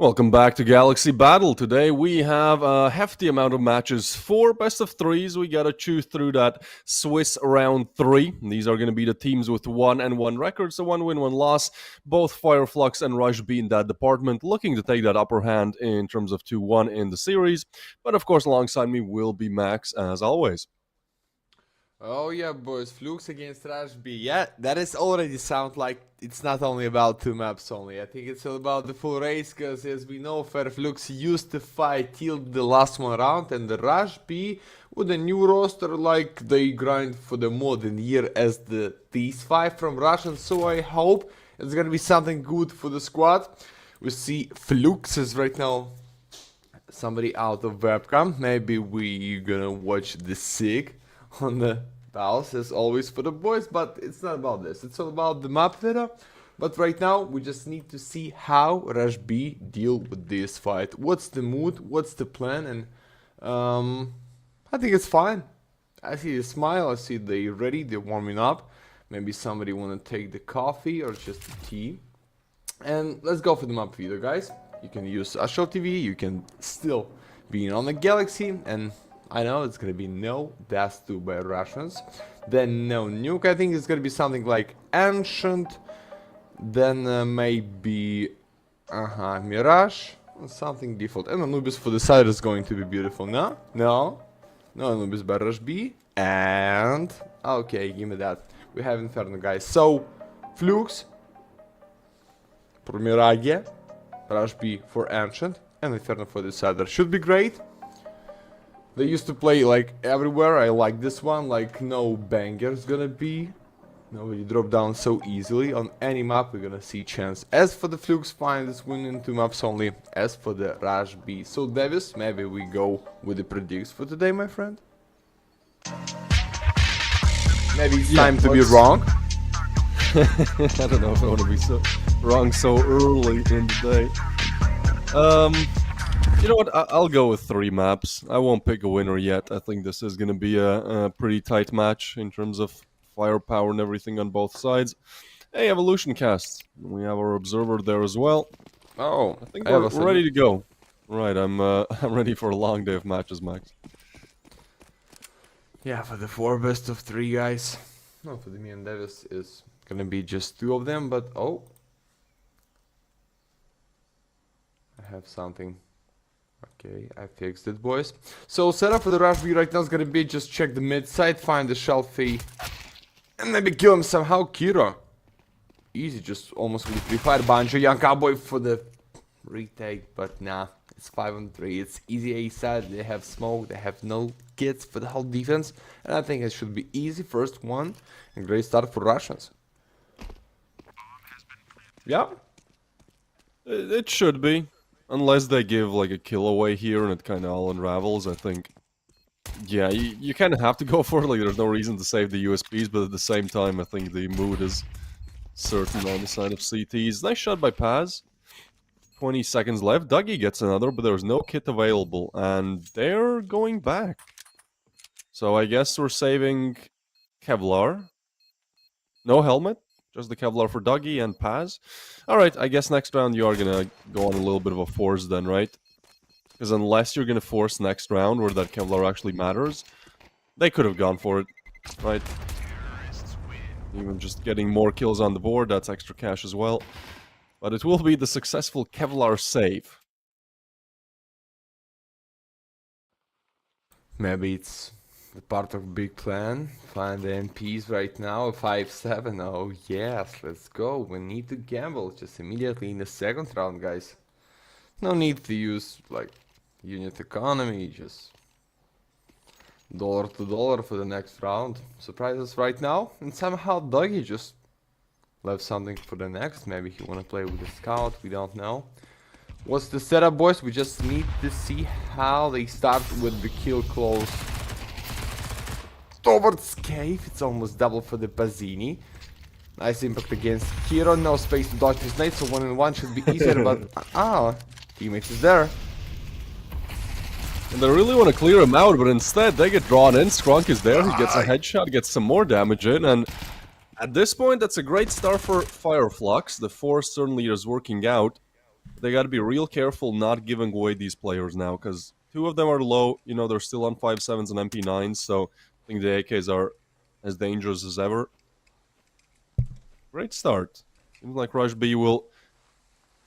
Welcome back to Galaxy Battle. Today we have a hefty amount of matches. 4 best of 3s. We gotta choose through that Swiss round 3. These are gonna be the teams with 1-1 records, so 1 win, 1 loss. Both Fire, Flux, and Rush be in that department, looking to take that upper hand in terms of 2-1 in the series. But of course, alongside me will be Max, as always. Oh yeah, boys, Flux against Rush B. Yeah, that is already sound like it's not only about 2 maps only. I think it's all about the full race, because as we know, Flux used to fight till the last one round, and the Rush B with a new roster, like they grind for the modern year as these 5 from Russian. So I hope it's gonna be something good for the squad. We see Flux is right now somebody out of webcam. Maybe we gonna watch the SIG on the pals as always for the boys, but it's not about this. It's all about the map data. But right now we just need to see how Rush B deal with this fight. What's the mood? What's the plan? And I think it's fine. I see the smile. I see they ready. They're warming up. Maybe somebody wanna take the coffee or just the tea. And let's go for the map feeder, guys. You can use Ashel TV. You can still be on the Galaxy, and I know it's gonna be no Death 2 by Russians, then no Nuke. I think it's gonna be something like Ancient, then maybe Mirage, something default. And Anubis for the side is going to be beautiful. No Anubis by Rush B, and okay, give me that. We have Inferno, guys. So Flux for Mirage, Rush B for Ancient, and Inferno for the side. That should be great. They used to play like everywhere. I like this one, like no bangers gonna be. Nobody drop down so easily. On any map we're gonna see chance. As for the Flux, fine, this win in 2 maps only. As for the Rush B. So Davis, maybe we go with the predicts for today, my friend? Maybe it's time to be wrong. I don't know if I want to be so wrong so early in the day. You know what, I'll go with 3 maps. I won't pick a winner yet. I think this is going to be a pretty tight match in terms of firepower and everything on both sides. Hey, Evolution Cast. We have our observer there as well. Oh, I think we're ready to go. Right, I'm ready for a long day of matches, Max. Yeah, for the 4 best of 3, guys. No, for the me and Davis is gonna be just 2 of them, but oh. I have something. Okay, I fixed it, boys. So setup for the Rush B right now is gonna be just check the mid side, find the Shelfie, and maybe kill him somehow. Kira. Easy, just almost with free fire. Banjo, Young Cowboy for the retake, but nah. It's 5-on-3. It's easy A side. They have smoke. They have no kits for the whole defense. And I think it should be easy. First one. And great start for Russians. Yeah. It should be. Unless they give like a kill away here and it kind of all unravels, I think. Yeah, you kind of have to go for it. Like, there's no reason to save the USPs, but at the same time, I think the mood is certain on the side of CTs. Nice shot by Paz. 20 seconds left. Dougie gets another, but there's no kit available, and they're going back. So I guess we're saving Kevlar. No helmet. Just the Kevlar for Dougie and Paz. Alright, I guess next round you are gonna go on a little bit of a force then, right? Because unless you're gonna force next round where that Kevlar actually matters, they could have gone for it, right? Even just getting more kills on the board, that's extra cash as well. But it will be the successful Kevlar save. Maybe it's the part of big plan. Find the MPs right now. 5-7. Oh yes, let's go. We need to gamble just immediately in the second round, guys. No need to use like unit economy. Just dollar to dollar for the next round. Surprise us right now. And somehow Dougie just left something for the next. Maybe he wanna play with the scout. We don't know. What's the setup, boys? We just need to see how they start with the kill close towards cave. It's almost double for the Bazzini. Nice impact against Hero. No space to dodge his nade, so 1-on-1 should be easier, but teammate is there. And they really want to clear him out, but instead they get drawn in. Skrunk is there, he gets a headshot, gets some more damage in, and at this point that's a great start for Fire Flux. The force certainly is working out. they got to be real careful not giving away these players now, because 2 of them are low. You know, they're still on 5.7s and MP9s, so I think the AKs are as dangerous as ever. Great start. Seems like Rush B will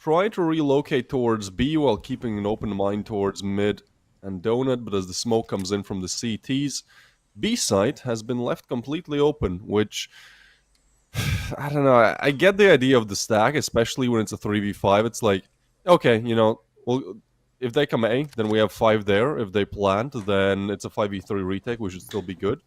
try to relocate towards B while keeping an open mind towards mid and Donut, but as the smoke comes in from the CTs, B site has been left completely open, which, I don't know, I get the idea of the stack, especially when it's a 3v5. It's like, okay, you know, well, if they come A, then we have 5 there. If they plant, then it's a 5v3 retake, we should still be good.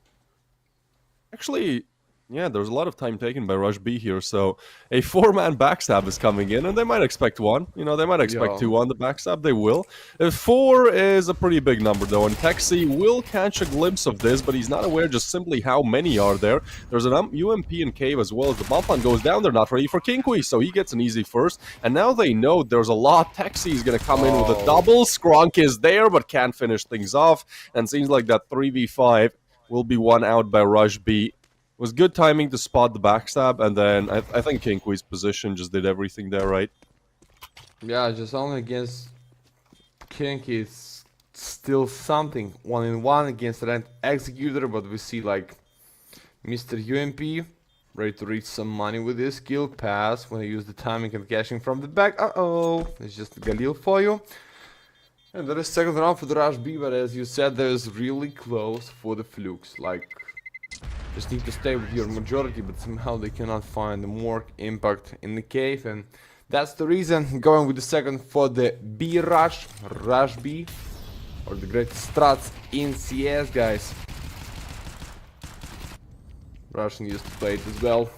Actually, yeah, there's a lot of time taken by Rush B here, so a 4-man backstab is coming in, and they might expect 1. You know, they might expect 2 on the backstab, they will. 4 is a pretty big number, though, and Texi will catch a glimpse of this, but he's not aware just simply how many are there. There's an UMP in Cave as well. As the bomb plant goes down, they're not ready for Kinkui, so he gets an easy first, and now they know there's a lot. Texi is going to come in with a double. Skronk is there, but can't finish things off, and seems like that 3v5 will be won out by Rush B. It was good timing to spot the backstab, and then I think Kinkui's position just did everything there, right? Yeah, just only against Kinky is still something. 1-in-1 against an Executor, but we see like Mr. UMP ready to reach some money with this kill pass when he used the timing and caching from the back. Uh-oh, it's just Galil for you. And there is second round for the Rush B, but as you said, there's really close for the Flux. Like, just need to stay with your majority, but somehow they cannot find more impact in the cave, and that's the reason going with the second for the B Rush, Rush B, or the greatest strats in CS, guys. Russian used to play it as well,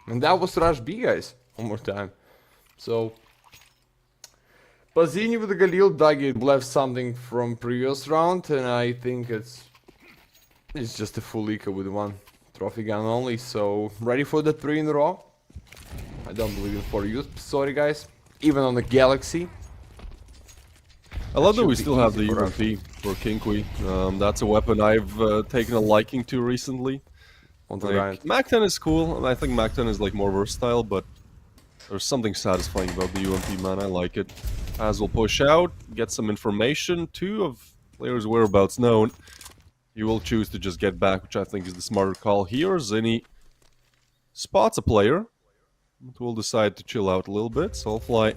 and that was Rush B, guys, one more time. So, Pazini with the Galil, Dagi left something from previous round, and I think it's just a full eco with one trophy gun only, so ready for the 3 in a row. I don't believe in 4 use, sorry guys, even on the Galaxy. I love that we still have the UMP for Kinkui. That's a weapon I've taken a liking to recently. Like, Mac-10 is cool, I think Mac-10 is like more versatile, but there's something satisfying about the UMP, man. I like it. As we'll push out, get some information, 2 of players' whereabouts known. You will choose to just get back, which I think is the smarter call here. Zinni spots a player, but will decide to chill out a little bit. Soulfly,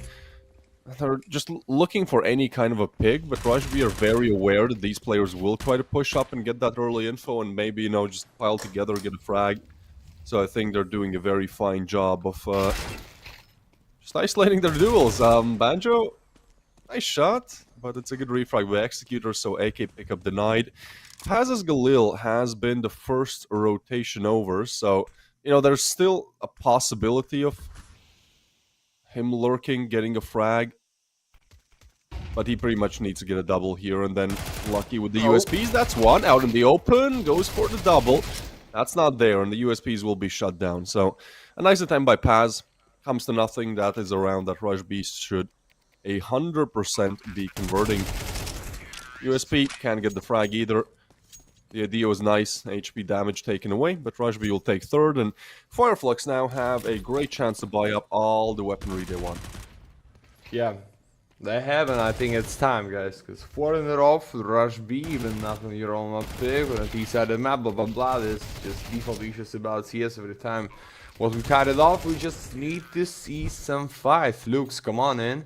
they're just looking for any kind of a pig, but Rush B are very aware that these players will try to push up and get that early info and maybe, you know, just pile together, get a frag. So I think they're doing a very fine job of just isolating their duels. Banjo, nice shot, but it's a good refrag by Executor, so AK pickup denied. Paz's Galil has been the first rotation over, so, you know, there's still a possibility of him lurking, getting a frag. But he pretty much needs to get a double here, and then lucky with the USPs. That's one, out in the open, goes for the double. That's not there, and the USPs will be shut down. So, a nice attempt by Paz. Comes to nothing, that is around that Rush B should 100% be converting. USP can't get the frag either. The idea was nice, HP damage taken away, but Rush B will take third, and Fireflux now have a great chance to buy up all the weaponry they want. Yeah, they have, and I think it's time, guys, because 4 in a row for Rush B, even nothing your own up pick, or at least side of the map, blah blah blah. There's just default issues about CS every time. Once we cut it off, we just need to see some fight. Flux, come on in.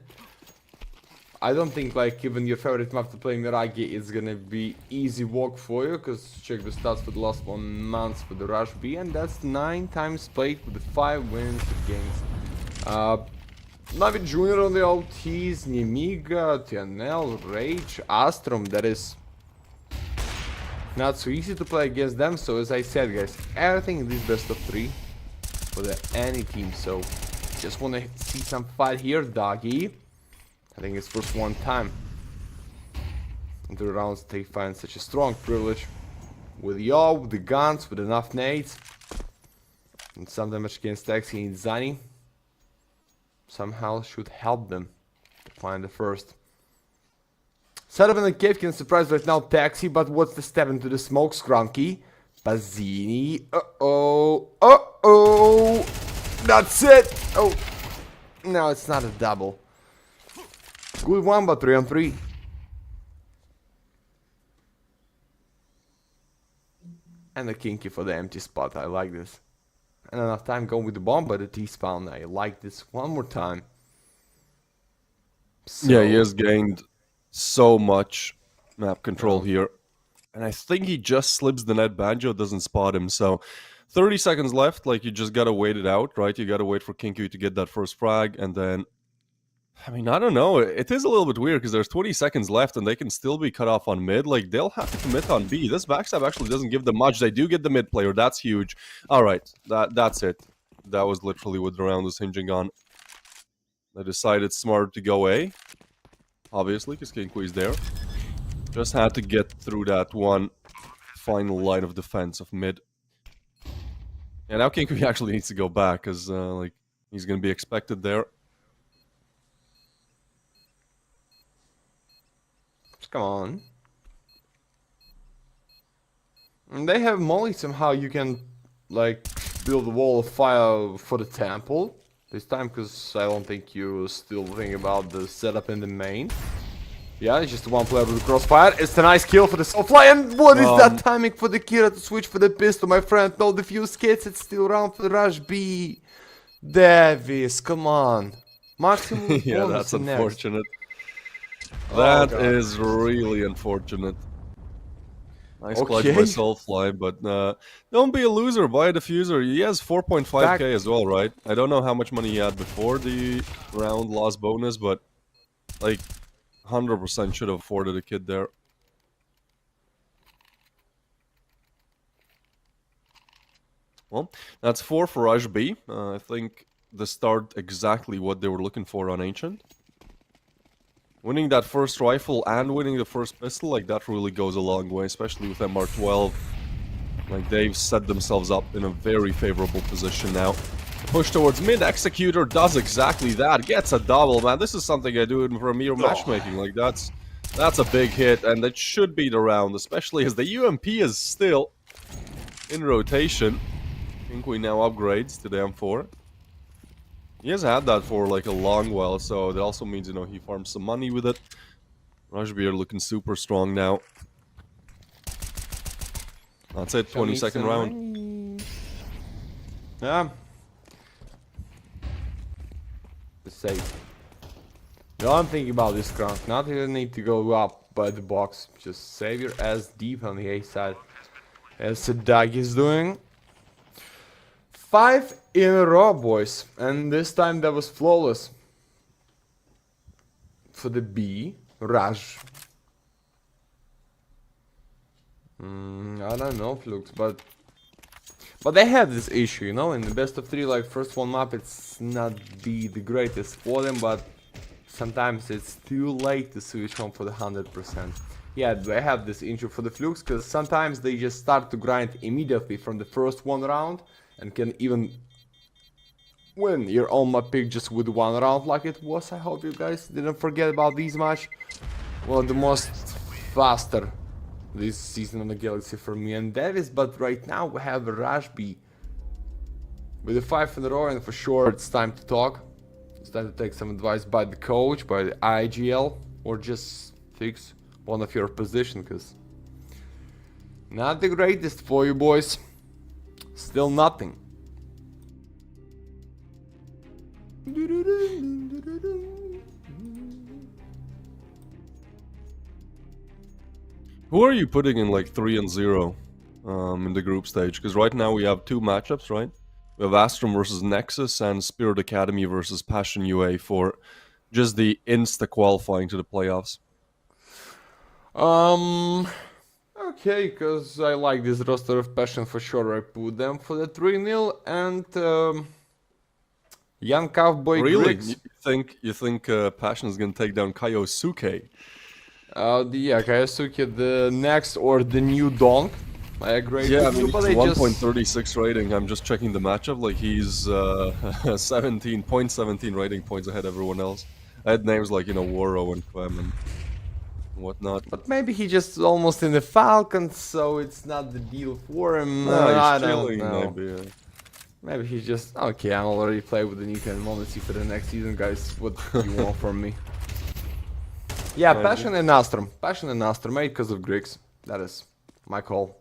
I don't think, like, even your favorite map to play Mirage is gonna be easy walk for you, because check the stats for the last 1 month for the Rush B, and that's 9 times played with the 5 wins against Navi Junior on the OTs, Nemiga, TNL, Rage, Astrom. That is not so easy to play against them, so as I said, guys, everything in this best of 3 for any team, so just wanna see some fight here, Doggy. I think it's first one time in the rounds they find such a strong privilege with y'all, with the guns, with enough nades, and some damage against Taxi and Zani somehow should help them to find the first. Setup in the cave can surprise right now Taxi, but what's the step into the smoke, Scrunky? Bazzini, that's it! Oh, no, it's not a double. Good one, but 3 on 3. And a kinky for the empty spot. I like this. And enough time going with the bomb by the T-spawn. I like this one more time. So, Yeah, he has gained so much map control here. And I think he just slips the net. Banjo doesn't spot him, so 30 seconds left. Like, you just gotta wait it out, right? You gotta wait for Kinky to get that first frag, and then... I mean, I don't know. It is a little bit weird because there's 20 seconds left and they can still be cut off on mid. Like, they'll have to commit on B. This backstab actually doesn't give them much. They do get the mid player. That's huge. All right. That's it. That was literally what the round was hinging on. They decided smart to go A. Obviously, because Kinkui's there. Just had to get through that one final line of defense of mid. And now Kinkui actually needs to go back because, like, he's going to be expected there. come on. And they have Molly. Somehow you can, like, build a wall of fire for the temple this time, because I don't think you still think about the setup in the main. Yeah, it's just one player with the crossfire. It's a nice kill for the Soulfly. And what is that timing for the Kira to switch for the pistol, my friend? No defuse kits. It's still round for the rush B. Davis, come on. Maximum. Yeah, that's unfortunate. That is really unfortunate. Nice clutch by Soulfly, but don't be a loser. Buy a diffuser. He has 4.5k as well, right? I don't know how much money he had before the round loss bonus, but like 100% should have afforded a kid there. Well, that's 4 for Rush B. I think the start exactly what they were looking for on Ancient. Winning that first rifle and winning the first pistol, like, that really goes a long way, especially with MR12. Like, they've set themselves up in a very favorable position now. Push towards mid, Executor does exactly that, gets a double, man. This is something I do in Premier matchmaking, like, that's a big hit, and that should be the round, especially as the UMP is still in rotation. I think we now upgrades to the M4. He has had that for like a long while, so that also means, you know, he farms some money with it. Rushbeard looking super strong now. That's it, 22nd round. Yeah. Safe. No, I'm thinking about this Grunk. Not even need to go up by the box. Just save your ass deep on the A side. As Sadag is doing. 5 in a row, boys, and this time that was flawless. For the B, Raj. I don't know, Flux, but they have this issue, you know, in the best of 3, like, first one map, it's not the greatest for them, but sometimes it's too late to switch home for the 100%. Yeah, they have this issue for the Flux, because sometimes they just start to grind immediately from the first one round, and can even win your own map pick just with one round like it was. I hope you guys didn't forget about these match. One of the most faster this season on the Galaxy for me and Davis, but right now we have a Rush B with a 5 in a row, and for sure it's time to talk. It's time to take some advice by the coach, by the IGL, or just fix one of your position, because not the greatest for you, boys. Still nothing. Who are you putting in like 3 and 0 in the group stage? Because right now we have 2 matchups, right? We have Astrum versus Nexus and Spirit Academy versus Passion UA for just the insta qualifying to the playoffs. Okay, because I like this roster of Passion for sure. I put them for the 3-0 and Young Cowboy Really? Griggs. You think Passion is gonna take down Kaiosuke? Yeah, Kaiosuke the next or the new Donk. I agree. Yeah, I mean, it's 1.36 rating. I'm just checking the matchup. Like, he's 17.17 rating points ahead of everyone else. I had names like, you know, Waro and Quem and whatnot. But maybe he just almost in the Falcons, so it's not the deal for him. No, I he's don't chilling, know. maybe. Maybe he's just okay. I'm already playing with the new Canon. Let's see for the next season, guys. What do you want from me? Yeah, I agree. Passion and Nostrum. Passion and Nostrum, made because of Griggs. That is my call.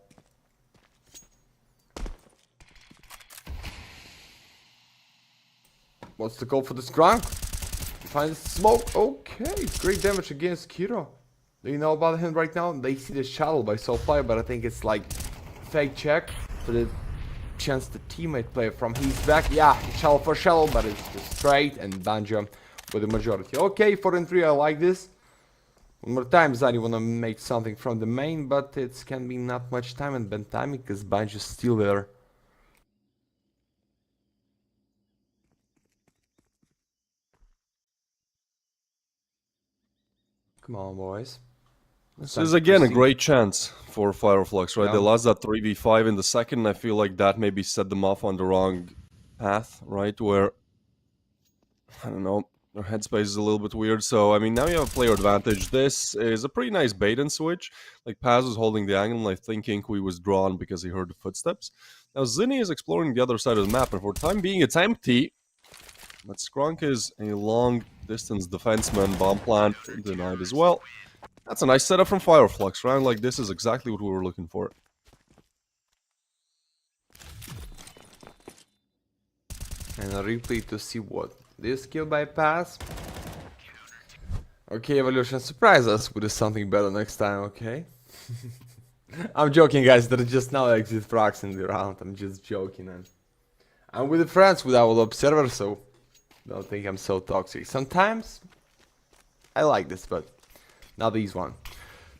What's the call for the Skrunk? Find the smoke. Okay, great damage against Kiro. Do you know about him right now? They see the shuttle by Soulfly, but I think it's like fake check for the chance the teammate player from his back. Yeah, shuttle for shuttle, but it's just straight and Banjo with the majority. Okay, 4 and 3, I like this. One more time, Zani wanna make something from the main, but it can be not much time and bad timing because Banjo's still there. Come on, boys. This is again a great chance for Fireflux, right? Yeah. They lost that 3v5 in the second. I feel like that maybe set them off on the wrong path, right? Where, I don't know, their headspace is a little bit weird. So, I mean, now you have a player advantage. This is a pretty nice bait and switch. Like, Paz was holding the angle, and I think Inkui was drawn because he heard the footsteps. Now, Zinni is exploring the other side of the map, and for the time being, it's empty. But Skrunk is a long-distance defenseman. Bomb plant denied as well. That's a nice setup from Fireflux. Round like this is exactly what we were looking for. And a replay to see what this kill bypass. Okay, Evolution, surprise us with something better next time, okay? I'm joking, guys. There are just now exit frags in the round. I'm just joking, and I'm with the friends with our observer, so don't think I'm so toxic. Sometimes I like this, but not these one.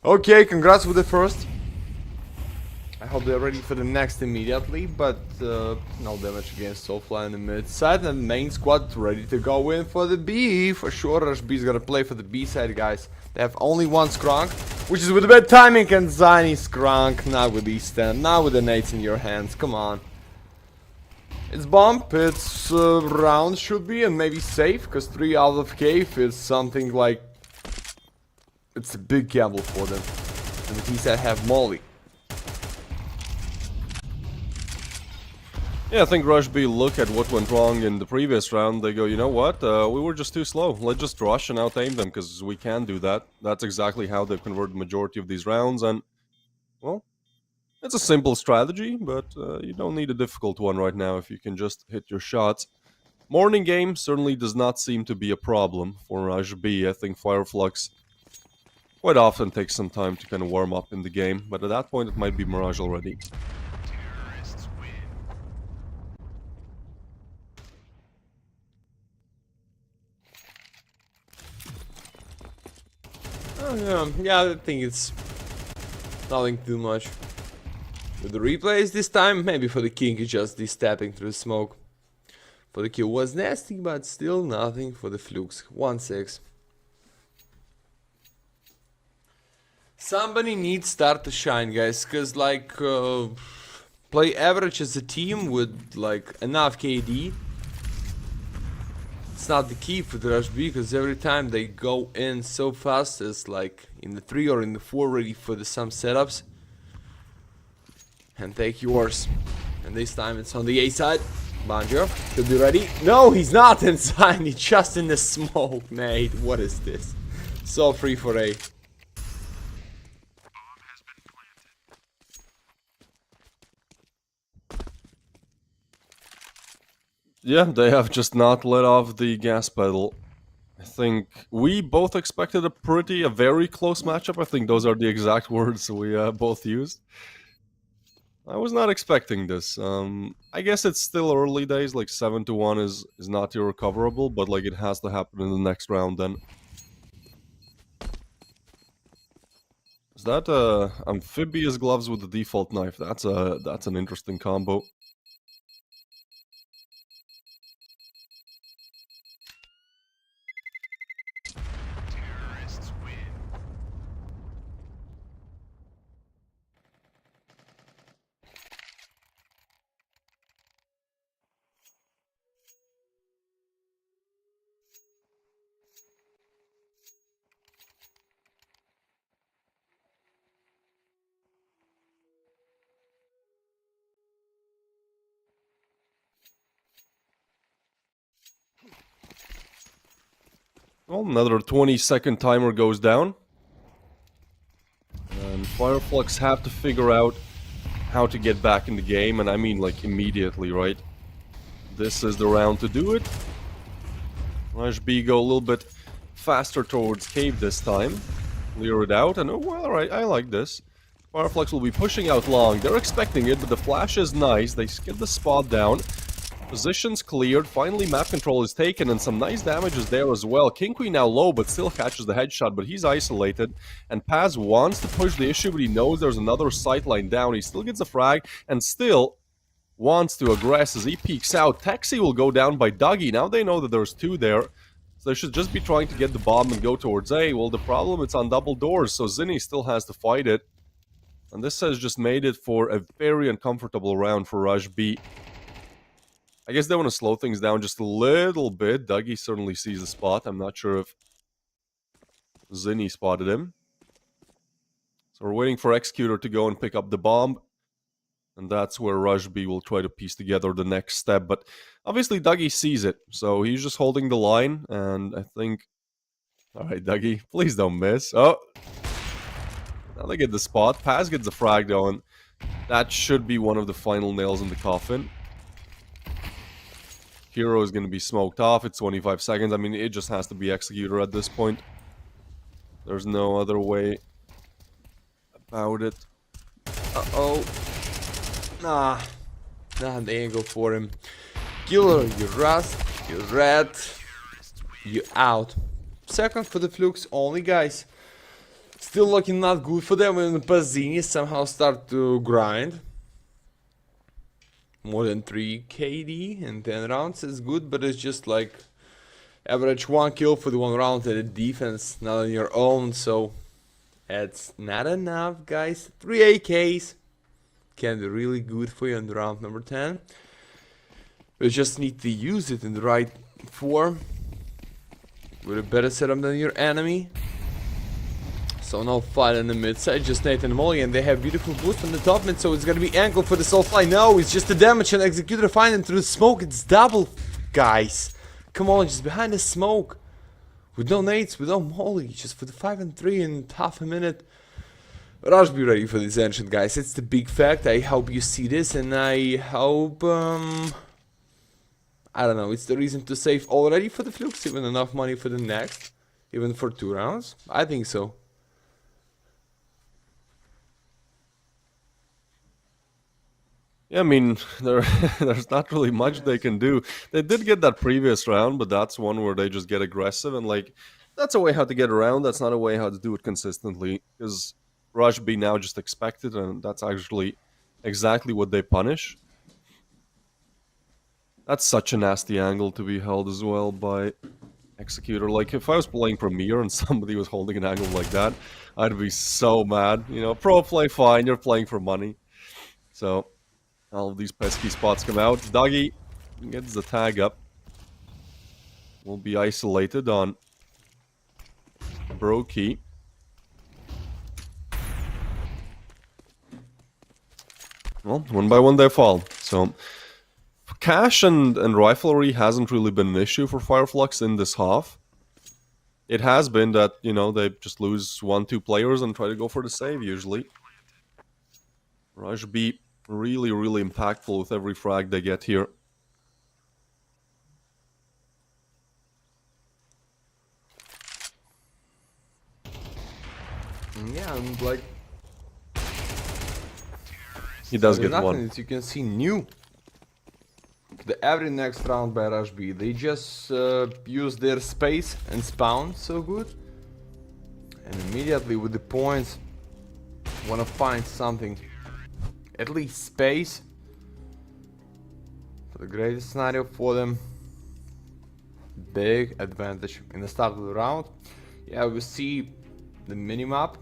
Okay, congrats with the first. I hope they're ready for the next immediately, but no damage against Soulfly in the mid side, and main squad ready to go in for the B. For sure, Rush B is gonna play for the B side, guys. They have only one Skrunk, which is with a bad timing, and Ziny Skrunk, not with E10, not with the nades in your hands, come on. It's bump, it's round should be, and maybe safe, because 3 out of cave is something like... It's a big gamble for them. And the T-side have Molly. Yeah, I think Rush B look at what went wrong in the previous round. They go, you know what? We were just too slow. Let's just rush and out-aim them, because we can do that. That's exactly how they've converted the majority of these rounds, and, well, it's a simple strategy, but you don't need a difficult one right now if you can just hit your shots. Morning game certainly does not seem to be a problem for Rush B. I think Fireflux quite often takes some time to kind of warm up in the game, but at that point it might be Mirage already. Yeah, I think it's nothing too much. With the replays this time, maybe for the king is just this stepping through the smoke. For the kill was nasty, but still nothing for the Flux. 1-6. Somebody needs start to shine, guys, cause like play average as a team with like enough KD. It's not the key for the Rush B, because every time they go in so fast as like in the 3 or in the 4 ready for the some setups. And take yours. And this time it's on the A side. Banjo should be ready. No, he's not inside. He's just in the smoke, mate. What is this? So free for A. Yeah, they have just not let off the gas pedal. I think we both expected a very close matchup. I think those are the exact words we both used. I was not expecting this. I guess it's still early days, like 7-1 is not irrecoverable, but like it has to happen in the next round then. Is that amphibious gloves with the default knife? That's an interesting combo. Well, another 20-second timer goes down. And Fireflux have to figure out how to get back in the game, and I mean like immediately, right? This is the round to do it. Rush B go a little bit faster towards cave this time. Clear it out, and oh, well, alright, I like this. Fireflux will be pushing out long. They're expecting it, but the flash is nice. They get the spot down. Positions cleared. Finally, map control is taken, and some nice damage is there as well. King Queen now low, but still catches the headshot, but he's isolated. And Paz wants to push the issue, but he knows there's another sightline down. He still gets a frag, and still wants to aggress as he peeks out. Taxi will go down by Dougie. Now they know that there's two there. So they should just be trying to get the bomb and go towards A. Well, the problem, it's on double doors, so Zinni still has to fight it. And this has just made it for a very uncomfortable round for Rush B. I guess they want to slow things down just a little bit. Dougie certainly sees the spot. I'm not sure if Zinni spotted him. So we're waiting for Executor to go and pick up the bomb. And that's where Rush B will try to piece together the next step. But obviously Dougie sees it. So he's just holding the line. And I think... Alright, Dougie, please don't miss. Oh! Now they get the spot. Paz gets the frag though. And that should be one of the final nails in the coffin. Hero is going to be smoked off. It's 25 seconds. I mean, it just has to be Executor at this point. There's no other way about it. Uh-oh. Nah, they ain't go for him. Killer, you rust, you red, you out. Second for the Flux only, guys. Still looking not good for them when the Pazzini somehow start to grind. More than 3 KD in 10 rounds is good, but it's just like average 1 kill for the 1 round at a defense, not on your own, so it's not enough, guys. 3 AKs can be really good for you in the round number 10. You just need to use it in the right form with a better setup than your enemy. So no fight in the mid side, just Nathan and Molly, and they have beautiful boost on the top mid, so it's gonna be ankle for the soul fly. No, it's just the damage and Executor find him through the smoke. It's double, guys. Come on, just behind the smoke. With no nades, with no Molly, just for the 5 and 3 in half a minute. Rush, be ready for this ancient, guys. It's the big fact. I hope you see this, and I hope I don't know, it's the reason to save already for the Flux, even enough money for the next, even for 2 rounds. I think so. Yeah, I mean, there's not really much they can do. They did get that previous round, but that's one where they just get aggressive, and like, that's a way how to get around. That's not a way how to do it consistently, because Rush B now just expected, and that's actually exactly what they punish. That's such a nasty angle to be held as well by Executor. Like, if I was playing Premier and somebody was holding an angle like that, I'd be so mad. You know, pro play, fine, you're playing for money. So... all of these pesky spots come out. Dougie gets the tag up. Will be isolated on Brokey. Well, one by one they fall. So cash and riflery hasn't really been an issue for Fireflux in this half. It has been that, you know, they just lose 1-2 players and try to go for the save usually. Rush B really, really impactful with every frag they get here. Yeah, and like... He does get nothing, one. as you can see, new. The every next round by Rush B, they just use their space and spawn so good. And immediately with the points, wanna find something. At least space. For the greatest scenario for them. Big advantage in the start of the round. Yeah, we see the minimap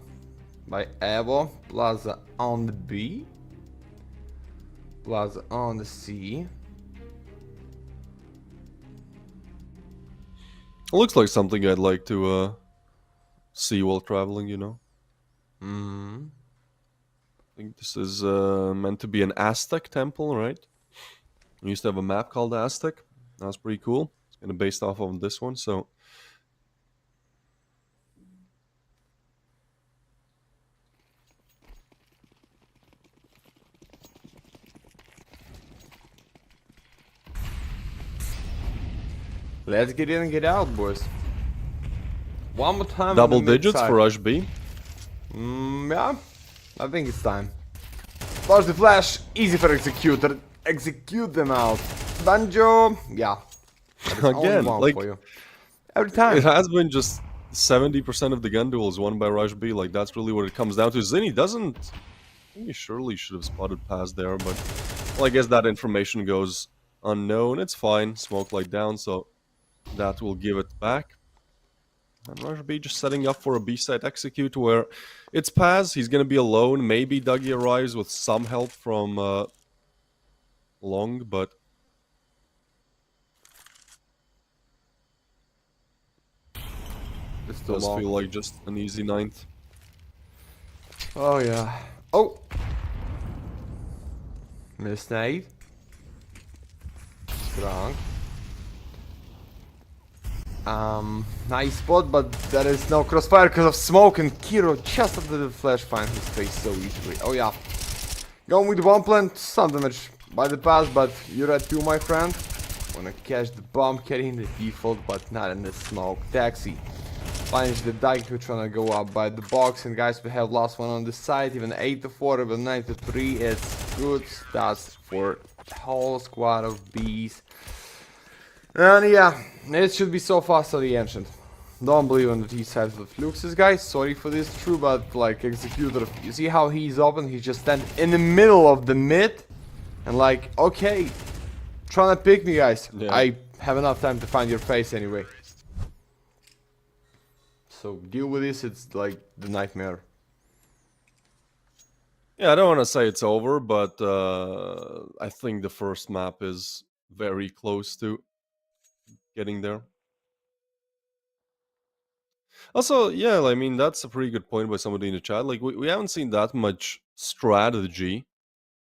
by Evo. Plaza on the B. Plaza on the C. It looks like something I'd like to see while traveling, you know. I think this is meant to be an Aztec temple, right? We used to have a map called Aztec. That was pretty cool. It's kind of based off of this one, so Let's get in and get out, boys. One more time. Double on the mid digits side. for Rush B. Yeah, I think it's time. Flash the flash, easy for executor. Execute them out. Banjo, yeah. That is only Again, one like, for you. Every time. it has been just 70% of the gun duels won by Rush B. Like, that's really what it comes down to. Zinni doesn't... I think he surely should have spotted past there, but... Well, I guess that information goes unknown. It's fine. Smoke light down, so that will give it back. And Rush B just setting up for a B-side execute where it's Paz. He's going to be alone. Maybe Dougie arrives with some help from Long, but... It's It too does long. feel like just an easy ninth. Oh yeah. Oh! Missed nade. Strong. Nice spot, but there is no crossfire because of smoke, and Kiro just after the flash finds his face so easily. Oh yeah. Going with one plant, some damage by the pass, but you're at 2, my friend. Wanna catch the bomb, carrying the default, but not in the smoke. Taxi. Finds the Daiku trying to go up by the box, and guys, we have last one on the side, even 8-4, even 9-3. It's good stats for the whole squad of bees. And yeah, it should be so fast on the Ancient. Don't believe on the T side of the Fluxes, guys. Sorry for this, true, but like Executor, you see how he's open? He's just standing in the middle of the mid, and like, okay, trying to pick me, guys. Yeah. I have enough time to find your face anyway. So deal with this. It's like the nightmare. Yeah, I don't want to say it's over, but I think the first map is very close to getting there. Also, yeah, I mean, that's a pretty good point by somebody in the chat. Like, we haven't seen that much strategy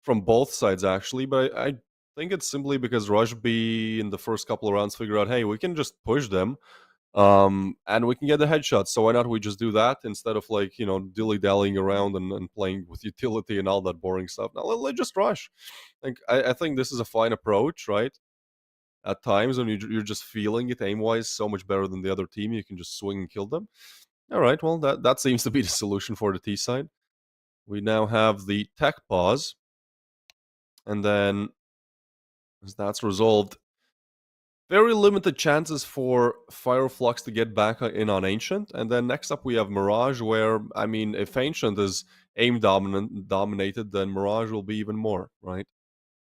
from both sides, actually, but I think it's simply because Rush B in the first couple of rounds figured out, hey, we can just push them, and we can get the headshots, so why not we just do that instead of, like, you know, dilly-dallying around and playing with utility and all that boring stuff. Now, let's just rush. Like, I think this is a fine approach, right? At times when you're just feeling it aim-wise so much better than the other team, you can just swing and kill them. All right, well, that seems to be the solution for the T side. We now have the tech pause. And then, as that's resolved, very limited chances for Flux to get back in on Ancient. And then next up we have Mirage, where, I mean, if Ancient is aim dominated, then Mirage will be even more, right?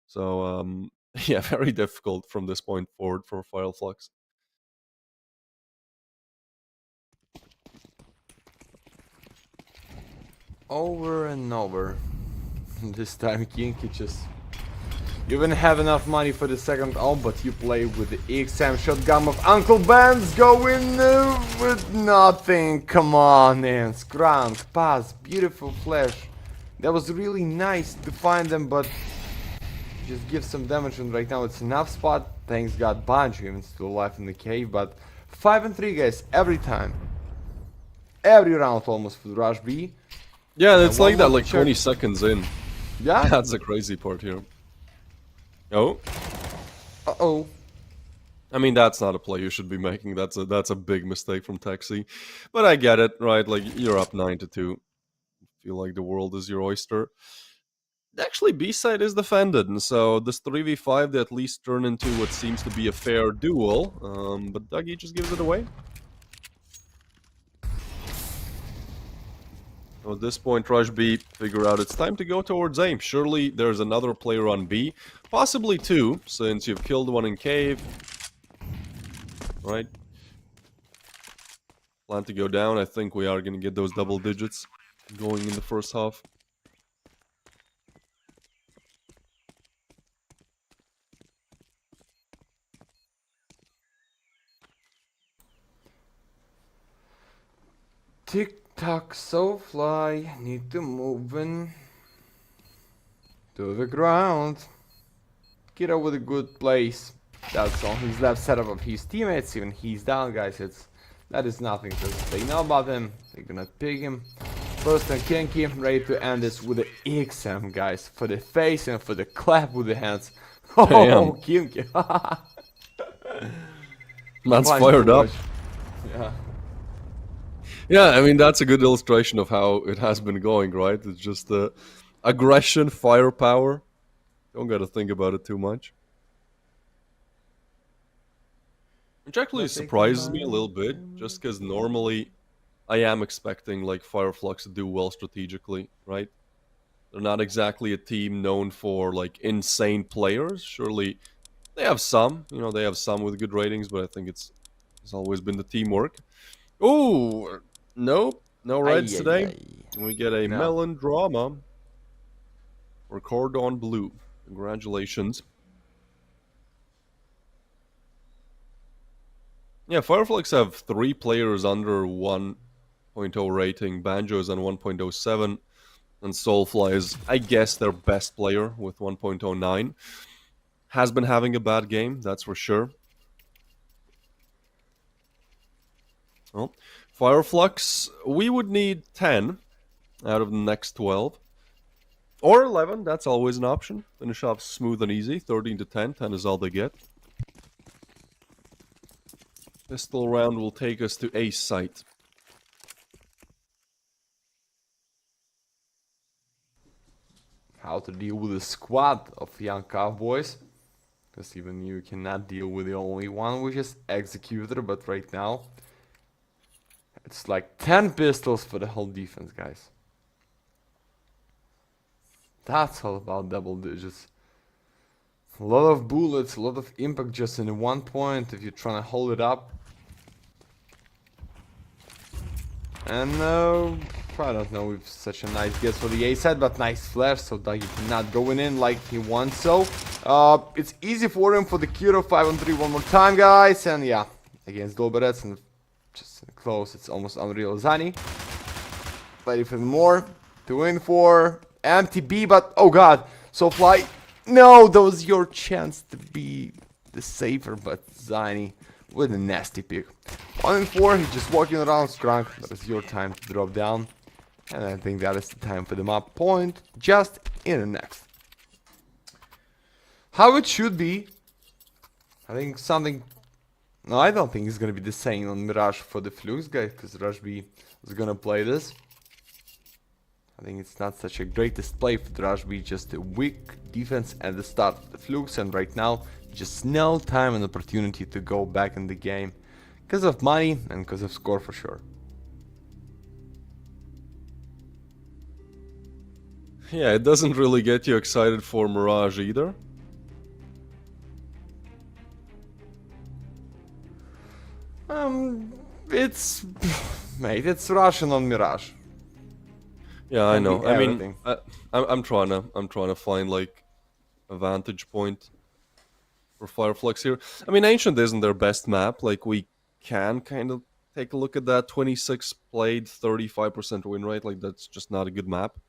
So, yeah, very difficult from this point forward for Flux. Over and over. This time Kinky just... You wouldn't have enough money for the second round, but you play with the EXM shotgun of Uncle Ben's going with nothing. Come on, man. Scrunk, pass, beautiful flash. That was really nice to find them, but just give some damage, and right now it's enough spot. Thanks God, Banjo even still alive in the cave, but 5-3, guys, every time. Every round almost for Rush B. Yeah, it's like that, more like check. 20 seconds in. Yeah? That's the crazy part here. Oh. Uh-oh. I mean, that's not a play you should be making. That's a big mistake from Taxi. But I get it, right? Like, you're up 9-2. Feel like the world is your oyster. Actually, B-side is defended, and so this 3v5 they at least turn into what seems to be a fair duel. But Dougie just gives it away. So at this point, Rush B figure out it's time to go towards aim. Surely there's another player on B, possibly two, since you've killed one in cave. Right? Plan to go down. I think we are going to get those double digits going in the first half. Tick-tock, so fly, need to move in to the ground. Get out with a good place. That's on his left setup of his teammates, even he's down, guys. That is nothing, because they know about him, they're gonna pick him. First and Kinky, ready to end this with the XM, guys, for the face and for the clap with the hands. Oh, Damn. Kinky. Man's Fine fired up. Mirage. Yeah. Yeah, I mean, that's a good illustration of how it has been going, right? It's just aggression, firepower. Don't got to think about it too much. Which actually Not taking surprises me a my little bit, just because normally I am expecting like Fireflux to do well strategically, right? They're not exactly a team known for like insane players. Surely they have some, they have some with good ratings, but I think it's always been the teamwork. Oh, nope, no reds Ay, ay, today. ay. And we get a No. melon drama for Cordon Bleu. Congratulations. Yeah, Fireflux have 3 players under 1.0 rating. Banjo is on 1.07. And Soulfly is, I guess, their best player with 1.09. Has been having a bad game, that's for sure. Well, Fireflux, we would need 10 out of the next 12. Or 11, that's always an option. Finish off smooth and easy, 13 to 10. 10 is all they get. Pistol round will take us to ace site. How to deal with a squad of young cowboys. Because even you cannot deal with the only one, which is Executor, but right now it's like 10 pistols for the whole defense, guys. That's all about double digits. A lot of bullets, a lot of impact just in one point if you're trying to hold it up. And I don't know if such a nice guess for the A side, but nice flash, so that he's not going in like he wants so. It's easy for him for the Kiro 5-on-3 one more time, guys. And yeah, against Dolberets and just close, it's almost unreal. Zani, play even more to win for empty B, but oh god, so fly. No, that was your chance to be the safer, but Zani with a nasty pick. 1-4, he's just walking around Skrunk. That is your time to drop down. And I think that is the time for the map point. Just in the next. How it should be. I think something... No, I don't think it's gonna be the same on Mirage for the Flux guys, because Rush B is gonna play this. I think it's not such a great display for Rush B, just a weak defense at the start of the Flux, and right now just no time and opportunity to go back in the game because of money and because of score for sure. Yeah, it doesn't really get you excited for Mirage either. It's mate, it's Russian on Mirage. Yeah, I Can be know. I mean, everything. I'm trying to find like a vantage point for Fireflux here. I mean, Ancient isn't their best map. Like, we can kind of take a look at that. 26 played, 35% win rate. Like, that's just not a good map.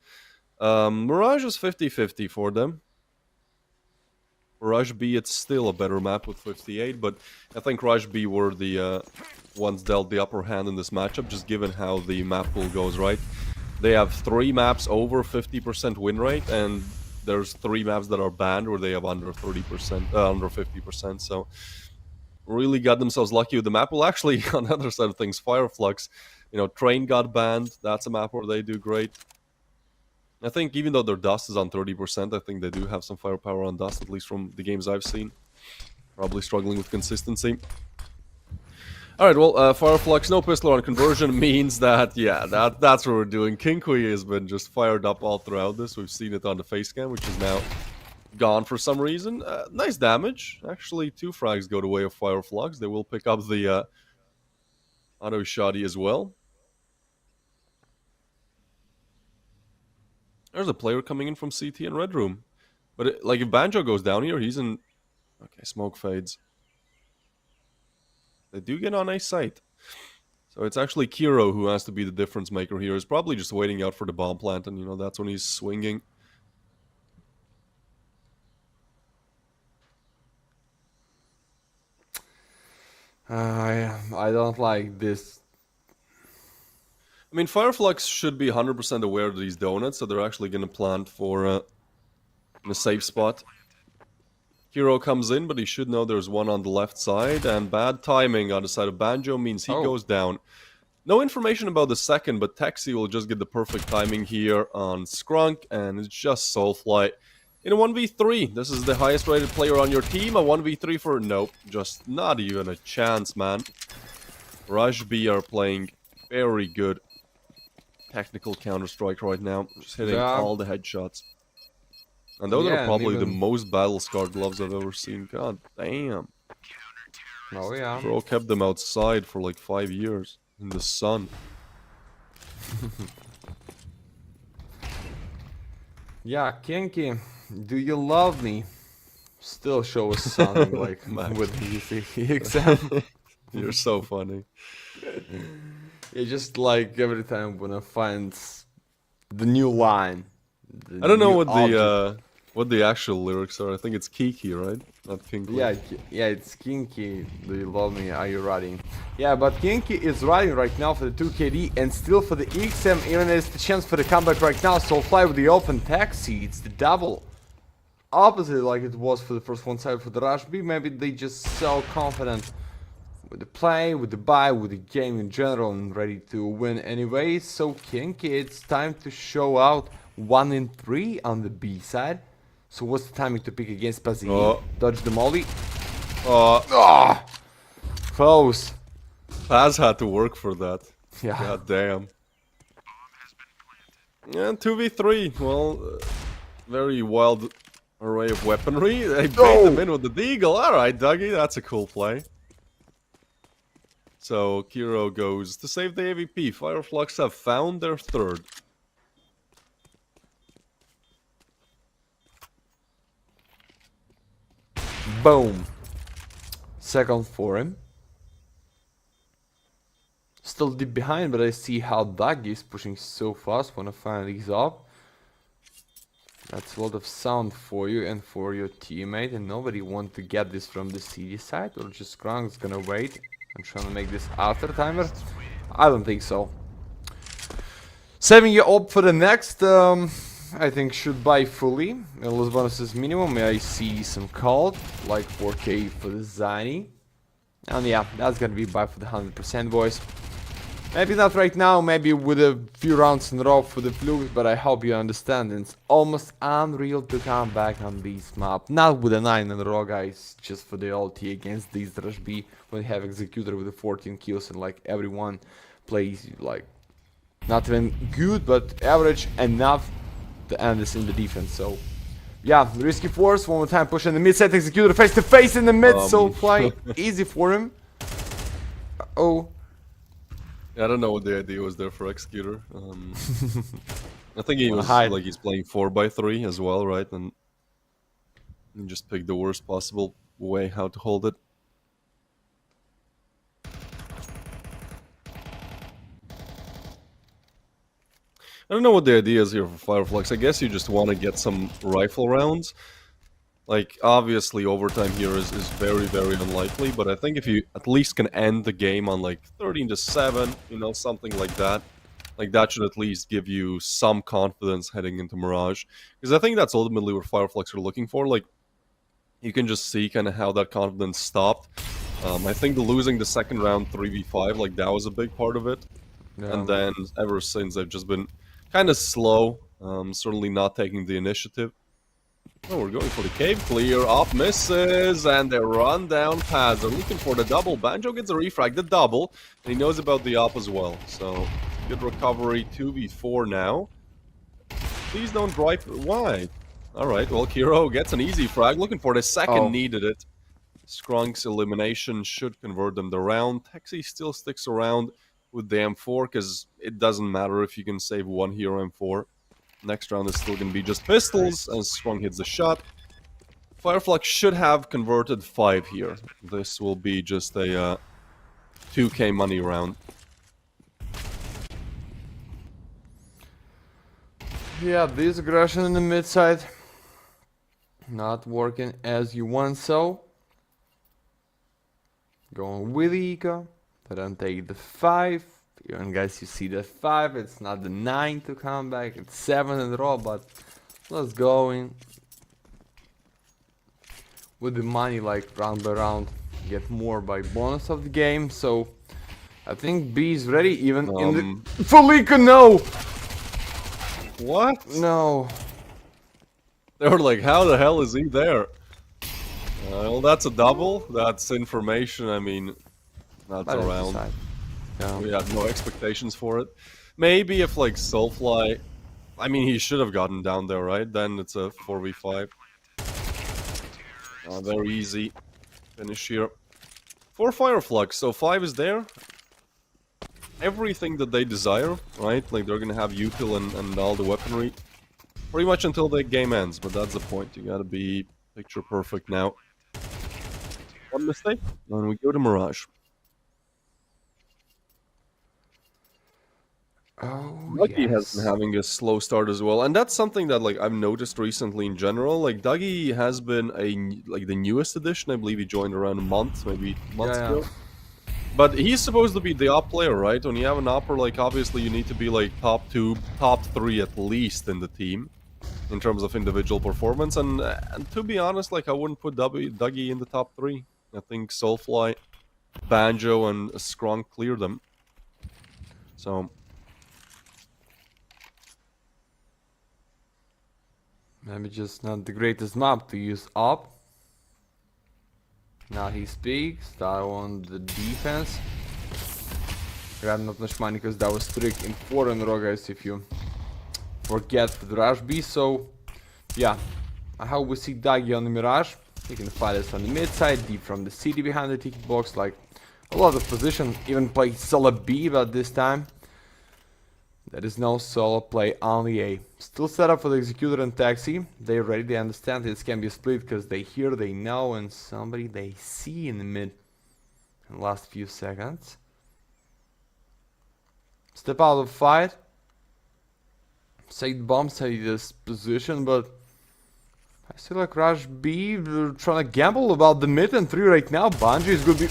Mirage is 50-50 for them. For Rush B, it's still a better map with 58, but I think Rush B were the ones dealt the upper hand in this matchup, just given how the map pool goes, right? They have 3 maps over 50% win rate, and there's 3 maps that are banned where they have under 30%, under 50%. So really got themselves lucky with the map. Well, actually, on the other side of things, Fireflux, Train got banned. That's a map where they do great. I think even though their Dust is on 30%, I think they do have some firepower on Dust, at least from the games I've seen. Probably struggling with consistency. Alright, well, Fireflux, no pistol on conversion means that, yeah, that's what we're doing. King Kui has been just fired up all throughout this. We've seen it on the face cam, which is now gone for some reason. Nice damage. Actually, 2 frags go the way of Fireflux. They will pick up the auto shoddy as well. There's a player coming in from CT and Red Room. But, like, if Banjo goes down here, he's in... Okay, smoke fades. They do get on a site. So it's actually Kiro who has to be the difference maker here. He's probably just waiting out for the bomb plant, and, that's when he's swinging. I don't like this. I mean, Fireflux should be 100% aware of these donuts, so they're actually going to plant for in a safe spot. Hero comes in, but he should know there's one on the left side, and bad timing on the side of Banjo means he goes down. No information about the second, but Taxi will just get the perfect timing here on Skrunk, and it's just Soulfly. In a 1v3, this is the highest rated player on your team, a 1v3 for... Nope, just not even a chance, man. Rush B are playing very good technical Counter-Strike right now, just hitting all the headshots. And those are probably the most battle-scarred gloves I've ever seen. God damn. Oh yeah. Bro kept them outside for like 5 years in the sun. Yeah, Kinky, do you love me? Still show us something like with the exam. You're so funny. Yeah, just like every time when I find the new line. I don't know what the actual lyrics are. I think it's Kiki, right? Not Kinky. Yeah, it's Kinky. Do you love me? Are you riding? Yeah, but Kinky is riding right now for the 2KD and still for the XM. Even there's the chance for the comeback right now. Soulfly with the open Taxi. It's the double. Opposite like it was for the first one side for the Rush B. Maybe they just so confident with the play, with the buy, with the game in general, and ready to win anyway. So Kinky, it's time to show out 1 in 3 on the B side. So what's the timing to pick against Pazzi? Dodge the molly. Close. Paz had to work for that. Yeah. God damn. Yeah, 2v3. Well, very wild array of weaponry. They bait them in with the Deagle. Alright, Dougie, that's a cool play. So, Kiro goes to save the AVP. Fireflux have found their third. Boom. Second for him. Still deep behind, but I see how Dougie is pushing so fast when I finally he's up. That's a lot of sound for you and for your teammate, and nobody want to get this from the CD side, or just Skrunk's gonna wait and trying to make this after timer. I don't think so. Saving you up for the next, I think should buy fully. Lost bonuses minimum. I see some called, like 4k for the Zani. And yeah, that's gonna be buy for the 100% boys. Maybe not right now, maybe with a few rounds in a row for the Flux, but I hope you understand. It's almost unreal to come back on this map. Not with a 9 in a row, guys, just for the ulti against these Rush B when you have Executor with the 14 kills and like everyone plays like not even good, but average enough to end this in the defense. So yeah, risky force, one more time pushing the mid side, Executor face to face in the mid, so fly easy for him. I don't know what the idea was there for Executor. I think he was like he's playing 4x3 as well, right? And he just picked the worst possible way how to hold it. I don't know what the idea is here for Fireflux. I guess you just want to get some rifle rounds. Like, obviously, overtime here is very, very unlikely, but I think if you at least can end the game on, like, 13-7, you know, something like that should at least give you some confidence heading into Mirage. Because I think that's ultimately what Fireflux are looking for. Like, you can just see kind of how that confidence stopped. I think losing the second round 3v5, like, that was a big part of it. Yeah. And then, ever since, they've just been kind of slow, certainly not taking the initiative. Oh, we're going for the cave clear. Op misses, and they run down Paz. They're looking for the double. Banjo gets a refrag, the double, and he knows about the op as well. So, good recovery, 2v4 now. Please don't drive. Why? Alright, well, Kiro gets an easy frag. Looking for the second, needed it. Skrunk's elimination should convert them the round. Taxi still sticks around with the M4, because it doesn't matter if you can save one hero M4. Next round is still going to be just pistols, and Skrunk hits the shot. Fireflux should have converted 5 here. This will be just a 2k money round. Yeah, this aggression in the mid side not working as you want, so going with Eco, then take the 5. And guys, you see the 5, it's not the 9 to come back, it's 7 in a row, but let's go in with the money like round by round, get more by bonus of the game. So I think B is ready even in the Felica. No, What? no. They were like, how the hell is he there? Well, that's a double. That's information. I mean, that's But it's around. decide. Yeah. We had no expectations for it. Maybe if like Soulfly, I mean, he should have gotten down there, right? Then it's a 4v5. Very easy finish here. For Fireflux, so 5 is there. Everything that they desire, right? Like they're gonna have util and all the weaponry. Pretty much until the game ends, but that's the point. You gotta be picture perfect now. One mistake, and we go to Mirage. Oh, Dougie has yes. been having a slow start as well, and that's something that like I've noticed recently in general. Like Dougie has been like the newest addition. I believe he joined around a month, maybe months Yeah, ago. But he's supposed to be the op player, right? When you have an opper, like obviously you need to be like top 2, top 3 at least in the team in terms of individual performance. And to be honest, like I wouldn't put Dougie in the top 3. I think Soulfly, Banjo, and Skrunk clear them. So. Maybe just not the greatest map to use up. Now he speaks. I want the defense. Grab not much money because that was strict in 4 in a row, guys, if you forget the Rush B. So, yeah. I hope we see Dougie on the Mirage. He can fight us on the mid side, deep from the city behind the ticket box. Like, a lot of position. Even play solo B, but this time there is no solo play, only A. Still set up for the Executor and Taxi. They're ready, they understand this can be split because they hear, they know, and somebody they see in the mid in the last few seconds. Step out of fight. Save bombs, save this position, but I still like Rush B. We're trying to gamble about the mid and 3 right now. Bungie is gonna be...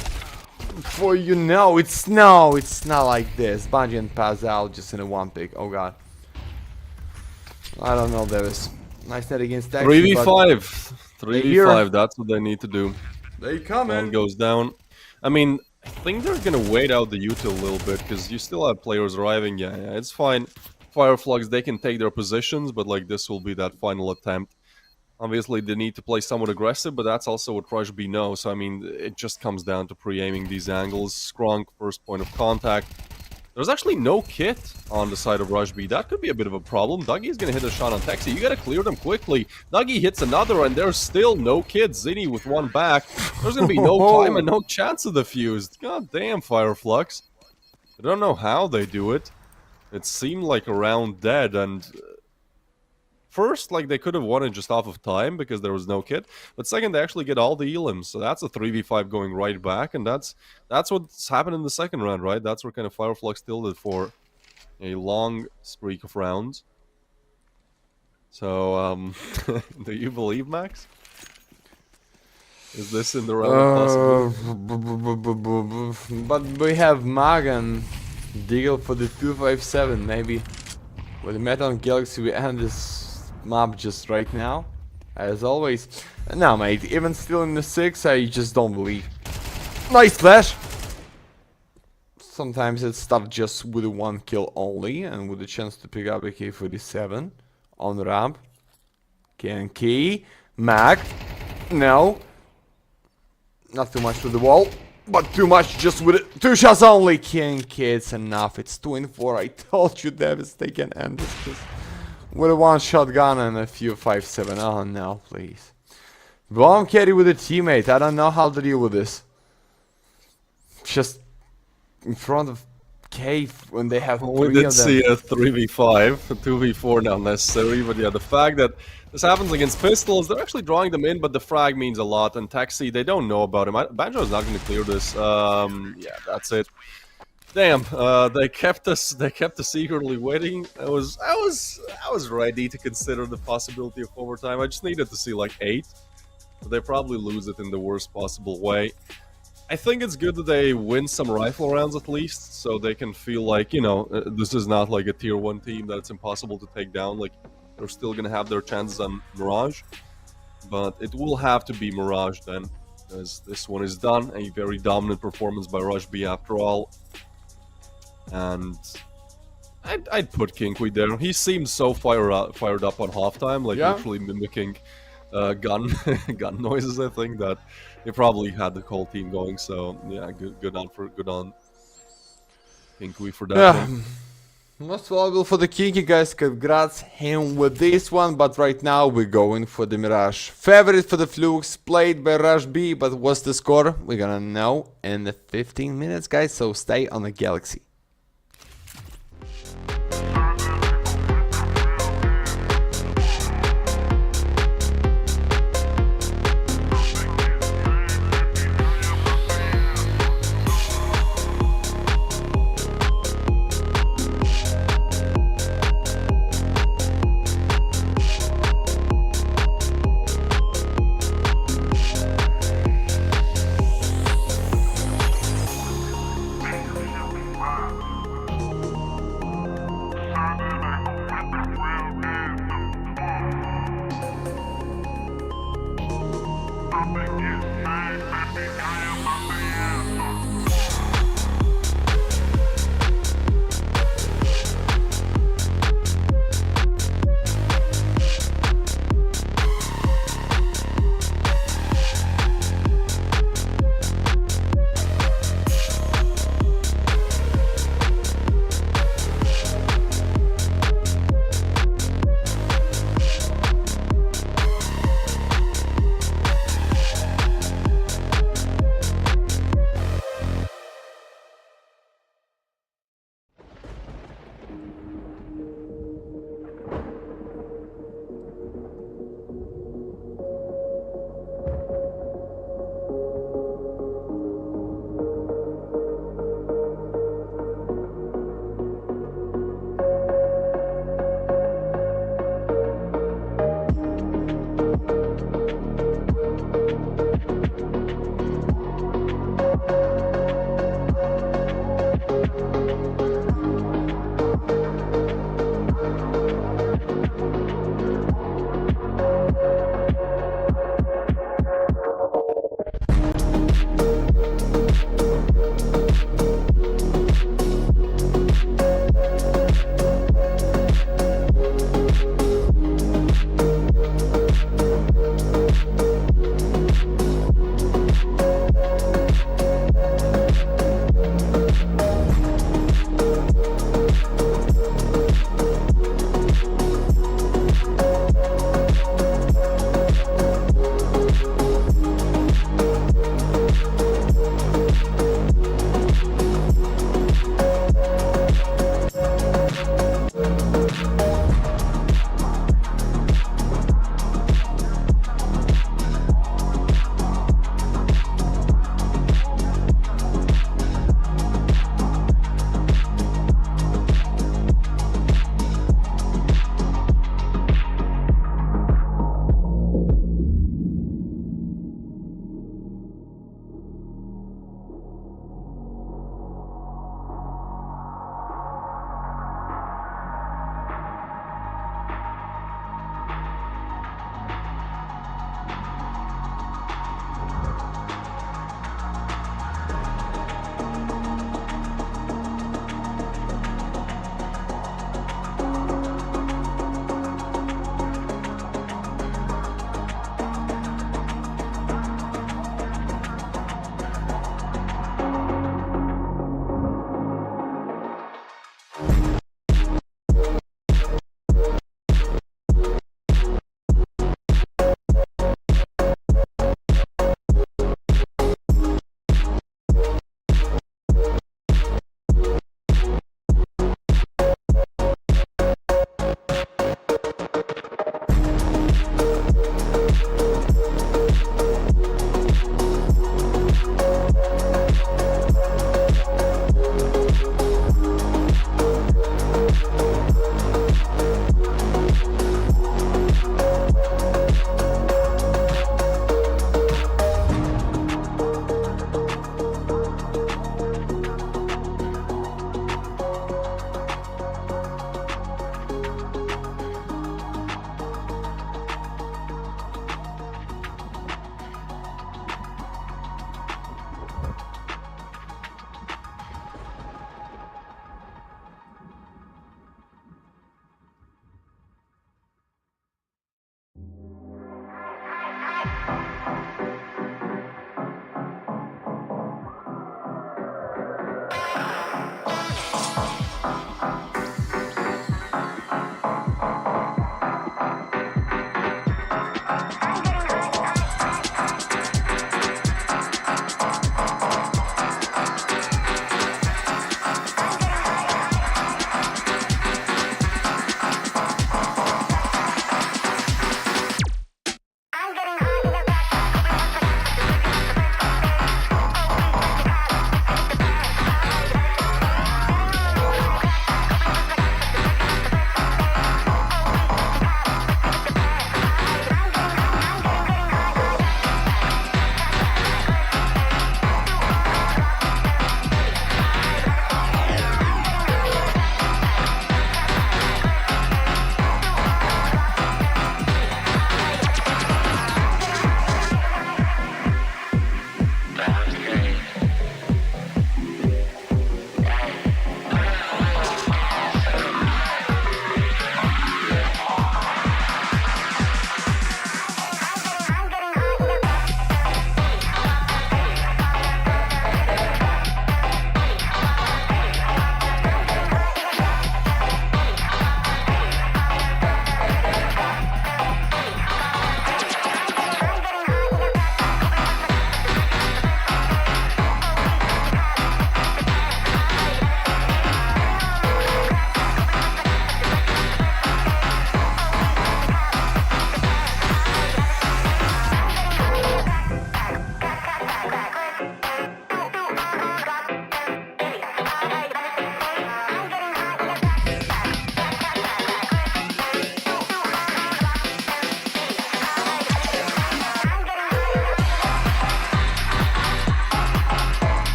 For you know, it's not like this. Bungie and pass out just in a 1 pick. Oh god. I don't know, Davis. Nice net against Taxi. 3v5. 3v5, that's what they need to do. They come One in. goes down. I mean, I think they're gonna wait out the util a little bit, because you still have players arriving. Yeah, it's fine. Fireflux, they can take their positions, but like this will be that final attempt. Obviously, they need to play somewhat aggressive, but that's also what Rush B knows. So, I mean, it just comes down to pre-aiming these angles. Skrunk, first point of contact. There's actually no kit on the side of Rush B. That could be a bit of a problem. Dougie's gonna hit a shot on Taxi. You gotta clear them quickly. Dougie hits another, and there's still no kit. Zinni with one back. There's gonna be no time and no chance of the fuse. God damn, Fireflux. I don't know how they do it. It seemed like a round dead, and... First, like, they could have won it just off of time because there was no kit. But second, they actually get all the elims. So that's a 3v5 going right back. And that's what's happened in the second round, right? That's where kind of Fireflux tilted for a long streak of rounds. So, do you believe, Max? Is this in the realm of possibility? But we have Mag and Deagle for the 257, maybe. With the Metal Galaxy, we end this map just right now, as always. No, mate, even still in the 6, I just don't believe. Nice flash! Sometimes it's stuff just with a 1 kill only, and with a chance to pick up a K-47 on the ramp. Kenki, Mag, no. Not too much to the wall, but too much just with it. 2 shots only, Kenki, it's enough. It's 2 and 4, I told you, Davis, they can end this. With a 1 shotgun and a few 5-7. Oh no, please. Bomb carry with a teammate. I don't know how to deal with this. Just in front of Cave when they have 3 We of did them. see a 3v5, a 2v4 not necessary, but yeah, the fact that this happens against pistols, they're actually drawing them in, but the frag means a lot, and Taxi, they don't know about him. Banjo is not going to clear this. Yeah, that's it. Damn, they kept us eagerly waiting. I was ready to consider the possibility of overtime. I just needed to see like 8. But they probably lose it in the worst possible way. I think it's good that they win some rifle rounds at least, so they can feel like, you know, this is not like a tier 1 team that it's impossible to take down. Like, they're still gonna have their chances on Mirage. but it will have to be Mirage then, as this one is done. A very dominant performance by Rush B after all. And I'd put Kinkui there. He seems so fired up on halftime, like Yeah. literally mimicking gun gun noises. I think that he probably had the whole team going. So yeah, good on Kinkui for that Yeah. one. Most valuable for the Kinky, guys. Congrats him with this one. But right now we're going for the Mirage. Favorite for the Flux, played by Rush B. But what's the score? We're gonna know in the 15 minutes, guys. So stay on the Galaxy.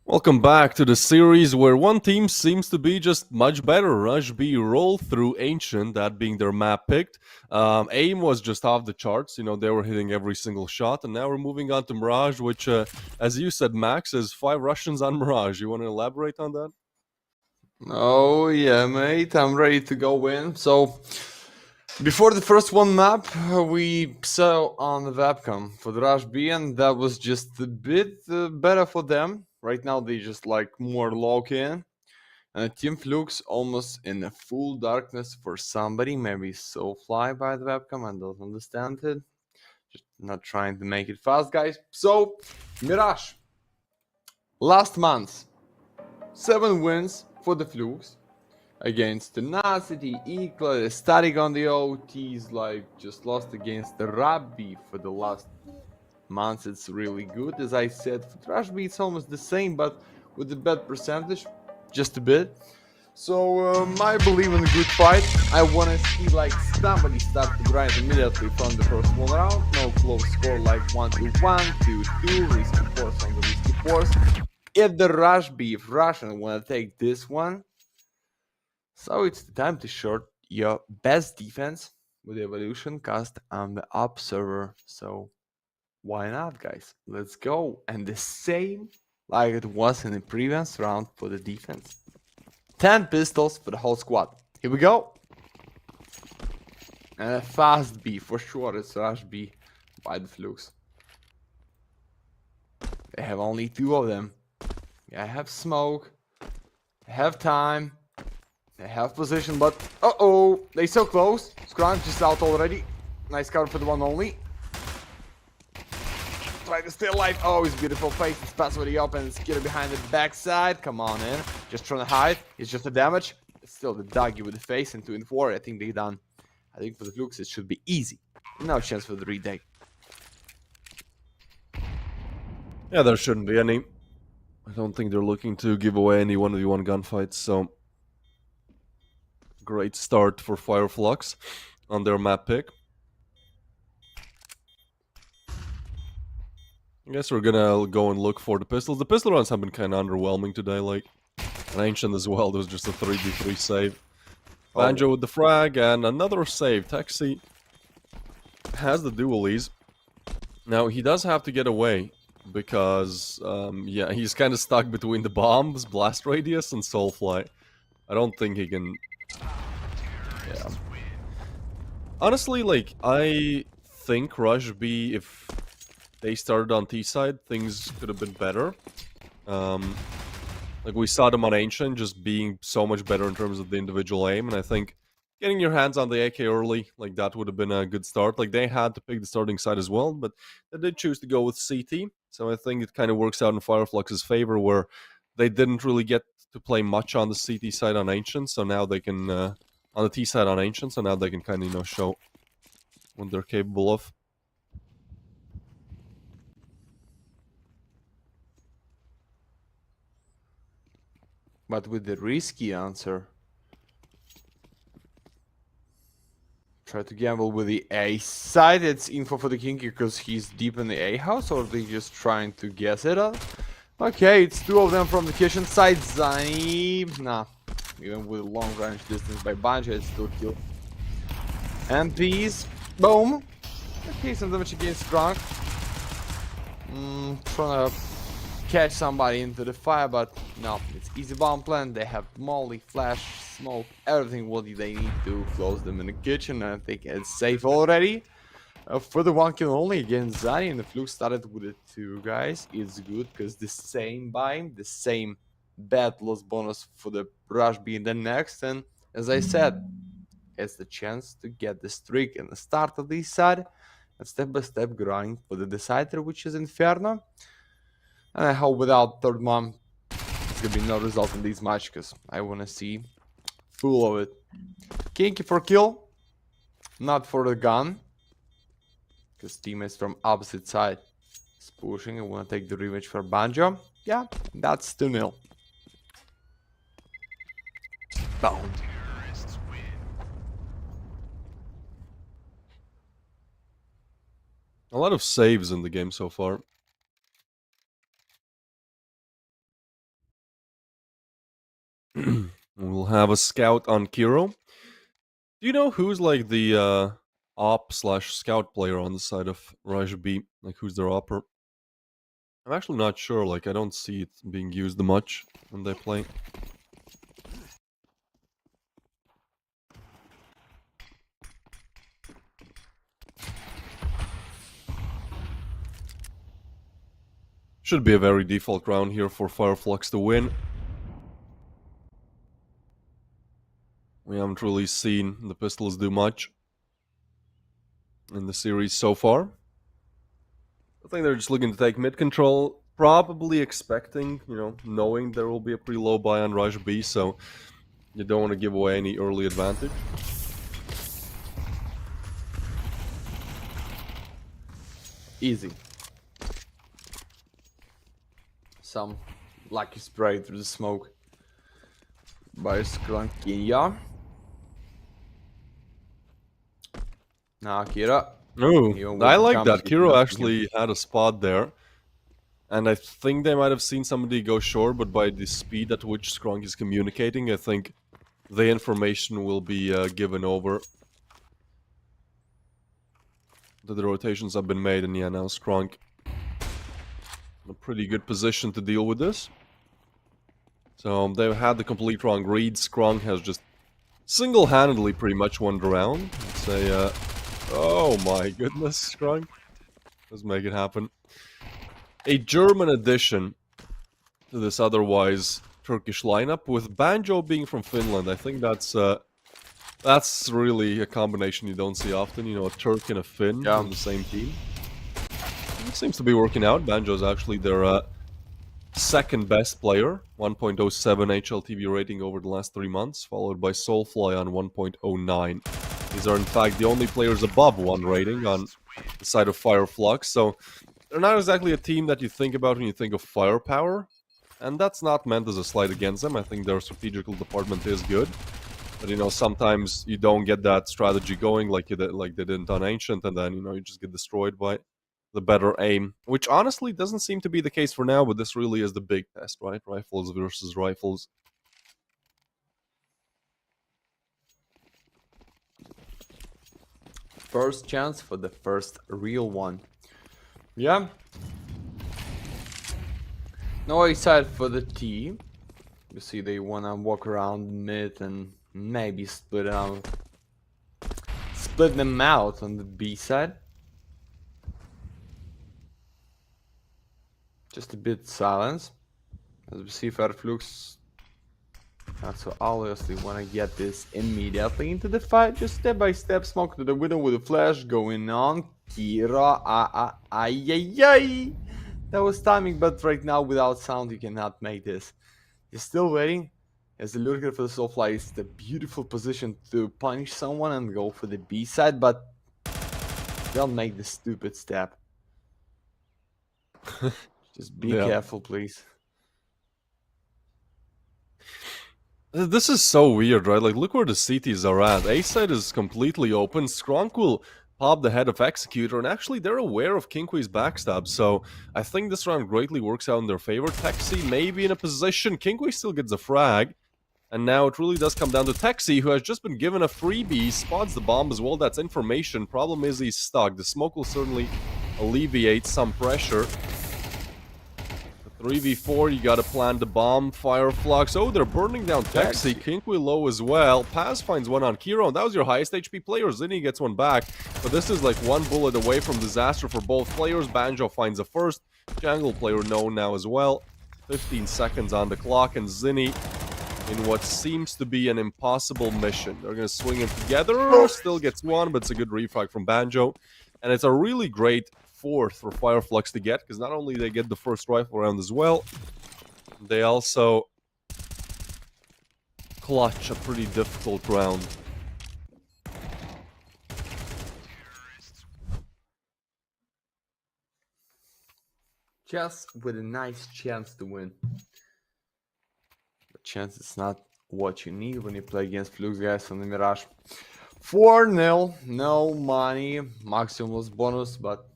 Welcome back to the series where one team seems to be just much better. Rush B rolled through Ancient, that being their map picked. Aim was just off the charts, you know, they were hitting every single shot. And now we're moving on to Mirage, which, as you said, Max, is 5 Russians on Mirage. You want to elaborate on that? Oh yeah, mate, I'm ready to go in. So, before the first one map, we saw on the webcam for the Rush B, and that was just a bit better for them. Right now, they just like more lock in. And Team Flux almost in a full darkness for somebody, maybe so fly by the webcam, I don't understand it. Just not trying to make it fast, guys. So, Mirage. Last month, 7 wins for the Flux against Tenacity, ECLOT, Static on the OTs, like just lost against the Rabbi for the last months. It's really good. As I said, for Trash B, it's almost the same, but with a bad percentage, just a bit. So I believe in a good fight. I want to see like somebody start to grind immediately from the first one round. No close score like 1-1, 2-2, risky force on the risky force. If the Rush B, if Russian want to take this one, so it's the time to short your best defense with Evolution cast on the Observer. So why not, guys? Let's go. And the same like it was in the previous round for the defense. 10 pistols for the whole squad. Here we go. And a fast B for sure. It's Rush B by the Flux. They have only 2 of them. I have smoke. I have time. They have position, but uh-oh, they so close. Scrunch is out already. Nice cover for the one only. Try to stay alive. Oh, his beautiful face. It's passed with the open. It's killer behind the backside. Come on in. Just trying to hide. It's just a damage. It's still the doggy with the face and 2 and 4. I think they done. I think for the Flux it should be easy. No chance for the retake. Yeah, there shouldn't be any. I don't think they're looking to give away any 1v1 gunfights, so great start for Flux on their map pick. I guess we're gonna go and look for the pistols. The pistol runs have been kind of underwhelming today, like an Ancient as well. There was just a 3v3 save. Banjo with the frag and another save. Taxi has the dualies. Now he does have to get away because, yeah, he's kind of stuck between the bombs, blast radius, and soulfly. I don't think he can. Yeah. Honestly, like I think Rush B, if they started on T side, things could have been better. Like we saw them on Ancient just being so much better in terms of the individual aim, and I think getting your hands on the AK early, like that would have been a good start. Like they had to pick the starting side as well, but they did choose to go with CT. So I think it kind of works out in Fireflux's favor, where they didn't really get to play much on the CT side on Ancient, so now they can on the T side on Ancient, so now they can kind of show what they're capable of. But with the risky answer. Try to gamble with the A side. It's info for the king because he's deep in the A house, or they just trying to guess it up. Okay, it's two of them from the kitchen side. Zani, nah, even with long range distance by Banjo, it's still kill. MPs, boom. Okay, some damage against Strong. Trying to catch somebody into the fire, but no, it's easy bomb plan. They have molly, flash, smoke, everything what they need to close them in the kitchen. I think it's safe already. For the one kill only against Zani, and the Flux started with the two guys. It's good because the same bind, the same bad loss bonus for the rush being the next. And as I said, it's the chance to get the streak in the start of this side and step by step grind for the decider, which is Inferno. And I hope without third one, it's gonna be no result in this match because I wanna see full of it. Kinky for kill, not for the gun, because teammates from opposite side is pushing and wanna take the revenge for Banjo. Yeah, that's 2-0. Boom. A lot of saves in the game so far. We'll have a scout on Kiro. Do you know who's like the op/scout player on the side of Rush B? Like who's their opper? I'm actually not sure. Like I don't see it being used much when they play. Should be a very default round here for Flux to win. We haven't really seen the pistols do much in the series so far. I think they're just looking to take mid control, probably expecting, knowing there will be a pretty low buy on Rush B, so you don't want to give away any early advantage. Easy. Some lucky spray through the smoke by Skrankinia. Now Kira. Ooh, I like that. Kiro actually had a spot there. And I think they might have seen somebody go short, but by the speed at which Skrunk is communicating, I think the information will be given over. That the rotations have been made, and yeah, now Skrunk in a pretty good position to deal with this. So they've had the complete wrong read. Skrunk has just single-handedly pretty much won the round. Let's say, oh my goodness, Skrunk. Let's make it happen. A German addition to this otherwise Turkish lineup, with Banjo being from Finland. I think that's really a combination you don't see often. A Turk and a Finn on the same team. It seems to be working out. Banjo's actually their second best player, 1.07 HLTV rating over the last 3 months, followed by Soulfly on 1.09. These are in fact the only players above 1 rating on the side of Flux, so they're not exactly a team that you think about when you think of firepower, and that's not meant as a slight against them. I think their strategical department is good, but sometimes you don't get that strategy going like they didn't on Ancient, and then you just get destroyed by the better aim, which honestly doesn't seem to be the case for now, but this really is the big test, right? Rifles versus rifles. First chance for the first real one. Yeah. No excited for the T. You see they wanna walk around mid and maybe split them out on the B side. Just a bit silence. As we see Flux not so obviously wanna get this immediately into the fight. Just step by step, smoke to the window with a flash going on. Kira, ay. That was timing, but right now without sound you cannot make this. He's still waiting. As the lurker for the Soulfly is the beautiful position to punish someone and go for the B side, but don't make the stupid step. Just be careful, please. This is so weird, right? Like, look where the CTs are at. A side is completely open. Skronk will pop the head of Executor, and actually they're aware of Kinkui's backstab, so I think this round greatly works out in their favor. Texi maybe in a position. Kinkui still gets a frag, and now it really does come down to Texi, who has just been given a freebie, spots the bomb as well. That's information. Problem is he's stuck. The smoke will certainly alleviate some pressure. 3v4, you gotta plan the bomb, fire Flux. Oh, they're burning down Texi. Kinkui low as well. Paz finds one on Kiro, and that was your highest HP player. Zinni gets one back, but this is like one bullet away from disaster for both players. Banjo finds a first. Jungle player known now as well. 15 seconds on the clock, and Zinni in what seems to be an impossible mission. They're gonna swing it together. Still gets one, but it's a good refrag from Banjo. And it's a really great fourth for Fireflux to get, because not only they get the first rifle round as well, they also clutch a pretty difficult round. Just with a nice chance to win. But chance is not what you need when you play against Flux guys on the Mirage. 4-0, no money, maximum loss bonus, but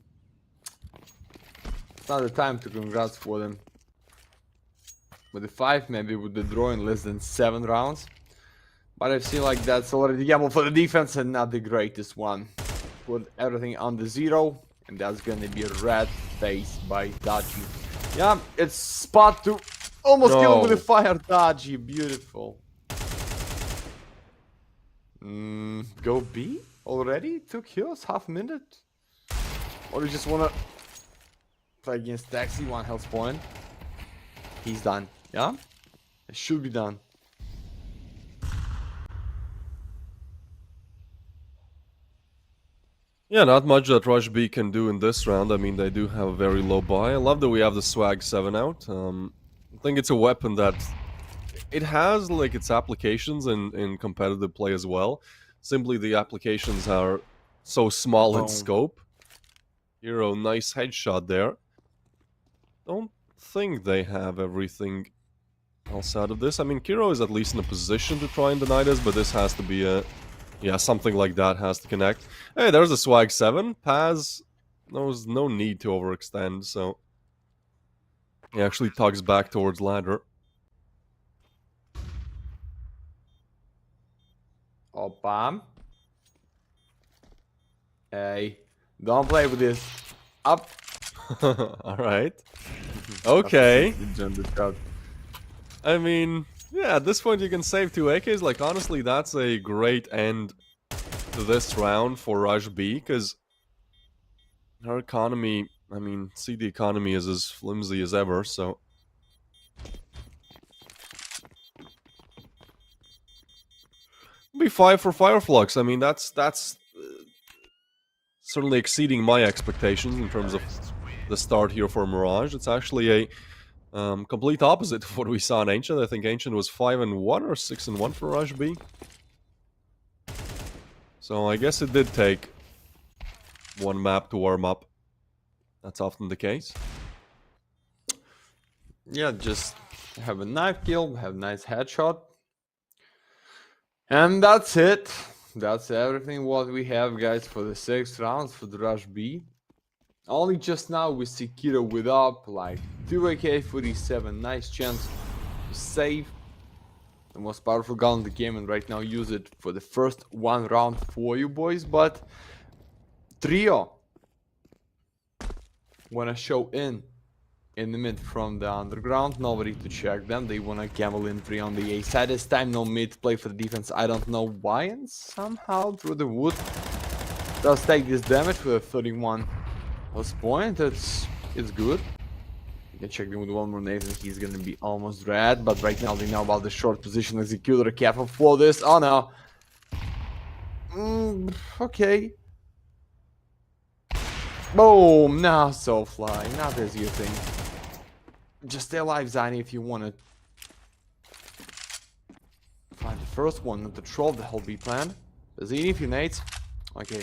it's not the time to congrats for them. With the 5, maybe with the draw in less than 7 rounds. But I feel like that's already gamble for the defense and not the greatest one. Put everything on the 0, and that's gonna be a red face by Dodgy. Yeah, it's spot to almost kill him with a fire Dodgy. Beautiful. Go B already? 2 kills, half minute? Or you just wanna play against Taxi, 1 health point? He's done, yeah? It should be done. Yeah, not much that Rush B can do in this round. I mean, they do have a very low buy. I love that we have the Swag 7 out. I think it's a weapon that it has like its applications in competitive play as well. Simply the applications are so small in scope. Hero, nice headshot there. Don't think they have everything else out of this. I mean, Kiro is at least in a position to try and deny this, but this has to be a... Yeah, something like that has to connect. Hey, there's a Swag 7. Paz, there's no need to overextend, so... He actually tugs back towards ladder. Oh, bomb. Hey, don't play with this. Up. Alright. Okay. I mean, yeah, at this point you can save 2 AKs. Like, honestly, that's a great end to this round for Rush B, because her economy, I mean, see, the economy is as flimsy as ever, so... Be 5 for Fireflux. I mean, that's certainly exceeding my expectations in terms of the start here for Mirage. It's actually a complete opposite of what we saw in Ancient. I think Ancient was 5-1 or 6-1 for Rush B. So I guess it did take 1 map to warm up. That's often the case. Yeah, just have a knife kill, have a nice headshot. And that's it. That's everything what we have, guys, for the 6 rounds for the Rush B. Only just now we see Kiro with up, like 2 AK-47, nice chance to save the most powerful gun in the game, and right now use it for the first 1 round for you boys. But Trio wanna show in the mid from the underground, nobody to check them. They wanna gamble in 3 on the A side this time, no mid play for the defense. I don't know why, and somehow through the wood does take this damage with a 31 plus point. It's good. You can check them with 1 more nade and he's gonna be almost red, but right now they know about the short position executor. Careful for this. Oh no. Okay. Boom. Now so fly. Not as you think. Just stay alive, Zani, if you want to find the first one, not the troll, the whole B plan. Zini, if you nades. Okay.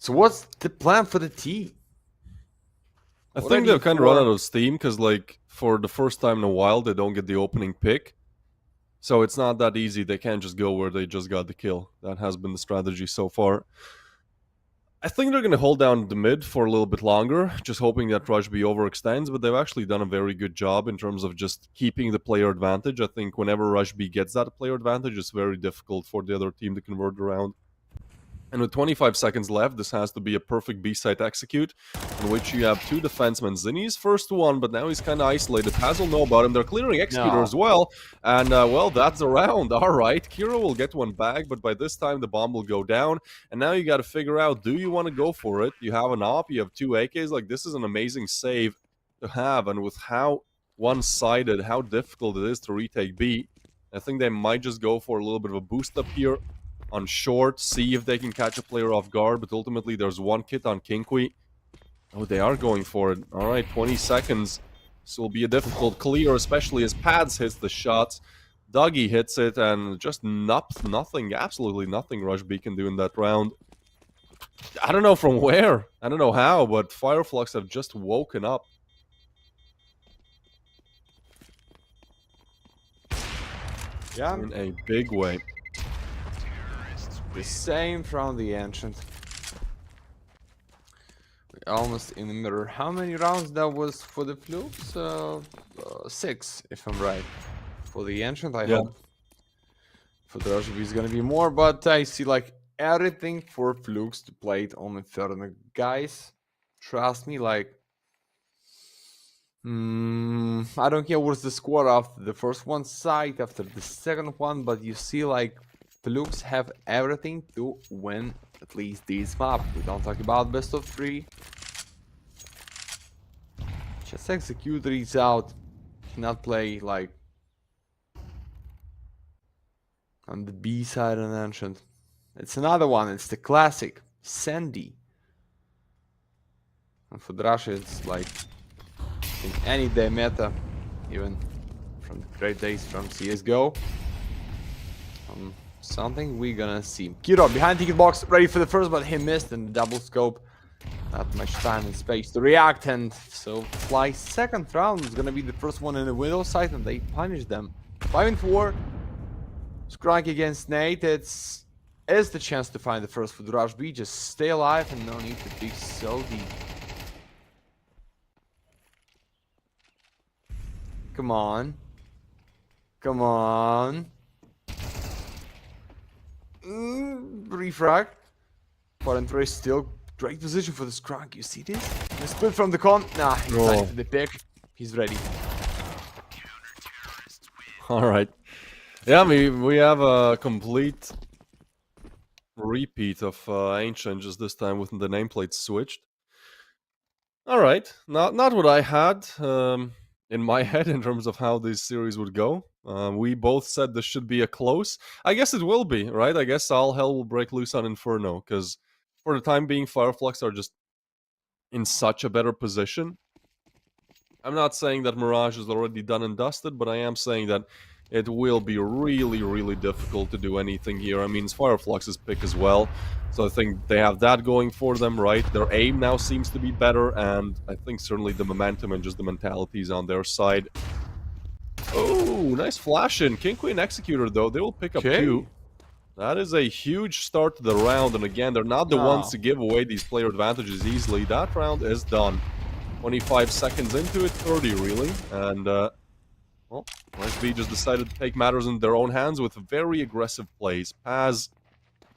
So what's the plan for the T? I think Already they've kind of run four. out of steam because, like, for the first time in a while, they don't get the opening pick. So it's not that easy. They can't just go where they just got the kill. That has been the strategy so far. I think they're going to hold down the mid for a little bit longer, just hoping that Rush B overextends, but they've actually done a very good job in terms of just keeping the player advantage. I think whenever Rush B gets that player advantage, it's very difficult for the other team to convert around. And with 25 seconds left, this has to be a perfect B-side execute, in which you have two defensemen. Zinni's first one, but now he's kind of isolated. Paz will know about him. They're clearing Executor No. as well. And, well, that's the round. All right, Kira will get one back, but by this time, the bomb will go down. And now you got to figure out, do you want to go for it? You have an AWP, you have two AKs. Like, this is an amazing save to have. And with how one-sided, how difficult it is to retake B, I think they might just go for a little bit of a boost up here on short, see if they can catch a player off guard, but ultimately there's one kit on Kinkui. Oh, they are going for it. All right, 20 seconds. This will be a difficult clear, especially as Pads hits the shots. Dougie hits it, and just nothing, absolutely nothing Rush B can do in that round. I don't know from where, I don't know how, but Fireflux have just woken up. Yeah. In a big way. The same from the Ancient. We're almost in the mirror. How many rounds that was for the Flux? 6, if I'm right. For the Ancient, I hope. For the Rush B is gonna be more, but I see like everything for Flux to play it on Inferno. Guys, trust me, like... I don't care what's the score after the first one side, after the second one, but you see like Flux have everything to win at least this map. We don't talk about best of 3. Just execute these out. Cannot play like on the B side and Ancient. It's another one, it's the classic Sandy. And for Drasha it's like in any day meta, even from the great days from CSGO. Something we're gonna see. Kiro behind ticket box, ready for the first, but he missed in the double scope. Not much time and space to react, and so Fly's second round is gonna be the first one in the window side, and they punish them. 5-4. Scrunk against Nate. It's the chance to find the first for the Rush B. Just stay alive and no need to dig so deep. Come on. Come on. Refrag. Entry still great position for the Scrunk. You see this? The split from the con. Nah, he's for the pick. He's ready. All right. Yeah, we have a complete repeat of Ancient, just this time with the nameplate switched. All right, not what I had in my head in terms of how this series would go. We both said this should be a close. I guess it will be, right? I guess all hell will break loose on Inferno, because for the time being, Fireflux are just in such a better position. I'm not saying that Mirage is already done and dusted, but I am saying that it will be really, really difficult to do anything here. I mean, it's Fireflux's pick as well, so I think they have that going for them, right? Their aim now seems to be better, and I think certainly the momentum and just the mentality is on their side. Oh, nice flash in. King Queen Executor, though, they will pick up 2. That is a huge start to the round, and again, they're not the ones to give away these player advantages easily. That round is done. 25 seconds into it, 30 really, and well, SB just decided to take matters in their own hands with very aggressive plays. Paz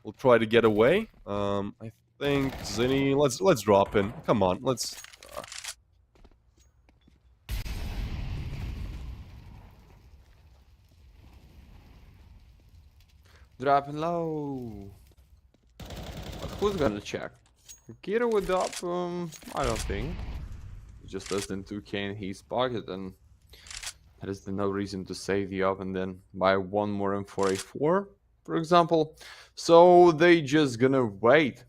will try to get away. I think Zinni, let's drop in. Come on, let's. Dropping low. But who's gonna check? Kira with up? I don't think. Just less than 2k in his pocket, and there is no reason to save the up and then buy one more M4A4, for example. So they just gonna wait.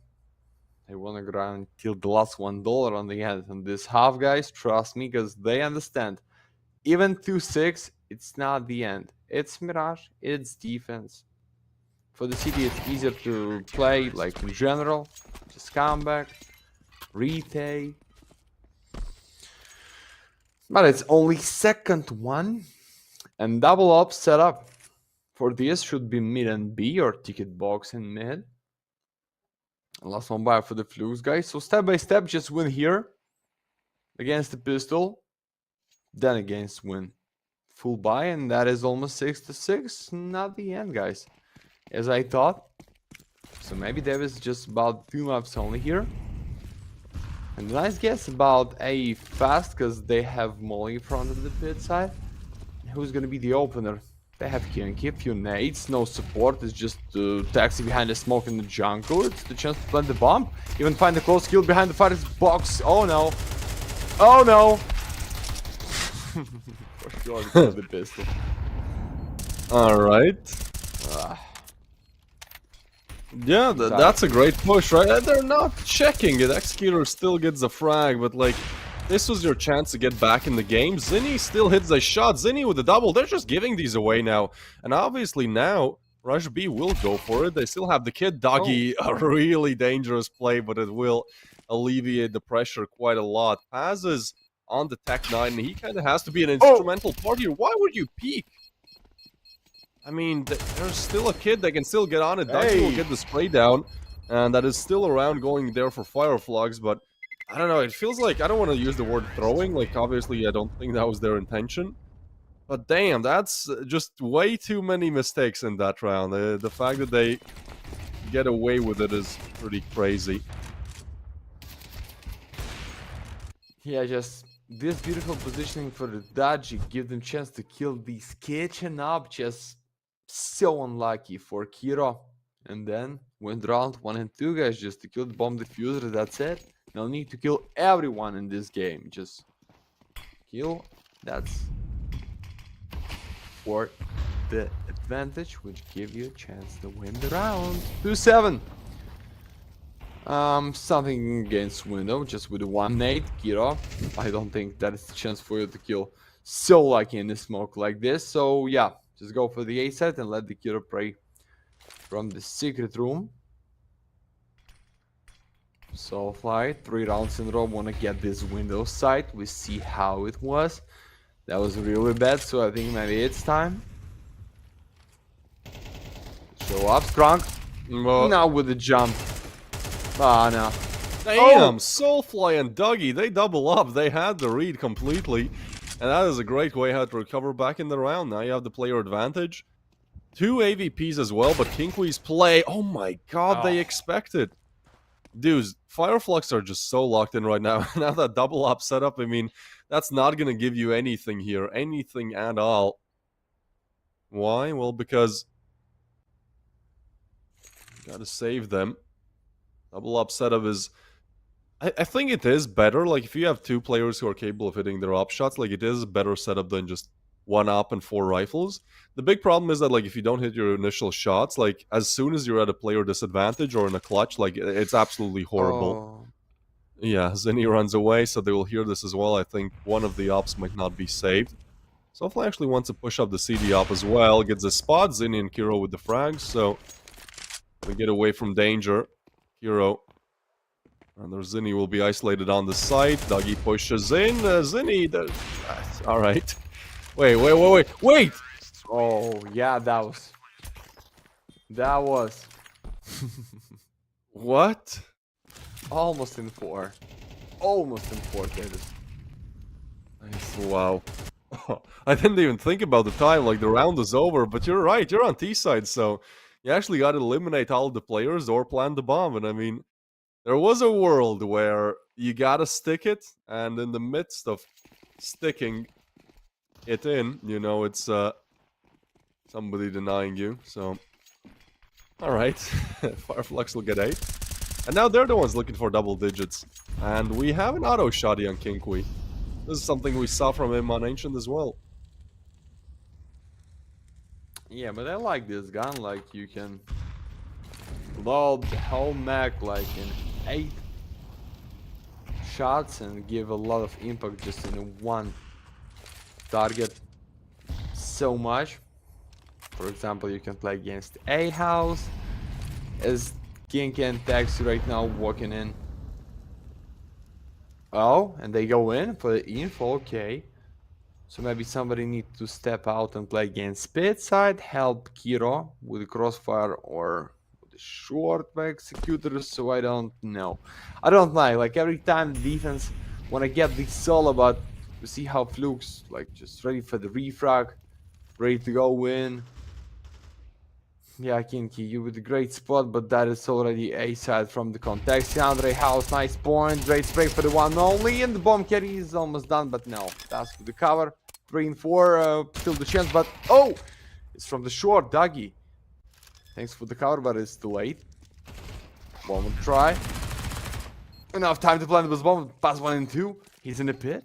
They wanna grind till the last $1 on the end. And this half, guys, trust me, because they understand. Even 2-6, it's not the end. It's Mirage, it's defense. For the city, it's easier to play, like in general. Just come back, retake. But it's only second one. And double up setup for this should be mid and B or ticket box and mid. And last one buy for the Flux guys. So step by step, just win here against the pistol, then against win full buy, and that is almost 6-6. Not the end, guys, as I thought. So maybe there is just about 2 maps only here. And a nice guess about A fast, because they have Molly in front of the pit side. Who's gonna be the opener? They have Kinky, a few nades, no support. It's just taxi behind the smoke in the jungle. It's the chance to plant the bomb. Even find the close kill behind the fighter's box. Oh no! Oh no! For sure, it's the pistol. All right. Yeah, that's a great push, right? They're not checking it. Executor still gets the frag, but like, this was your chance to get back in the game. Zinni still hits the shot. Zinni with the double. They're just giving these away now. And obviously now, Rush B will go for it. They still have the kid. Doggy, a really dangerous play, but it will alleviate the pressure quite a lot. Paz is on the Tech 9, and he kind of has to be an instrumental part here. Why would you peek? I mean, there's still a kid that can still get on it. Doggy will get the spray down, and that is still around going there for Fireflux, but I don't know, it feels like, I don't want to use the word throwing, like, obviously I don't think that was their intention. But damn, that's just way too many mistakes in that round. The fact that they get away with it is pretty crazy. Yeah, just this beautiful positioning for the dodge, give them chance to kill these kitchen up. Just so unlucky for Kiro. And then went round 1 and 2, guys, just to kill the bomb diffuser. That's it. No need to kill everyone in this game. Just kill. That's for the advantage, which give you a chance to win the round. 2-7. Something against window, just with a 1 nade, Kiro. I don't think that is the chance for you to kill so lucky in the smoke like this. So yeah, just go for the A set and let the Kiro pray from the secret room. Soulfly, 3 rounds in a row, wanna get this window side. We see how it was. That was really bad, so I think maybe it's time. Show up, Strong. Now with the jump. Ah, no. Damn, Soulfly and Dougie, they double up. They had the read completely. And that is a great way how to recover back in the round. Now you have the player advantage. 2 AVPs as well, but Kinkwee's play, oh my god, they expected. Dudes, Fireflux are just so locked in right now. Now that double up setup, I mean, that's not going to give you anything here. Anything at all. Why? Well, because gotta save them. Double up setup is... I think it is better. Like, if you have 2 players who are capable of hitting their up shots, like, it is a better setup than just 1 up and 4 rifles. The big problem is that, like, if you don't hit your initial shots, like, as soon as you're at a player disadvantage or in a clutch, like, it's absolutely horrible. Yeah, Zinni runs away, so they will hear this as well. I think one of the ops might not be saved. Soulfly actually wants to push up the CD op as well. Gets a spot, Zinni and Kiro with the frags, so we get away from danger. Kiro. And there's Zinni will be isolated on the site. Dougie pushes in. Zinni, alright. Wait! Oh, yeah, that was... What? Almost in 4. Almost in 4, Davis. Nice. Wow. I didn't even think about the time, like the round is over, but you're right, you're on T side, so you actually gotta eliminate all of the players or plant the bomb, and I mean, there was a world where you gotta stick it, and in the midst of sticking it in, you know, it's somebody denying you, so... Alright, Fireflux will get 8. And now they're the ones looking for double digits. And we have an auto shotty on Kinkwee. This is something we saw from him on Ancient as well. Yeah, but I like this gun, like, you can load the whole mech, like, in 8 shots and give a lot of impact just in one target. So much. For example, you can play against A house, as King and Taxi right now walking in. Oh, and they go in for the info, okay. So maybe somebody needs to step out and play against Spit side, help Kiro with the crossfire or with the short by executors. So I don't know. I don't like every time the defense when I get this solo, but you see how Flux like just ready for the refrag, ready to go in. Yeah, Kinky, you with a great spot, but that is already A side from the context. Andre House, nice point. Great spray for the one only, and the bomb carry is almost done, but no. That's with the cover. 3 and 4, still the chance, but oh! It's from the short, Dougie. Thanks for the cover, but it's too late. One more try. Enough time to plant this bomb. Pass 1 and 2. He's in the pit.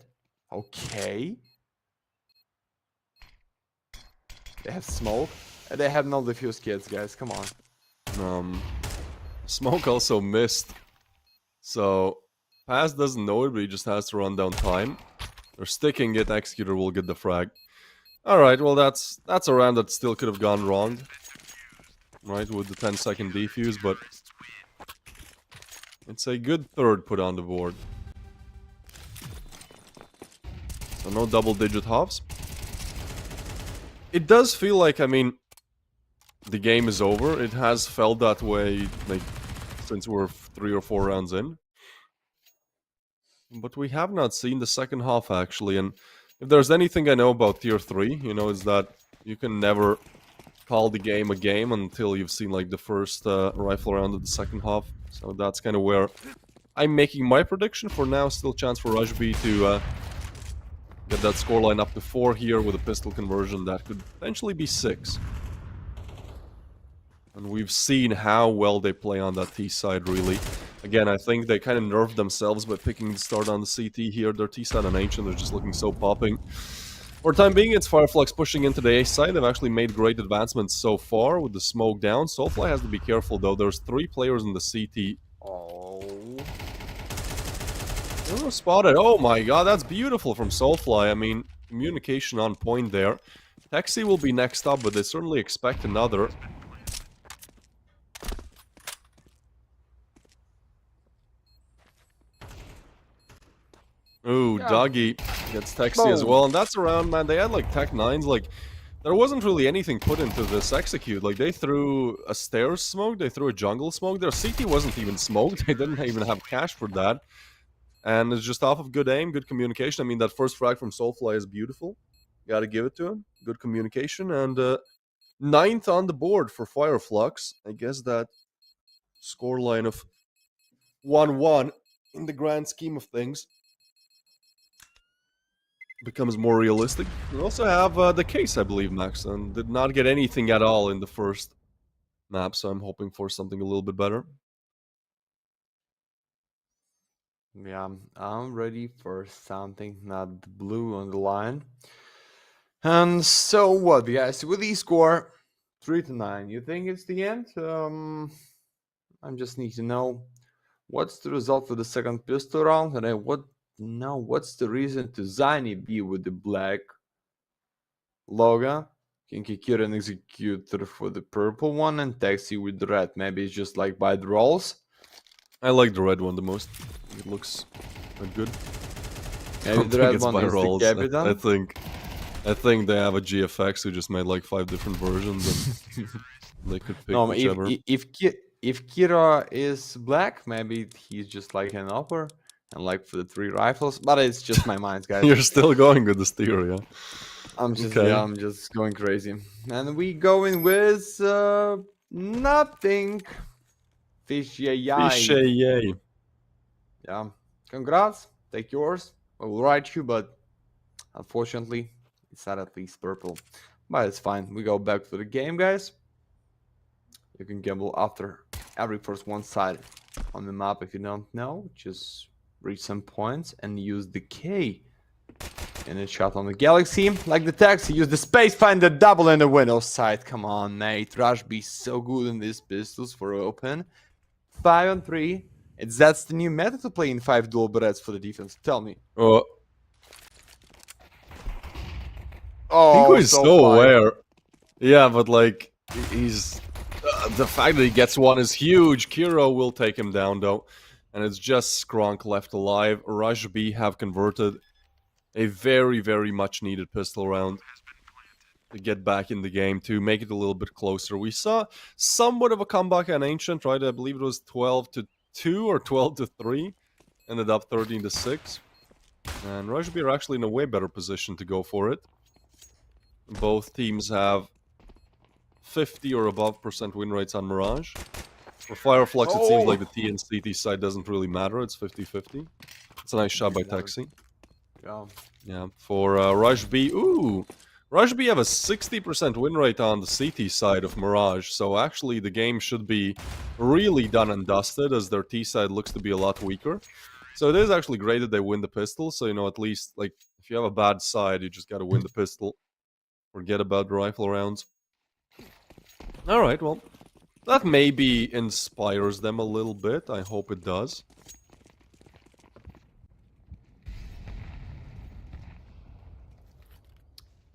Okay. They have smoke. They have no defuse kits, guys. Come on. Smoke also missed. So, Pass doesn't know it, but he just has to run down time. They're sticking it, Executor will get the frag. Alright, well that's a round that still could have gone wrong. Right, with the 10-second defuse, but it's a good third put on the board. So no double-digit halves. It does feel like, I mean, the game is over. It has felt that way, like, since we're 3 or 4 rounds in. But we have not seen the second half, actually, and if there's anything I know about Tier 3, you know, is that you can never call the game a game until you've seen, like, the first rifle round of the second half. So that's kind of where I'm making my prediction. For now, still chance for Rush B to get that scoreline up to 4 here with a pistol conversion. That could potentially be 6. And we've seen how well they play on that T side, really. Again, I think they kind of nerfed themselves by picking the start on the CT here. Their T side and Ancient are just looking so popping. For the time being, it's Fireflux pushing into the A side. They've actually made great advancements so far with the smoke down. Soulfly has to be careful, though. There's 3 players in the CT. Oh, spotted. Oh my god, that's beautiful from Soulfly. I mean, communication on point there. Taxi will be next up, but they certainly expect another. Ooh, yeah. Doggy gets Taxi as well, and that's around, man. They had like Tech 9s, like, there wasn't really anything put into this execute. Like, they threw a stairs smoke, they threw a jungle smoke. Their CT wasn't even smoked, they didn't even have cash for that. And it's just off of good aim, good communication. I mean, that first frag from Soulfly is beautiful. Gotta give it to him. Good communication, and 9th on the board for Fireflux. I guess that scoreline of 1-1 in the grand scheme of things becomes more realistic. We also have the case, I believe, Max, and did not get anything at all in the first map, so I'm hoping for something a little bit better. Yeah, I'm ready for something, not the blue on the line. And so what, guys? With the score 3-9, you think it's the end? I just need to know what's the result for the second pistol round, and what's the reason to Ziny be with the black logo? Kinky Kira and Executor for the purple one, and Taxi with the red. Maybe it's just like by the rolls. I like the red one the most. It looks good. Maybe the red one is the Captain. I think they have a GFX who just made like 5 different versions, and they could pick whichever. If Kira is black, maybe he's just like an upper. And like for the 3 rifles, but it's just my mind, guys. You're still going with this theory, yeah? I'm just going crazy. And we going with nothing. Fish yay. Yeah. Congrats. Take yours. I will write you, but unfortunately, it's not at least purple. But it's fine. We go back to the game, guys. You can gamble after every first one side on the map if you don't know. Just reach some points and use the K in a shot on the Galaxy. Like the Taxi, use the space, find the double in the window side. Come on, mate. Rush be so good in these pistols for open. 5-on-3. That's the new meta to play in 5 dual berets for the defense. Tell me. Oh, Pinko is so aware. Yeah, but like, he's... the fact that he gets one is huge. Kiro will take him down, though. And it's just Skronk left alive. Rush B have converted. a very, very much needed pistol round to get back in the game, to make it a little bit closer. We saw somewhat of a comeback on Ancient, right? I believe it was 12-2 or 12-3. Ended up 13-6. And Rajbi are actually in a way better position to go for it. Both teams have 50 or above % win rates on Mirage. For Fireflux, it seems like the T and CT side doesn't really matter. It's 50-50. It's a nice shot by Taxi. Yeah. For Rush B, Rush B have a 60% win rate on the CT side of Mirage. So actually, the game should be really done and dusted, as their T side looks to be a lot weaker. So it is actually great that they win the pistol. So, you know, at least, like, if you have a bad side, you just got to win the pistol. Forget about the rifle rounds. Alright, well, that maybe inspires them a little bit. I hope it does.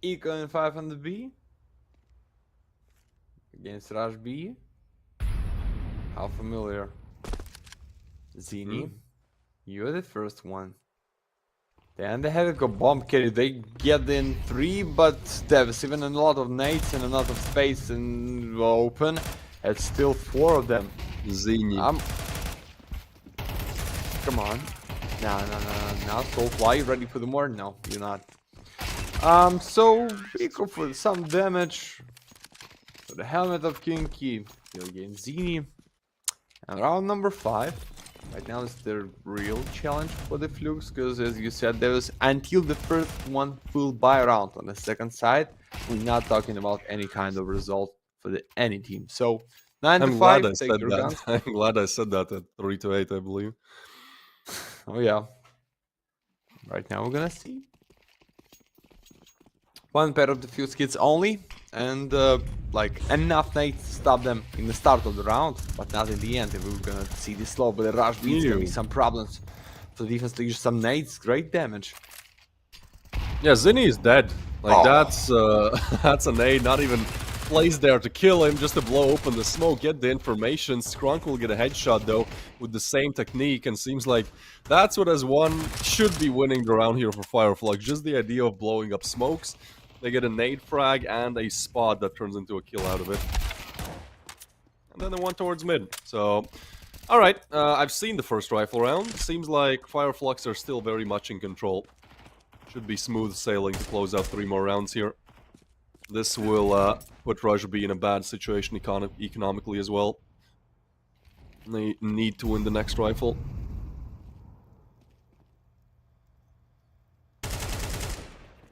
Eco and 5 on the B. Against Rush B. How familiar? Zini. You're the first one. Then they have a bomb carry. They get in 3, but there's even a lot of nades and a lot of space and open. It's still 4 of them. Zini. Come on. No. Soulfly, you ready for the more? No, you're not. So we go for some damage. For the helmet of Kinky. Still against Zini. And round number 5. Right now is the real challenge for the Flux, because as you said, there was until the first one full buy round. On the second side, we're not talking about any kind of result for any team. So 9-5, take your guns. I'm glad I said that at 3-8, I believe. Oh yeah. Right now we're gonna see. One pair of the Fuse kits only, and like enough nades to stop them in the start of the round, but not in the end. If we're gonna see this slow, but the Rush beats gonna be some problems for the defense to use some nades. Great damage. Yeah, Zinni is dead. Like that's a nade, not even placed there to kill him, just to blow open the smoke, get the information. Skrunk will get a headshot though with the same technique, and seems like that's what S1 should be winning the round here for Fireflux. Just the idea of blowing up smokes. They get a nade frag and a spot that turns into a kill out of it. And then they went towards mid. So, alright, I've seen the first rifle round. Seems like Fireflux are still very much in control. Should be smooth sailing to close out 3 more rounds here. This will put Rush B in a bad situation economically as well. They need to win the next rifle.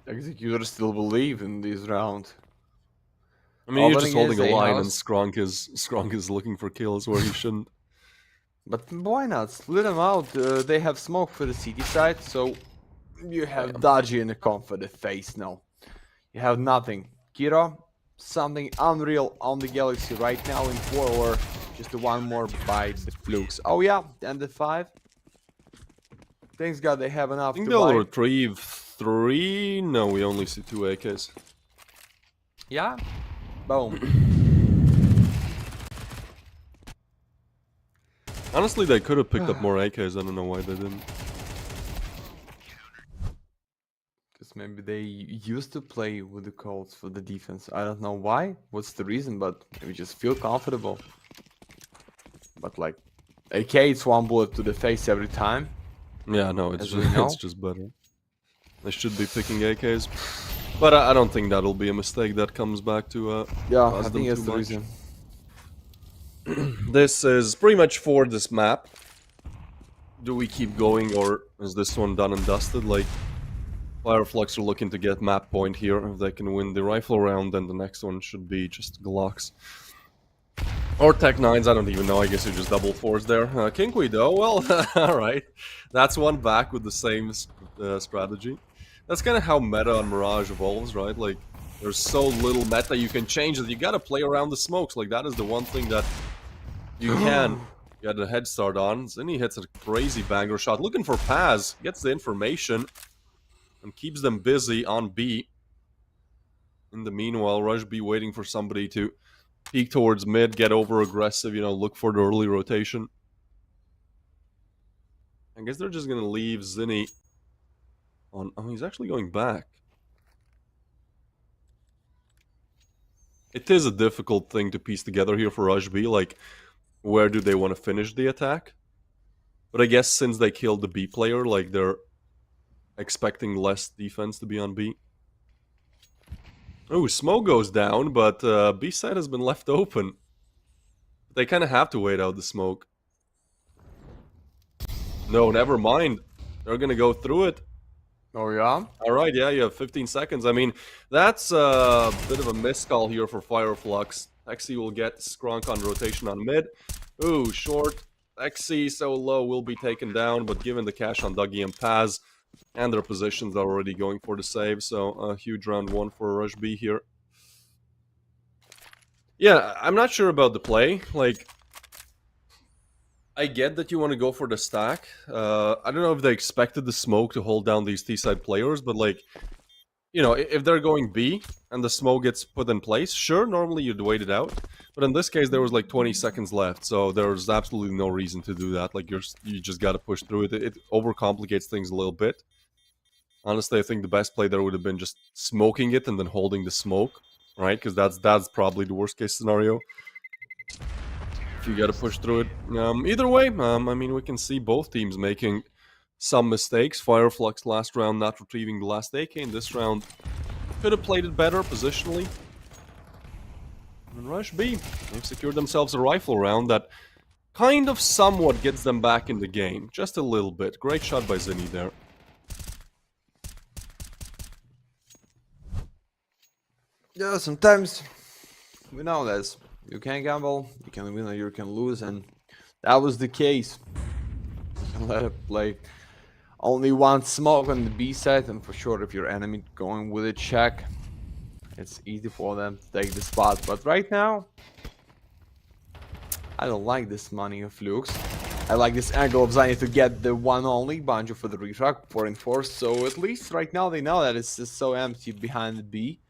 Executor still believe in this round. I mean, you're just holding a line, and Skrunk is looking for kills where he shouldn't. But why not? Split them out. They have smoke for the city side, so you have Dodgy and a comp for the face now. You have nothing. Kira, something unreal on the Galaxy right now in 4, or just the one more by the Flux. Oh yeah, and the 5. Thanks God they have enough. I think they'll retrieve 3. No, we only see 2 AKs. Yeah. Boom. Honestly, they could have picked up more AKs. I don't know why they didn't. Because maybe they used to play with the Colts for the defense. I don't know why. What's the reason? But maybe just feel comfortable. But like, AK, it's 1 bullet to the face every time. Yeah, no, it's just better. They should be picking AKs. But I don't think that'll be a mistake that comes back to yeah, I think that's the reason. This is pretty much for this map. Do we keep going, or is this one done and dusted? Like, Fireflux are looking to get map point here. If they can win the rifle round, then the next one should be just Glocks. Or Tech 9s, I don't even know. I guess you just double FORZE there. Kinkui though, well, alright. That's one back with the same strategy. That's kind of how meta on Mirage evolves, right? Like, there's so little meta you can change that you gotta play around the smokes. Like, that is the one thing that you can get a head start on. Zinni hits a crazy banger shot. Looking for Paz, gets the information, and keeps them busy on B. In the meanwhile, Rush B waiting for somebody to peek towards mid, get over aggressive, you know, look for the early rotation. I guess they're just gonna leave Zinni on... Oh, he's actually going back. It is a difficult thing to piece together here for Rush B, like, where do they want to finish the attack? But I guess since they killed the B player, like, they're expecting less defense to be on B. Oh, smoke goes down, but B side has been left open. They kind of have to wait out the smoke. No, never mind. They're gonna go through it. Oh yeah? Alright, yeah, you have 15 seconds. I mean, that's a bit of a miscall here for Fireflux. Exy will get Skronk on rotation on mid. Ooh, short. Exy so low will be taken down, but given the cash on Dougie and Paz, and their positions are already going for the save, so a huge round 1 for Rush B here. Yeah, I'm not sure about the play. Like, I get that you want to go for the stack. I don't know if they expected the smoke to hold down these T-side players, but like, you know, if they're going B and the smoke gets put in place, sure, normally you'd wait it out. But in this case, there was like 20 seconds left, so there's absolutely no reason to do that. Like, you just got to push through it. It overcomplicates things a little bit. Honestly, I think the best play there would have been just smoking it and then holding the smoke, right? Because that's probably the worst case scenario. If you gotta push through it. Either way, I mean, we can see both teams making some mistakes. Fireflux last round not retrieving the last AK, and this round could have played it better positionally. And Rush B, they've secured themselves a rifle round that kind of somewhat gets them back in the game. Just a little bit. Great shot by Zinni there. Yeah, sometimes we know this. You can gamble, you can win or you can lose, and that was the case. You can let it play. Only one smoke on the B side, and for sure if your enemy going with a check, it's easy for them to take the spot. But right now, I don't like this money of Flux. I like this angle of Zani to get the one only Banjo for the retruck for enforced. So at least right now they know that it's just so empty behind the B.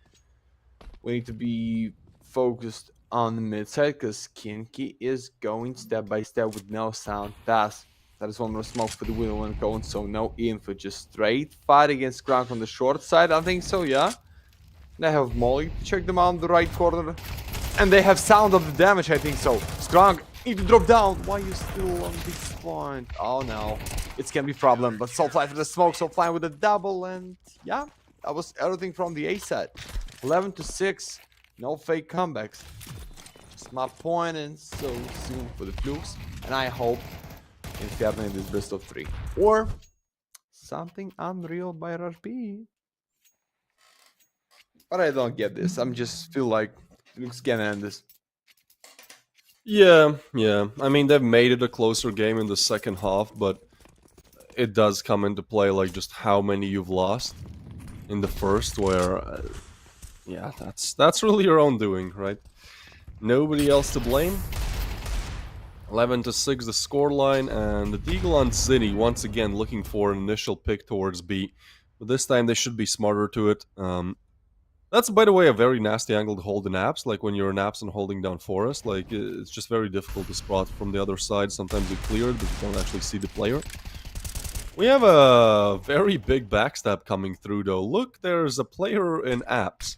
We need to be focused on the mid side because Kinky is going step by step with no sound pass. That is one more smoke for the window and going, so no info, just straight fight against Gronk on the short side. I think so, yeah. They have Molly to check them out in the right corner. And they have sound of the damage, I think so. Skronk, need to drop down. Why are you still on this point? Oh no, it's gonna be a problem. But Soulfly for the smoke, Soulfly with a double, and yeah, that was everything from the A set. 11-6, no fake comebacks. That's my point, and so soon for the Flux. And I hope Inferno in this best of 3. Or something unreal by Rush B. But I don't get this. I'm just feel like Flux can end this. Yeah. I mean, they've made it a closer game in the second half, but it does come into play, like, just how many you've lost in the first, where... yeah, that's really your own doing, right? Nobody else to blame. 11-6 the scoreline, and the Deagle on Zinni once again looking for an initial pick towards B. But this time they should be smarter to it. That's, by the way, a very nasty angle to hold in apps, like when you're in apps and holding down Forest. Like, it's just very difficult to spot from the other side. Sometimes you clear it, but you don't actually see the player. We have a very big backstab coming through, though. Look, there's a player in apps.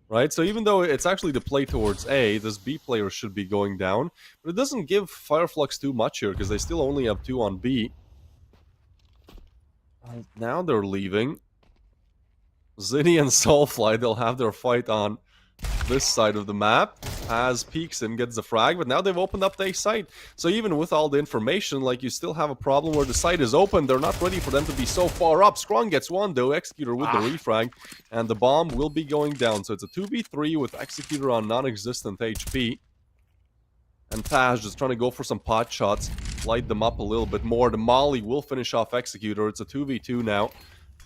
Right, so even though it's actually the play towards A, this B player should be going down. But it doesn't give Fireflux too much here, because they still only have 2 on B. Now they're leaving. Zinni and Soulfly, they'll have their fight on this side of the map. As peeks him, gets the frag, but now they've opened up the A site. So even with all the information, like, you still have a problem where the site is open. They're not ready for them to be so far up. Scrong gets one, though. Executor with the refrag, and the bomb will be going down. So it's a 2v3 with Executor on non-existent HP. And Taj just trying to go for some pot shots, light them up a little bit more. The Molly will finish off Executor. It's a 2v2 now.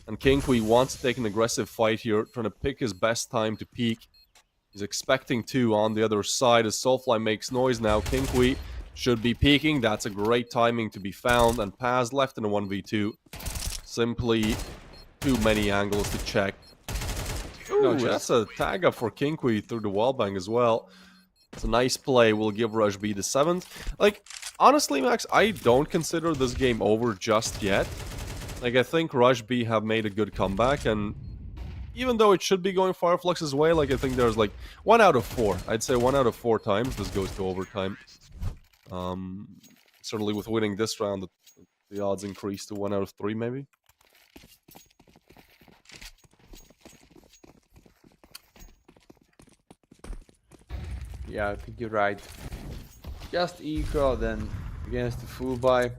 And Kinkui wants to take an aggressive fight here, trying to pick his best time to peek. He's expecting 2 on the other side as Soulfly makes noise now. Kinkui should be peeking. That's a great timing to be found. And Paz left in a 1v2. Simply too many angles to check. Ooh, that's a tag up for Kinkui through the wallbang as well. It's a nice play. We'll give Rush B the 7th. Like, honestly, Max, I don't consider this game over just yet. Like, I think Rush B have made a good comeback, and even though it should be going Fireflux's way, like, I think there's like 1 out of 4. I'd say 1 out of 4 times this goes to overtime. Um, Certainly with winning this round, the odds increase to 1 out of 3, maybe. Yeah, I think you're right. Just eco, then against the full buy.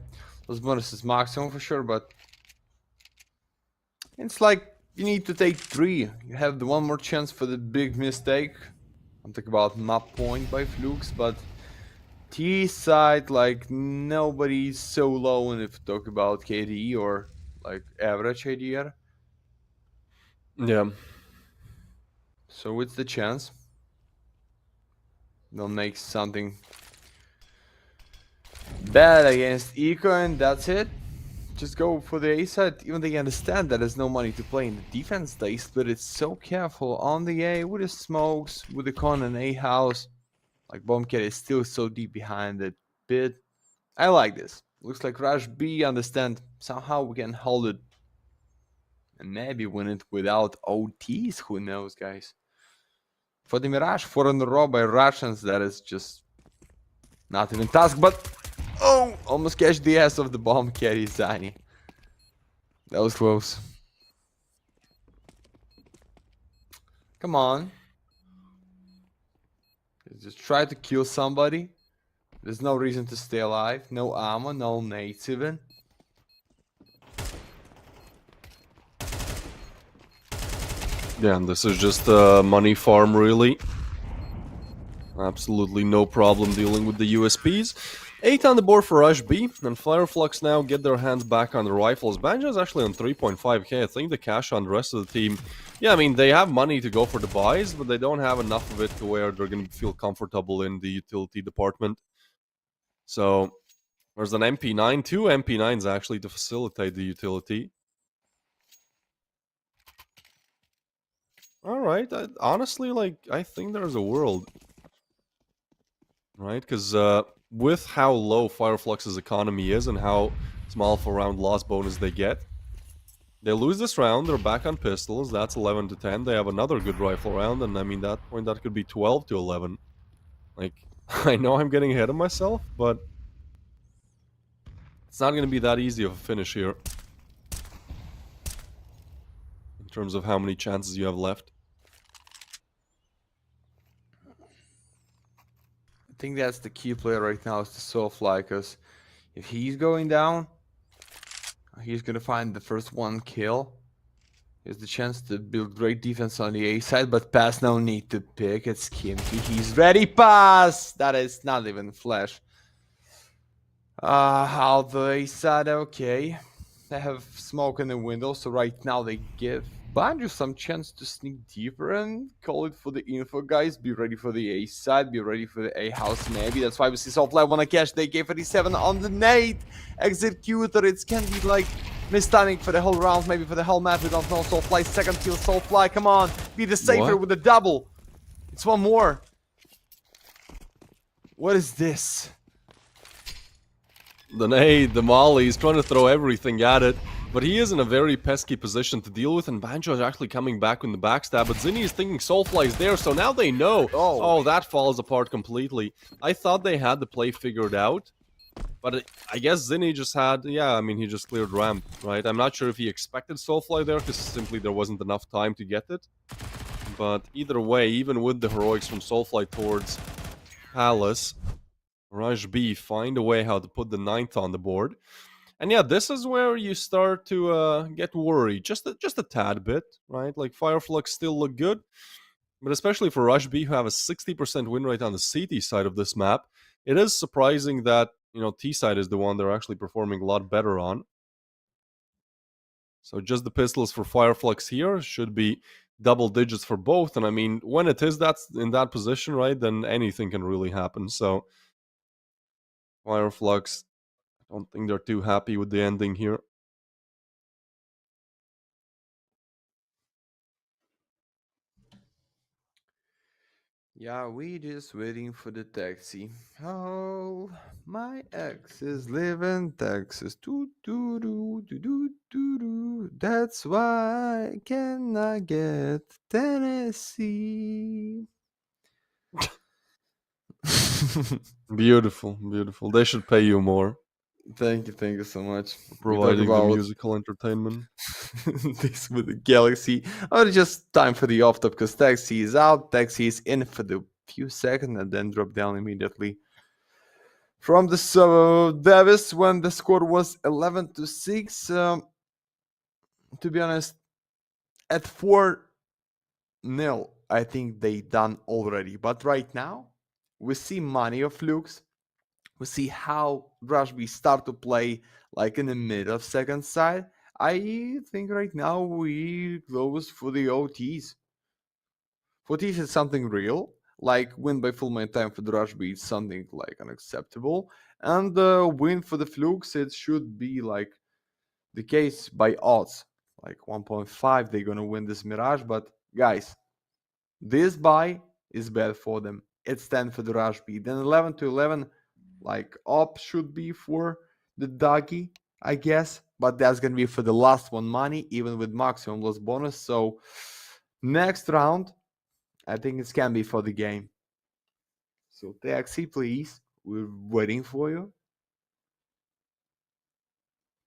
Those bonuses maximum for sure, but it's like you need to take 3. You have the one more chance for the big mistake. I'm talking about map point by Flux, but T side, like nobody's so low. And if you talk about KDE or like average ADR, Yeah. so it's the chance they'll make something bad against eco, and that's it. Just go for the A side. Even they understand that there's no money to play in the defense. They split it so careful on the A with the smokes, with the con and A house. Like Bombcat is still so deep behind it. Bit. I like this. Looks like Rush B understand somehow we can hold it and maybe win it without OTs. Who knows, guys? For the Mirage, 4 in a row by Russians, that is just not even task, but oh, almost catch the ass of the bomb carry Zani. That was close. Come on. Just try to kill somebody. There's no reason to stay alive. No ammo, no nades even. Yeah, and this is just a money farm, really. Absolutely no problem dealing with the USPs. 8 on the board for Rush B, and Fireflux now get their hands back on the rifles. Banjo's actually on 3.5k. I think the cash on the rest of the team, yeah, I mean, they have money to go for the buys, but they don't have enough of it to where they're going to feel comfortable in the utility department. So, there's an MP9, 2 MP9s actually to facilitate the utility. Alright, honestly, like, I think there's a world. Right, because with how low Fireflux's economy is and how small of a round loss bonus they get, they lose this round, they're back on pistols, that's 11 to 10, they have another good rifle round, and I mean, that point, that could be 12 to 11. Like, I know I'm getting ahead of myself, but it's not going to be that easy of a finish here. In terms of how many chances you have left. I think that's the key player right now is the Soulfly, because if he's going down, he's gonna find the first one kill. He has the chance to build great defense on the A side, but pass no need to pick. It's Kimchi. He's ready. Pass. That is not even flash. How the A side? Okay, they have smoke in the window, so right now they give Banjo some chance to sneak deeper and call it for the info, guys. Be ready for the A side, be ready for the A house, maybe. That's why we see Soulfly wanna catch the AK-47 on the nade. Executor, it can be like mistiming for the whole round, maybe for the whole map, we don't know. Soulfly, second kill, Soulfly, come on. Be the safer with the double. It's one more. What is this? The nade, the molly, he's trying to throw everything at it. But he is in a very pesky position to deal with, and Banjo is actually coming back with the backstab. But Zinni is thinking Soulfly is there, so now they know. Oh, that falls apart completely. I thought they had the play figured out, but I guess Zinni just had, yeah, I mean, he just cleared ramp, right? I'm not sure if he expected Soulfly there, because simply there wasn't enough time to get it. But either way, even with the heroics from Soulfly towards Palace, Rush B find a way how to put the 9th on the board. And yeah, this is where you start to get worried, just a tad bit, right? Like Fireflux still look good, but especially for Rush B, who have a 60% win rate on the CT side of this map, it is surprising that, you know, T side is the one they're actually performing a lot better on. So just the pistols for Fireflux here should be double digits for both, and I mean, when it is that's in that position, right, then anything can really happen. So Fireflux, I don't think they're too happy with the ending here. Yeah, we just waiting for the taxi. Oh, my ex is living in Texas. Doo doo doo doo doo doo doo. That's why I cannot get Tennessee. Beautiful, beautiful. They should pay you more Thank you so much. for We talk providing the about musical entertainment. this with the Galaxy. Oh, it's just time for the off top because Taxi is out. Taxi is in for the few seconds and then drop down immediately. From the Davis when the score was 11-6. To be honest, at 4-0, I think they done already. But right now, we see money of Flux. We see how Rushby start to play like in the mid of second side. I think right now we close for the OTs. For OTs is something real, like win by full main time for the Rushby is something like unacceptable. And win for the Flux, it should be like the case by odds. Like 1.5, they're gonna win this Mirage. But guys, this buy is bad for them. It's 10 for the Rushby. Then 11-11, like up should be for the doggy, I guess. But that's gonna be for the last one money, even with maximum loss bonus. So next round, I think it can be for the game. So taxi, please. We're waiting for you.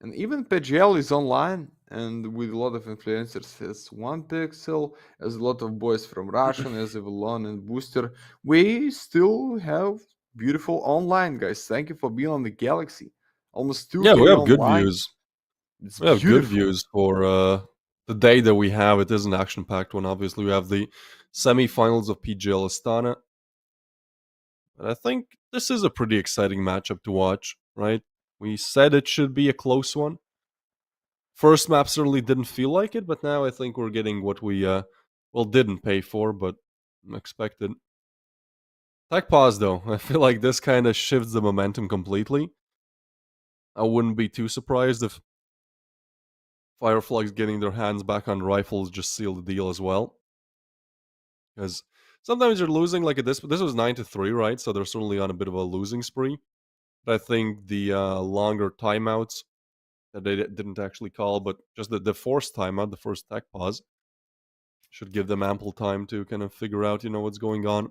And even PGL is online and with a lot of influencers. As One Pixel, as a lot of boys from Russian, as Evelon and Booster. We still have beautiful online, guys. Thank you for being on the Galaxy. Almost Yeah, we 2K have good online. views. It's We have good beautiful. views for the day that we have. It is an action-packed one. Obviously, we have the semi-finals of PGL Astana. But I think this is a pretty exciting matchup to watch, right? We said it should be a close one. First map certainly didn't feel like it, but now I think we're getting what we didn't pay for, but expected. Tech pause though. I feel like this kind of shifts the momentum completely. I wouldn't be too surprised if Fireflies getting their hands back on rifles just sealed the deal as well. Because sometimes you're losing like this. This was 9-3, right? So they're certainly on a bit of a losing spree. But I think the longer timeouts that they didn't actually call, but just the forced timeout, the first tech pause, should give them ample time to kind of figure out, what's going on.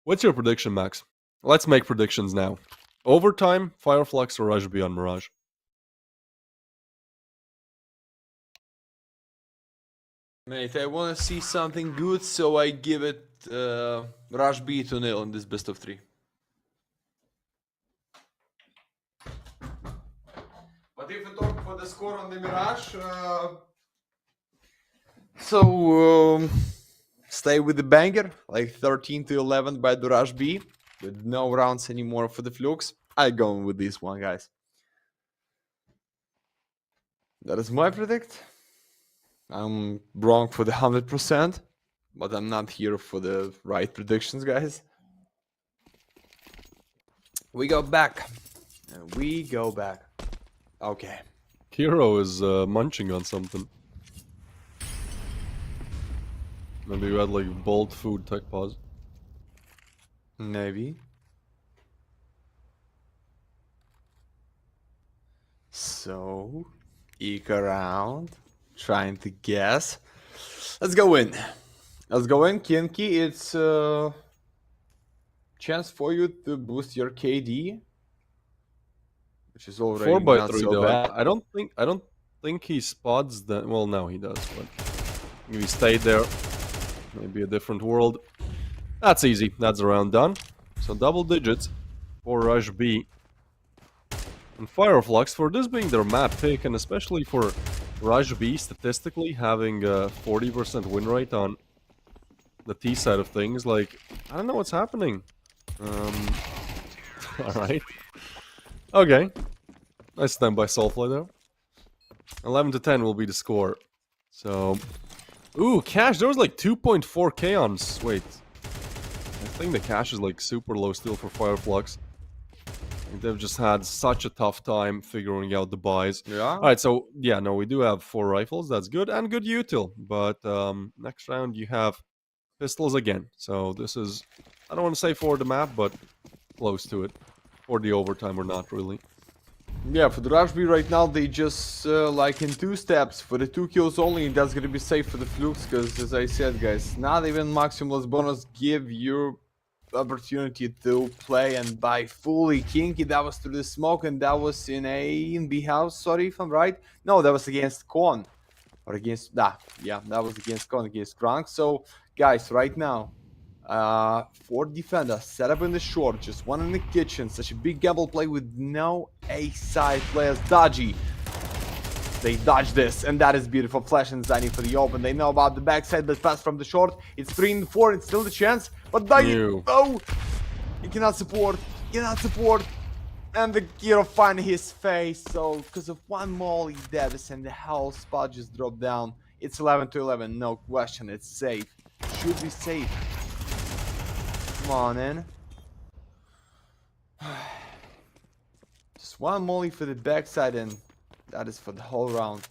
What's your prediction, Max? Let's make predictions now. Overtime, Fireflux or Rush beyond Mirage? Mate, I want to see something good, so I give it Rush B to nil in this best of 3. But if you talk for the score on the Mirage, stay with the banger, like 13-11 by the Rush B, with no rounds anymore for the Flux. I going with this one, guys. That is my predict. I'm wrong for the 100%, but I'm not here for the right predictions, guys. We go back. We go back. Okay. Kiro is munching on something. Maybe you had like bold food tech pause. Maybe. So, eke around, trying to guess. Let's go in. Let's go in, Kinky. It's a chance for you to boost your KD, which is already 4x3 not so though. bad. I don't think he spots that. Well, now he does, but if he stayed there, maybe a different world. That's easy. That's a round done. So double digits for Rush B. And Fireflux, for this being their map pick, and especially for Rush B statistically having a 40% win rate on the T side of things, like, I don't know what's happening. Alright. Okay. Nice standby Soulfly there. 11-10 will be the score. So, ooh, cash. There was like 2.4k on. Wait, I think the cash is like super low still for Fireflux. They've just had such a tough time figuring out the buys. Yeah. All right, so yeah, no, we do have 4 rifles. That's good and good util. But next round you have pistols again. So this is, I don't want to say for the map, but close to it. For the overtime or not really. Yeah, for the Rush B right now, they just like in 2 steps for the 2 kills only. That's gonna be safe for the Flux, because as I said, guys, not even maximalist bonus give you opportunity to play and buy fully kinky. That was through the smoke, and that was in B house. Sorry if I'm right. No, that was against Con, or against yeah, that was against Con, against Krank. So guys, right now, 4 defenders set up in the short, just 1 in the kitchen. Such a big gamble play with no A-side players. Dodgy. They dodge this, and that is beautiful. Flash and Zani for the open. They know about the backside, but pass from the short. It's 3 and 4. It's still the chance, but Doggy, oh, he cannot support. And the hero find his face. So because of 1 molly, Davis and the whole spot just dropped down. It's 11-11. No question. It's safe. Should be safe. Come on in. Just 1 molly for the backside, and that is for the whole round.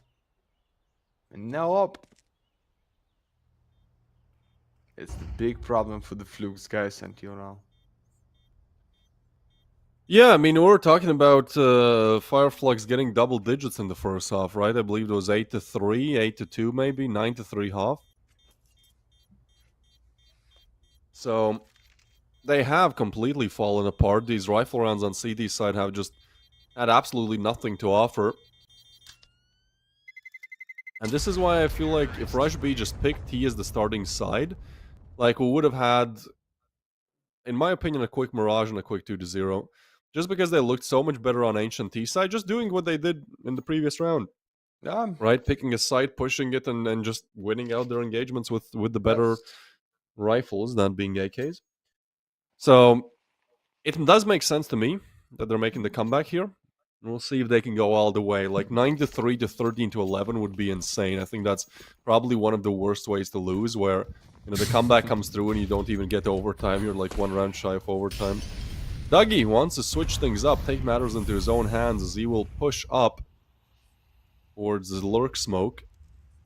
And now up. It's the big problem for the Flux guys until now. Yeah, I mean, we were talking about Fireflux getting double digits in the first half, right? I believe it was 8-3, 8-2 maybe, 9-3 half. So they have completely fallen apart. These rifle rounds on CD side have just had absolutely nothing to offer. And this is why I feel like if Rush B just picked T as the starting side, like we would have had, in my opinion, a quick Mirage and a quick 2-0. Just because they looked so much better on Ancient T side, just doing what they did in the previous round. Right? Picking a side, pushing it, and just winning out their engagements with the better rifles, not being AKs. So it does make sense to me that they're making the comeback here. We'll see if they can go all the way. Like 9-3 to 13-11 would be insane. I think that's probably one of the worst ways to lose, where the comeback comes through and you don't even get to overtime. You're like 1 round shy of overtime. Dougie wants to switch things up, take matters into his own hands, as he will push up towards the lurk smoke.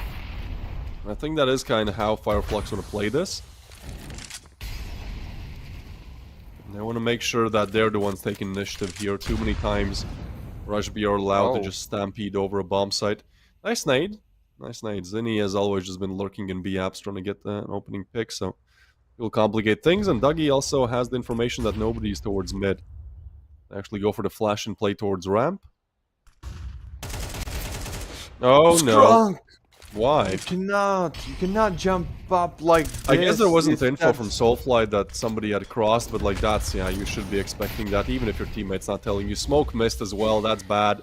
I think that is kind of how Fireflux want to play this. They want to make sure that they're the ones taking initiative here. Too many times Rush B are allowed to just stampede over a bomb site. Nice nade. Nice nade. Zinni has always just been lurking in B apps trying to get an opening pick, so it will complicate things. And Dougie also has the information that nobody's towards mid. They actually go for the flash and play towards ramp. Oh no. Why? You cannot jump up like this. I guess there wasn't info from Soulfly that somebody had crossed, but like that's, yeah, you should be expecting that even if your teammate's not telling you. Smoke missed as well, that's bad.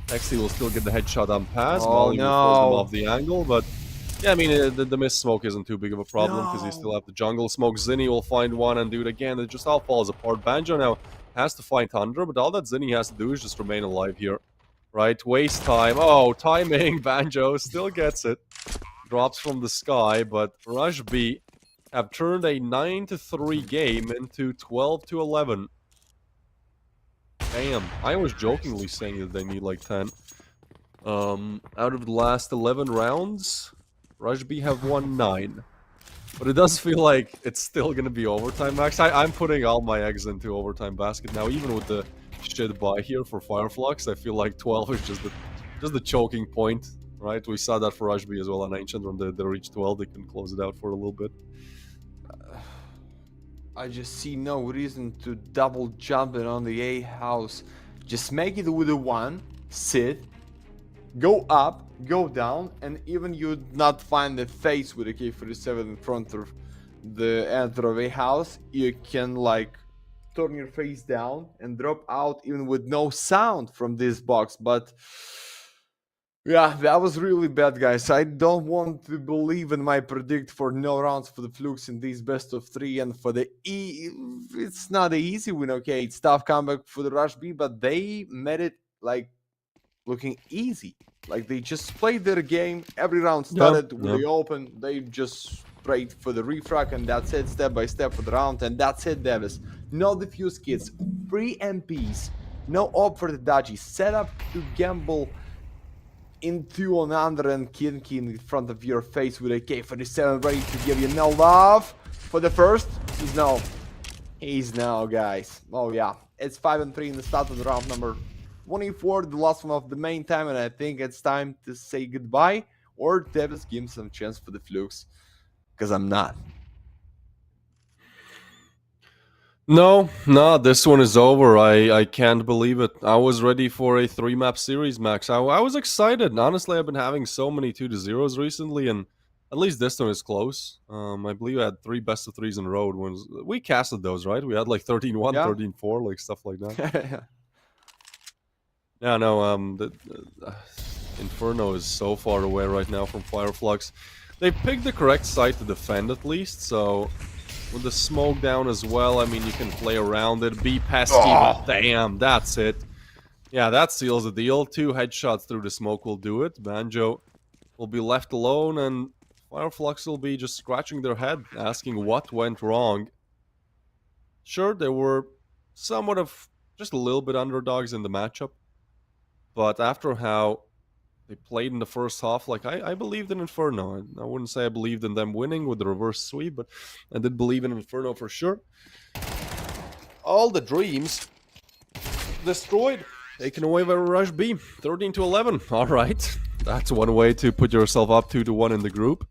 XT will still get the headshot on pass, Molly will force him off the angle, but yeah, I mean, the missed smoke isn't too big of a problem because you still have the jungle smoke. Zinni will find one and do it again. It just all falls apart. Banjo now has to find Tundra, but all that Zinni has to do is just remain alive here. Right, waste time. Oh, timing. Banjo still gets it. Drops from the sky, but Rush B have turned a 9-3 game into 12-11. Damn, I was jokingly saying that they need like 10. Out of the last 11 rounds, Rush B have won 9. But it does feel like it's still gonna be overtime, Max. I'm putting all my eggs into overtime basket now, even with the shit buy here for Fireflux. I feel like 12 is just the choking point, right? We saw that for Rush B as well on Ancient. When they reached 12, they couldn't close it out for a little bit. I just see no reason to double jump it on the A house. Just make it with a 1, sit, go up, go down, and even you'd not find the face with a K47 in front of the enter of A house, you can like turn your face down and drop out even with no sound from this box. But yeah, that was really bad, guys. I don't want to believe in my predict for no rounds for the Flux in these best of 3, and for the it's not an easy win. Okay, it's tough comeback for the Rush B, but they made it like looking easy. Like they just played their game. Every round started with the open. They just prayed for the refrag, and that's it, step by step for the round, and that's it, Davis. No defuse kits, 3 MPs, No op for the dodgy. Set up to gamble into an under and Kinky in front of your face with a K47 ready to give you no love. For the first, he's no, guys. Oh yeah, it's 5-3 in the start of the round number 24, the last one of the main time, and I think it's time to say goodbye or Davis give him some chance for the Flux, because I'm not. No, this one is over. I can't believe it. I was ready for a 3-map series, Max. I was excited. Honestly, I've been having so many 2-0s recently, and at least this one is close. I believe I had 3 best of 3s in a row. We casted those, right? We had like 13-1, Yeah. 13-4, like stuff like that. Yeah, no, Inferno is so far away right now from Flux. They picked the correct side to defend at least, so with the smoke down as well, I mean, you can play around it, be pesky, but damn, that's it. Yeah, that seals the deal. 2 headshots through the smoke will do it. Banjo will be left alone, and Flux will be just scratching their head, asking what went wrong. Sure, they were somewhat of just a little bit underdogs in the matchup, but after how they played in the first half, like, I believed in Inferno. I wouldn't say I believed in them winning with the reverse sweep, but I did believe in Inferno for sure. All the dreams destroyed, taken away by Rush B. 13-11. All right, that's one way to put yourself up 2-1 in the group.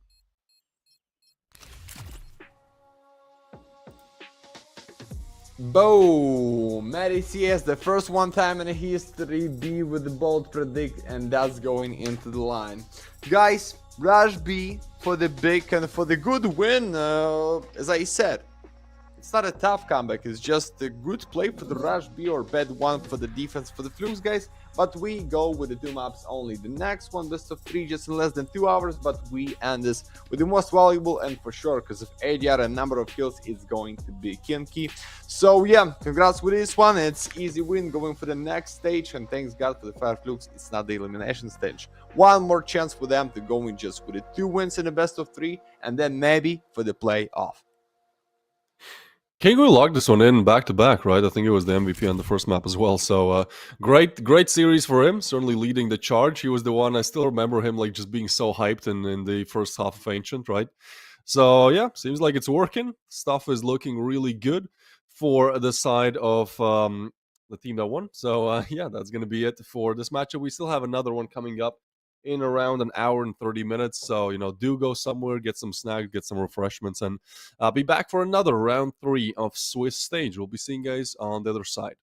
Boom! Matty CS, the first one time in history B with the bold predict, and that's going into the line. Guys, Rush B for the big and for the good win. As I said, it's not a tough comeback, it's just a good play for the Rush B or bad one for the defense for the Flux, guys. But we go with the 2 maps only. The next one, best of 3, just in less than 2 hours, but we end this with the most valuable, and for sure, because of ADR and number of kills, it's going to be Kinky. So yeah, congrats with this one. It's easy win going for the next stage, and thanks God for the Fire Flux, it's not the elimination stage. One more chance for them to go in just with the 2 wins in the best of 3, and then maybe for the playoff. Kingu locked this one in back-to-back, right? I think it was the MVP on the first map as well. So great series for him, certainly leading the charge. He was the one, I still remember him like just being so hyped in the first half of Ancient, right? So yeah, seems like it's working. Stuff is looking really good for the side of the team that won. So yeah, that's going to be it for this matchup. We still have another one coming up in around an hour and 30 minutes. So, do go somewhere, get some snacks, get some refreshments, and be back for another round 3 of Swiss stage. We'll be seeing you guys on the other side.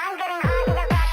I'm getting hot in the back.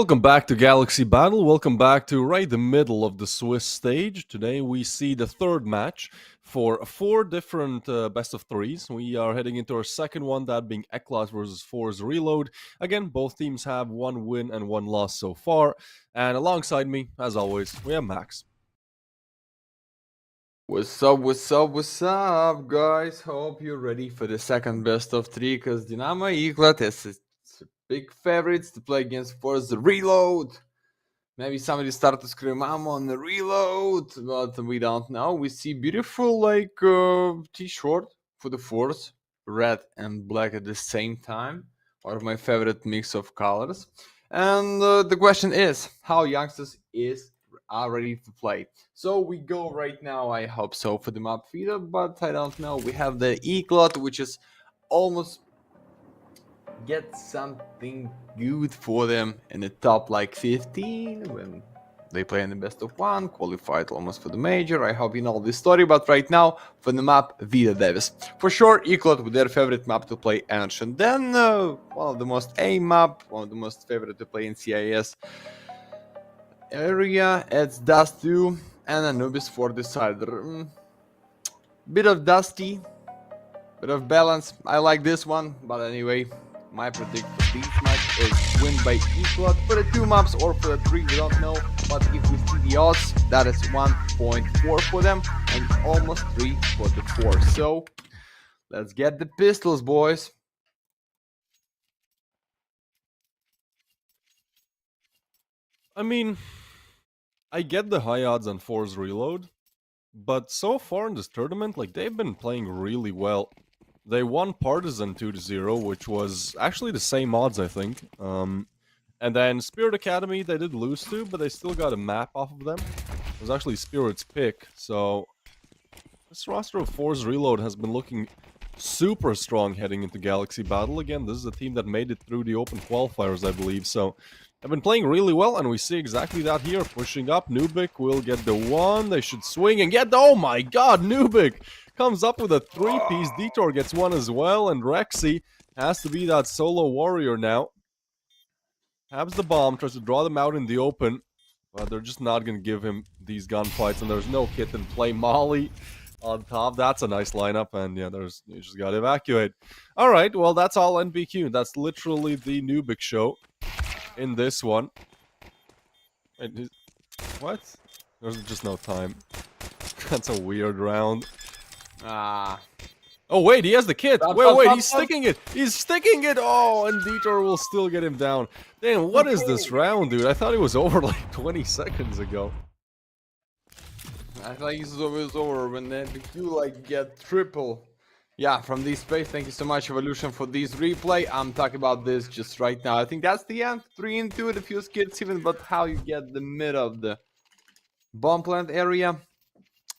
Welcome back to Galaxy Battle. Welcome back to right the middle of the Swiss stage. Today we see the third match for 4 different best of 3s. We are heading into our second one, that being ECLOT versus FORZE Reload. Again, both teams have 1 win and 1 loss so far. And alongside me, as always, we have Max. What's up, guys? Hope you're ready for the second best of 3, because Dynamo ECLOT is big favorites to play against FORZE Reload. Maybe somebody started to scream, I'm on the reload, but we don't know. We see beautiful, t-shirt for the FORZE, red and black at the same time. One of my favorite mix of colors. And the question is, how youngsters are ready to play. So we go right now, I hope so, for the map feeder, but I don't know. We have the ECLOT, which is almost get something good for them in the top 15 when they play in the best of 1, qualified almost for the major. I hope you know this story, but right now for the map Vida Davis. For sure, ECLOT with their favorite map to play Ancient. Then one of the most aim map, one of the most favorite to play in CIS area, it's Dust 2 and Anubis for Decider. Bit of dusty, bit of balance. I like this one, but anyway, my predict for this match is win by ECLOT for the 2 maps or for the 3, we don't know. But if we see the odds, that is 1.4 for them and almost 3 for the 4. So let's get the pistols, boys. I mean, I get the high odds on FORZE Reload, but so far in this tournament, they've been playing really well. They won Partisan 2-0, which was actually the same odds, I think. And then Spirit Academy, they did lose to, but they still got a map off of them. It was actually Spirit's pick, so this roster of FORZE Reload has been looking super strong heading into Galaxy Battle. Again, this is a team that made it through the open qualifiers, I believe, so they've been playing really well, and we see exactly that here. Pushing up, Nubik will get the 1, they should swing and get the, oh my god, Nubik comes up with a 3-piece, Detour gets 1 as well, and Rexy has to be that solo warrior now. Habs the bomb, tries to draw them out in the open, but they're just not going to give him these gunfights, and there's no kit in play. Molly on top, that's a nice lineup, and yeah, you just got to evacuate. Alright, well, that's all NBQ. That's literally the Nubik show in this one. Wait, what? There's just no time. That's a weird round. Oh, wait, he has the kit. Wait, he's sticking it. He's sticking it. Oh, and Detour will still get him down. Damn, what is this round, dude? I thought it was over 20 seconds ago. I think it's always over when you get triple. Yeah, from this space, thank you so much, Evolution, for this replay. I'm talking about this just right now. I think that's the end. 3-2, the few skits even, but how you get the mid of the bomb plant area,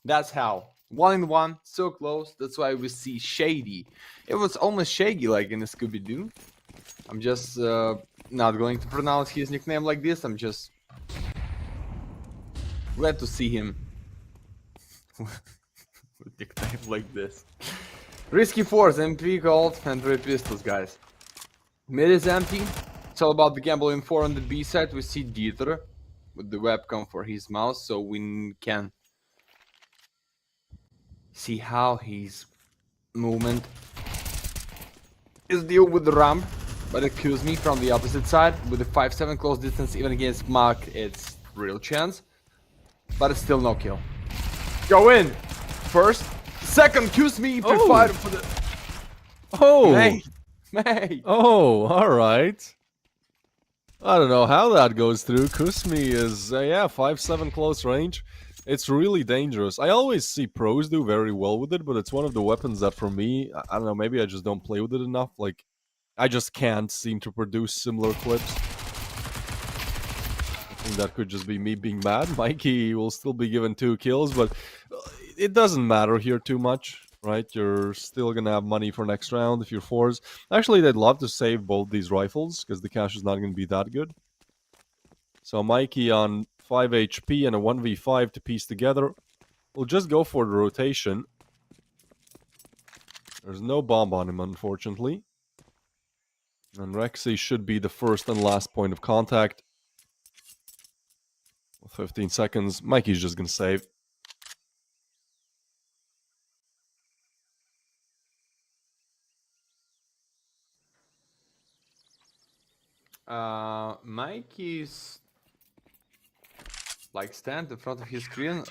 that's how. 1-1, so close. That's why we see Shady. It was almost Shaggy like in the Scooby-Doo. I'm just not going to pronounce his nickname like this. I'm just glad to see him with nickname like this. Risky Force, MP Gold, and 3 pistols, guys. Mid is empty. It's all about the gamble in 4 on the B side. We see Dieter with the webcam for his mouse, so we can see how his movement is deal with the ramp. But excuse me, from the opposite side, with the 5-7 close distance, even against Mark, it's real chance. But it's still no kill. Go in! First, second, excuse me, fire for the... Oh! Mate! Oh, alright. I don't know how that goes through. Kusmi is, 5-7 close range. It's really dangerous. I always see pros do very well with it, but it's one of the weapons that for me, I don't know, maybe I just don't play with it enough. I just can't seem to produce similar clips. I think that could just be me being mad. Mikey will still be given 2 kills, but it doesn't matter here too much, right? You're still gonna have money for next round if you're FORZE. Actually, they'd love to save both these rifles, because the cash is not gonna be that good. So Mikey on 5 HP and a 1v5 to piece together. We'll just go for the rotation. There's no bomb on him, unfortunately. And Rexy should be the first and last point of contact. 15 seconds. Mikey's just gonna save. Mikey's like stand in front of his screen,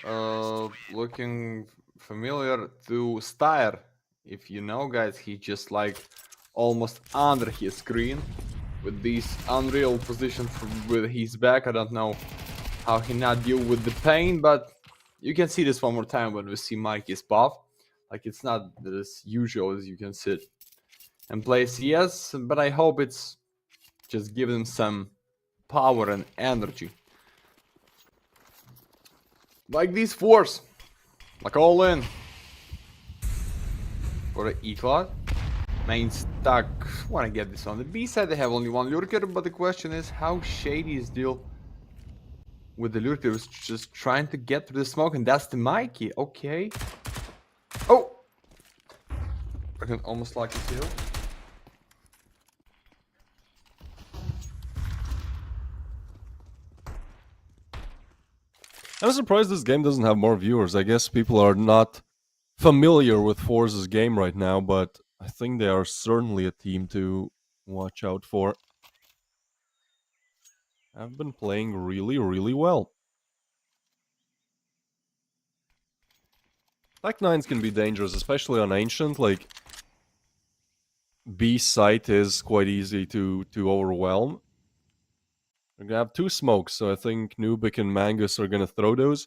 looking familiar to Styr. If you know, guys, he just like almost under his screen with this unreal position with his back. I don't know how he not deal with the pain, but you can see this one more time when we see Mikey's buff. Like, it's not as usual as you can sit and play CS, but I hope it's just give him some power and energy. Like these FORZE, like all in for the ECLOT. Main stack, wanna get this on the B side. They have only one lurker, but the question is how shady is deal with the lurker who's just trying to get through the smoke, and that's the Mikey. Okay. Oh, I can almost like it too. I'm surprised this game doesn't have more viewers. I guess people are not familiar with FORZE's game right now, but I think they are certainly a team to watch out for. I've been playing really, really well. Tech-9s can be dangerous, especially on Ancient. Like, B site is quite easy to overwhelm. We're gonna have two smokes, so I think Nubik and Mangus are gonna throw those.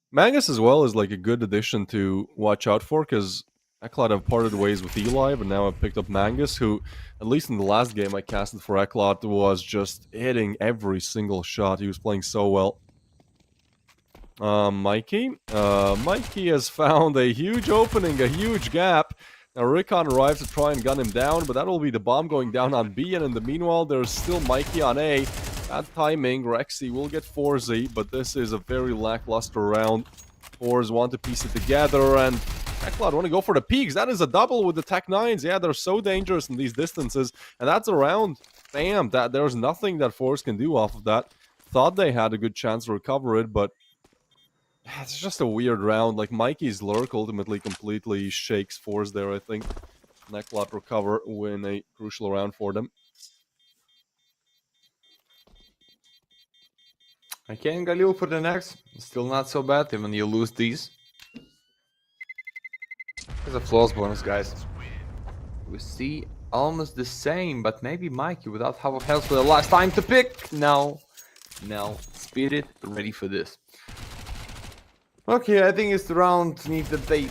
Mangus as well is like a good addition to watch out for, because ECLOT have parted ways with Eli, but now I've picked up Mangus, who, at least in the last game I casted for ECLOT, was just hitting every single shot. He was playing so well. Mikey has found a huge opening, a huge gap. Now Rickon arrives to try and gun him down, but that'll be the bomb going down on B, and in the meanwhile there's still Mikey on A. Bad timing. Rexy will get FORZE, but this is a very lackluster round. FORZE want to piece it together, and ECLOT want to go for the peaks. That is a double with the Tech-9s. Yeah, they're so dangerous in these distances, and that's a round. Bam, there's nothing that FORZE can do off of that. Thought they had a good chance to recover it, but it's just a weird round. Like, Mikey's lurk ultimately completely shakes FORZE there, I think. ECLOT recover, win a crucial round for them. Okay, Galil for the next. Still not so bad, even you lose these. There's a flaws bonus, guys. We see almost the same, but maybe Mikey without half of health for the last time to pick. No. Spirit, ready for this. Okay, I think it's the round need that they...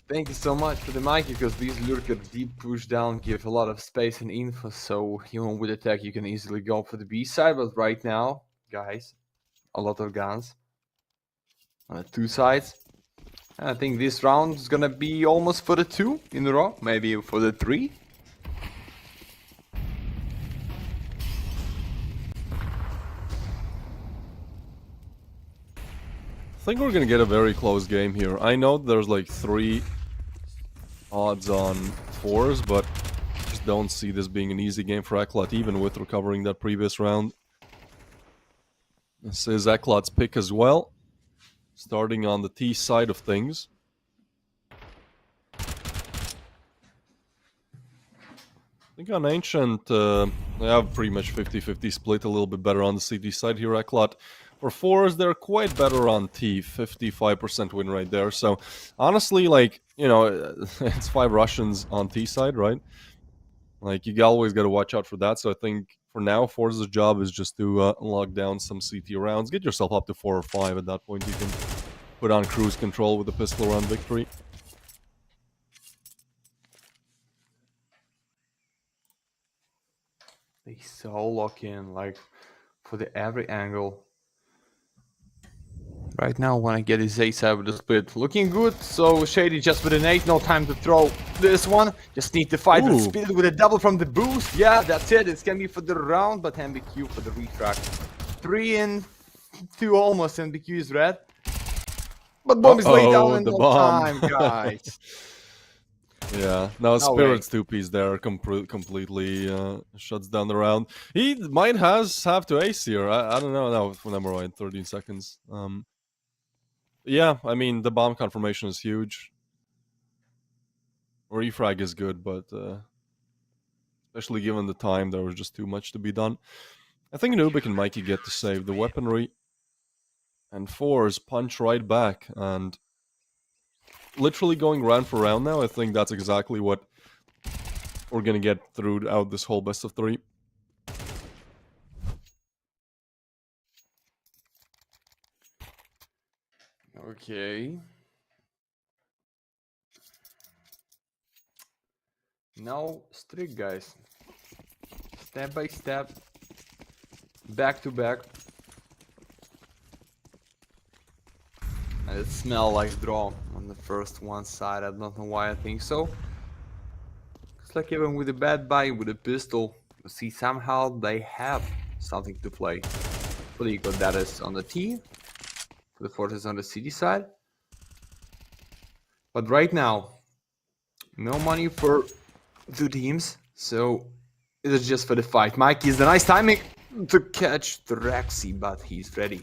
Thank you so much for the Mikey, because these lurker deep push down give a lot of space and info, so even with attack you can easily go for the B side, but right now, guys, a lot of guns on the two sides. And I think this round is gonna be almost for the 2 in a row, maybe for the 3. I think we're gonna get a very close game here. I know there's like 3 odds on FORZE, but I just don't see this being an easy game for ECLOT, even with recovering that previous round. This is ECLOT's pick as well, starting on the T side of things. I think on Ancient, they have pretty much 50-50 split, a little bit better on the CT side here, ECLOT. For FORZE, they're quite better on T, 55% win rate there. So, honestly, like, you know, it's 5 Russians on T side, right? Like, you always got to watch out for that. So, I think for now, FORZE's job is just to lock down some CT rounds. Get yourself up to 4 or 5. At that point, you can put on cruise control with a pistol round victory. They so lock in, like, for the every angle. Right now, when I get his A-side with the split, looking good. So Shady just with an 8, no time to throw this one. Just need to fight with Spirit with a double from the boost. Yeah, that's it. It's gonna be for the round, but MBQ for the retrack. 3 and 2 almost. MBQ is red, but bomb is laid down in no time, guys. Yeah, now No way. Spirit's 2-piece there completely shuts down the round. He might have to ace here. I don't know. No, never mind. 13 seconds. Yeah, I mean the bomb confirmation is huge. Refrag is good, but especially given the time, there was just too much to be done. I think Nubik and Mikey get to save the weaponry, and FORZE punch right back, and literally going round for round now. I think that's exactly what we're gonna get throughout this whole best of 3. Okay. Now strict, guys. Step by step. Back to back. And it smelled like draw on the first one side. I don't know why I think so. It's like even with a bad buy with a pistol, you see somehow they have something to play. For the ECLOT that is on the T. For the forces on the city side. But right now, no money for two teams, so it is just for the fight. Mikey is the nice timing to catch the Rexy, but he's ready.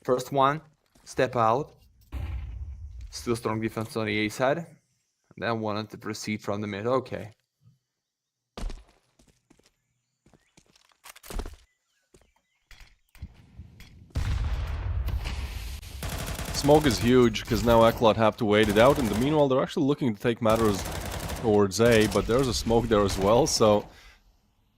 First one, step out. Still strong defense on the A side. And then wanted to proceed from the mid. Okay. Smoke is huge, because now ECLOT have to wait it out. In the meanwhile, they're actually looking to take matters towards A, but there's a smoke there as well, so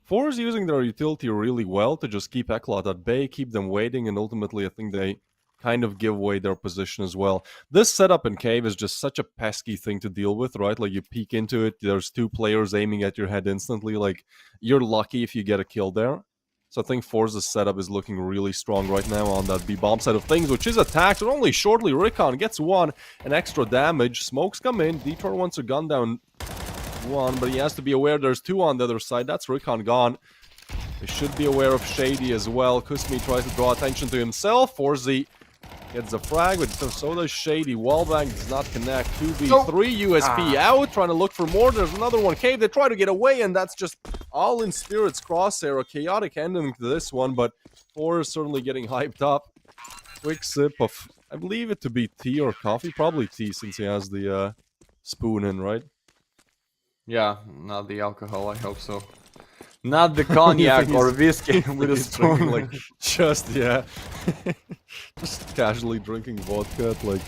FORZE using their utility really well to just keep ECLOT at bay, keep them waiting, and ultimately I think they kind of give away their position as well. This setup in Cave is just such a pesky thing to deal with, right? Like, you peek into it, there's 2 players aiming at your head instantly, like, you're lucky if you get a kill there. So I think FORZE's setup is looking really strong right now on that B-bomb side of things, which is attacked, but only shortly. Recon gets 1, and extra damage. Smokes come in, Detour wants a gun down 1, but he has to be aware there's 2 on the other side. That's Recon gone. They should be aware of Shady as well. Kusmi tries to draw attention to himself. FORZE gets a frag, but so does Shady. Wallbang does not connect. 2v3, USP out, trying to look for more. There's another one. Cave, they try to get away, and that's just all in Spirit's crosshair. A chaotic ending to this one, but FORZE certainly getting hyped up. Quick sip of, I believe it to be tea or coffee. Probably tea, since he has the spoon in, right? Yeah, not the alcohol, I hope so. Not the cognac or whiskey with a spoon. Like, just, yeah. Just casually drinking vodka at like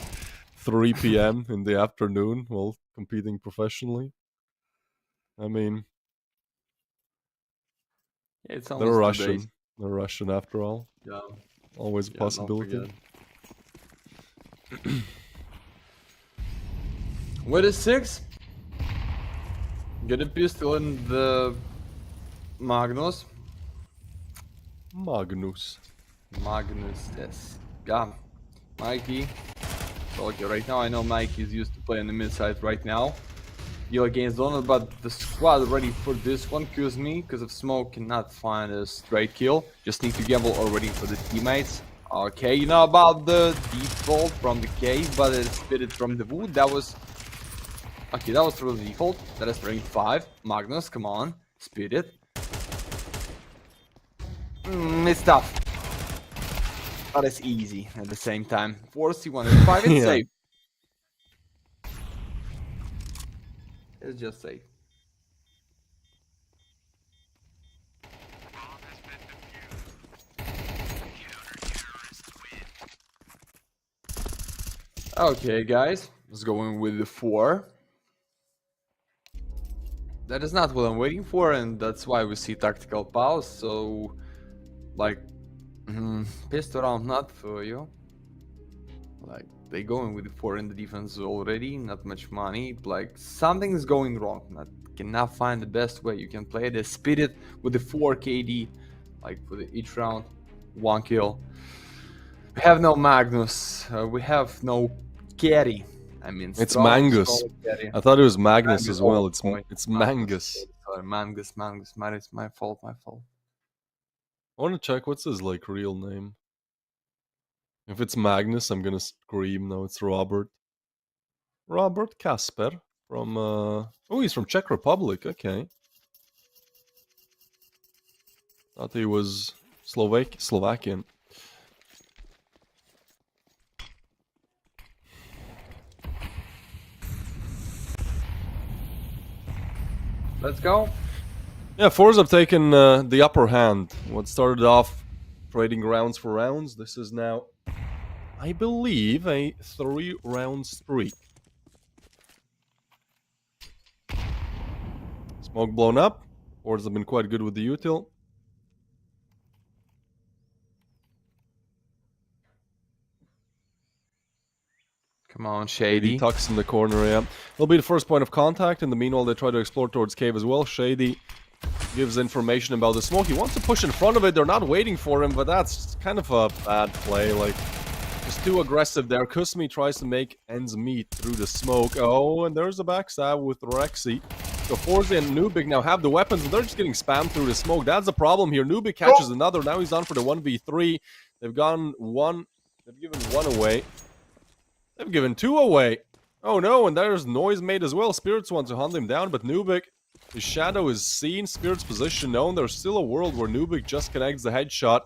3 p.m. in the afternoon while competing professionally. I mean, Yeah, it's they're almost 2 Russian. days. They're Russian after all. Yeah. Always a Yeah, possibility. With a 6, get a pistol in the Magnus. Magnus. Yes. Yeah. Mikey. Okay, right now I know Mikey is used to play on the mid side right now. Deal against Donald, but the squad ready for this one, excuse me, because of smoke cannot find a straight kill. Just need to gamble already for the teammates. Okay, you know about the default from the cave, but it's spitted from the wood. That was... Okay, that was through the default. That is rank 5. Magnus, come on. Spit it. It's tough. But it's easy at the same time. FORZE, 105, it's Yeah. safe. It's just safe. Okay, guys. Let's go in with the 4. That is not what I'm waiting for, and that's why we see tactical pause. So, like, pissed around not for you. Like, they going with the 4 in the defense already, not much money. Like, something is going wrong. Cannot find the best way you can play it. They spit it with the 4 KD, like for each round, 1 kill. We have no Magnus. We have no carry. I mean, It's strong, Mangus. solid carry. I thought it was Magnus Mangus, as well. oh, It's point. Mangus. Sorry, Mangus. It's my fault. I want to check what's his like real name. If it's Magnus, I'm gonna scream. No, it's Robert. Robert Kasper From, oh, he's from Czech Republic, okay. Thought he was Slovakian. Let's go. Yeah, FORZE have taken the upper hand. What started off trading rounds for rounds, this is now, I believe, a 3-round streak. Smoke blown up. FORZE have been quite good with the util. Come on, Shady. Tucks in the corner, yeah. It'll be the first point of contact. In the meanwhile, they try to explore towards cave as well. Shady gives information about the smoke. He wants to push in front of it. They're not waiting for him, but that's kind of a bad play. Like, just too aggressive there. Kusmi tries to make ends meet through the smoke. Oh, and there's a backstab with Rexy. So FORZE and Nubik now have the weapons, and they're just getting spammed through the smoke. That's the problem here. Nubik catches another. Now he's on for the 1v3. They've given one away. They've given 2 away. Oh no, and there's noise made as well. Spirits want to hunt him down, but Nubik, his shadow is seen. Spirit's position known. There's still a world where Nubik just connects the headshot,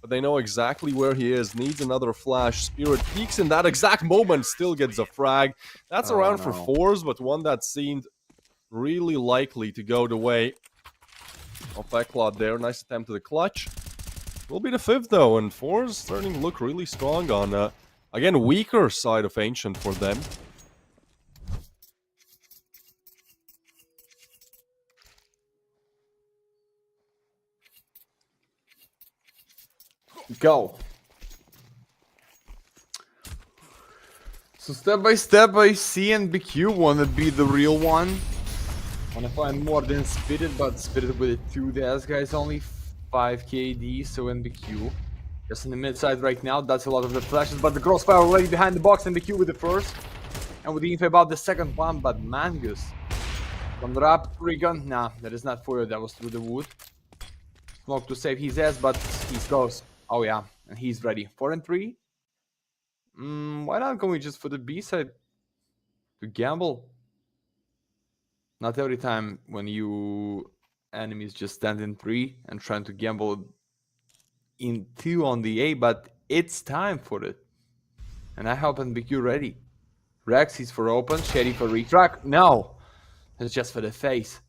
but they know exactly where he is. Needs another flash. Spirit peeks in that exact moment, still gets a frag. That's a round for FORZE, but one that seemed really likely to go the way of ECLOT there. Nice attempt to the clutch. Will be the 5th though, and FORZE starting to look really strong on, again, weaker side of Ancient for them. Go. So step by step, I see NBQ wanna be the real one. Wanna find more than Spirit, but Spirit with a 2 deaths, guys, only 5 KD, so NBQ. Just in the mid side right now, that's a lot of the flashes, but the crossfire already behind the box, NBQ with the first. And with the info about the second one, but Mangus. From the rap, Regan, nah, that is not for you, that was through the wood. Smoke to save his ass, but he's close. Oh yeah, and he's ready. 4 and 3. Why not going just for the B side to gamble? Not every time when you enemies just stand in 3 and trying to gamble in 2 on the A, but it's time for it. And I hope NBQ ready. Rex is for open, Shady for retrack. No, it's just for the face.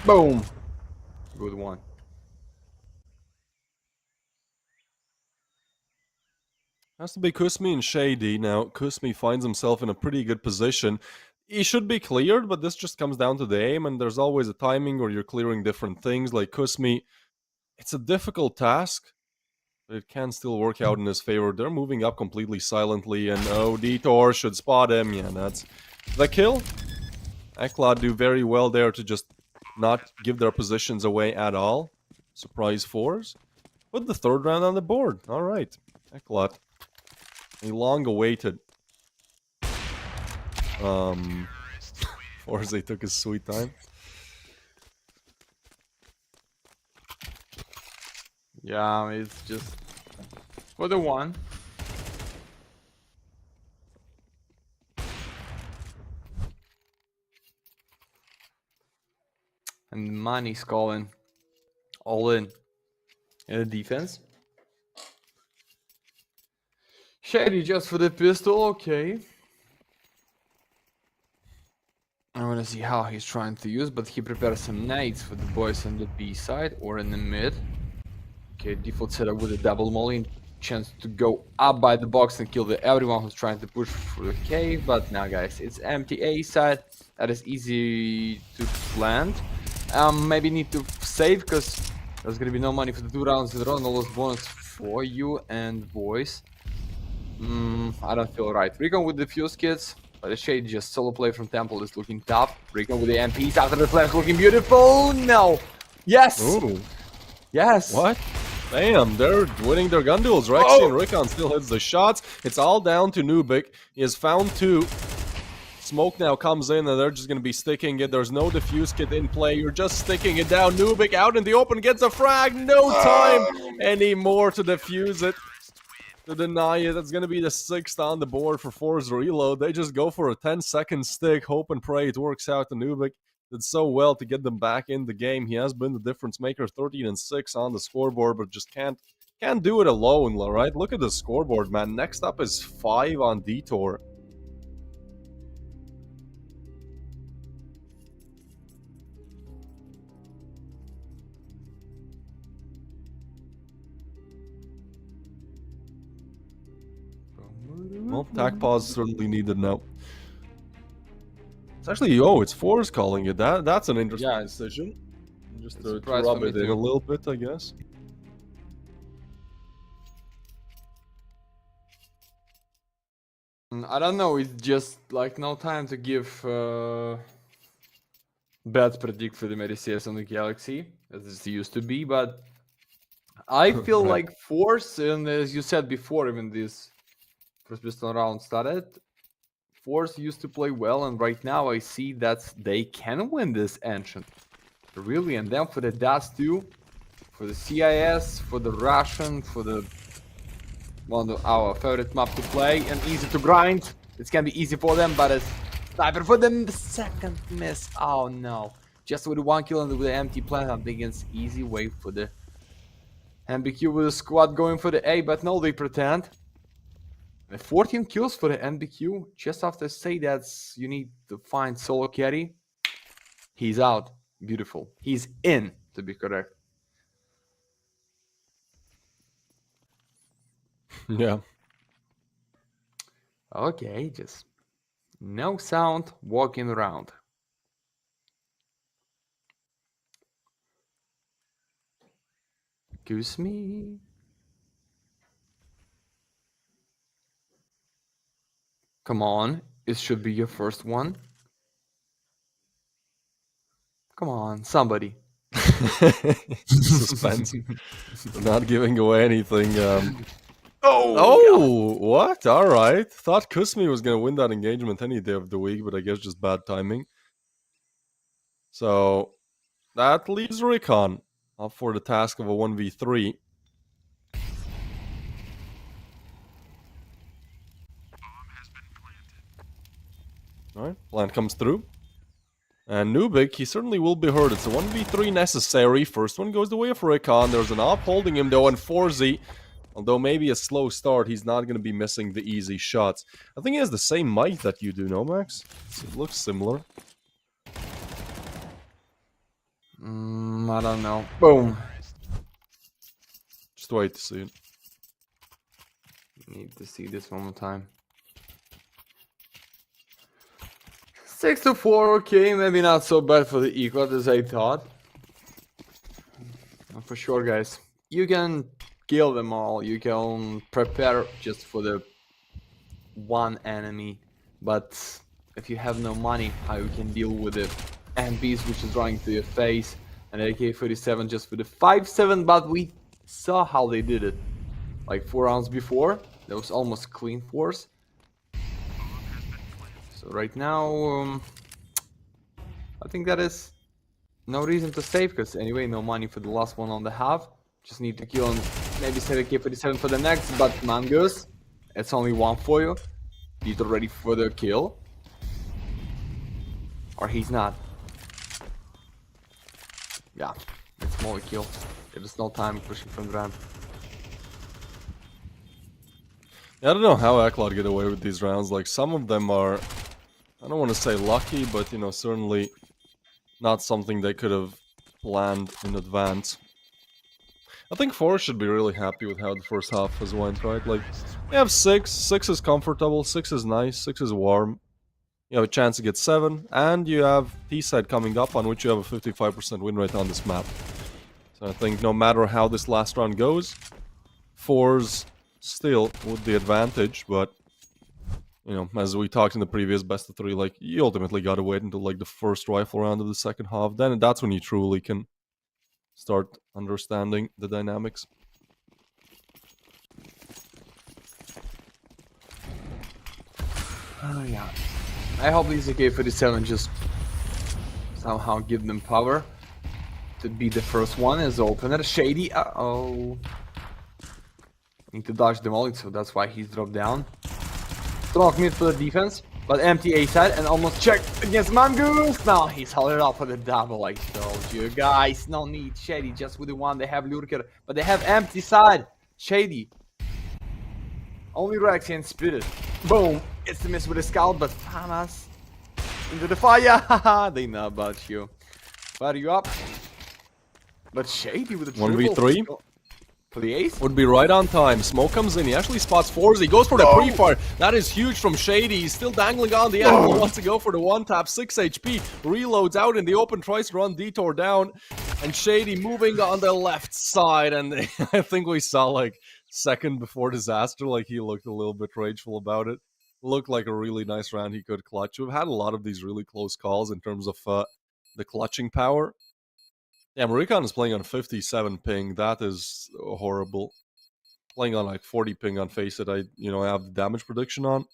Boom. Good one. Has to be Kusmi and Shady. Now, Kusmi finds himself in a pretty good position. He should be cleared, but this just comes down to the aim, and there's always a timing where you're clearing different things. Like Kusmi, it's a difficult task, but it can still work out in his favor. They're moving up completely silently, and oh, Detour should spot him. Yeah, that's the kill. ECLOT do very well there to just not give their positions away at all. Surprise FORZE. Put the 3rd round on the board. All right, ECLOT. A long-awaited. FORZE took his sweet time. Yeah, it's just for the 1. And Money's calling all in the defense. Shady just for the pistol, okay. I wanna see how he's trying to use, but he prepares some nades for the boys on the B side or in the mid. Okay, default setup with a double molly, chance to go up by the box and kill everyone who's trying to push for the cave, but now guys, it's empty A side. That is easy to plant. Maybe need to save, because there's gonna be no money for the 2 rounds in a row, no lost bonus for you and boys. I don't feel right. Recon with the fuse kits, but the Shade just solo play from Temple is looking tough. Recon with the MPs after the flash looking beautiful. No. Yes. Ooh. Yes. What? Damn, they're winning their gun duels. Rexy and Rickon still hits the shots. It's all down to Nubik. He has found 2. Smoke now comes in and they're just going to be sticking it. There's no defuse kit in play. You're just sticking it down. Nubik out in the open gets a frag. No time anymore to defuse it. to deny it. That's going to be the 6th on the board for FORZE Reload. They just go for a 10-second stick, hope and pray it works out. And Nubik did so well to get them back in the game. He has been the difference maker, 13 and 6 on the scoreboard, but just can't do it alone, right? Look at the scoreboard, man. Next up is 5 on Detour. Well, tac pause certainly needed now. It's actually, it's FORZE calling it. That's an interesting decision. Just to rub it in a little bit, I guess. I don't know, it's just like no time to give bad predict for the Medicare on the Galaxy, as it used to be, but I feel like FORZE, and as you said before, even this first pistol round started, FORZE used to play well, and right now I see that they can win this Ancient. Really, and then for the Dust 2, for the CIS, for the Russian, for the one of our favorite map to play and easy to grind. It's gonna be easy for them, but it's sniper for them. The second miss. Oh no! Just with 1 kill and with the empty plant, I'm thinking it's easy way for the NBQ with the squad going for the A, but no, they pretend. 14 kills for the NBQ. Just after say that you need to find solo carry. He's out. Beautiful. He's in, to be correct. Yeah. Okay, just no sound, walking around. Excuse me. Come on, it should be your first one. Come on, somebody. Suspense. Not giving away anything. Oh, what? All right. Thought Kusmi was going to win that engagement any day of the week, but I guess just bad timing. So that leaves Recon up for the task of a 1v3. All right, plant comes through. And Nubik, he certainly will be hurt. It's a 1v3 necessary. First one goes the way of Recon. There's an op holding him, though, and FORZE, although maybe a slow start, he's not going to be missing the easy shots. I think he has the same mic that you do, no, Max? It looks similar. I don't know. Boom. Just wait to see it. Need to see this one more time. 6-4, okay, maybe not so bad for the ECLOT as I thought. For sure, guys. You can kill them all, you can prepare just for the one enemy, but if you have no money, how you can deal with the MPs which is running to your face, and AK-47 just for the 5-7, but we saw how they did it. Like 4 rounds before, that was almost clean force. So right now, I think that is no reason to save, because anyway, no money for the last one on the half. Just need to kill and maybe save AK-47 for the next, but Mangus, it's only one for you. He's ready for the kill. Or he's not. Yeah, it's more a kill. There's no time pushing from the ramp. Yeah, I don't know how ECLOT get away with these rounds. Like, some of them are, I don't want to say lucky, but, you know, certainly not something they could have planned in advance. I think FORZE should be really happy with how the first half has went, right? Like, you have 6, 6 is comfortable, 6 is nice, 6 is warm. You have a chance to get 7, and you have T-side coming up, on which you have a 55% win rate on this map. So I think no matter how this last round goes, FORZE still with the advantage, but, you know, as we talked in the previous best of 3, like, you ultimately gotta wait until, like, the first rifle round of the second half. Then that's when you truly can start understanding the dynamics. Oh yeah. I hope these AK-47 just somehow give them power to be the first one as opener. Shady, uh-oh. Need to dodge the molly, so that's why he's dropped down. Strong mid for the defense, but empty A side and almost checked against Mongoose. Now he's held it up for the double, I told you guys. No need, Shady just with the one. They have Lurker, but they have empty side. Shady. Only Rexy and Spirit. Boom. It's the miss with the scout, but Famas into the fire. Haha, they know about you. Fire you up. But Shady with the 1v3 for the ace. would be right on time. Smoke comes in. He actually spots FORZE. He goes for the pre-fire. That is huge from Shady. He's still dangling on the angle. Wants to go for the one-tap. 6 HP. Reloads out in the open. Tries to run Detour down. And Shady moving on the left side. And I think we saw like second before disaster. Like he looked a little bit rageful about it. Looked like a really nice round he could clutch. We've had a lot of these really close calls in terms of the clutching power. Yeah, Marikon is playing on 57 ping. That is horrible. Playing on like 40 ping on Face It. I have the damage prediction on.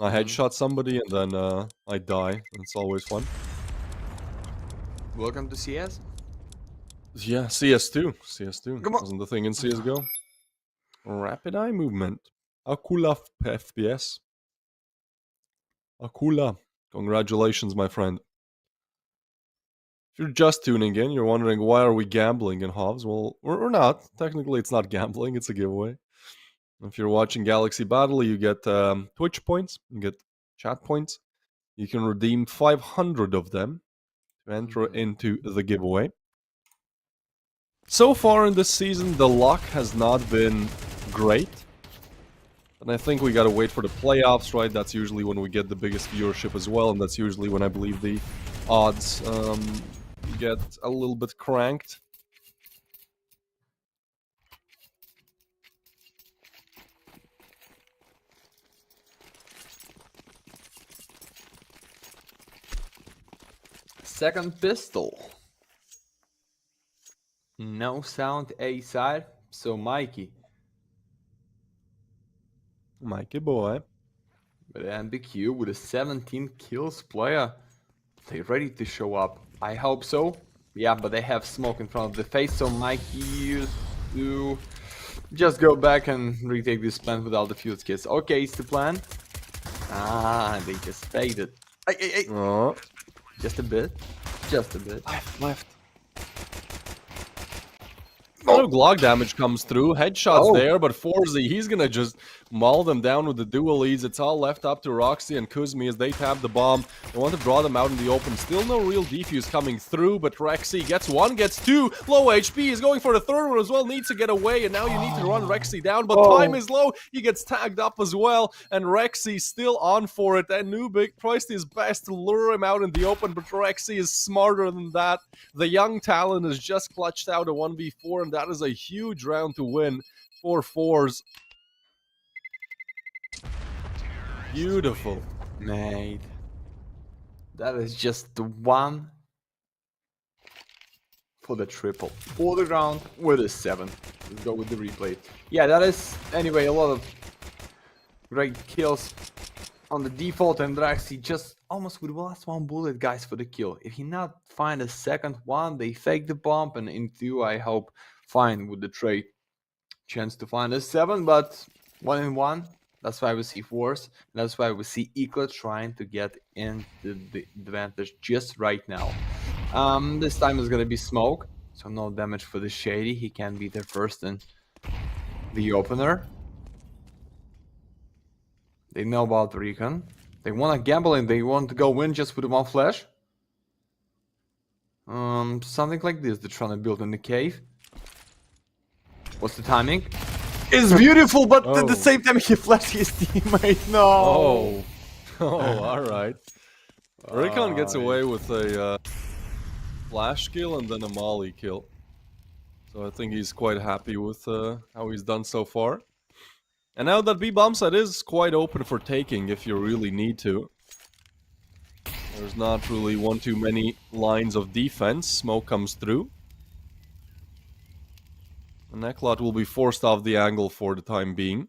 I headshot somebody and then I die. It's always fun. Welcome to CS. Yeah, CS2. CS2. Come on. Wasn't the thing in CSGO? Rapid eye movement. Akula FPS. Akula. Congratulations, my friend. If you're just tuning in, you're wondering why are we gambling in Hovs? Well, we're not. Technically, it's not gambling. It's a giveaway. If you're watching Galaxy Battle, you get Twitch points. You get chat points. You can redeem 500 of them to enter into the giveaway. So far in this season, the luck has not been great. And I think we gotta wait for the playoffs, right? That's usually when we get the biggest viewership as well. And that's usually when I believe the odds get a little bit cranked. Second pistol. No sound A side, so Mikey. Mikey boy. But MBQ with a 17 kills player. They ready to show up. I hope so. Yeah, but they have smoke in front of the face, so Mikey used to just go back and retake this plant without the fuse kits. Okay, it's the plan. Ah, they just faded. Oh. Just a bit. Just a bit. Left. No Glock damage comes through. Headshots there, but FORZE, he's gonna just maul them down with the dual leads. It's all left up to Roxy and Kuzmi as they tab the bomb. They want to draw them out in the open. Still no real defuse coming through, but Rexy gets one, gets two. Low HP. He's going for the third one as well. Needs to get away, and now you need to run Rexy down, but time is low. He gets tagged up as well, and Rexy still on for it. And Nubik tries his best to lure him out in the open, but Rexy is smarter than that. The young talent has just clutched out a 1v4, and that is a huge round to win for FORZE. Beautiful. Mate. That is just the one for the triple. For the round with a 7. Let's go with the replay. Yeah, that is, anyway, a lot of great kills on the default, and Draxi just almost with the last one bullet, guys, for the kill. If he not find a second one, they fake the bomb, and in 2, I hope, fine with the trade. Chance to find a 7, but 1 in 1. That's why we see FORZE. That's why we see ECLOT trying to get into the advantage just right now. This time is gonna be smoke, so no damage for the Shady. He can be there first in the opener. They know about Recon. They wanna gamble and they want to go win just with one flash. Something like this they're trying to build in the cave. What's the timing? It's beautiful, but at the same time he flashed his teammate. No. Oh, all right. Recon gets away with a flash kill and then a molly kill. So I think he's quite happy with how he's done so far. And now that B bomb site is quite open for taking if you really need to. There's not really one too many lines of defense. Smoke comes through. And ECLOT will be forced off the angle for the time being.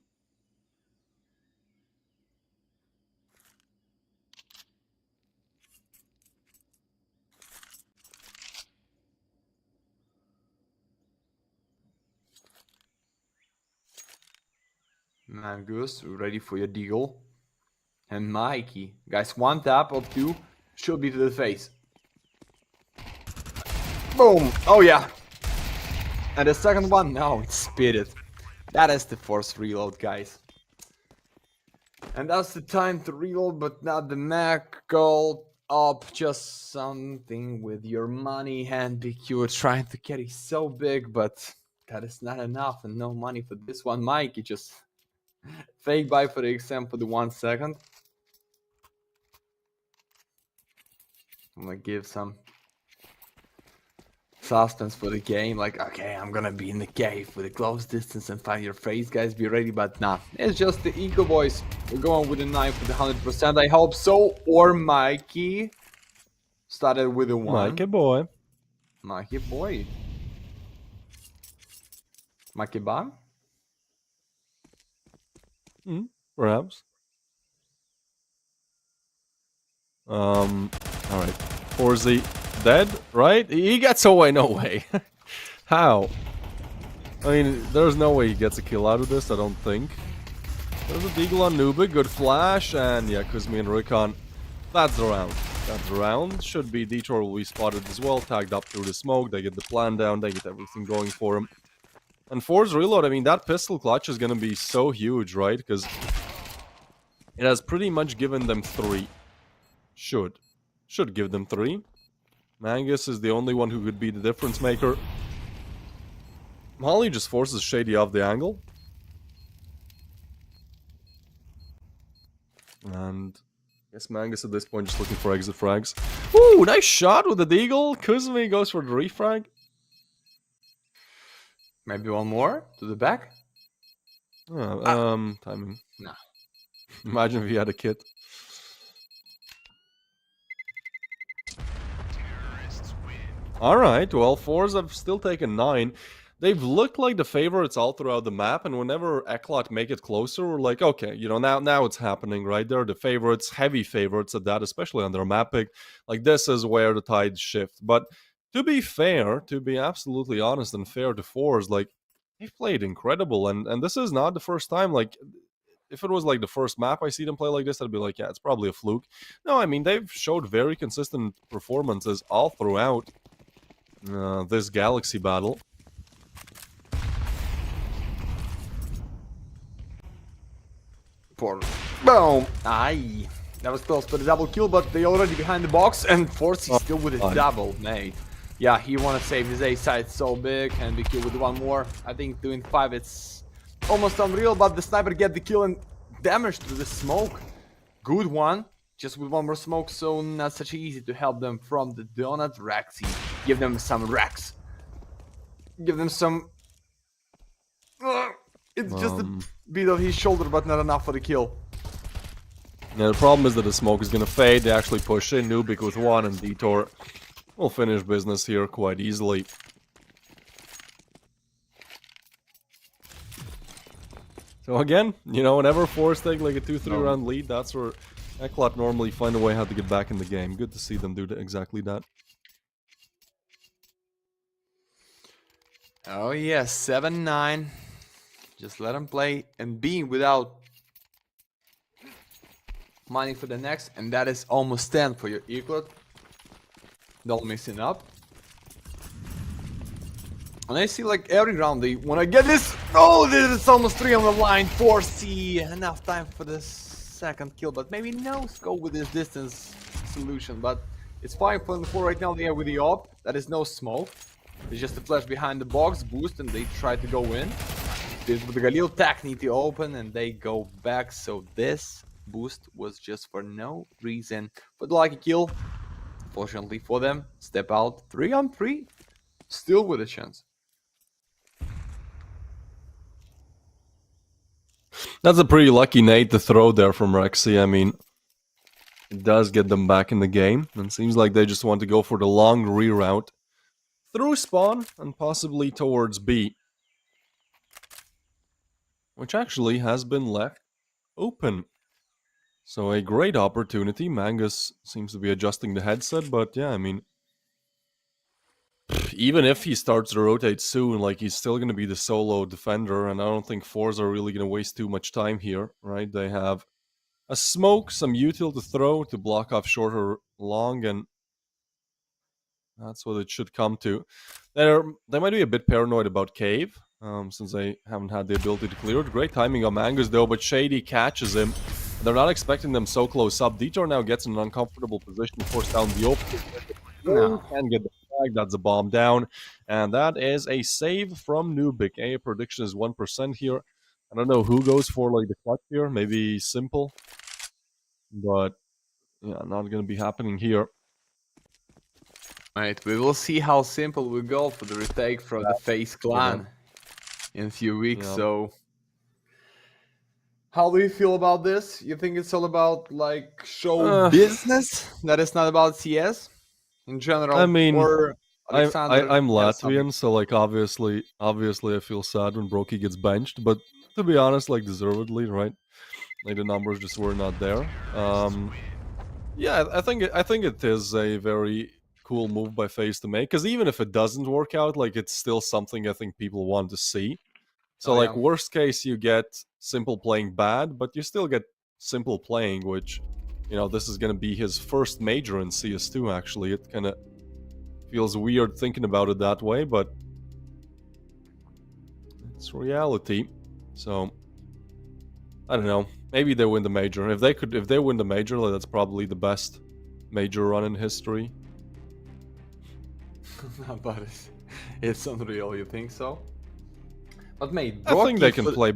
Mangus, ready for your deagle. And Mikey. Guys, one tap of two should be to the face. Boom! Oh yeah! And the second one, no, it's Spirit. That is the force reload, guys. And that's the time to reload, but not the Mac. Gold up, just something with your money. And BQ trying to carry so big, but that is not enough, and no money for this one. Mikey just fake buy for the exam for the 1 second. I'm gonna give some suspense for the game, like, okay, I'm gonna be in the cave with a close distance and find your face, guys, be ready, but nah, it's just the Eco Boys. We're going with a 9 for the 100%, I hope so, or Mikey started with a 1. Mikey boy. Mikey boy. Mikey bang? Perhaps. Alright. FORZE dead, right? He gets away, no way. How? I mean, there's no way he gets a kill out of this, I don't think. There's a deagle on Nubik, good flash, and yeah, Kuzmi and Rikon. That's the round. That's the round. Should be Detour will be spotted as well, tagged up through the smoke, they get the plan down, they get everything going for him. And FORZE reload, I mean, that pistol clutch is gonna be so huge, right? Because it has pretty much given them 3. Should give them 3. Mangus is the only one who could be the difference maker. Molly just forces Shady off the angle. And I guess Mangus at this point just looking for exit frags. Ooh, nice shot with the deagle. Kuzmi goes for the refrag. Maybe one more to the back? Timing. No. Imagine if he had a kit. Alright, well, FORZE have still taken 9. They've looked like the favorites all throughout the map, and whenever ECLOT make it closer, we're like, okay, you know, now it's happening, right? They're the favorites, heavy favorites at that, especially on their map pick. Like, this is where the tides shift. But to be fair, to be absolutely honest and fair to FORZE, like, they've played incredible, and this is not the first time, like, if it was like the first map I see them play like this, I'd be like, yeah, it's probably a fluke. No, I mean, they've showed very consistent performances all throughout this Galaxy battle. Boom! Aye. That was close for the double kill, but they already behind the box, and FORZE is still with a double, mate. Yeah, he wanna save his A side so big, and the kill with one more. I think doing 5, it's almost unreal, but the sniper get the kill and damage to the smoke. Good one. Just with one more smoke, so not such easy to help them from the donut. Rexy, give them some racks. Give them some. It's just a bit of his shoulder, but not enough for the kill. Yeah, the problem is that the smoke is gonna fade. They actually push in. Nubik with 1, and Detour will finish business here quite easily. So again, you know, whenever FORZE take like a 2-3 round lead, that's where ECLOT normally find a way how to get back in the game. Good to see them do exactly that. Oh yeah, 7-9. Just let them play, and being without money for the next, and that is almost 10 for your ECLOT. Don't mix it up. And I see like every round they wanna get this. Oh, this is almost 3 on the line. FORZE, enough time for this second kill, but maybe no scope with this distance solution. But it's 5.4 right now. They are with the op. That is no smoke. It's just a flash behind the box boost, and they try to go in. This with the Galil tech need to open, and they go back. So this boost was just for no reason. But the lucky kill, fortunately for them, step out 3 on 3, still with a chance. That's a pretty lucky nade to throw there from Rexy. I mean, it does get them back in the game. And it seems like they just want to go for the long reroute through spawn and possibly towards B, which actually has been left open. So a great opportunity. Mangus seems to be adjusting the headset, but yeah, I mean, even if he starts to rotate soon, like he's still going to be the solo defender, and I don't think FORZE are really going to waste too much time here, right? They have a smoke, some util to throw to block off short or long, and that's what it should come to. They might be a bit paranoid about Cave, since they haven't had the ability to clear it. Great timing on Mangus though, but Shady catches him. They're not expecting them so close up. Detour now gets in an uncomfortable position, forced down the open. No. Can get the flag. That's a bomb down, and that is a save from Nubik. A prediction is 1% here. I don't know who goes for like the clutch here. Maybe Simple, but yeah, not gonna be happening here. Right, we will see how simple we go for the retake from the FaZe clan in a few weeks. Yeah. So, how do you feel about this? You think it's all about like show business that is not about CS in general? I mean, or Alexander I'm has something? Latvian, so like obviously I feel sad when Brokey gets benched, but to be honest, like deservedly, right? Like the numbers just were not there. Yeah, I think it is a very cool move by FaZe to make, because even if it doesn't work out, like it's still something I think people want to see. So Oh, like yeah. worst case, you get Simple playing bad, but you still get Simple playing, which, you know, this is gonna be his first major in CS2. Actually, it kind of feels weird thinking about it that way, but it's reality. So I don't know. Maybe they win the major. If they win the major, like, that's probably the best major run in history. But it's unreal. You think so? But mate, I think they can Brokey play.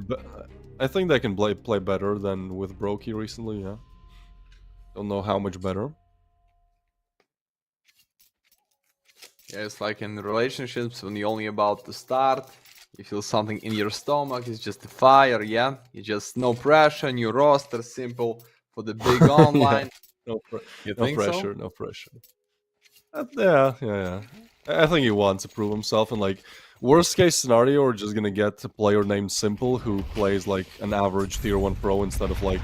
I think they can play better than with Brokey recently. Yeah, don't know how much better. Yeah, it's like in relationships when you're only about to start, you feel something in your stomach, it's just a fire, yeah? You just no pressure, new roster, simple for the big online. Yeah. You No think so? pressure. No pressure. Yeah. I think he wants to prove himself, and like worst case scenario, we're just gonna get a player named Simple who plays like an average tier 1 pro instead of like,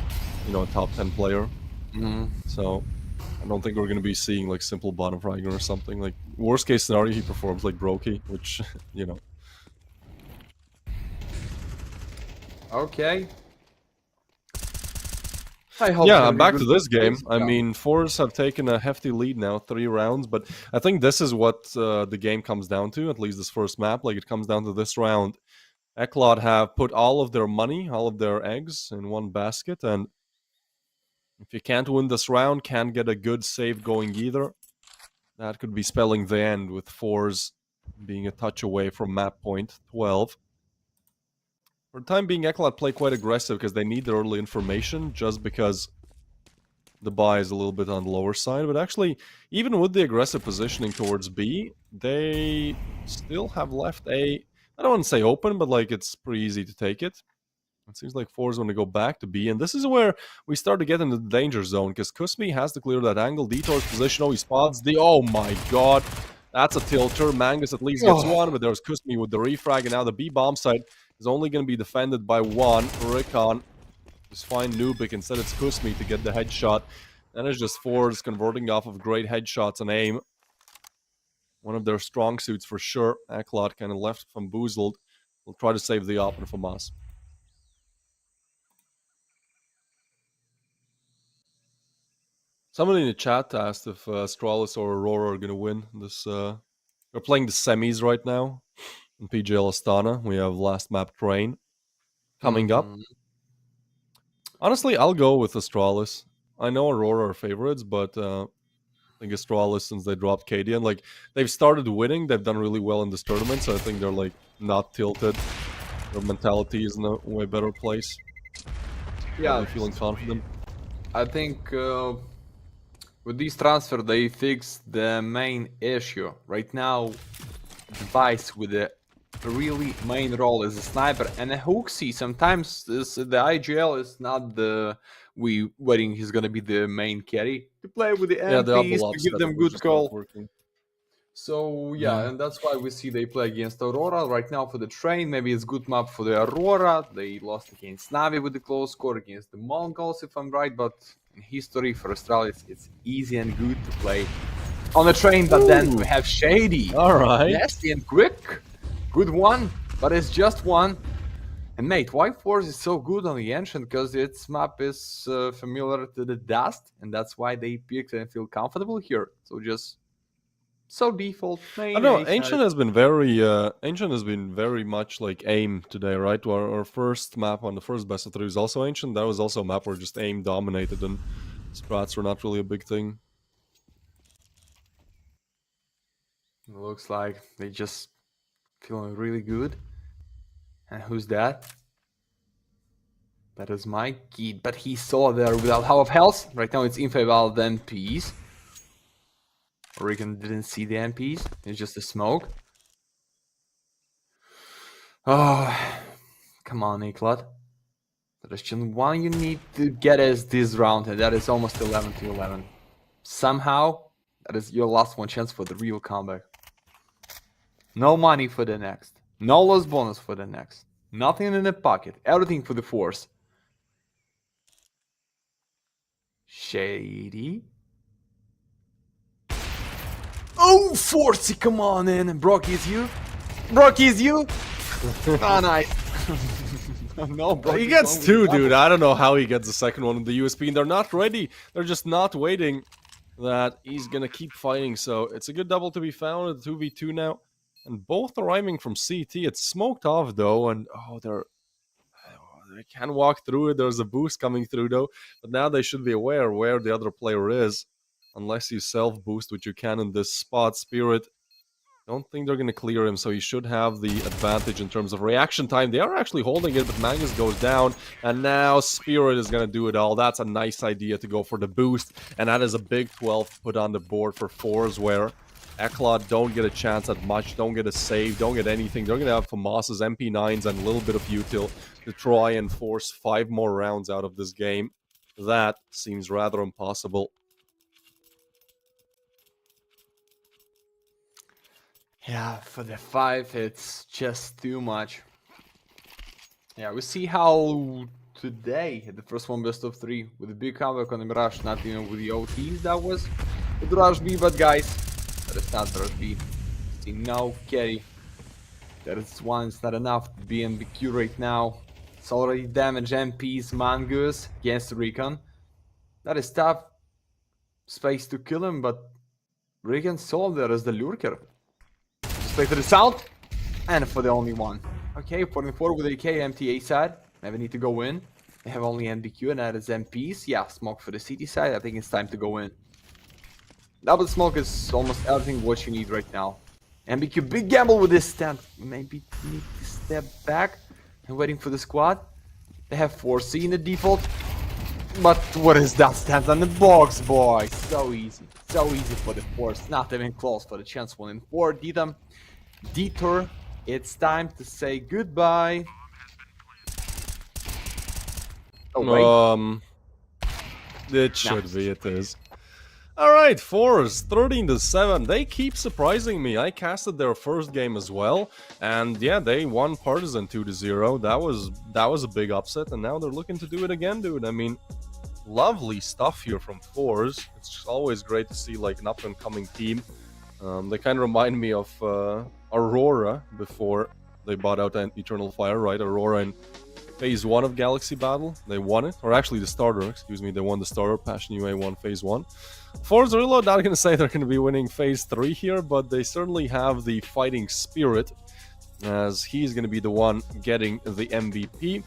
you know, a top 10 player. So I don't think we're gonna be seeing like Simple bottom fragger or something. Like worst case scenario, he performs like Brokey, which you know. Okay. I hope it's Yeah, gonna be back good to for this game. FaZe. I Yeah. mean, FORZE have taken a hefty lead now, 3 rounds, but I think this is what the game comes down to, at least this first map. Like, it comes down to this round. ECLOT have put all of their money, all of their eggs in one basket, and if you can't win this round, can't get a good save going either, that could be spelling the end, with FORZE being a touch away from map point 12. For the time being, ECLOT play quite aggressive because they need the early information, just because the buy is a little bit on the lower side. But actually, even with the aggressive positioning towards B, they still have left a, I don't want to say open, but like it's pretty easy to take it. It seems like FORZE want to go back to B, and this is where we start to get into the danger zone, because Kusmi has to clear that angle. Detour's position, oh, he spots the, oh my god, that's a tilter. Mangus at least gets one, but there's Kusmi with the refrag, and now the B bomb site is only going to be defended by one. Rikon just find Nubik, instead it's Kusmi to get the headshot. And it's just FORZE converting off of great headshots and aim. One of their strong suits for sure. ECLOT kind of left bamboozled. We'll try to save the opener from us. Somebody in the chat asked if Astralis or Aurora are going to win this. We're playing the semis right now in PGL Astana. We have last map train coming up. Honestly, I'll go with Astralis. I know Aurora are favorites, but I think Astralis, since they dropped Cadian, like they've started winning, they've done really well in this tournament, so I think they're like not tilted. Their mentality is in a way better place. Yeah, Probably feeling confident. I think with this transfer they fixed the main issue. Right now, Device with the really main role as a sniper and a Hooksy. Sometimes the IGL is not the waiting he's gonna be the main carry to play with the Yeah, the MPs double to give upstep them was good just not call. working. So yeah, and that's why we see they play against Aurora right now for the train. Maybe it's good map for the Aurora. They lost against Navi with the close score, against the Mongols if I'm right, but in history for Astralis it's easy and good to play on the train, but then we Ooh. have Shady. Alright. Nasty and quick. Good one, but it's just one. And mate, why Force is so good on the Ancient? Because its map is familiar to the Dust, and that's why they picked and feel comfortable here. So just so default I main know A side. Ancient has been very much like AIM today, right? Our first map on the first best of three was also Ancient. That was also a map where just AIM dominated and strats were not really a big thing. It looks like they just feeling really good. And who's that? That is my kid, but he saw there without half of health. Right now it's infable the MPs. Regan didn't see the MPs. It's just a smoke. Oh, come on, ECLOT. There's just one you need to get is this round, and that is almost 11 to 11. Somehow, that is your last one chance for the real comeback. No money for the next. No loss bonus for the next. Nothing in the pocket. Everything for the Force. Shady. Oh, Forcey, come on in. Brock is you. Brock is you. Oh, nice. No, Brock He is gets going with two, the double. dude. I don't know how he gets the second one in the USP, and they're not ready. They're just not waiting that he's gonna keep fighting. So it's a good double to be found at 2v2 now. And both are aiming from CT. It's smoked off though, and they can walk through it. There's a boost coming through though, but now they should be aware where the other player is. Unless you self boost, which you can in this spot, Spirit. Don't think they're going to clear him, so he should have the advantage in terms of reaction time. They are actually holding it, but Magnus goes down, and now Spirit is going to do it all. That's a nice idea to go for the boost, and that is a big 12 put on the board for FORZE, where ECLOT don't get a chance at much, don't get a save, don't get anything. They're going to have FAMAS's MP9s and a little bit of util to try and force 5 more rounds out of this game. That seems rather impossible. Yeah, for the 5, it's just too much. Yeah, we see how today, the first one best of 3, with a big comeback on the Mirage, not even with the OTs, that was with Rush B, but guys, that is not Rush B. See, no carry. That is one, it's not enough to be in BQ right now. It's already damaged MPs, Mongoose against Recon. That is tough space to kill him, but Recon saw there as the lurker. Just play for the sound, and for the only one. Okay, 44 with AK, empty A side. Never need to go in. They have only NBQ, and that is MPs. Yeah, smoke for the CT side. I think it's time to go in. Double smoke is almost everything what you need right now. NBQ, big gamble with this stand. Maybe need to step back and waiting for the squad. They have 4C in the default. But what is that stand on the box, boy? So easy. So easy for the Force. Not even close for the chance 1 in 4. Detour. It's time to say goodbye. Oh, wait. It should be, it is. Alright, FORZE, 13-7. They keep surprising me. I casted their first game as well, and yeah, they won Partisan 2-0. That was a big upset, and now they're looking to do it again, dude. I mean, lovely stuff here from FORZE. It's always great to see like an up-and-coming team. They kind of remind me of Aurora before they bought out Eternal Fire, right? Aurora in Phase 1 of Galaxy Battle. They won it. Or actually the starter, excuse me. They won the starter. Passion UA won Phase 1. FORZE Reload, not going to say they're going to be winning Phase 3 here, but they certainly have the fighting spirit, as he's going to be the one getting the MVP.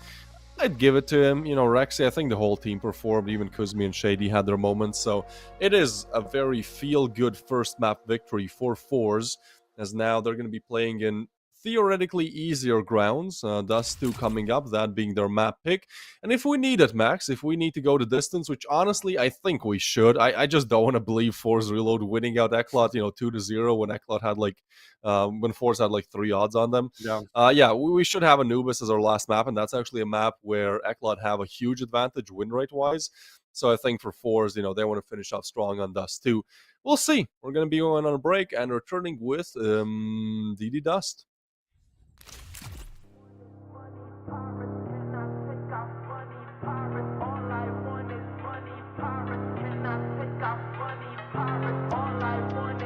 I'd give it to him. You know, Rexy, I think the whole team performed. Even Kuzmi and Shady had their moments. So it is a very feel-good first map victory for FORZE, as now they're going to be playing in theoretically easier grounds. Dust 2 coming up, that being their map pick. And if we need it, Max, if we need to go to distance, which honestly I think we should, I just don't want to believe FORZE Reload winning out ECLOT, 2-0 when ECLOT had like, when FORZE had like 3 odds on them. Yeah. We should have Anubis as our last map, and that's actually a map where ECLOT have a huge advantage win rate wise. So I think for FORZE, they want to finish off strong on Dust 2. We'll see. We're going to be going on a break and returning with DD Dust. All I want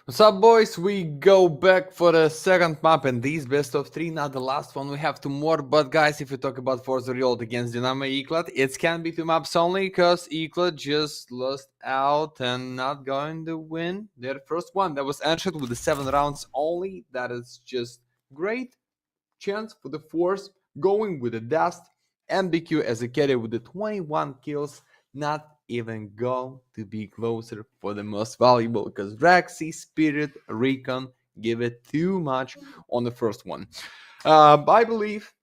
What's up, boys? We go back for the second map, and these best of three, not the last one. We have two more, but guys, if we talk about FORZE Reload against Dynamo ECLOT, it can be two maps only, because ECLOT just lost out and not going to win their first one. That was entered with the 7 rounds only. That is just great chance for the FORZE, going with the Dust, MBQ as a carry with the 21 kills, not even go to be closer for the most valuable, because Rexy, Spirit, Recon give it too much on the first one. I believe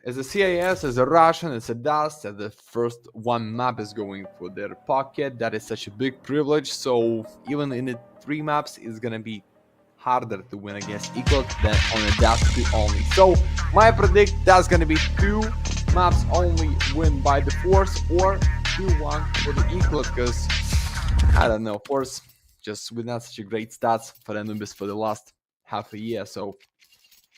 as a CIS, as a Russian, as a Dust, as the first one map is going for their pocket, that is such a big privilege. So even in the 3 maps, it's gonna be harder to win against ECLOT than on a Dust 2 only. So my predict that's gonna be 2 maps only win by the FORZE, or 2-1 for the ECLOT, because I don't know, FORZE just with not such a great stats for Anubis for the last half a year. So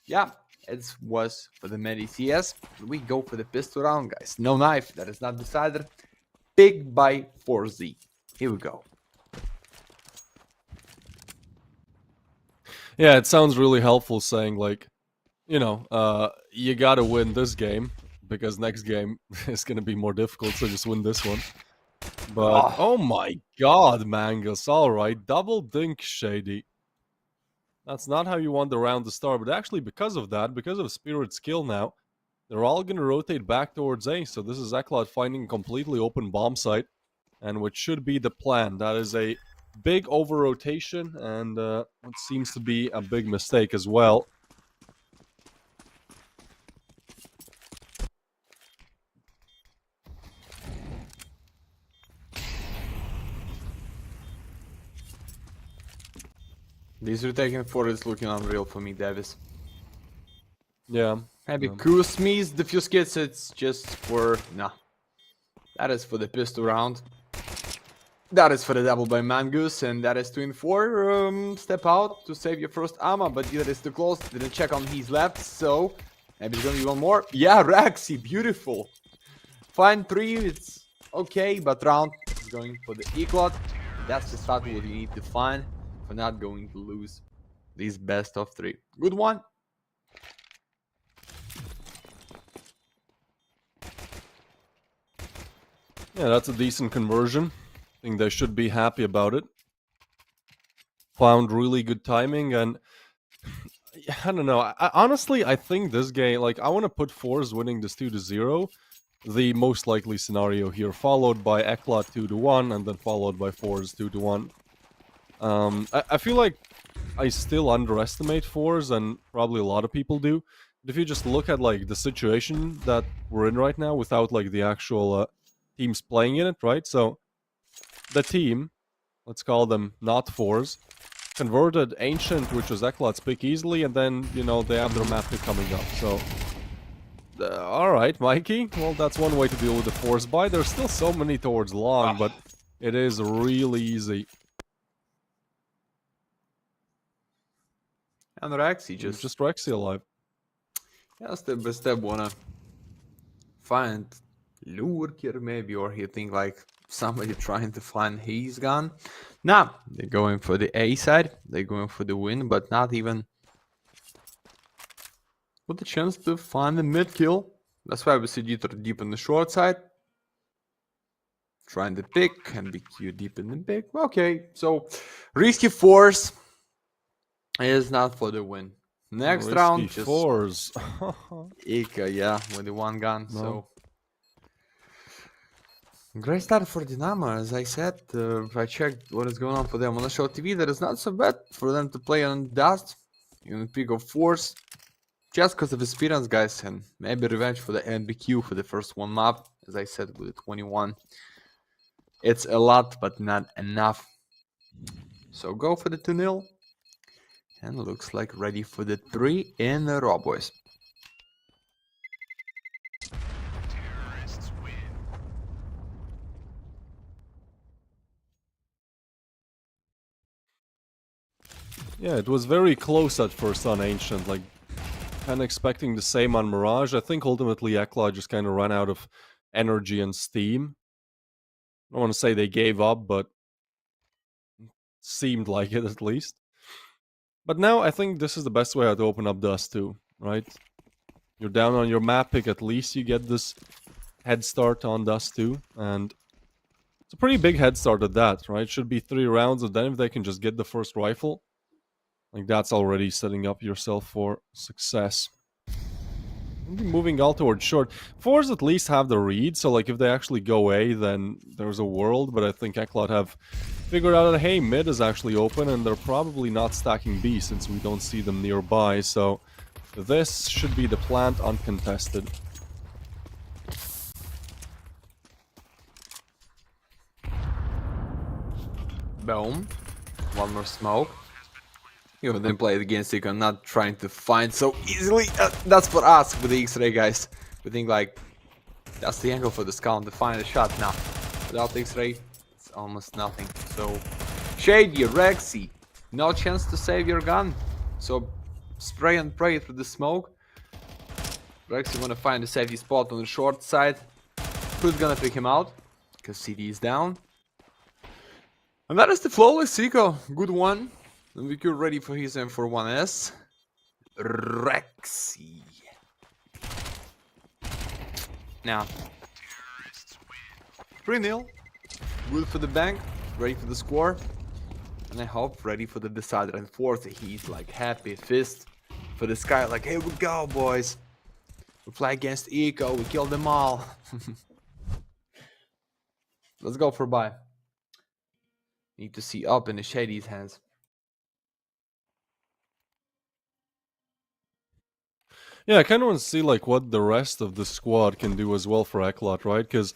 yeah, it was for the Medi CS. We go for the pistol round, guys. No knife, that is not decided. Pick by FORZE. Here we go. Yeah, it sounds really helpful saying, like, you know, you gotta win this game, because next game is gonna be more difficult, so just win this one. But, oh my god, Mangus, alright, double dink Shady. That's not how you want the round to start, but actually because of that, because of Spirit's skill now, they're all gonna rotate back towards A, so this is ECLOT finding a completely open bomb site, and what should be the plan. That is a big over-rotation, and what seems to be a big mistake as well. These retaking for is looking unreal for me, Davis. Yeah. Maybe Kuzmi's defuse kits, it's just for... Nah. That is for the pistol round. That is for the double by Mangus, and that is 2 in 4. Step out to save your first ammo, but that is too close. Didn't check on his left, so maybe it's gonna be one more. Yeah, Rexy, beautiful. Fine 3, it's okay, but round is going for the ECLOT. That's just what you need to find for not going to lose These best of 3. Good one. Yeah, that's a decent conversion. I think they should be happy about it. Found really good timing, and I don't know. Honestly, I think this game, like, I want to put FORZE winning this 2-0, the most likely scenario here, followed by ECLOT 2-1, and then followed by FORZE 2-1. I feel like I still underestimate FORZE, and probably a lot of people do. But if you just look at, like, the situation that we're in right now without, like, the actual teams playing in it, right? So, the team, let's call them not FORZE, converted Ancient, which was ECLOT's pick easily, and then, you know, they have their map pick coming up, so... Alright, Mikey. Well, that's one way to deal with the FORZE buy. There's still so many towards long, but it is really easy. And Rexy just Rexy alive. Yeah, step by step wanna find lurker maybe, or he think like somebody trying to find his gun. Nah, they're going for the A side. They're going for the win, but not even with the chance to find the mid kill. That's why we see Dieter deep in the short side. Trying to pick and BQ deep in the pick. Okay, so risky FORZE is not for the win. Next Risky round, just FORZE. Ika, yeah, with the one gun. No. So great start for Dynamo. As I said, I checked what is going on for them on the show TV. That is not so bad for them to play on Dust. You can pick up FORZE just because of experience, guys, and maybe revenge for the NBQ for the first one map. As I said, with the 21, it's a lot, but not enough. So go for the 2-0. And looks like ready for the 3 in a row, boys. Yeah, it was very close at first on Ancient, like, kind of expecting the same on Mirage. I think ultimately ECLOT just kind of ran out of energy and steam. I don't want to say they gave up, but seemed like it at least. But now I think this is the best way to open up Dust too, right? You're down on your map pick, at least you get this head start on Dust 2, and it's a pretty big head start at that, right? Should be 3 rounds, and then if they can just get the first rifle, like that's already setting up yourself for success. Moving all towards short. FORZE at least have the read, so like if they actually go A, then there's a world, but I think ECLOT have figured out that, hey, mid is actually open, and they're probably not stacking B since we don't see them nearby, so this should be the plant uncontested. Boom. One more smoke. You know, then play it against you. I'm not trying to find so easily. That's for us with the X-ray, guys. We think like that's the angle for the scout to find a shot. Now, without X-ray, it's almost nothing. So, Shady, Rexy, no chance to save your gun. So, spray and pray through the smoke. Rexy wanna find a safety spot on the short side. Who's gonna pick him out? Because CD is down. And that is the flawless Seiko. Good one. And we're ready for his M41S. Rexy. Now. 3-0. Good for the bank. Ready for the score. And I hope ready for the decider. And fourth, he's like happy fist for the sky. Like, here we go, boys. We fly against Eco. We kill them all. Let's go for buy. Need to see up in the Shady's hands. Yeah, I kind of want to see like what the rest of the squad can do as well for ECLOT, right? Because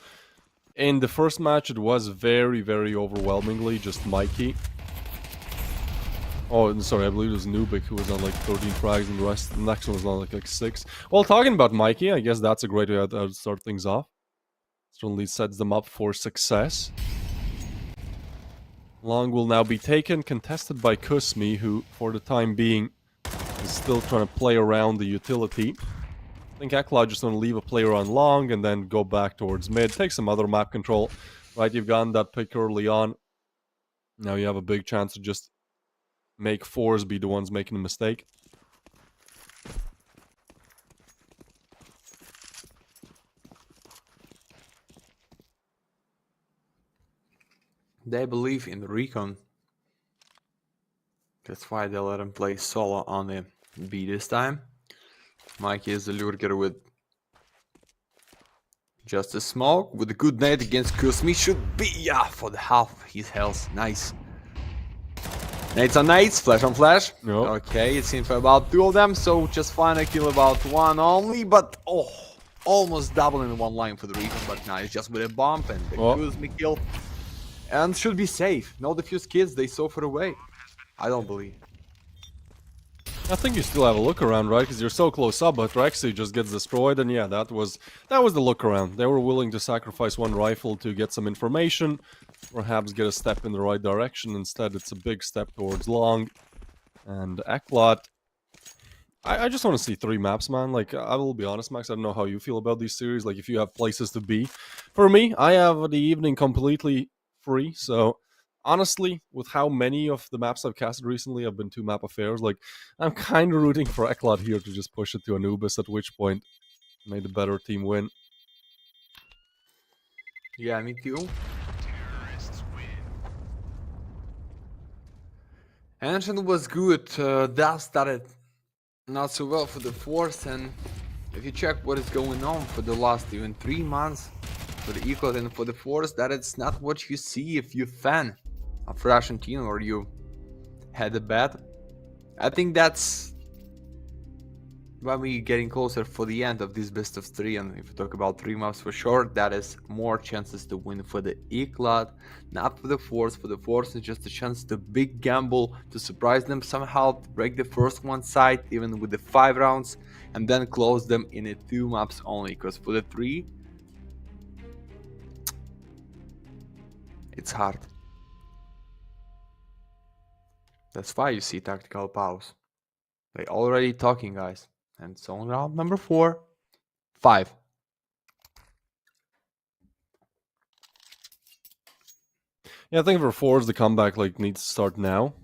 in the first match, it was very, very overwhelmingly just Mikey. Oh, and sorry, I believe it was Nubik who was on like 13 frags, and the next one was on like 6. Well, talking about Mikey, I guess that's a great way to start things off. Certainly sets them up for success. Long will now be taken, contested by Kusmi, who, for the time being, is still trying to play around the utility. I think ECLOT just want to leave a player on long and then go back towards mid, take some other map control. Right, you've gotten that pick early on. Now you have a big chance to just make FORZE be the ones making a mistake. They believe in Recon. That's why they let him play solo on the B this time. Mikey is the lurker with just a smoke. With a good nade against Kuzmi. Should be, yeah, for the half of his health. Nice. Nades on nades, flash on flash. Yep. Okay, it seems for about 2 of them, so just find a kill about 1 only, but oh, almost double in one line for the Recon, but now it's just with a bump and the Kuzmi kill. And should be safe. No defuse kids, they so far away. I don't believe. I think you still have a look around, right? Because you're so close up, but Rexy just gets destroyed, and yeah, that was the look around. They were willing to sacrifice 1 rifle to get some information, perhaps get a step in the right direction. Instead, it's a big step towards long. And ECLOT, I just want to see 3 maps, man. Like, I will be honest, Max, I don't know how you feel about these series, like if you have places to be. For me, I have the evening completely free, so honestly, with how many of the maps I've casted recently have been 2 map affairs, like, I'm kind of rooting for ECLOT here to just push it to Anubis, at which point may the better team win. Yeah, me too. Ancient was good, that started not so well for the FORZE, and if you check what is going on for the last even 3 months for the ECLOT and for the FORZE, that it's not what you see if you're a fan of Russian team or you had a bet. I think that's when we're getting closer for the end of this best of 3, and if you talk about 3 maps for sure, that is more chances to win for the ECLOT, not for the FORZE. For the FORZE, it's just a chance to big gamble, to surprise them somehow, to break the first one side, even with the 5 rounds, and then close them in a 2 maps only, because for the 3, it's hard. That's why you see tactical pause. They already talking, guys. And it's on round number 4. 5. Yeah, I think for FORZE, the comeback like needs to start now.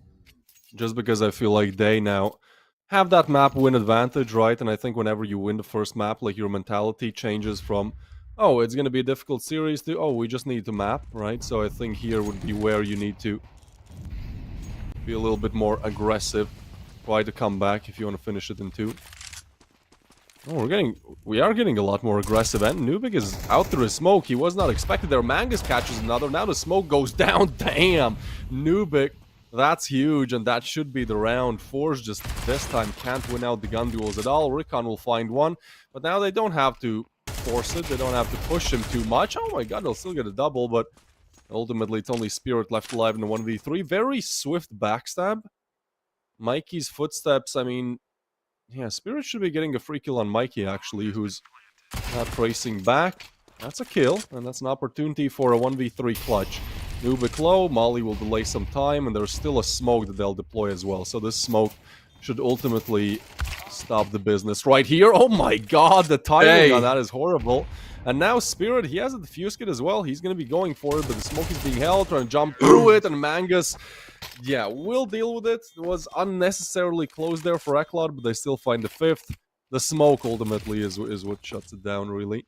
Just because I feel like they now have that map win advantage, right? And I think whenever you win the first map, like your mentality changes from, oh, it's going to be a difficult series, to, oh, we just need to map, right? So I think here would be where you need to be a little bit more aggressive. Try to come back if you want to finish it in 2. Oh, we are getting a lot more aggressive, and Nubik is out through his smoke. He was not expected there. Mangus catches another. Now the smoke goes down. Damn! Nubik, that's huge, and that should be the round. FORZE just this time can't win out the gun duels at all. Recon will find one, but now they don't have to force it. They don't have to push him too much. Oh my god, they'll still get a double, but ultimately it's only Spirit left alive in the 1v3. Very swift backstab. Mikey's footsteps, I mean, yeah, Spirit should be getting a free kill on Mikey, actually, who's not racing back. That's a kill, and that's an opportunity for a 1v3 clutch. Nubik low, Molly will delay some time, and there's still a smoke that they'll deploy as well. So this smoke should ultimately stop the business right here. Oh my god, the timing on that is horrible. And now Spirit, he has a defuse kit as well. He's going to be going for it, but the smoke is being held, trying to jump through it, and Mangus, yeah, will deal with it. It was unnecessarily close there for ECLOT, but they still find the 5th. The smoke ultimately is what shuts it down, really.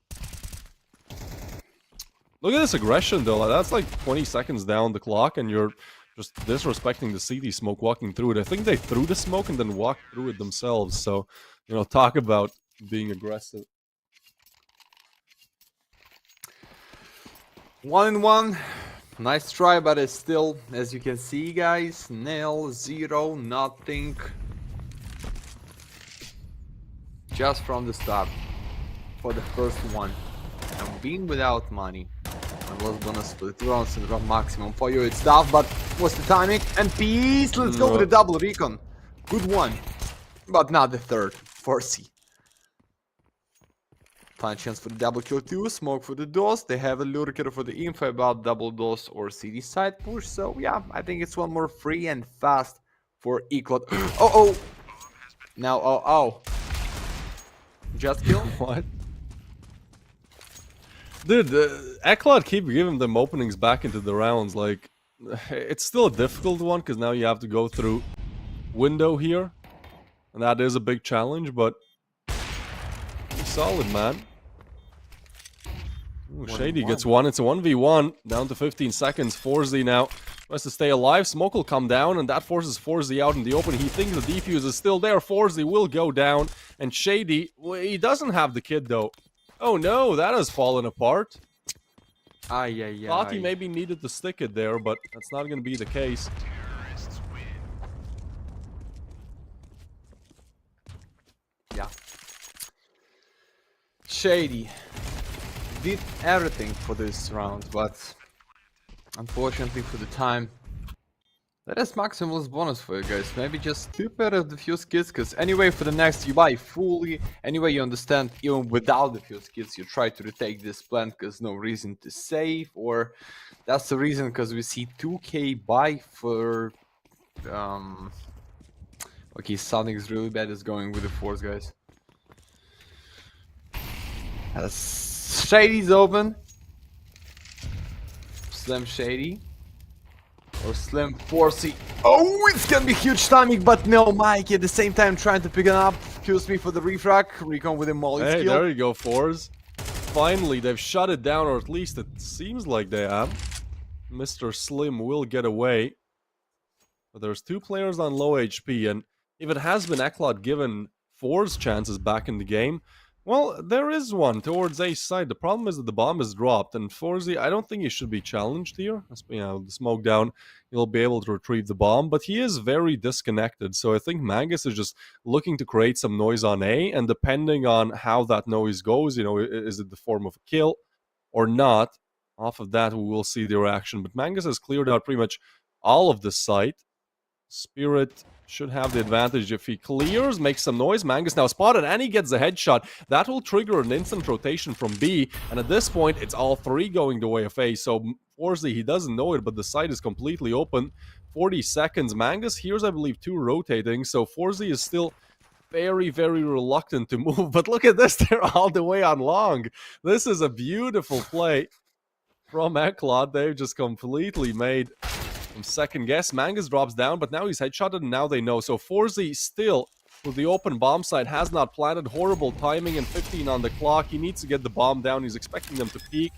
Look at this aggression, though. That's like 20 seconds down the clock, and you're just disrespecting the CT smoke walking through it. I think they threw the smoke and then walked through it themselves. So, you know, talk about being aggressive. 1-1. Nice try, but it's still, as you can see, guys, 0, nothing. Just from the start for the first one. And being without money. I was gonna split 2 rounds and drop maximum for you. It's tough, but what's the timing? And peace! Let's go with the double recon. Good one. But not the 3rd. FORZE. Final chance for the double kill too. Smoke for the DOS. They have a lurker for the info about double DOS or CD side push. So yeah, I think it's one more free and fast for ECLOT. Oh. Now oh. Just kill? What? Dude, ECLOT keep giving them openings back into the rounds. Like, it's still a difficult one because now you have to go through window here. And that is a big challenge, but he's solid, man. Ooh, Shady gets one. It's a 1v1. Down to 15 seconds. FORZE now tries to stay alive. Smoke will come down, and that forces FORZE out in the open. He thinks the defuse is still there. FORZE will go down. And Shady, well, he doesn't have the kid, though. Oh, no. That has fallen apart. Thought he maybe needed to stick it there, but that's not going to be the case. Yeah. Shady did everything for this round, but unfortunately for the time, that is maximalist bonus for you guys. Maybe just two pair of the fuse kits, because anyway for the next you buy fully. Anyway, you understand, even without the fuse kits you try to retake this plant because no reason to save, or that's the reason because we see 2k buy for okay, something is really bad is going with the force, guys. Shady's open. Slim Shady. Or Slim FORZE. Oh, it's gonna be huge timing, but no, Mikey at the same time trying to pick it up. Kills me for the refrag. Recon with a molly Hey, skill. there you go, FORZE. Finally, they've shut it down, or at least it seems like they have. Mr. Slim will get away. But there's two players on low HP, and if it has been ECLOT given FORZE chances back in the game, well, there is one towards A's side. The problem is that the bomb is dropped, and FORZE, I don't think he should be challenged here. You know, the smoke down, he'll be able to retrieve the bomb, but he is very disconnected. So I think Mangus is just looking to create some noise on A, and depending on how that noise goes, you know, is it the form of a kill or not? Off of that, we will see the reaction. But Mangus has cleared out pretty much all of the site. Spirit should have the advantage if he clears, makes some noise. Mangus now spotted, and he gets a headshot. That will trigger an instant rotation from B, and at this point, it's all three going the way of A. So FORZE, he doesn't know it, but the site is completely open. 40 seconds. Mangus here's, I believe, two rotating, so FORZE is still very, very reluctant to move. But look at this, they're all the way on long. This is a beautiful play from ECLOT. They've just completely made second guess. Mangus drops down, but now he's headshotted, and now they know. So FORZE still, with the open bomb site, has not planted. Horrible timing, and 15 on the clock. He needs to get the bomb down. He's expecting them to peek,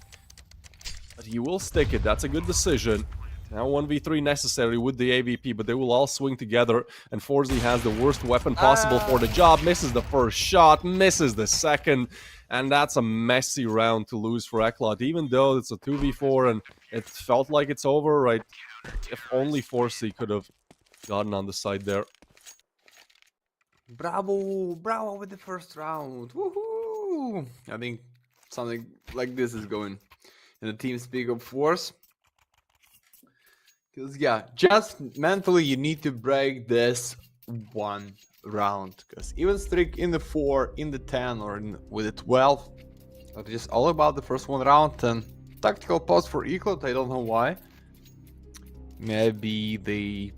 but he will stick it. That's a good decision. Now 1v3 necessary with the AVP, but they will all swing together, and FORZE has the worst weapon possible for the job. Misses the first shot, misses the second, and that's a messy round to lose for ECLOT, even though it's a 2v4 and it felt like it's over, right? If only FORZE could have gotten on the side there. Bravo, bravo with the first round. Woohoo! I think something like this is going in the team speak of FORZE. Because, yeah, just mentally you need to break this one round. Because even streak in the 4, in the 10, or with the 12, it's just all about the first one round. And tactical pause for ECLOT, I don't know why. Maybe they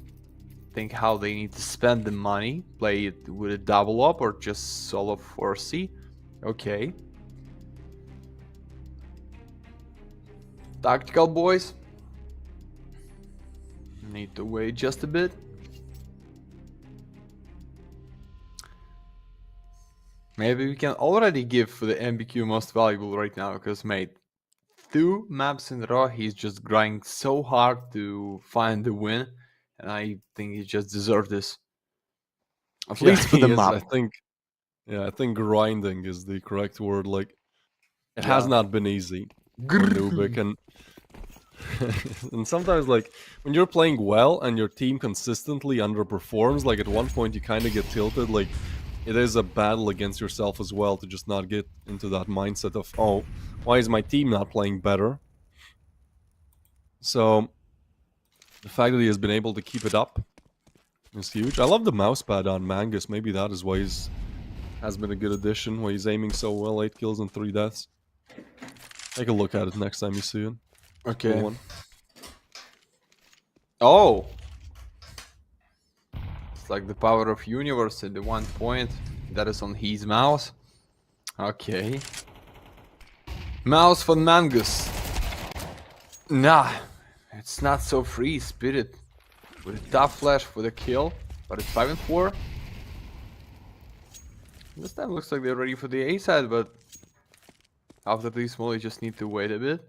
think how they need to spend the money, play it with a double up or just solo FORZE. Okay. Tactical boys. Need to wait just a bit. Maybe we can already give for the MBQ most valuable right now, because mate, 2 maps in a row, he's just grinding so hard to find the win, and I think he just deserved this. At least for the map. I think grinding is the correct word. Like, it has not been easy for Nubik, and sometimes, like, when you're playing well and your team consistently underperforms, like, at one point you kind of get tilted. Like, it is a battle against yourself as well to just not get into that mindset of, oh, why is my team not playing better? So the fact that he has been able to keep it up is huge. I love the mousepad on Mangus. Maybe that is why he's has been a good addition, why he's aiming so well. 8 kills and 3 deaths. Take a look at it next time you see it. Okay. Oh! It's like the power of universe at the 1 point that is on his mouse. Okay. Mouse for Mangus. Nah, it's not so free. Spirit with a tough flash for the kill. But it's 5 and 4. This time looks like they're ready for the A side, but after this small, you just need to wait a bit.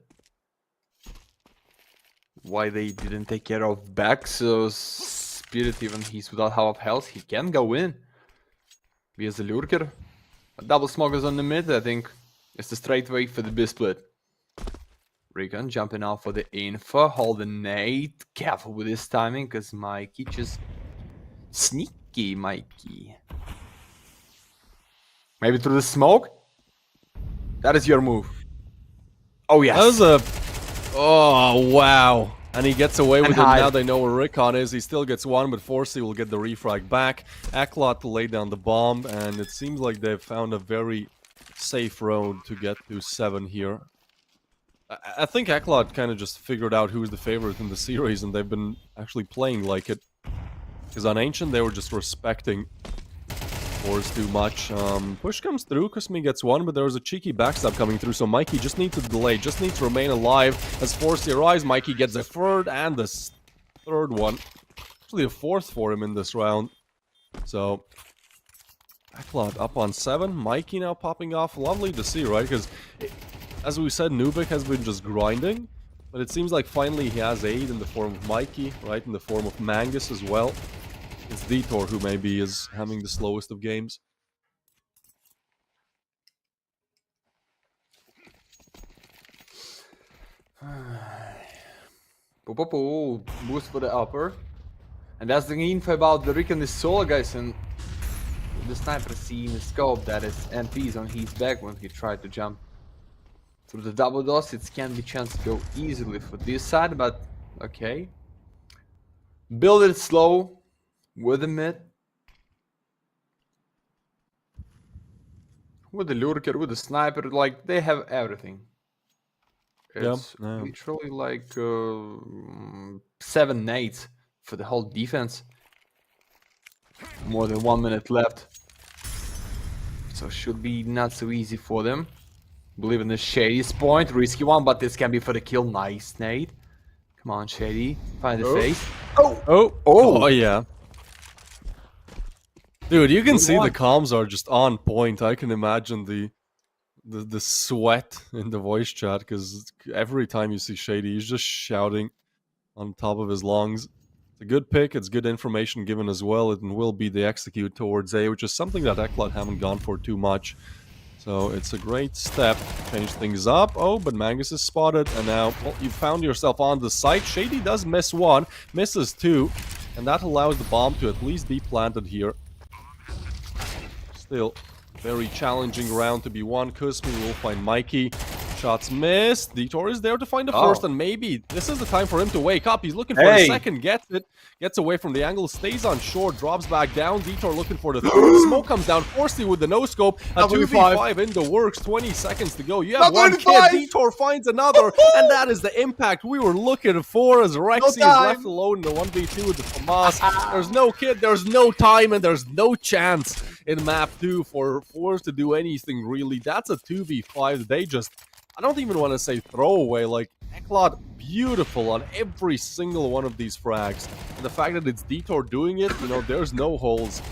Why they didn't take care of back, so Spirit, even he's without half of health, he can go in. Via the lurker. A double smoke is on the mid, I think it's the straight way for the B split. Recon jumping out for the info, hold the nade. Careful with his timing, because Mikey just sneaky Mikey. Maybe through the smoke? That is your move. Oh yes. That was a... Oh, wow. And he gets away with it. hide. Now they know where Rickon is. He still gets one, but FORZE will get the refrag back. ECLOT to lay down the bomb, and it seems like they've found a very safe road to get to 7 here. I think ECLOT kind of just figured out who's the favorite in the series, and they've been actually playing like it. Because on Ancient, they were just respecting FORZE too much. Push comes through, Kusmi gets one, but there was a cheeky backstab coming through, so Mikey just needs to delay, just needs to remain alive. As FORZE arrives, Mikey gets the third and the third one. Actually, a fourth for him in this round. So, ECLOT up on 7, Mikey now popping off. Lovely to see, right? Because, as we said, Nubik has been just grinding, but it seems like finally he has aid in the form of Mikey, right? In the form of Mangus as well. It's Detour who maybe is having the slowest of games. Boost for the upper. And that's the info about the Rick and the solo guys, and the sniper seeing the scope that is MPs on his back when he tried to jump through the double doors. It can be chance to go easily for this side, but okay. Build it slow with the mid. With the lurker, with the sniper, like they have everything. It's literally like 7 nades for the whole defense. More than 1 minute left. So should be not so easy for them. Believe in the Shady's point, risky one, but this can be for the kill. Nice nade. Come on, Shady, find the face. Oh, yeah. Dude, you can see the comms are just on point. I can imagine the sweat in the voice chat, because every time you see Shady, he's just shouting on top of his lungs. It's a good pick, it's good information given as well. It will be the execute towards A, which is something that ECLOT haven't gone for too much. So it's a great step to change things up. Oh, but Mangus is spotted, and now, well, you found yourself on the site. Shady does miss one, misses two, and that allows the bomb to at least be planted here. Still, very challenging round to be won. Kusmi will find Mikey. Shots missed. Detour is there to find the first, and maybe this is the time for him to wake up. He's looking for the second, gets it, gets away from the angle, stays on shore, drops back down. Detour looking for the third. Smoke comes down, FORZE with the no-scope. A 2v5 in the works, 20 seconds to go. You have one kid, Detour finds another, and that is the impact we were looking for as Rexy is left alone in the 1v2 with the FAMAS. There's no kid, there's no time, and there's no chance in map 2 for FORZE to do anything really. That's a 2v5. They just, I don't even want to say throwaway, like ECLOT beautiful on every single one of these frags. And the fact that it's Detour doing it, you know, there's no holes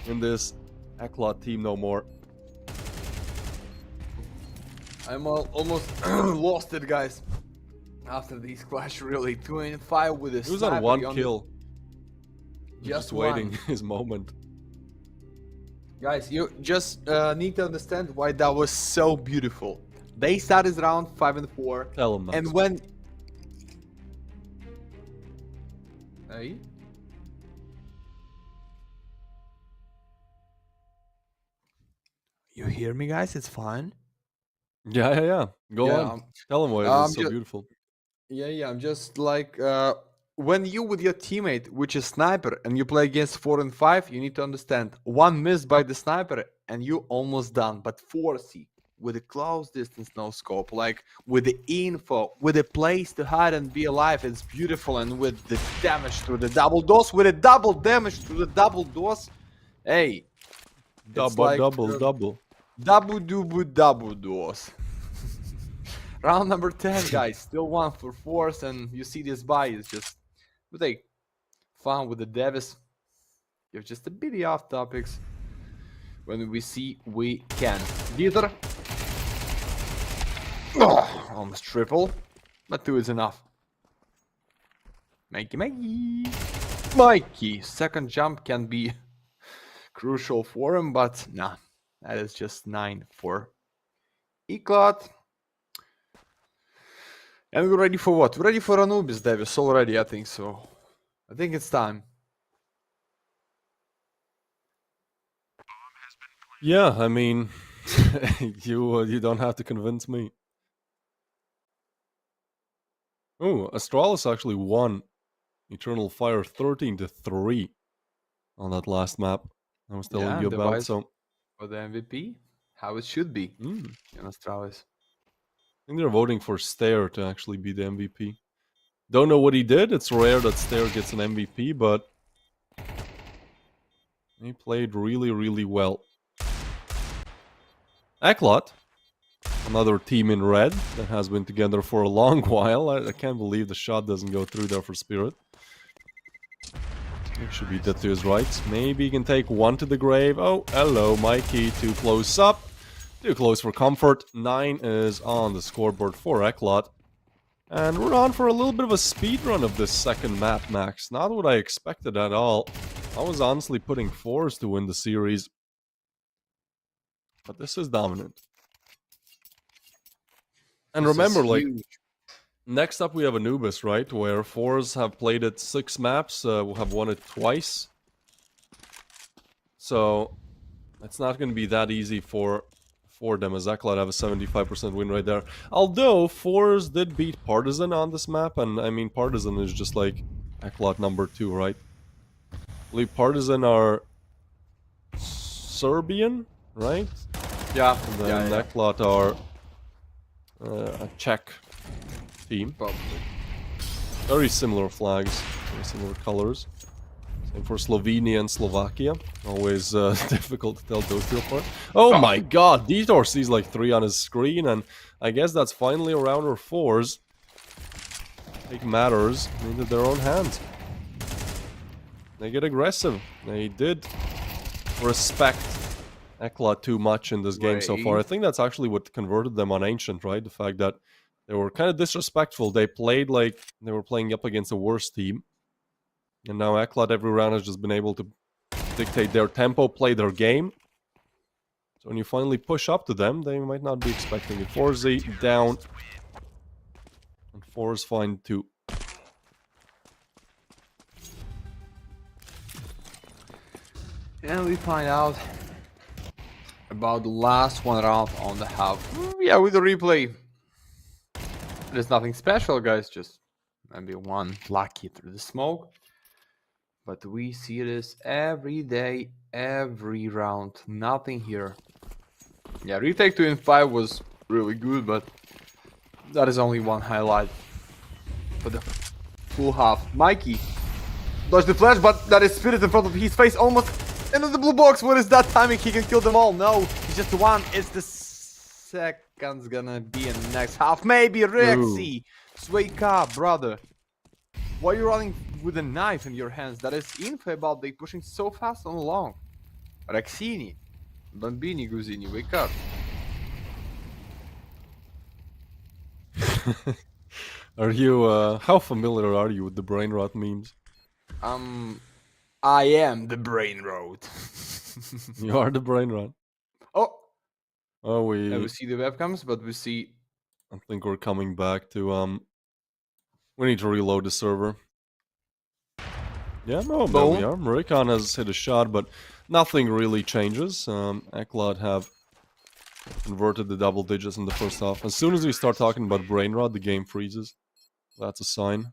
in this ECLOT team no more. I'm almost lost it, guys. After these clash, really. 2-5 with a He was on 1 kill. Just waiting his moment. Guys, you just need to understand why that was so beautiful. They started round 5 and 4. Tell him, Max. And when... Hey? You hear me, guys? It's fine. Yeah. Go on. Tell him why it is so beautiful. Yeah, I'm just like... when you with your teammate, which is sniper, and you play against 4 and 5, you need to understand. One miss by the sniper, and you almost done. But FORZE, with a close distance no scope, like with the info, with a place to hide and be alive, it's beautiful. And with the damage to the double doors, with a double damage to the double doors, hey, double double doors. Round number 10, guys, still 1 for FORZE, and you see this buy is just, but hey, fun with the Davis. give just a bit off topics. When we see we can. Dieter. Oh, almost triple, but 2 is enough. Mikey. Second jump can be crucial for him, but nah, that is just 9 for ECLOT. And we're ready for what? We're ready for Anubis, Davis, already, I think so. I think it's time. Yeah, I mean, you don't have to convince me. Oh, Astralis actually won Eternal Fire 13-3 on that last map. I was telling you about, so for the MVP, how it should be in Astralis. I think they're voting for Stair to actually be the MVP. Don't know what he did. It's rare that Stair gets an MVP, but he played really, really well. ECLOT, another team in red that has been together for a long while. I can't believe the shot doesn't go through there for Spirit. He should be dead to his right. Maybe he can take one to the grave. Oh, hello, Mikey. Too close up. Too close for comfort. 9 is on the scoreboard for ECLOT. And we're on for a little bit of a speed run of this second map, Max. Not what I expected at all. I was honestly putting FORZE to win the series. But this is dominant. And remember, like, next up we have Anubis, right? Where FORZE have played it 6 maps, have won it twice. So, it's not going to be that easy for them, as ECLOT have a 75% win right there. Although, FORZE did beat Partisan on this map, and I mean, Partisan is just like ECLOT number 2, right? I believe Partisan are Serbian, right? Yeah. And then ECLOT are a Czech team. Probably. Very similar flags, very similar colors. Same for Slovenia and Slovakia. Always difficult to tell those two apart. Oh my god, Dieter sees like 3 on his screen, and I guess that's finally a round where FORZE take matters into their own hands. They get aggressive. They did respect ECLOT too much in this game so far. I think that's actually what converted them on Ancient, right? The fact that they were kind of disrespectful. They played like they were playing up against a worse team. And now ECLOT every round has just been able to dictate their tempo, play their game. So when you finally push up to them, they might not be expecting it. FORZE down. And FORZE find 2. And we find out about the last one round on the half. Yeah, with the replay. There's nothing special, guys. Just maybe one lucky through the smoke. But we see this every day, every round. Nothing here. Yeah, retake 2 in 5 was really good, but that is only one highlight for the full half. Mikey dodged the flash, but that is Spirit in front of his face, almost into the blue box. What is that timing? He can kill them all. No, it's just one. It's the second's gonna be in the next half. Maybe Rexy. Wake up, brother. Why are you running with a knife in your hands? That is info about they pushing so fast on along. Rexini. Bambini Guzini, wake up. Are you, how familiar are you with the brain rot memes? I am the brain rot. You are the brain rot. Oh, we see the webcams, but we see... I think we're coming back to, we need to reload the server. Yeah, no, there we are. Murikan has hit a shot, but nothing really changes. ECLOT have converted the double digits in the first half. As soon as we start talking about brain rot, the game freezes. That's a sign.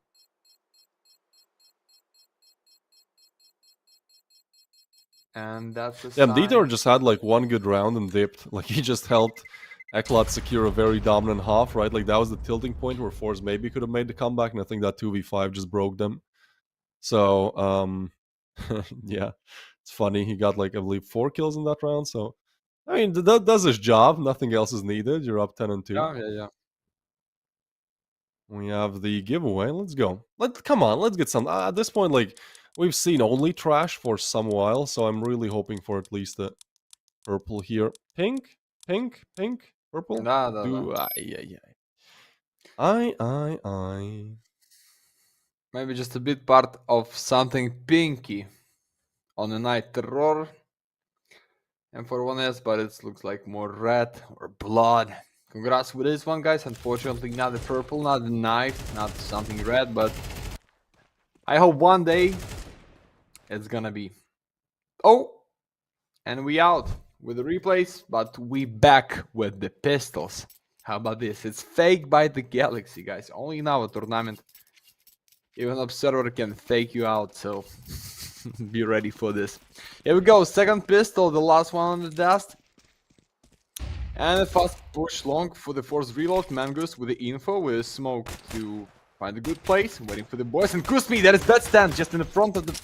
And that's a sign. Dieter just had like one good round and dipped. Like he just helped ECLOT secure a very dominant half, right? Like that was the tilting point where FORZE maybe could have made the comeback, and I think that 2v5 just broke them. So, yeah, it's funny. He got like, I believe, 4 kills in that round. So, I mean, that does his job. Nothing else is needed. You're up 10-2. Yeah. We have the giveaway. Let's go. Come on, let's get some. At this point, like, we've seen only trash for some while, so I'm really hoping for at least a purple here. Pink, pink, pink, purple. Да, да, Do да. I. Maybe just a bit part of something pinky on a night terror. And for 1S, but it looks like more red or blood. Congrats with this one, guys. Unfortunately, not the purple, not the knife, not something red, but I hope one day it's gonna be. Oh, and we out with the replays, but we back with the pistols. How about this? It's fake by the Galaxy, guys. Only in our tournament. Even Observer can fake you out, so be ready for this. Here we go, second pistol, the last one on the dust. And a fast push long for the FORZE reload. Mangoose with the info, with a smoke to find a good place. Waiting for the boys. And Kusmi, that is bad stand, just in the front of the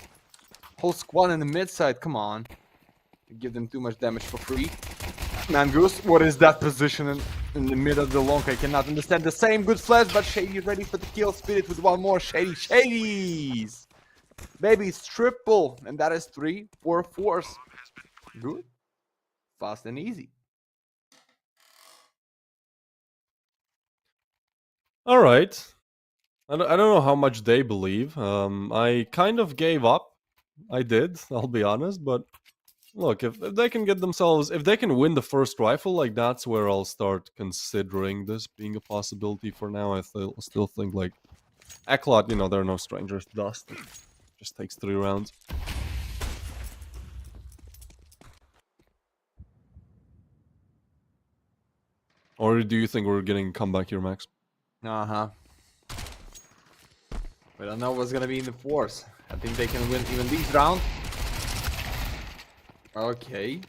whole squad in the mid side. Come on. Give them too much damage for free. Mangoose, what is that position in the mid of the long? I cannot understand. The same good flash, but Shady ready for the kill. Spirit with one more. Shadies! Baby, it's triple. And that is 3 for FORZE. Good. Fast and easy. All right. I don't know how much they believe. I kind of gave up. I did, I'll be honest, but look, if they can get themselves, if they can win the first rifle, like that's where I'll start considering this being a possibility. For now, I still think like ECLOT, you know, they're no strangers to dust. It just takes 3 rounds. Or do you think we're getting comeback here, Max? Uh-huh. We don't know what's gonna be in the FORZE. I think they can win even this round. Okay.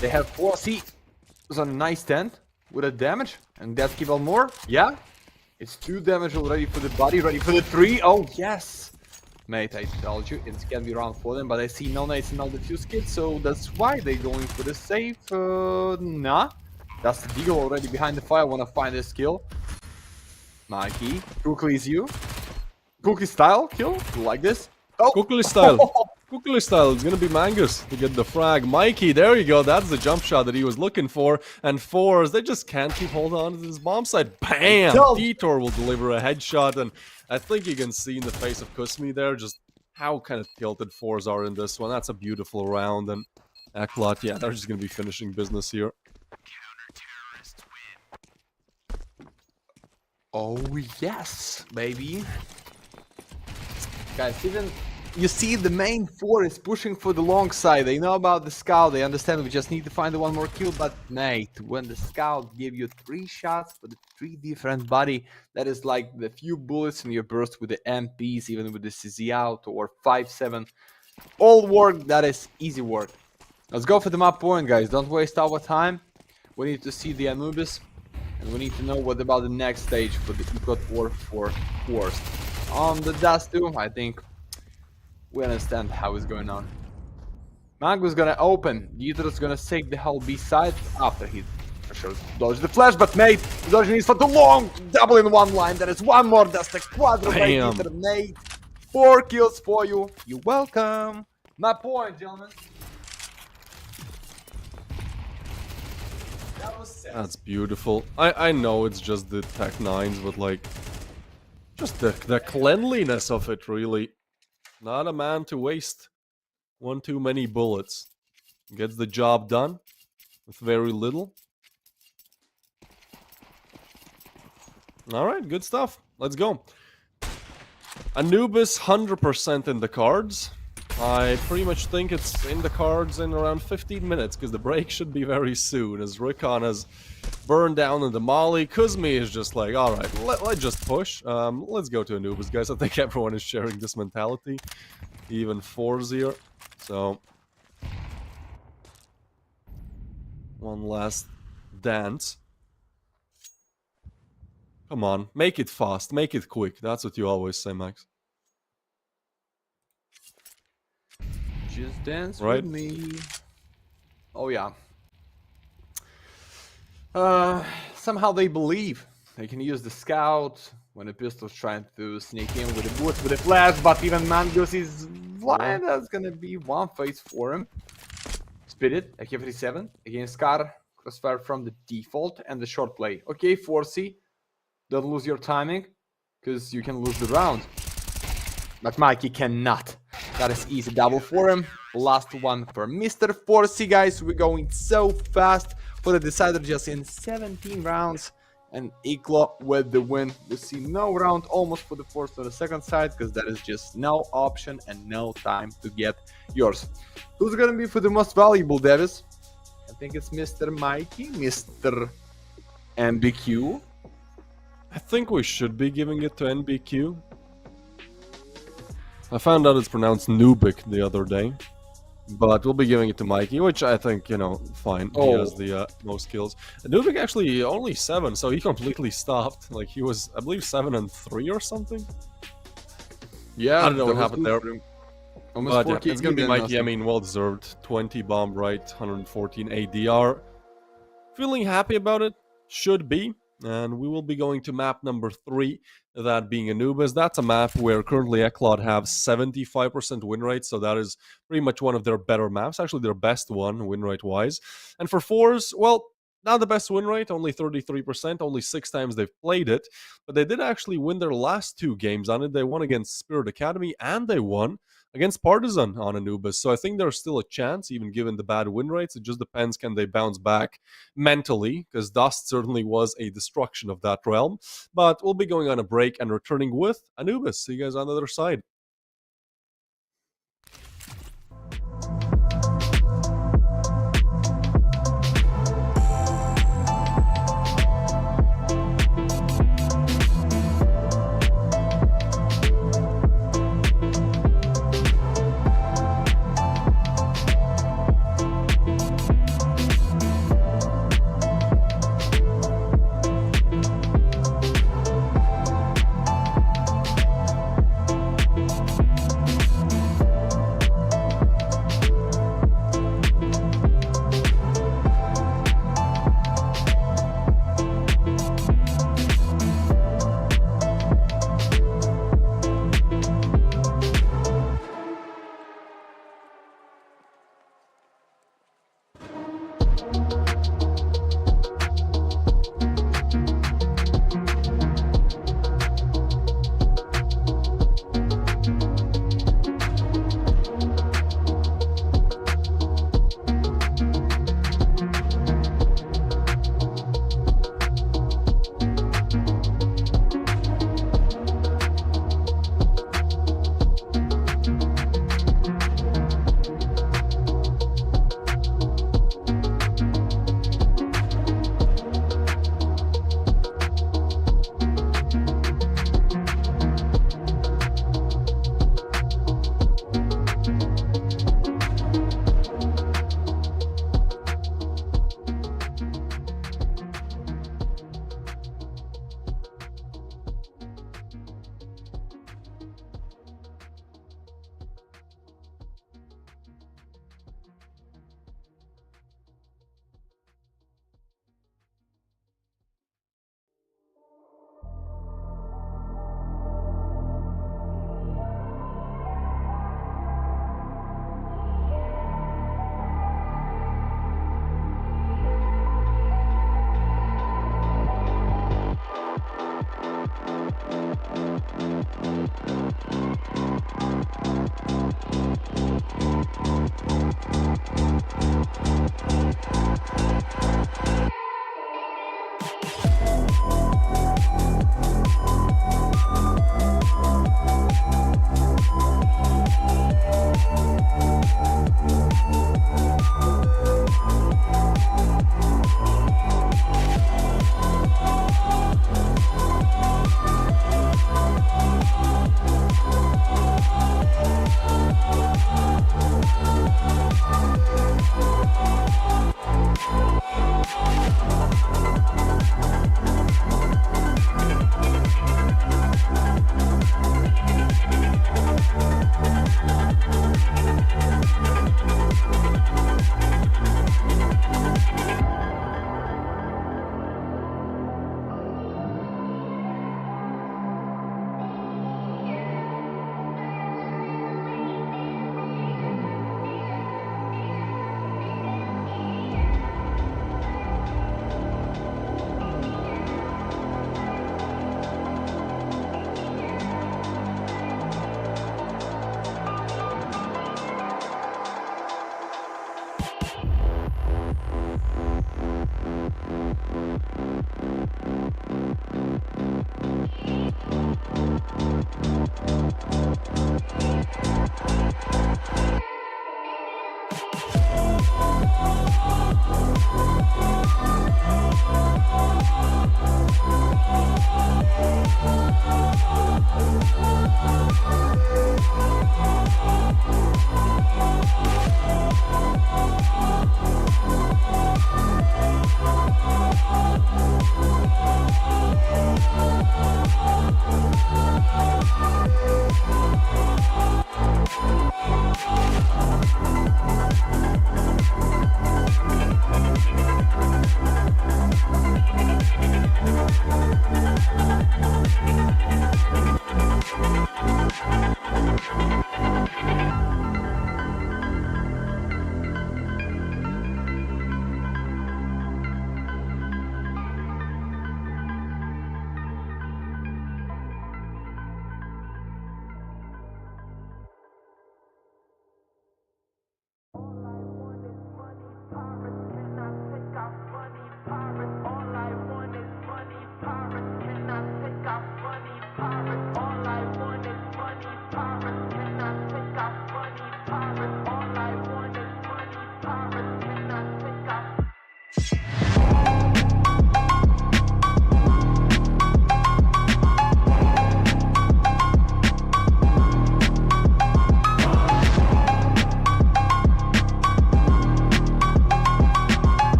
They have 4 C. It's a nice 10 with a damage. And that's give out more. Yeah. It's 2 damage already for the body. Ready for the 3. Oh, yes. Mate, I told you. It's gonna be round for them. But I see no nades and no defuse kit. So that's why they're going for the safe. Nah. That's the deal already behind the fire. Wanna find this kill. Mikey. Quickly is you. Cookie style kill? You like this? Oh! Cookie style. Cookie style. It's gonna be Mangus to get the frag. Mikey, there you go. That's the jump shot that he was looking for. And FORZE, they just can't keep holding on to this bomb site. Bam! Detour will deliver a headshot. And I think you can see in the face of Kusmi there just how kind of tilted FORZE are in this one. That's a beautiful round. And ECLOT, yeah, they're just gonna be finishing business here. Oh, yes, baby. Guys, even you see the main 4 is pushing for the long side. They know about the scout. They understand we just need to find the one more kill. But mate, when the scout give you 3 shots for the 3 different body, that is like the few bullets in your burst with the MPs, even with the CZ out or 5-7. All work, that is easy work. Let's go for the map point, guys. Don't waste our time. We need to see the Anubis. And we need to know what about the next stage for the ECLOT or for FORZE. On the dust too, I think we understand how it's going on. Mango's gonna open. Dieter's gonna take the whole B side after he for sure dodged the flash, but mate, dodging is for too long. Double in one line. There is one more. That's the quadro by Dieter. Nate. 4 kills for you. You're welcome. My point, gentlemen. That's beautiful. I know it's just the Tech 9s, but like, just the cleanliness of it, really. Not a man to waste one too many bullets. Gets the job done with very little. Alright, good stuff. Let's go. Anubis 100% in the cards. I pretty much think it's in the cards in around 15 minutes, because the break should be very soon, as Rickon has burned down in the molly. Kuzmi is just like, alright, let's just push. Let's go to Anubis, guys. I think everyone is sharing this mentality. Even FORZE here. So, one last dance. Come on, make it fast, make it quick. That's what you always say, Max. Just dance right? with me. Oh yeah. Somehow they believe they can use the scout when the pistol's trying to sneak in with the boots with the flash, but even Mangus is Blind, that's gonna be one phase for him. Spirit, AK-47 against Scar, crossfire from the default and the short play. Okay, FORZE, don't lose your timing, because you can lose the round. But Mikey cannot. That is easy double for him. Last one for Mr. FORZE, guys. We're going so fast for the decider just in 17 rounds. And ECLOT with the win. We see no round almost for the FORZE on the second side, because that is just no option and no time to get yours. Who's gonna be for the most valuable, Davis? I think it's Mr. Mikey, Mr. MBQ. I think we should be giving it to NBQ. I found out it's pronounced Nubik the other day. But we'll be giving it to Mikey, which I think, you know, fine. He has the most kills. Nubik actually only 7, so he completely stopped. Like, he was, I believe, 7 and 3 or something. Yeah, I don't know what happened there. Almost But yeah, it's gonna be Mikey. I mean, well deserved. 20 bomb right, 114 ADR. Feeling happy about it? Should be. And we will be going to map number 3, that being Anubis. That's a map where currently ECLOT have 75% win rate, so that is pretty much one of their better maps, actually their best one, win rate wise. And for FORZE, well, not the best win rate, only 33%, only 6 times they've played it, but they did actually win their last 2 games on it. They won against Spirit Academy, and they won against Partisan on Anubis. So I think there's still a chance, even given the bad win rates. It just depends, can they bounce back mentally, because Dust certainly was a destruction of that realm. But we'll be going on a break and returning with Anubis. See you guys on the other side.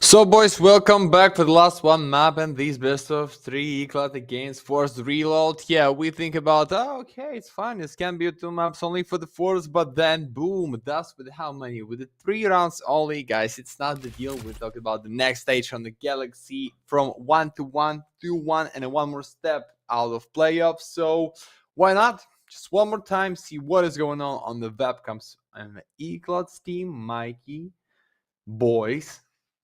So boys, welcome back for the last one map and these best of 3 ECLOT against FORZE reload. Yeah, we think about, oh, okay, it's fine, this can be 2 maps only for the FORZE, but then boom, that's with how many? With the 3 rounds only, guys. It's not the deal. We talk about the next stage on the Galaxy from 1 to 1 to 1 and one more step out of playoffs. So why not? Just one more time, see what is going on the webcams and the ECLOT's team, Mikey, boys.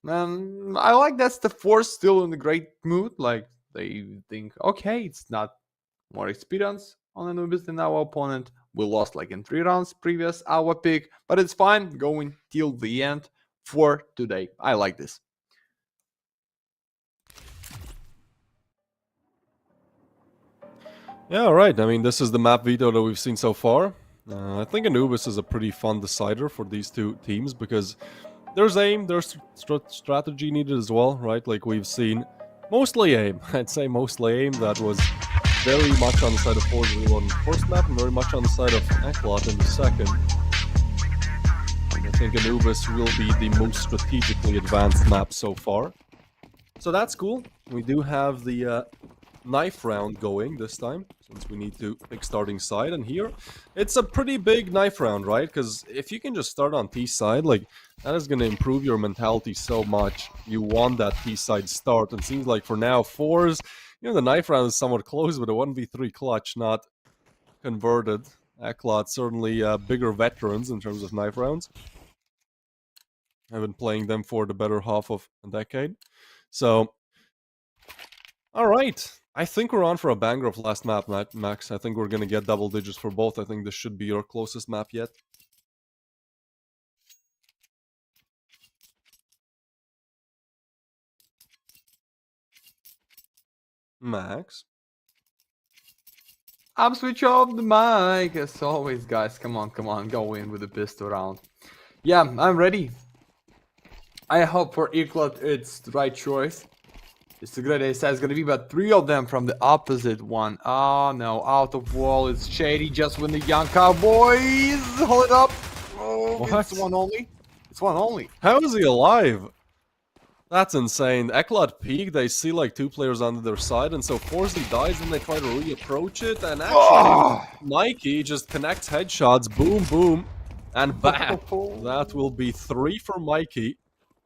I like that's the FORZE still in a great mood. Like they think, okay, it's not more experience on Anubis than our opponent. We lost like in 3 rounds previous our pick, but it's fine going till the end for today. I like this. Yeah, right. I mean, this is the map veto that we've seen so far. I think Anubis is a pretty fun decider for these two teams because there's aim, there's strategy needed as well, right? Like we've seen mostly aim. I'd say mostly aim. That was very much on the side of FORZE on the first map and very much on the side of ECLOT in the second. And I think Anubis will be the most strategically advanced map so far. So that's cool. We do have the knife round going this time, since we need to pick starting side, and here it's a pretty big knife round, right? Because if you can just start on T side, like that is going to improve your mentality so much. You want that T side start, and seems like for now FORZE, you know, the knife round is somewhat close, but a 1v3 clutch not converted. ECLOT certainly bigger veterans in terms of knife rounds. I've been playing them for the better half of a decade, so all right. I think we're on for a banger of last map, Max. I think we're going to get double digits for both. I think this should be your closest map yet. Max? I'm switch off the mic as always, guys. Come on, go in with the pistol round. Yeah, I'm ready. I hope for ECLOT it's the right choice. It's a great ace it's gonna be, but 3 of them from the opposite one. Oh no, out of wall, it's shady just when the young cowboys hold it up. Oh, What? it's one only. It's one only. How is he alive? That's insane. ECLOT peak, they see like 2 players on their side, and so FORZE dies, and they try to re-approach it, and actually, Mikey just connects headshots, boom, boom, and bam! That will be 3 for Mikey.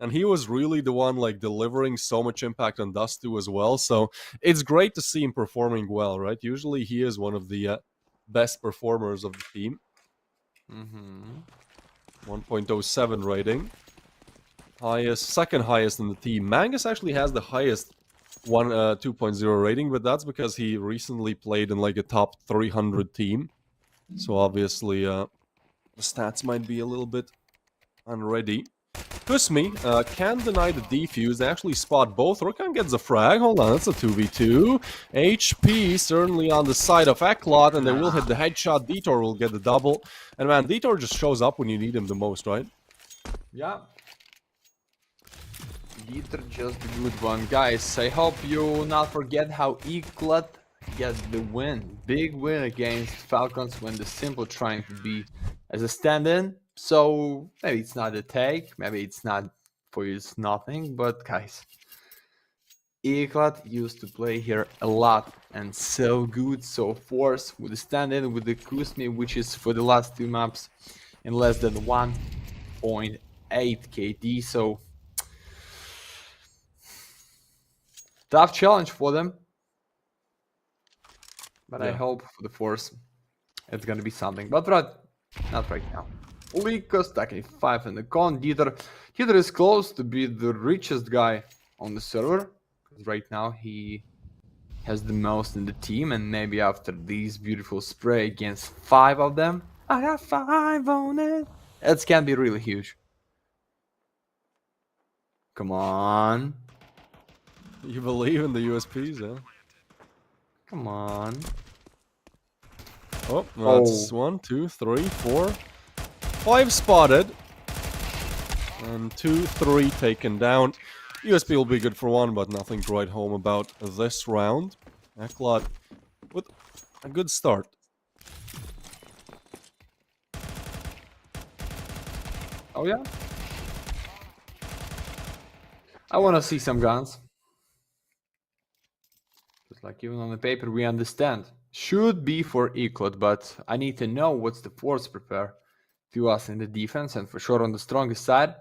And he was really the one like delivering so much impact on Dust2 as well. So it's great to see him performing well, right? Usually he is one of the best performers of the team. 1.07 rating. Second highest in the team. Mangus actually has the highest 2.0 rating, but that's because he recently played in like a top 300 team. So obviously the stats might be a little bit unready. Kusmi can deny the defuse. They actually spot both. Rokan gets a frag. Hold on, that's a 2v2. HP certainly on the side of ECLOT, and they will hit the headshot. Detour will get the double. And man, Detour just shows up when you need him the most, right? Yeah. Detour just a good one. Guys, I hope you not forget how ECLOT gets the win. Big win against Falcons when the simple trying to be as a stand-in. So maybe it's not a take, maybe it's not for you, it's nothing, but guys, ECLOT used to play here a lot and so good. So FORZE with the stand-in with the Kusmi, which is for the last 2 maps in less than 1.8 KD. So tough challenge for them, but I hope for the FORZE it's gonna be something, but not right now. Lico stacking 5 in the con. Dieter is close to be the richest guy on the server, because right now he has the most in the team, and maybe after these beautiful spray against 5 of them, I got 5 on it. That can be really huge. Come on. You believe in the USPs, yeah? Come on. Oh, that's 1, 2, 3, 4, 5 spotted. And 2, 3 taken down. USP will be good for 1, but nothing to write home about this round. ECLOT with a good start. Oh yeah? I want to see some guns. Just like even on the paper, we understand. Should be for ECLOT, but I need to know what's the FORZE prepare to us in the defense and for sure on the strongest side.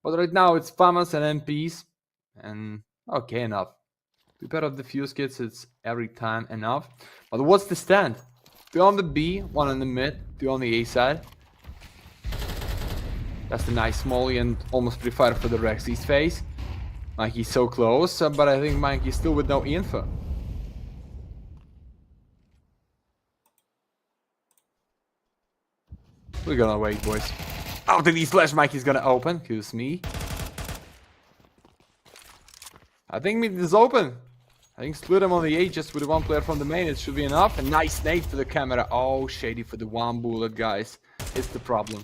But right now it's FAMAS and MPs. And okay, enough. Prepare of the fuse kits, it's every time enough. But what's the stand? Two on the B, one on the mid, two on the A side. That's the nice Smolly and almost pre-fire for the Rexy's face. Mikey's so close, but I think Mikey's still with no info. We're gonna wait, boys. After these flash, Mikey's gonna open. Excuse me. I think mid is open. I think split him on the A just with the one player from the main. It should be enough. A nice nade for the camera. Oh, shady for the one bullet, guys. It's the problem.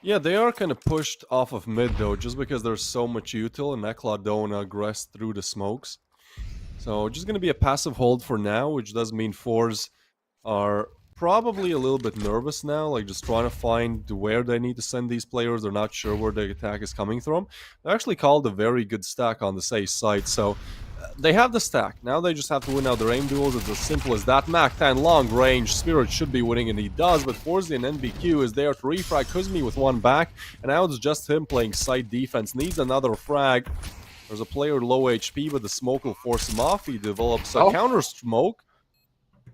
Yeah, they are kind of pushed off of mid though, just because there's so much util and ECLOT don't aggress through the smokes. So just gonna be a passive hold for now, which does mean FORZE are probably a little bit nervous now, like just trying to find where they need to send these players. They're not sure where the attack is coming from. They actually called a very good stack on the safe side, so they have the stack. Now they just have to win out their aim duels. It's as simple as that. Mac 10 long range. Spirit should be winning, and he does, but FORZE and NBQ is there to refrag Kuzmi with one back, and now it's just him playing side defense. Needs another frag. There's a player low HP, but the smoke will force him off. He develops a counter smoke.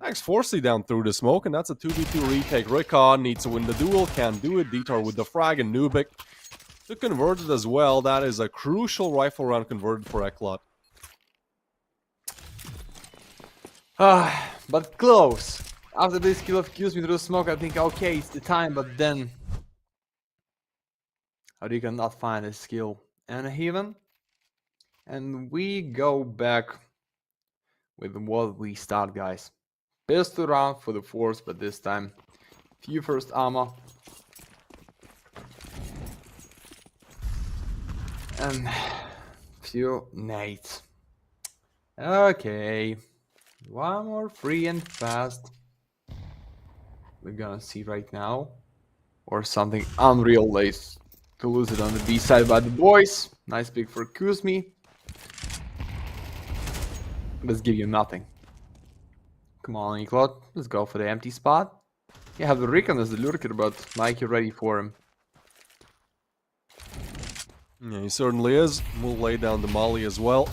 Max FORZE down through the smoke, and that's a 2v2 retake. Rickon needs to win the duel, can't do it. Detour with the frag, and Nubik to convert it as well. That is a crucial rifle round converted for ECLOT. But close. After this kill of Q's me through the smoke, I think okay, it's the time, but then How cannot find a skill and a heaven. And we go back with what we start, guys. Pistol round for the FORZE, but this time few first armor. And few nades. Okay. One more free and fast. We're gonna see right now. Or something unreal lace to lose it on the B side by the boys. Nice pick for Kuzmi. Let's give you nothing. Come on, ECLOT. Let's go for the empty spot. You have the Rickon as the lurker, but Mikey ready for him. Yeah, he certainly is. We'll lay down the molly as well.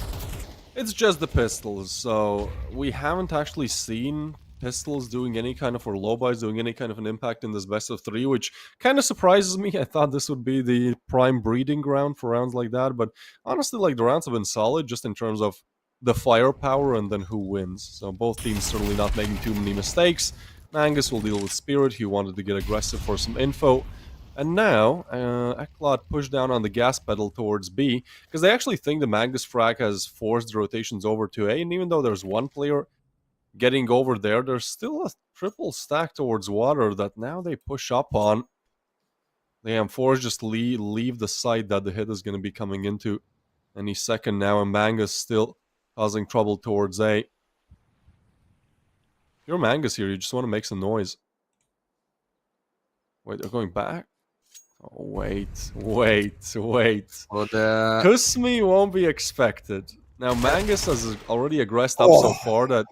It's just the pistols, so we haven't actually seen pistols doing any kind of, or low buys doing any kind of an impact in this best of 3, which kind of surprises me. I thought this would be the prime breeding ground for rounds like that, but honestly, like, the rounds have been solid just in terms of the firepower and then who wins. So both teams certainly not making too many mistakes. Mangus will deal with Spirit. He wanted to get aggressive for some info. And now, ECLOT pushed down on the gas pedal towards B, because they actually think the Mangus frag has forced the rotations over to A, and even though there's one player getting over there, there's still a triple stack towards water that now they push up on. Damn, FORZE just leave the site that the hit is going to be coming into any second now, and Mangus still causing trouble towards A. If you're Mangus here, you just want to make some noise. Wait, they're going back? Oh, wait. Well, Kuzmi won't be expected. Now, Mangus has already aggressed up so far that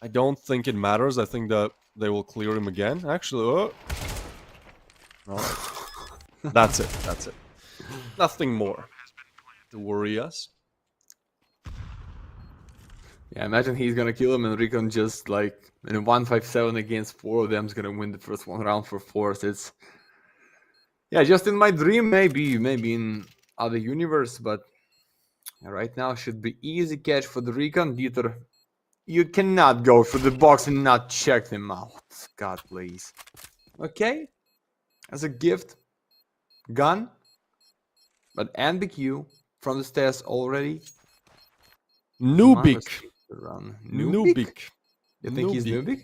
I don't think it matters. I think that they will clear him again. Actually, no. That's it. Nothing more to worry us. Yeah, imagine he's gonna kill him and Rickon just like in a 1-5-7 against 4 of them is gonna win the first one round for FORZE. It's, yeah, just in my dream, maybe in other universe, but right now should be easy catch for the Rickon. Dieter, you cannot go for the box and not check them out. God, please. Okay, as a gift, gun, but NBQ from the stairs already. Nubik. Nubik. You think he's Nubik?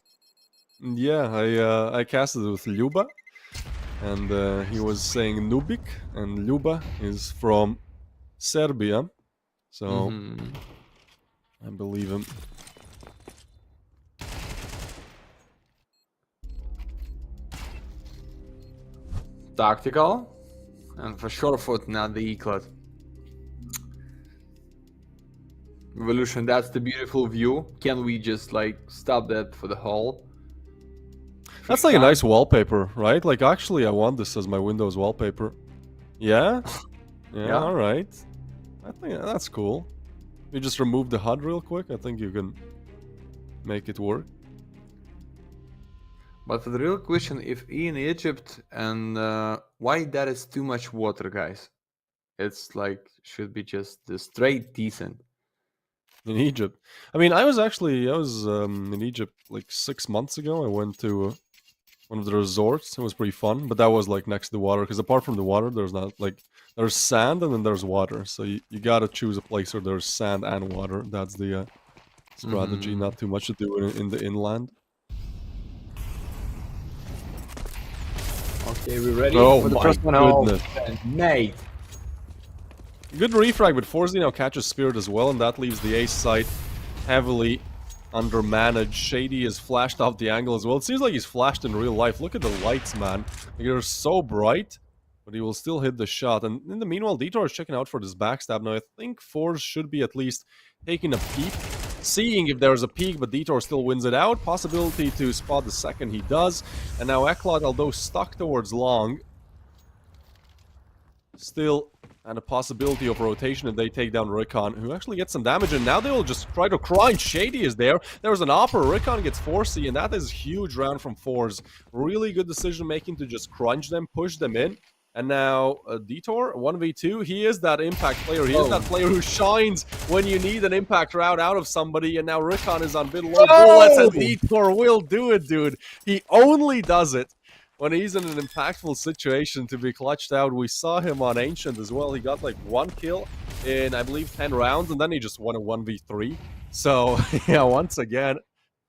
Yeah, I casted it with Luba, and he was saying Nubik, and Luba is from Serbia, so I believe him. Tactical. And for sure foot, not the ECLOT. Evolution, that's the beautiful view. Can we just like stop that for the whole? That's like a nice wallpaper, right? Like, actually, I want this as my Windows wallpaper. Yeah? Yeah, alright. I think that's cool. You just remove the HUD real quick. I think you can make it work. But for the real question, if in Egypt and why that is too much water, guys? It's like should be just the straight decent. In Egypt. I mean, I was in Egypt like 6 months ago. I went to one of the resorts. It was pretty fun, but that was like next to the water, because apart from the water, there's not like there's sand and then there's water. So you gotta choose a place where there's sand and water. That's the strategy. Not too much to do in the inland. Okay, we're ready Oh for the my first one. goodness. Oh, mate. Good refrag, but FORZE now catches Spirit as well, and that leaves the ace site heavily undermanaged. Shady is flashed off the angle as well. It seems like he's flashed in real life. Look at the lights, man. Like, they're so bright, but he will still hit the shot. And in the meanwhile, Detour is checking out for this backstab. Now, I think FORZE should be at least taking a peek, seeing if there's a peek, but Detour still wins it out. Possibility to spot the second, he does. And now ECLOT, although stuck towards long, still and a possibility of rotation if they take down Rikon, who actually gets some damage, and now they will just try to crunch. Shady is there. There's an offer. Rikon gets 4C, and that is a huge round from FORZE. Really good decision making to just crunch them, push them in. And now Detour, 1v2, he is that impact player. He is that player who shines when you need an impact round out of somebody, and now Rikon is on bit low bullets, and Detour will do it, dude. He only does it when he's in an impactful situation to be clutched out. We saw him on Ancient as well. He got like 1 kill in, I believe, 10 rounds, and then he just won a 1v3. So, yeah, once again,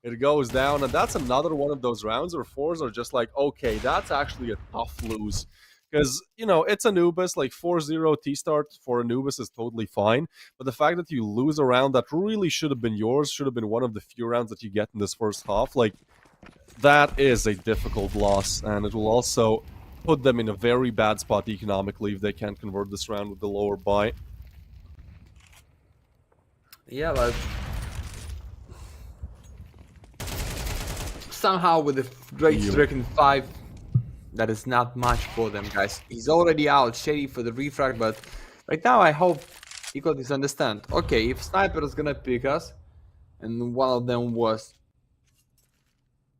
it goes down. And that's another one of those rounds where FORZE are just like, okay, that's actually a tough lose. Because, you know, it's Anubis, like 4-0 T-start for Anubis is totally fine. But the fact that you lose a round that really should have been yours, should have been one of the few rounds that you get in this first half, like, that is a difficult loss, and it will also put them in a very bad spot economically if they can't convert this round with the lower buy. Yeah, but somehow with the great stricken 5, that is not much for them, guys. He's already out. Shady for the refrag, but right now I hope ECLOT understand. Okay, if Sniper is gonna pick us, and one of them was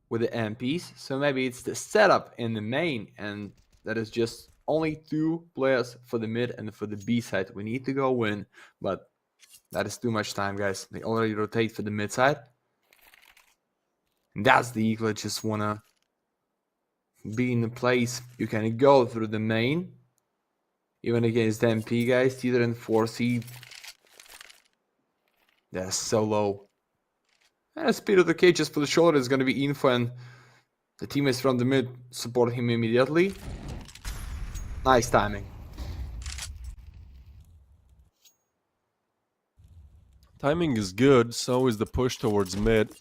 with the MPs, so maybe it's the setup in the main, and that is just only 2 players for the mid and for the B side. We need to go win, but that is too much time, guys. They already rotate for the mid side. And that's the ECLOT just wanna be in a place you can go through the main, even against the MP guys. Teeter and 4C, they're so low. And speed of the cage just for the shoulder is going to be info, and the teammates from the mid support him immediately. Nice timing. Timing is good, so is the push towards mid.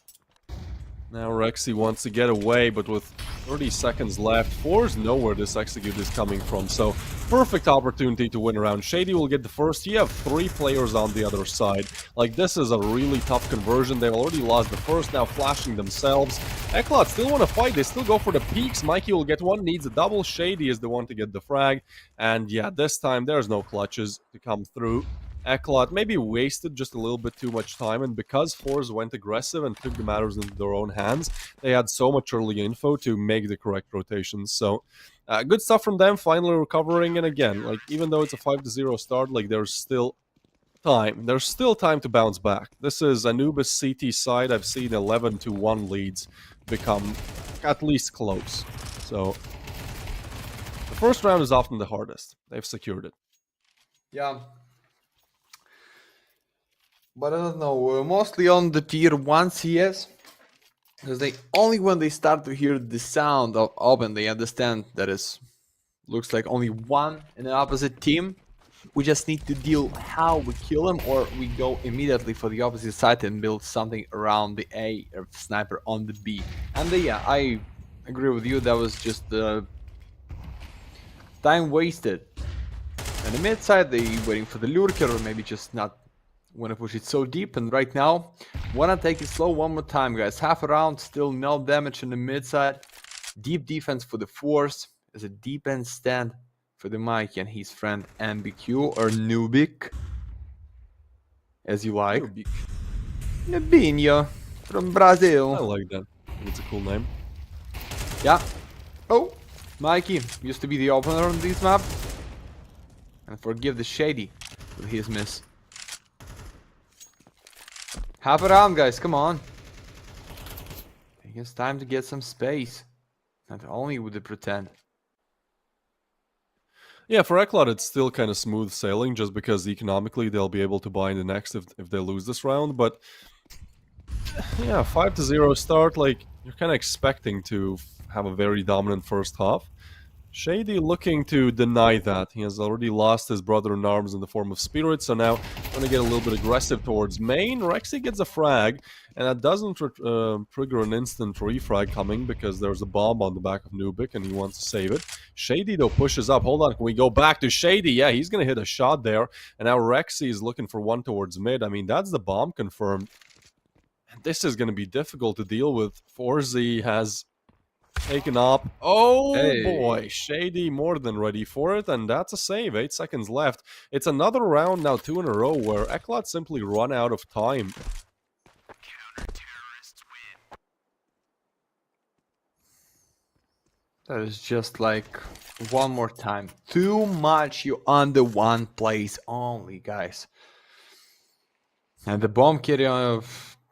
Now Rexy wants to get away, but with 30 seconds left, FORZE know where this execute is coming from, so perfect opportunity to win around. Shady will get the first. You have 3 players on the other side. Like, this is a really tough conversion. They've already lost the first, now flashing themselves. ECLOT still want to fight. They still go for the peaks. Mikey will get one, needs a double. Shady is the one to get the frag. And yeah, this time there's no clutches to come through. ECLOT maybe wasted just a little bit too much time, and because FORZE went aggressive and took the matters into their own hands, they had so much early info to make the correct rotations. So, good stuff from them, finally recovering, and again, like, even though it's a 5-0 start, like, there's still time. There's still time to bounce back. This is Anubis CT side. I've seen 11-1 leads become at least close. So, the first round is often the hardest. They've secured it. Yeah. But I don't know, mostly on the tier 1 CS, because they only when they start to hear the sound of open, they understand that it looks like only one in the opposite team. We just need to deal how we kill them, or we go immediately for the opposite side and build something around the A or sniper on the B. And yeah, I agree with you, that was just time wasted And the mid side, they waiting for the lurker, or maybe just not want to push it so deep. And right now, wanna take it slow one more time, guys. Half a round, still no damage on the mid side. Deep defense for the FORZE. As a deep end stand for the Mikey and his friend MBQ or Nubik, as you like. Nubik. Nubinho from Brazil. I like that. I think it's a cool name. Yeah. Oh, Mikey used to be the opener on this map. And forgive the Shady with his miss. Half around, guys, come on. I think it's time to get some space. Not only would they pretend. Yeah, for ECLOT, it's still kind of smooth sailing just because economically they'll be able to buy in the next if they lose this round. But yeah, 5-0 start, like, you're kind of expecting to have a very dominant first half. Shady looking to deny that. He has already lost his brother in arms in the form of Spirit, so now going to get a little bit aggressive towards main. Rexy gets a frag, and that doesn't trigger an instant refrag coming because there's a bomb on the back of Nubik, and he wants to save it. Shady, though, pushes up. Hold on, can we go back to Shady? Yeah, he's going to hit a shot there, and now Rexy is looking for one towards mid. I mean, that's the bomb confirmed. And this is going to be difficult to deal with. FORZE has taken up. Oh boy, Shady more than ready for it, and that's a save. 8 seconds left. It's another round now, 2 in a row, where ECLOT simply run out of time. That is just like one more time. Too much you on the one place only, guys. And the bomb carry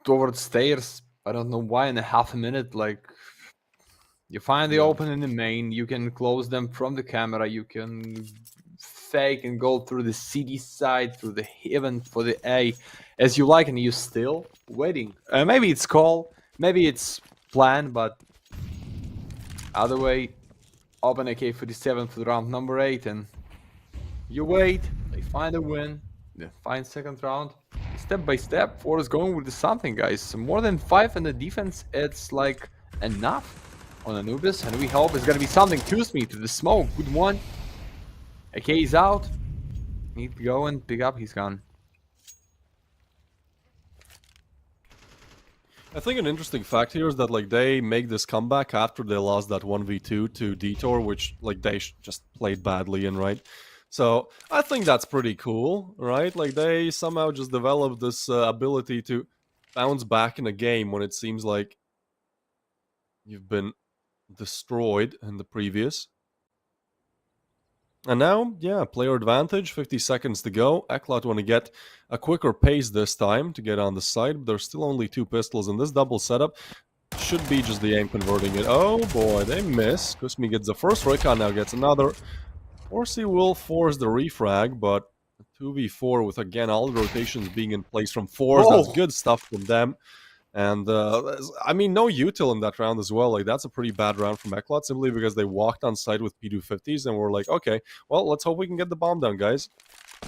towards stairs. I don't know why in a half a minute, like. You find the open in the main, you can close them from the camera, you can fake and go through the CD side, through the heaven for the A, as you like, and you're still waiting. Maybe it's call, maybe it's planned, but other way, open AK-47 for round number 8, and you wait, they find a win, they find second round. Step by step, FORZE going with something, guys. More than 5 in the defense, it's like enough on Anubis, and we hope it's gonna be something. Kuzmi to the smoke, good one. AK is out. Need to go and pick up, he's gone. I think an interesting fact here is that, like, they make this comeback after they lost that 1v2 to Detour, which, like, they just played badly in, right? So I think that's pretty cool, right? Like, they somehow just developed this ability to bounce back in a game when it seems like you've been destroyed in the previous. And now, yeah, player advantage, 50 seconds to go. ECLOT want to get a quicker pace this time to get on the side, but there's still only 2 pistols, and this double setup should be just the aim converting it. Oh boy, they miss. Kuzmi gets the first, Recon now gets another. FORZE will force the refrag, but 2v4 with, again, all the rotations being in place from FORZE. Oh. That's good stuff from them. And, I mean, no util in that round as well. Like, that's a pretty bad round from ECLOT, simply because they walked on site with P250s and were like, okay, well, let's hope we can get the bomb down, guys.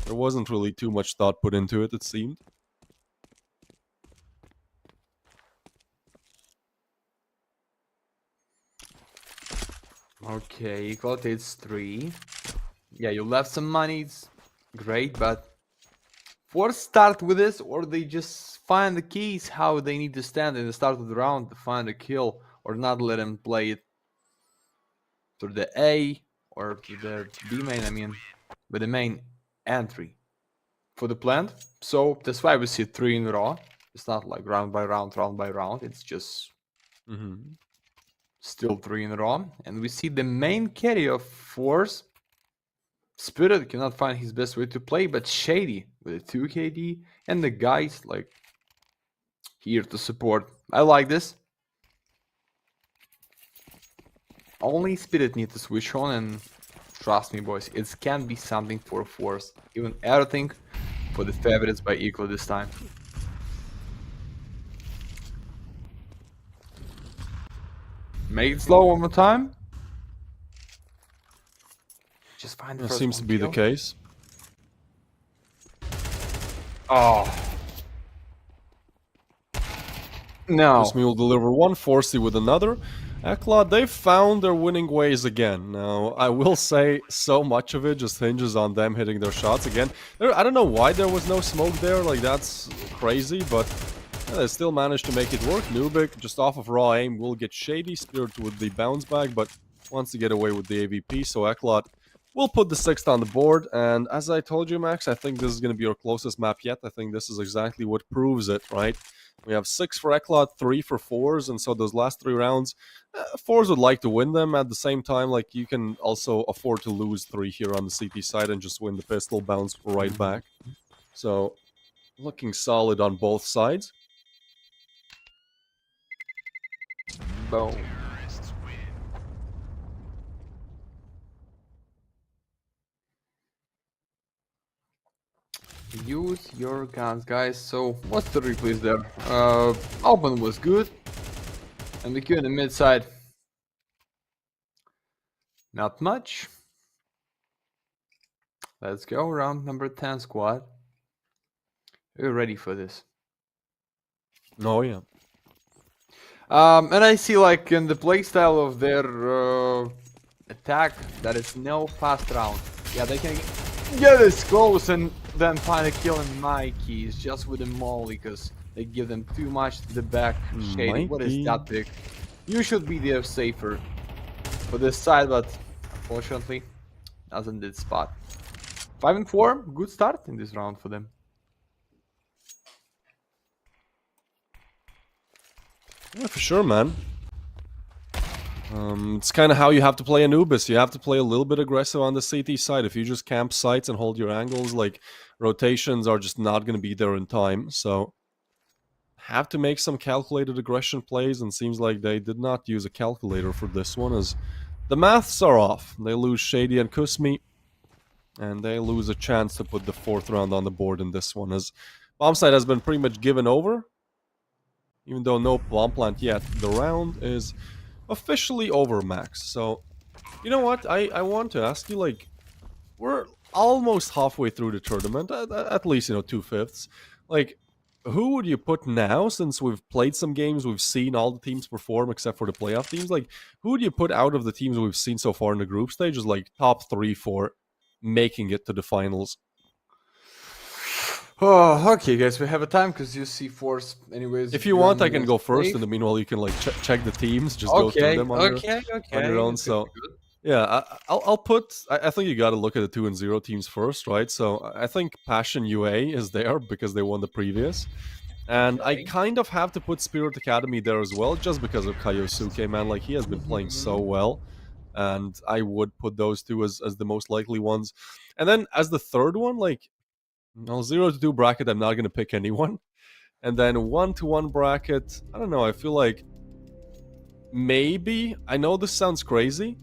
There wasn't really too much thought put into it, it seemed. Okay, ECLOT it's 3. Yeah, you left some money, it's great, but FORZE start with this, or they just find the keys how they need to stand in the start of the round to find a kill, or not let them play it through the A or to the B main, I mean, with the main entry for the plant. So that's why we see 3 in a row. It's not like round by round, it's just still 3 in a row. And we see the main carry of FORZE. Spirit cannot find his best way to play, but Shady with a 2 KD, and the guys like here to support. I like this. Only Spirit need to switch on, and trust me, boys, it can be something for FORZE. Even everything for the favorites by ECLOT this time. Make it slow one more time. Just find the That first seems one to be the kill. case. Oh. No. Kuzmi will deliver one, FORZE with another. ECLOT, they found their winning ways again. Now, I will say so much of it just hinges on them hitting their shots again. I don't know why there was no smoke there, like that's crazy, but yeah, they still managed to make it work. Nubik, just off of raw aim, will get shady. Spirit with the bounce back, but wants to get away with the AVP, so ECLOT will put the 6th on the board. And as I told you, Max, I think this is going to be our closest map yet. I think this is exactly what proves it, right? We have 6 for ECLOT, 3 for FORZE, and so those last 3 rounds, FORZE would like to win them. At the same time, like, you can also afford to lose 3 here on the CT side and just win the pistol, bounce right back. So, looking solid on both sides. Boom. Use your guns, guys. So, what's the replays there? Open was good. And the Q in the mid side. Not much. Let's go, round number 10, squad. We're ready for this. Oh, yeah. And I see, like, in the playstyle of their attack, that is no fast round. Yeah, they can get this close and then find a kill in Mikey's just with a molly, because they give them too much to the back. Shady, what is that pick? You should be there safer for this side, but unfortunately, doesn't did spot. 5 and 4, good start in this round for them. Yeah, for sure, man. It's kind of how you have to play Anubis. You have to play a little bit aggressive on the CT side. If you just camp sites and hold your angles, like, rotations are just not going to be there in time. So, have to make some calculated aggression plays, and seems like they did not use a calculator for this one, as the maths are off. They lose Shady and Kusmi, and they lose a chance to put the 4th round on the board in this one, as bomb site has been pretty much given over. Even though no bomb plant yet, the round is officially over, Max. So, you know what? I want to ask you, like, we're almost halfway through the tournament, at least, 2/5. Like, who would you put now, since we've played some games, we've seen all the teams perform except for the playoff teams? Like, who would you put out of the teams we've seen so far in the group stage as, like, top 3 for making it to the finals? Oh, okay, guys, we have a time because you see FORZE anyways. If you want, I can go first. In the meanwhile, you can, like, check the teams, just go through them on your own. So, yeah, I'll put. I think you got to look at the 2 and 0 teams first, right? So I think Passion UA is there because they won the previous, and I kind of have to put Spirit Academy there as well, just because of Kaiosuke, man. Like, he has been playing so well, and I would put those 2 as the most likely ones. And then as the 3rd one, like, 0 to 2 bracket, I'm not gonna pick anyone. And then 1 to 1 bracket, I don't know. I feel like maybe, I know this sounds crazy,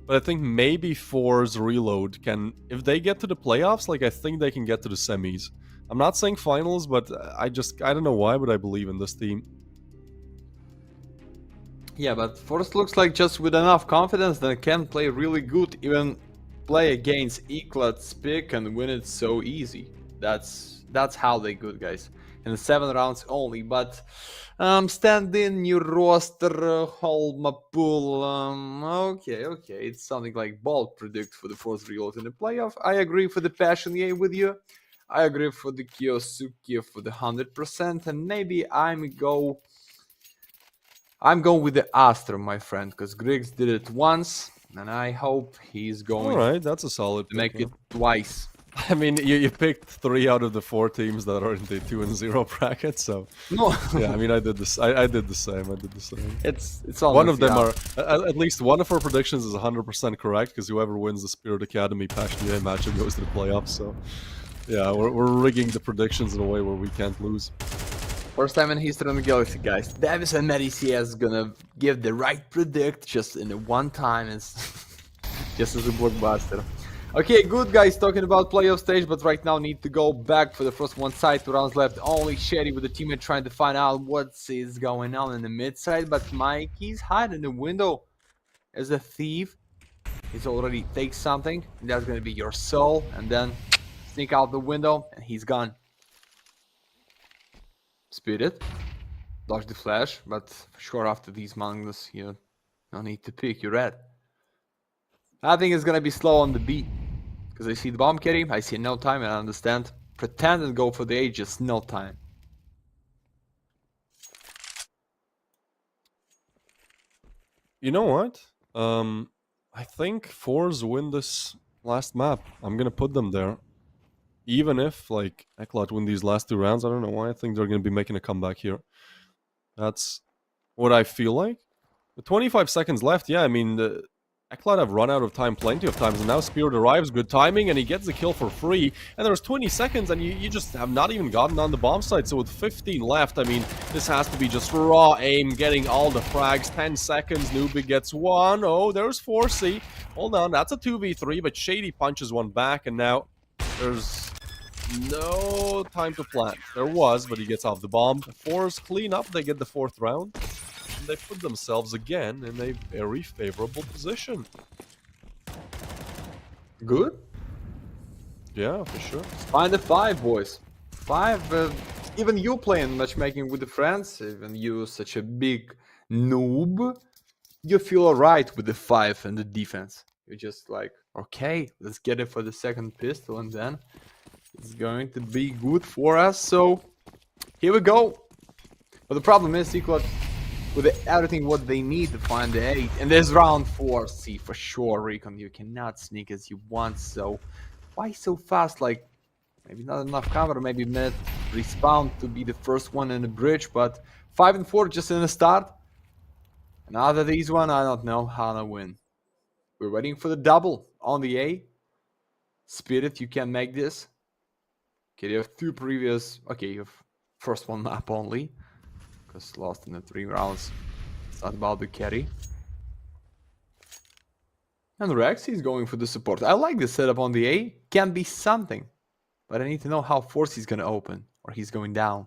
but I think maybe FORZE Reload can, if they get to the playoffs, like, I think they can get to the semis. I'm not saying finals, but I don't know why, but I believe in this team. Yeah, but FORZE looks like just with enough confidence they can play really good, even play against ECLOT's pick and win it so easy. That's how they good, guys. In the 7 rounds only, but stand in your roster, hold my pool. Okay, it's something like bold predict for the FORZE Reload in the playoff. I agree for the Passion EA with you. I agree for the Kyosuke for the 100%, and maybe I'm going with the Astra, my friend, because Griggs did it once, and I hope he's going. All right, that's a solid to make it twice. I mean, you picked 3 out of the 4 teams that are in the 2 and 0 bracket, so no. Yeah, I mean, I did this. I did the same. It's all one of them are at least one of our predictions is 100% correct, because whoever wins the Spirit Academy Passion UA matchup goes to the playoffs. So yeah, we're rigging the predictions in a way where we can't lose. First time in history on the Galaxy, guys. Davis and Medici is gonna give the right predict just in the one time, and just as a blockbuster. Okay, good, guys, talking about playoff stage, but right now need to go back for the first one side. 2 rounds left. Only Shady with the teammate trying to find out what is going on in the mid side, but Mikey's hiding in the window as a thief. He's already takes something, and that's gonna be your soul, and then sneak out the window, and he's gone. Spirit, dodge the flash, but for sure after these mangas here, No need to pick, you're red. I think it's gonna be slow on the beat. Because I see the bomb carry, I see no time, and I understand. Pretend and go for the A, just no time. You know what? I think FORZE win this last map. I'm gonna put them there. Even if, like, ECLOT win these last 2 rounds, I don't know why I think they're gonna be making a comeback here. That's what I feel like. With 25 seconds left, yeah, I mean, the ECLOT have run out of time plenty of times, and now Spirit arrives, good timing, and he gets the kill for free. And there's 20 seconds, and you just have not even gotten on the bomb site. So with 15 left, I mean, this has to be just raw aim, getting all the frags. 10 seconds, Newbie gets one. Oh, there's FORZE. Hold on, that's a 2v3, but Shady punches one back, and now there's no time to plant. There was, but he gets off the bomb. FORZE clean up, they get the 4th round. And they put themselves again in a very favorable position. Good? Yeah, for sure. Find the 5, boys. 5, even you playing matchmaking with the friends, even you such a big noob, you feel alright with the 5 and the defense. You're just like, okay, let's get it for the 2nd pistol, and then it's going to be good for us. So here we go. But the problem is, ECLOT with everything what they need to find the 8. And there's round 4. See, for sure, Recon, you cannot sneak as you want. So why so fast? Like, maybe not enough cover, maybe mid respawn to be the first one in the bridge. But 5 and 4 just in the start. And after these one, I don't know how to win. We're waiting for the double on the A. Spirit, you can make this. Okay, you have 2 previous. Okay, you have first one map only. Because lost in the 3 rounds. It's not about the carry. And Rex is going for the support. I like the setup on the A. Can be something. But I need to know how FORZE is going to open. Or he's going down.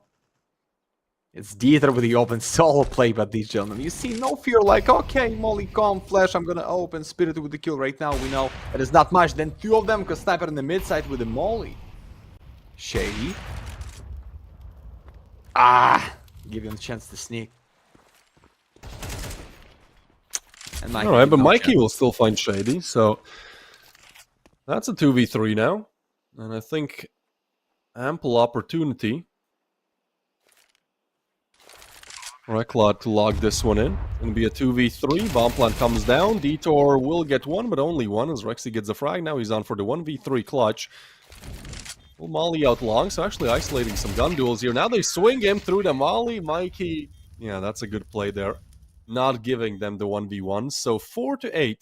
It's Dieter with the open solo play by these gentlemen. You see, no fear, like, okay, Molly, calm, Flash, I'm gonna open. Spirit with the kill right now. We know that it's not much. Then 2 of them, because Sniper in the mid side with the Molly. Shady. Ah! Give him a chance to sneak. Alright, but Mikey will still find Shady, so that's a 2v3 now. And I think ample opportunity for ECLOT to log this one in. It's going to be a 2v3. Bomb plant comes down. Detour will get one, but only one as Rexy gets a frag. Now he's on for the 1v3 clutch. Well, Molly out long, so actually isolating some gun duels here. Now they swing him through the Molly. Mikey, yeah, that's a good play there. Not giving them the 1v1. So 4-8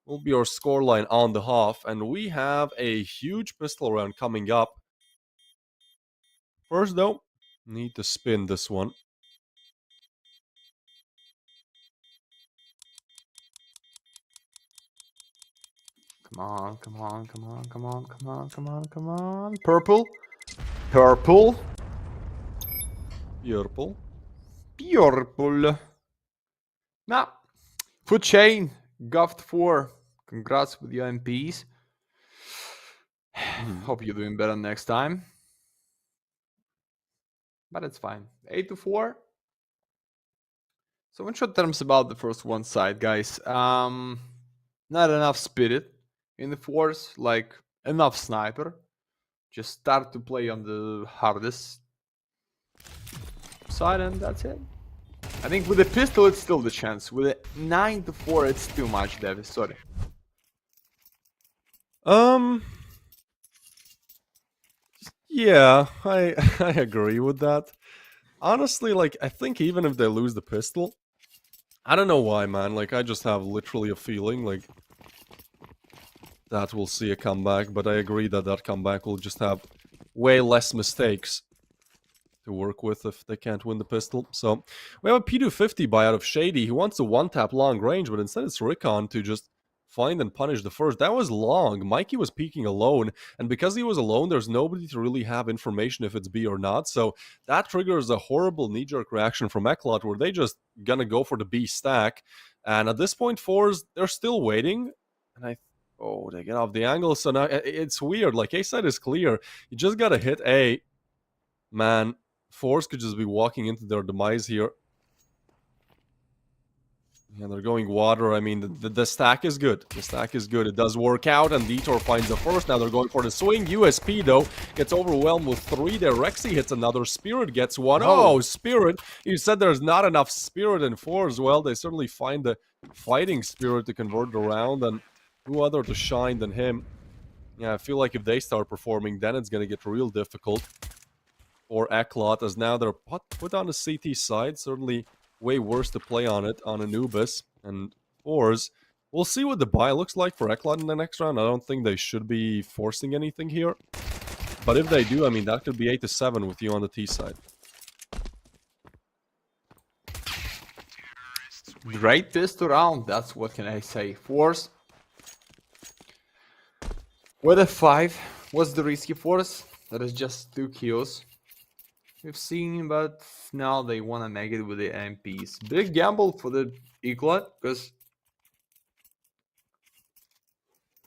will be our scoreline on the half. And we have a huge pistol round coming up. First, though, need to spin this one. Come on, come on, come on, come on, come on, come on, come on. Purple. Purple. Purple. Purple. Now, food chain. Guffed 4. Congrats with your MPs. Hope you're doing better next time. But it's fine. 8-4. So in short terms about the first one side, guys. Not enough spirit in the force, like enough sniper. Just start to play on the hardest side, and that's it. I think with the pistol it's still the chance. With a 9-4 it's too much, Davis. Sorry. Yeah, I agree with that. Honestly, like, I think even if they lose the pistol, I don't know why, man. Like, I just have literally a feeling, like, that we'll see a comeback. But I agree that that comeback will just have way less mistakes to work with if they can't win the pistol. So, we have a P250 buy out of Shady. He wants a one-tap long range, but instead it's Rickon to just find and punish the first. That was long. Mikey was peeking alone, and because he was alone, there's nobody to really have information if it's B or not. So that triggers a horrible knee-jerk reaction from ECLOT, where they just gonna go for the B stack. And at this point, FORZE, they're still waiting. And oh, they get off the angle. So now it's weird. Like, A side is clear. You just gotta hit A. Man, FORZE could just be walking into their demise here. Yeah, they're going water. I mean, the stack is good. The stack is good. It does work out, and Detour finds the first. Now they're going for the swing. USP, though, gets overwhelmed with 3 there. Rexy hits another. Spirit gets 1. Oh, Spirit. You said there's not enough Spirit in FORZE. Well, they certainly find the fighting Spirit to convert the round, and who other to shine than him? Yeah, I feel like if they start performing, then it's going to get real difficult for ECLOT, as now they're put on the CT side. Certainly way worse to play on it on Anubis and FORZE. We'll see what the buy looks like for ECLOT in the next round. I don't think they should be forcing anything here. But if they do, I mean, that could be 8-7 with you on the T side. Great pistol round, that's what can I say. FORZE with a 5 was the risky FORZE. That is just 2 kills. We've seen, but now they want to make it with the MPs. Big gamble for the ECLOT, because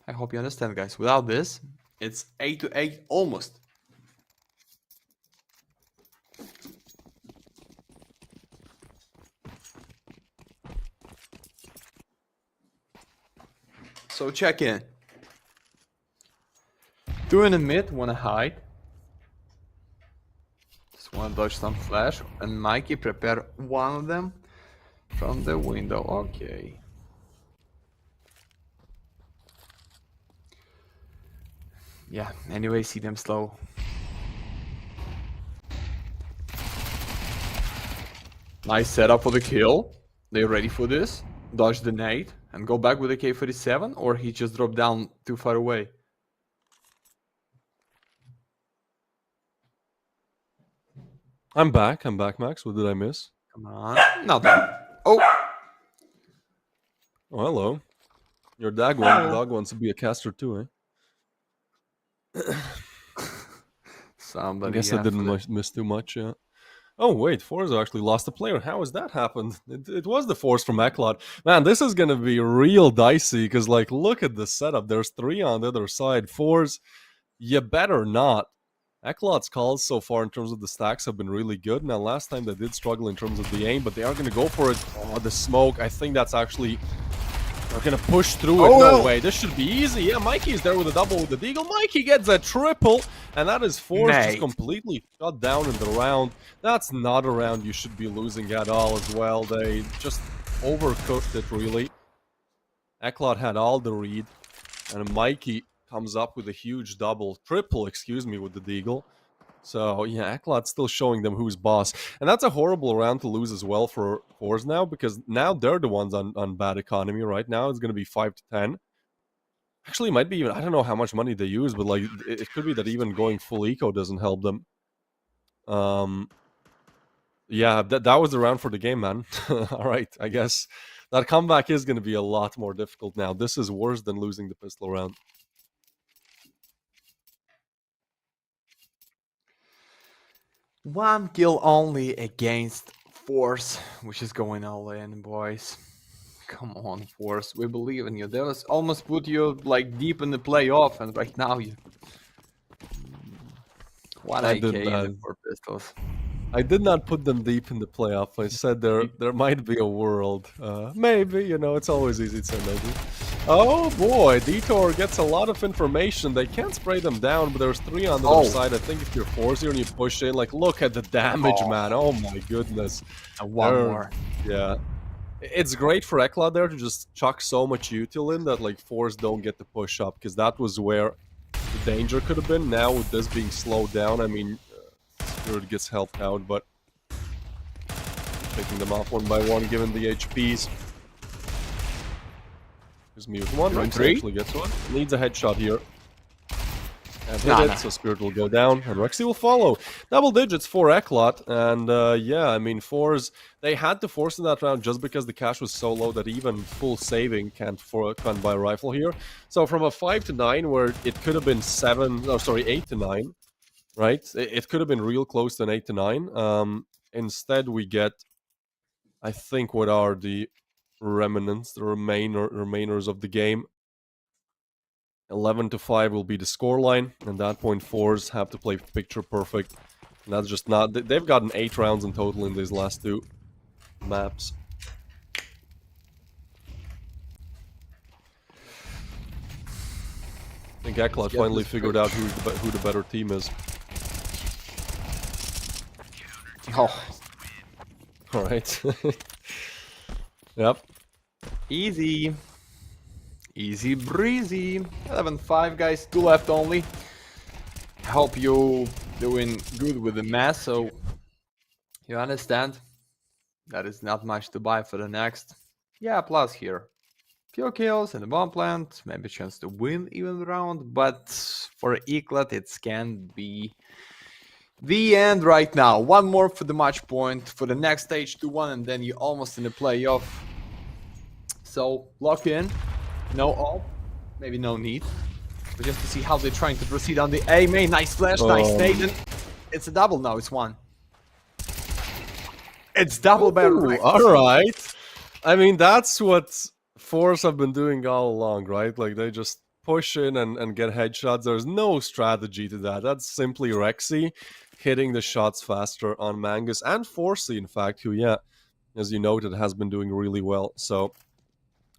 I hope you understand, guys. Without this, it's 8-8 almost. So check in. 2 in the mid, wanna hide. Just wanna dodge some flash. And Mikey prepare one of them from the window. Okay. Yeah, anyway, see them slow. Nice setup for the kill. They ready for this? Dodge the nade and go back with the K-47, or he just dropped down too far away? I'm back, Max. What did I miss? Come on. Nothing. Oh! Oh, hello. Your dog wants to be a caster too, eh? Somebody. I guess I didn't miss too much, yeah. Oh, wait, FORZE actually lost a player. How has that happened? It was the force from ECLOT. Man, this is going to be real dicey, because, like, look at the setup. There's 3 on the other side. FORZE, you better not. ECLOT's calls so far in terms of the stacks have been really good. Now, last time they did struggle in terms of the aim, but they are going to go for it. Oh, the smoke. I think that's actually... They're going to push through it. No way. This should be easy. Yeah, Mikey's there with a double with the Deagle. Mikey gets a triple, and that is FORZE just completely shut down in the round. That's not a round you should be losing at all as well. They just overcooked it, really. ECLOT had all the read, and Mikey comes up with a huge triple, excuse me, with the Deagle. So, yeah, ECLOT's still showing them who's boss. And that's a horrible round to lose as well for FORZE now, because now they're the ones on bad economy. Right now it's going to be 5-10. Actually, it might be even... I don't know how much money they use, but, like, it could be that even going full eco doesn't help them. Yeah, that was the round for the game, man. Alright, I guess that comeback is going to be a lot more difficult now. This is worse than losing the pistol round. One kill only against FORZE, which is going all in, boys. Come on, FORZE, we believe in you. That was almost put you like deep in the playoff, and right now you... What AK in the 4 pistols. I did not put them deep in the playoff. I said there might be a world. Maybe, you know, it's always easy to say maybe. Oh boy, Detour gets a lot of information. They can't spray them down, but there's 3 on the other side. I think if you're FORZE here and you push in, like, look at the damage, man. Oh my goodness. And one more. Yeah. It's great for ECLOT there to just chuck so much util in that, like, FORZE don't get to push up, because that was where the danger could have been. Now with this being slowed down, I mean, Spirit gets helped out, but picking them off one by one, given the HPs. Here's me with one. Rexy actually gets one. Needs a headshot here. And hit it, so Spirit will go down, and Rexy will follow. Double digits for ECLOT, and yeah, I mean, FORZE, they had to force in that round just because the cash was so low that even full saving can't buy a rifle here. So from a 5-9, where it could have been 8-9, right? It could have been real close to an 8-9. Instead, we get, I think, what are the remnants, the remainers of the game. 11-5 will be the scoreline, and at that point, FORZE have to play picture perfect. And that's just not... They've gotten 8 rounds in total in these last 2 maps. think ECLOT get finally this figured out who the better team is. Oh, Alright. Yep. easy. Easy breezy. 11-5, guys. 2 left only. I hope you doing good with the math, so you understand. That is not much to buy for the next. Yeah, plus here. Few kills in the bomb plant, maybe a chance to win even round, but for ECLOT it can be the end right now. One more for the match point for the next stage 2-1, and then you're almost in the playoff. So lock in, no ult, maybe no need, but just to see how they're trying to proceed on the A main. Nice flash, nice nade, and it's a double now. It's one. It's double by Rex. Alright. I mean, that's what FORZE have been doing all along, right? Like, they just push in and get headshots. There's no strategy to that. That's simply Rexy hitting the shots faster on Mangus and FORZE, in fact, who, yeah, as you noted, has been doing really well. So,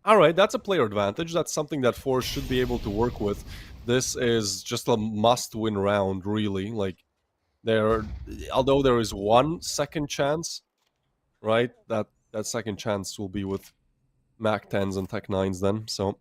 alright, that's a player advantage. That's something that FORZE should be able to work with. This is just a must-win round, really. Like, although there is 1 second chance, right? That second chance will be with Mac 10s and Tech 9s then. So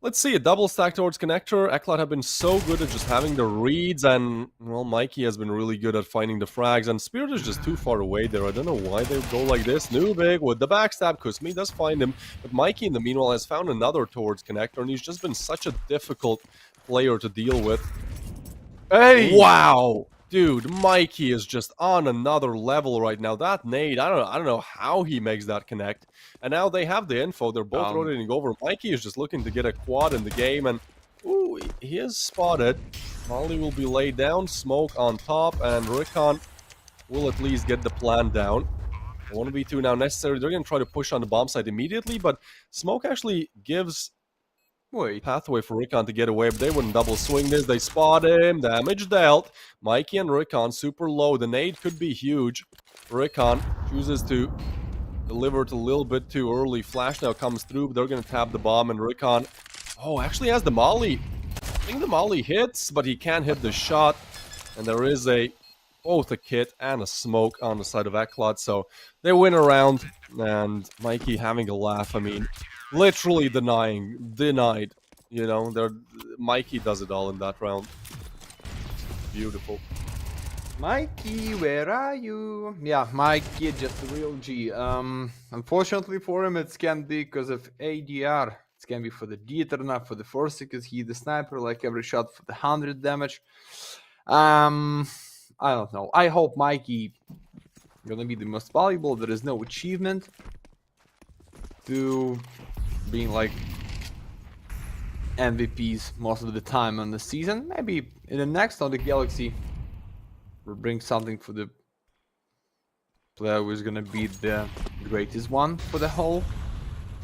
let's see, a double stack towards connector. ECLOT have been so good at just having the reads, and well, Mikey has been really good at finding the frags, and Spirit is just too far away there. I don't know why they go like this. Nubig with the backstab. Kusmi does find him, but Mikey in the meanwhile has found another towards connector, and he's just been such a difficult player to deal with. Hey! Wow! Dude, Mikey is just on another level right now. That nade, I don't know how he makes that connect. And now they have the info. They're both rotating over. Mikey is just looking to get a quad in the game, and ooh, he is spotted. Molly will be laid down, smoke on top, and Rikon will at least get the plan down. 1v2 now necessary. They're going to try to push on the bomb site immediately, but smoke actually gives pathway for Rikon to get away, but they wouldn't double swing this. They spot him. Damage dealt. Mikey and Rikon super low. The nade could be huge. Rikon chooses to deliver it a little bit too early. Flash now comes through, but they're going to tap the bomb, and Rikon, oh, actually has the molly. I think the molly hits, but he can't hit the shot. And there is both a kit and a smoke on the side of ECLOT, so they win a round, and Mikey having a laugh. I mean, literally denied. You know, Mikey does it all in that round. Beautiful. Mikey, where are you? Yeah, Mikey, just a real G. Unfortunately for him, it can be because of ADR. It can be for the Dieter, not for the FORZE, because he's the sniper, like every shot for the 100 damage. I don't know. I hope Mikey gonna be the most valuable. There is no achievement to being like MVPs most of the time on the season. Maybe in the next on the Galaxy we'll bring something for the player who is gonna be the greatest one for the whole.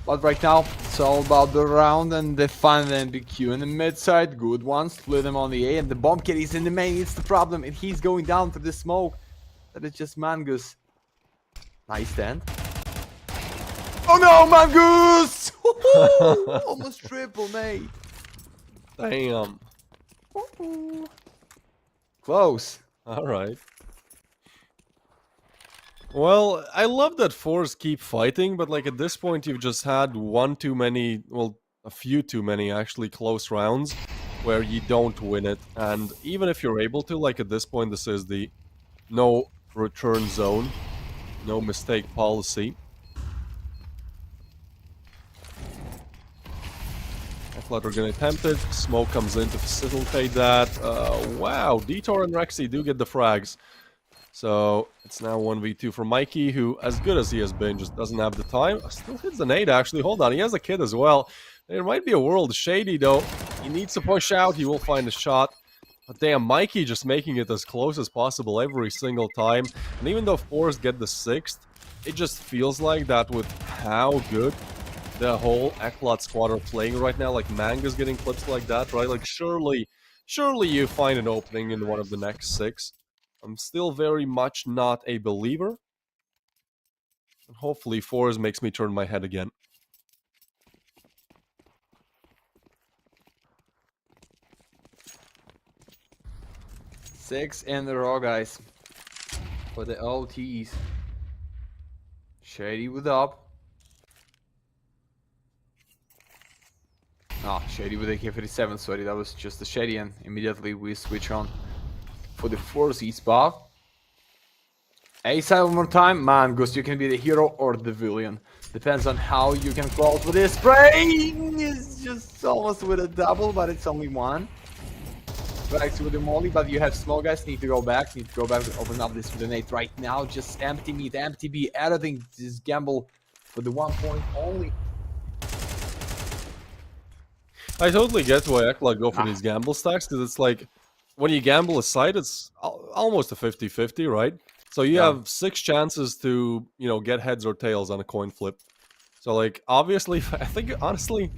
But right now it's all about the round, and they find the NBQ in the mid side. Good one, split him on the A, and the bomb kid is in the main. It's the problem, and he's going down for the smoke. That is just Mangus. Nice stand. Oh no, Mangus! Almost triple, mate. Damn. Close. Alright. Well, I love that FORZE keep fighting, but like at this point you've just had one too many, well, a few too many actually close rounds where you don't win it. And even if you're able to, like at this point this is the no return zone, no mistake policy. ECLOT are going to attempt it. Smoke comes in to facilitate that. Wow, Detour and Rexy do get the frags. So it's now 1v2 for Mikey, who, as good as he has been, just doesn't have the time. Still hits the nade, actually. Hold on, he has a kid as well. There might be a world. Shady, though. He needs to push out. He will find a shot. But damn, Mikey just making it as close as possible every single time. And even though FORZE get the 6th, it just feels like that with how good the whole ECLOT squad are playing right now. Like, Manga's getting clips like that, right? Like, surely you find an opening in one of the next 6. I'm still very much not a believer. And hopefully FORZE makes me turn my head again. 6 in a row, guys. For the OTs. Shady with up. Ah, Shady with AK-47, sorry, that was just the Shady, and immediately we switch on for the FORZE spot. A-side one more time, man, Ghost, you can be the hero or the villain. Depends on how you can close with this. Spraying is just almost with a double, but it's only one. Strikes with the molly, but you have small guys, need to go back, open up this with a nade right now. Just empty meat, empty B, editing this gamble for the 1 point only. I totally get why ECLOT go for these gamble stacks, because it's like, when you gamble a side, it's almost a 50-50, right? So you have 6 chances to, you know, get heads or tails on a coin flip. So, like, obviously, I think, honestly,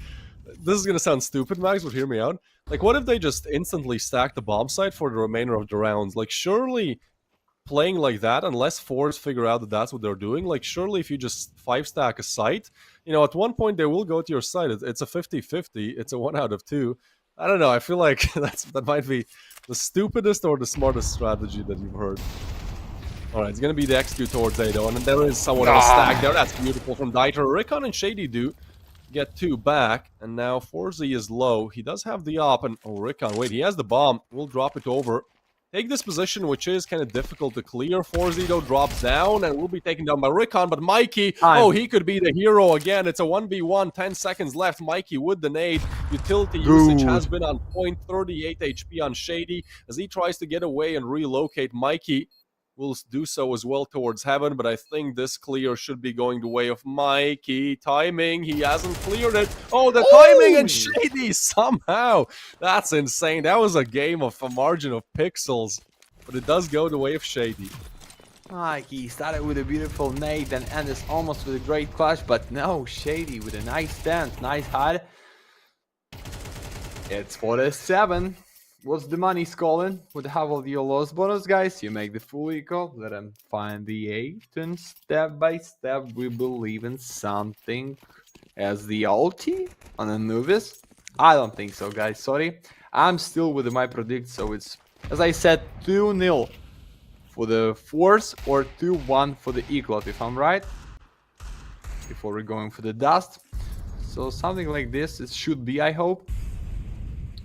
this is gonna sound stupid, Max, but hear me out. Like, what if they just instantly stack the bomb site for the remainder of the rounds? Like, surely playing like that, unless FORZE figure out that that's what they're doing, like, surely if you just 5-stack a site, you know, at one point they will go to your site. It's a 50-50. It's a 1 out of 2. I don't know. I feel like that might be the stupidest or the smartest strategy that you've heard. Alright, it's gonna be the execute towards A though, and there is someone else stacked there. That's beautiful from Dieter. Rickon and Shady do get 2 back, and now FORZE is low. He does have the op, and oh, Rickon, wait, he has the bomb. We'll drop it over. Take this position, which is kind of difficult to clear. FORZE though drops down and will be taken down by Rickon, but Mikey, oh, he could be the hero again. It's a 1v1, 10 seconds left. Mikey with the nade. Utility usage has been on point, 38 HP on Shady. As he tries to get away and relocate, Mikey will do so as well towards heaven, but I think this clear should be going the way of Mikey. Timing, he hasn't cleared it. Oh, the timing and Shady somehow. That's insane. That was a game of a margin of pixels, but it does go the way of Shady. Mikey started with a beautiful nade and ended almost with a great clash, but no, Shady with a nice stance, nice hide. It's 47. What's the money, Colin? With half of your loss bonus, guys, you make the full eco. Let him find the 8, and step by step, we believe in something as the ulti on Anubis. I don't think so, guys. Sorry, I'm still with my predict. So it's, as I said, 2-0 for the FORZE or 2-1 for the ECLOT, if I'm right. Before we're going for the dust, so something like this it should be. I hope.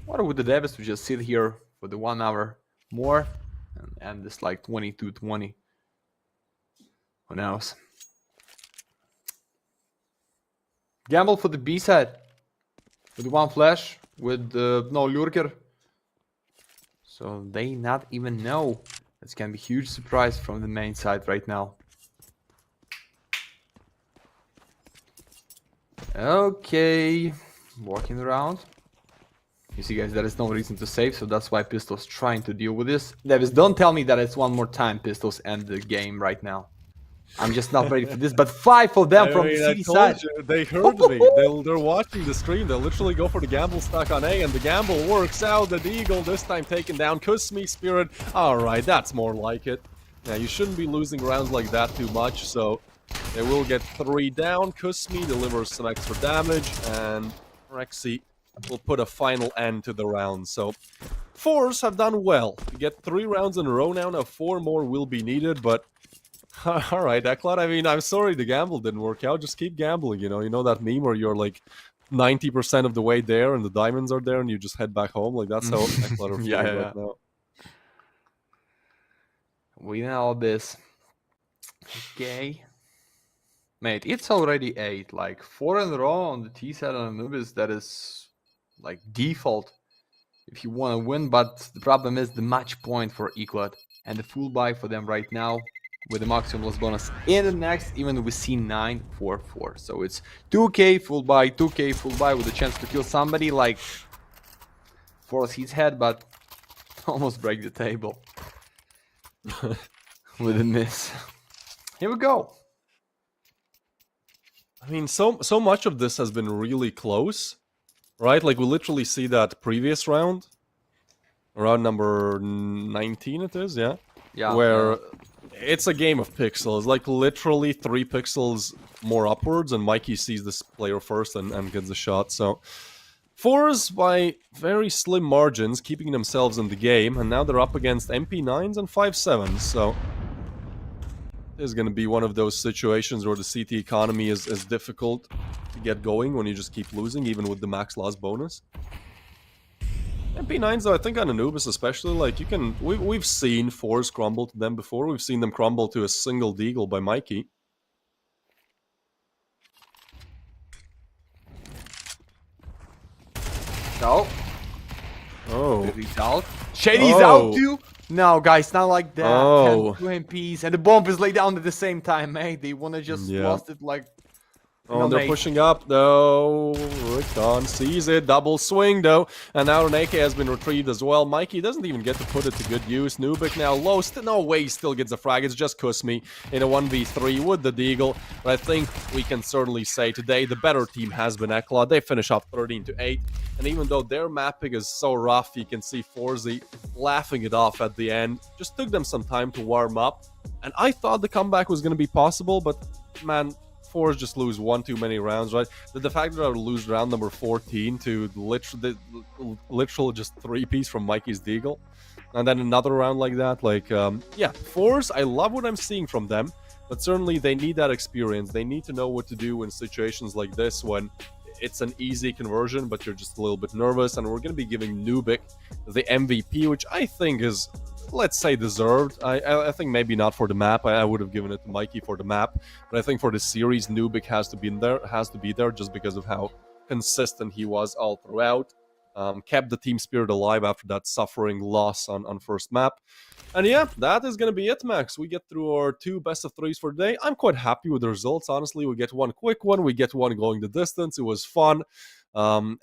What would the devs to just sit here for the 1 hour more and end this like 22-20? Who knows? Gamble for the B side with 1 flash with no lurker, so they not even know. This can be huge surprise from the main side right now. Okay, walking around. You see, guys, there is no reason to save, so that's why Pistols trying to deal with this. Davis, don't tell me that it's one more time Pistols end the game right now. I'm just not ready for this, but 5 of them from the city side. You, they heard me. They're watching the stream. They'll literally go for the gamble stack on A, and the gamble works out. The Deagle this time taken down. Kuss me, Spirit. Alright, that's more like it. Yeah, you shouldn't be losing rounds like that too much, so they will get 3 down. Kuss me delivers some extra damage, and Rexy will put a final end to the round. So FORZE have done well to get 3 rounds in a row now. Now 4 more will be needed, but alright, ECLOT, I mean, I'm sorry the gamble didn't work out. Just keep gambling, you know that meme where you're like 90% of the way there and the diamonds are there and you just head back home? Like, that's how ECLOT are feeling right now. We know this. Okay. Mate, it's already 8. Like, 4 in a row on the T side on Anubis, that is like default if you want to win, but the problem is the match point for ECLOT and the full buy for them right now with the maximum loss bonus in the next, even we see 9-4-4. So it's 2k full buy, 2k full buy with a chance to kill somebody, like force his head, but almost break the table with a miss. Here we go. I mean, so much of this has been really close, right? Like, we literally see that previous round, around number 19 it is, yeah? Yeah. Where it's a game of pixels, like literally 3 pixels more upwards, and Mikey sees this player first and gets the shot, so FORZE by very slim margins, keeping themselves in the game, and now they're up against MP9s and 5.7s, so this is going to be one of those situations where the CT economy is difficult to get going when you just keep losing, even with the max loss bonus. MP9s, though, I think on Anubis especially, like, you can... We've seen FORZE crumble to them before. We've seen them crumble to a single deagle by Mikey. No. Oh. He's out. Shady's out too. No, guys, not like that. Oh. 10 MPs and the bomb is laid down at the same time, mate. They wanna just lost it like. Oh, and they're pushing up, though. Rickon sees it. Double swing, though. And now an AK has been retrieved as well. Mikey doesn't even get to put it to good use. Nubik now low. No way he still gets a frag. It's just Kusmi in a 1v3 with the deagle. But I think we can certainly say today the better team has been ECLOT. They finish up 13-8. And even though their mapping is so rough, you can see FORZE laughing it off at the end. Just took them some time to warm up. And I thought the comeback was going to be possible, but man... FORZE just lose one too many rounds, right? The fact that I would lose round number 14 to literal just 3-piece from Mikey's deagle, and then another round like that, like, yeah, FORZE, I love what I'm seeing from them, but certainly they need that experience. They need to know what to do in situations like this when it's an easy conversion, but you're just a little bit nervous, and we're going to be giving Nubik the MVP, which I think is... let's say deserved. I think maybe not for the map. I would have given it to Mikey for the map, but I think for the series, Nubik has to be there just because of how consistent he was all throughout. Kept the team spirit alive after that suffering loss on first map. And yeah, that is going to be it, Max. We get through our 2 best of 3s for today. I'm quite happy with the results, honestly. We get one quick one. We get one going the distance. It was fun.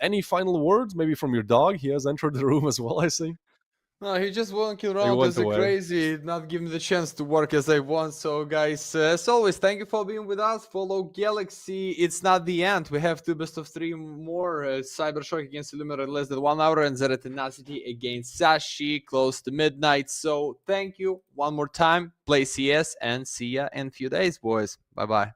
Any final words, maybe from your dog? He has entered the room as well, I see. No, he just won't kill around as a crazy, not give me the chance to work as I want. So guys, as always, thank you for being with us. Follow Galaxy. It's not the end. We have 2 best of 3 more. CYBERSHOKE against Illuminar in less than 1 hour, and Z10 against Sashi close to midnight. So thank you one more time. Play CS and see ya in a few days, boys. Bye bye.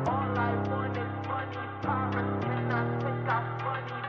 All I want is money, power. Can I take out money,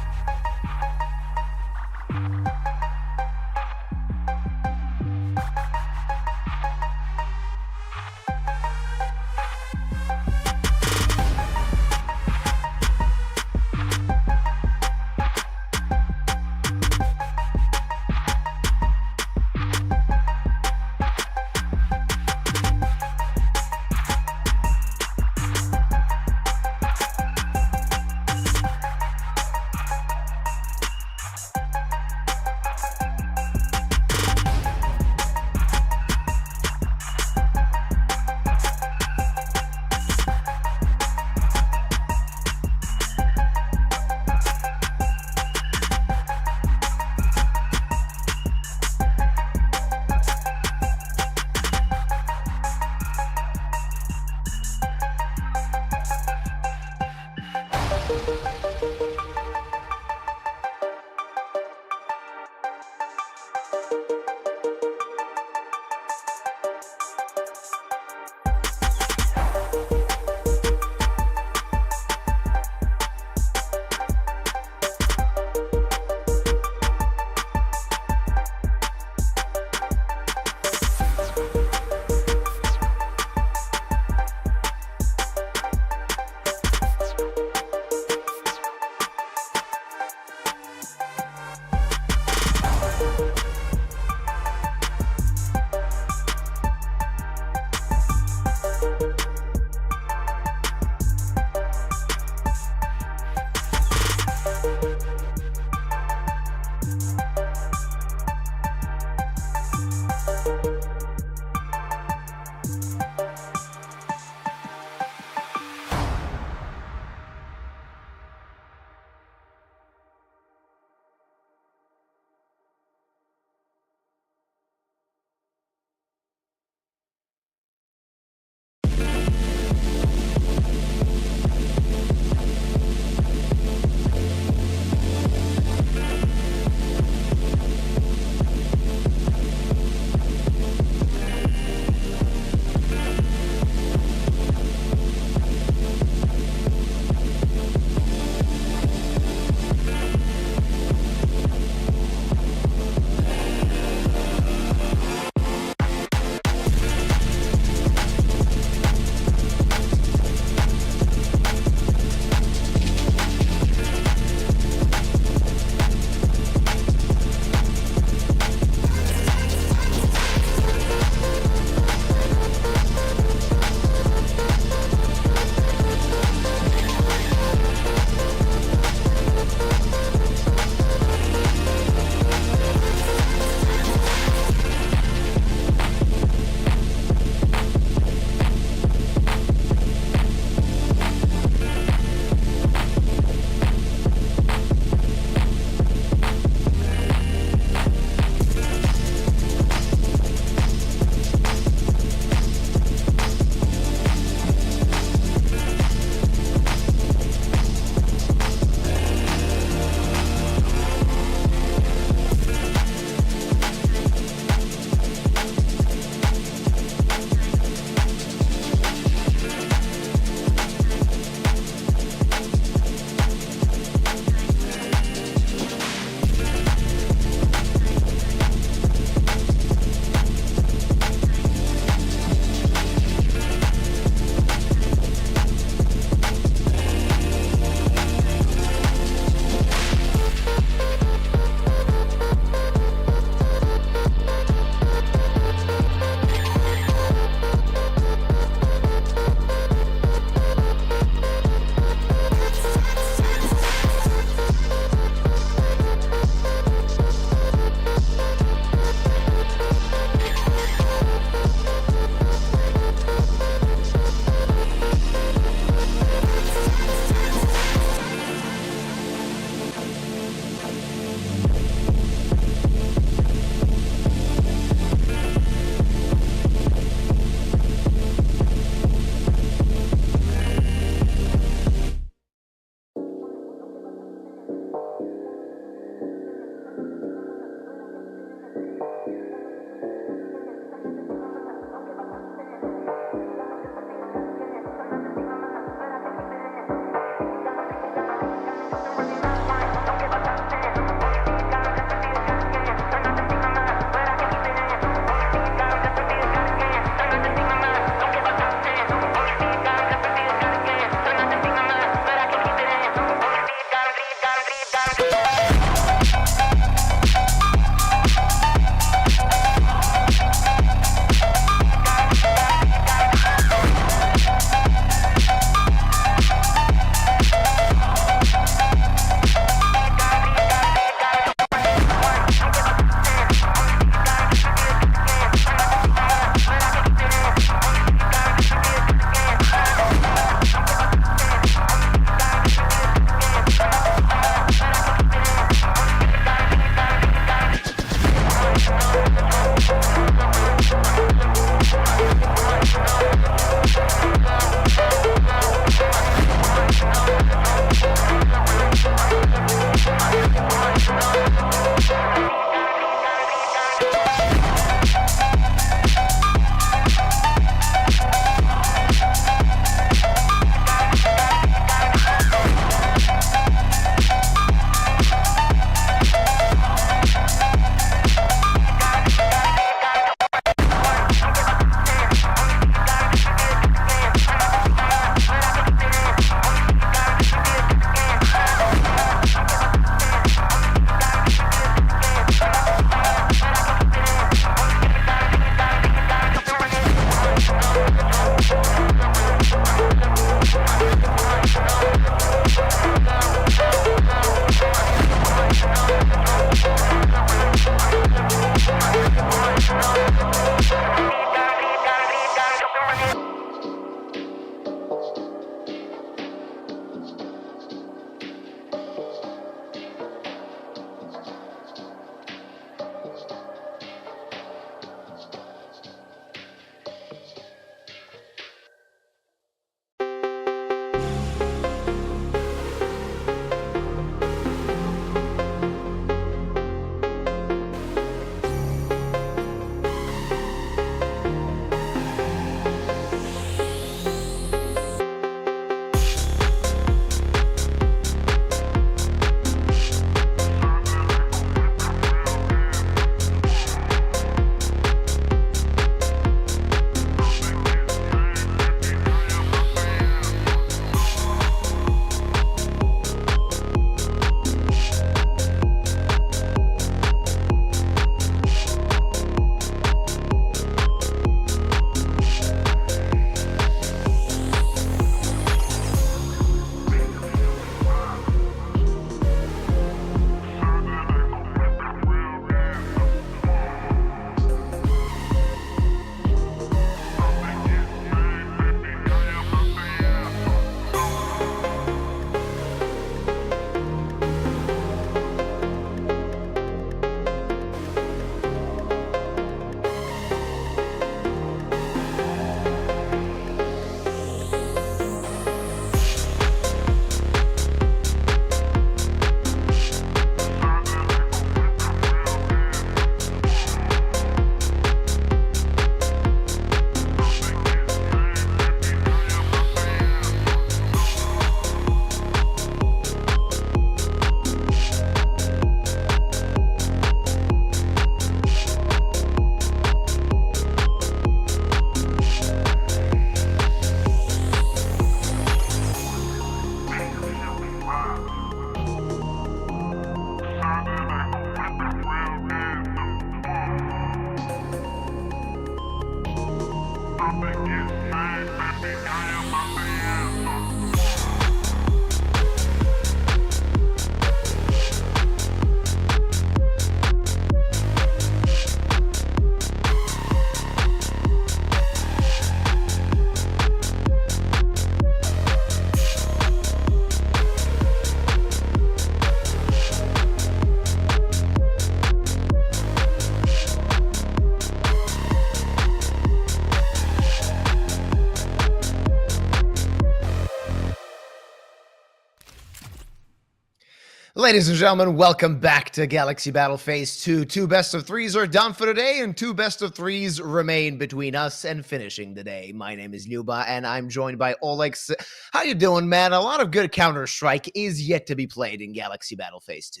Ladies and gentlemen, welcome back to Galaxy Battle Phase 2. 2 best of 3s are done for today, and 2 best of 3s remain between us and finishing the day. My name is Luba, and I'm joined by Olex. How you doing, man? A lot of good Counter-Strike is yet to be played in Galaxy Battle Phase 2.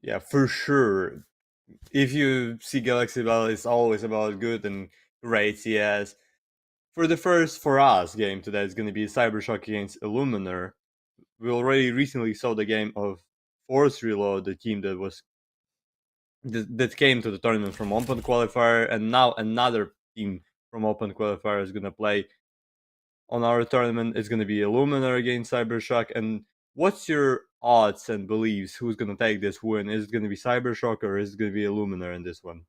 Yeah, for sure. If you see Galaxy Battle, it's always about good and great CS. For the first For Us game today, it's going to be CyberShoke against Illuminar. We already recently saw the game of FORZE Reload, the team that came to the tournament from Open Qualifier, and now another team from Open Qualifier is going to play on our tournament. It's going to be Illuminar against CyberShoke. And what's your odds and beliefs? Who's going to take this win? Is it going to be CyberShoke or is it going to be Illuminar in this one?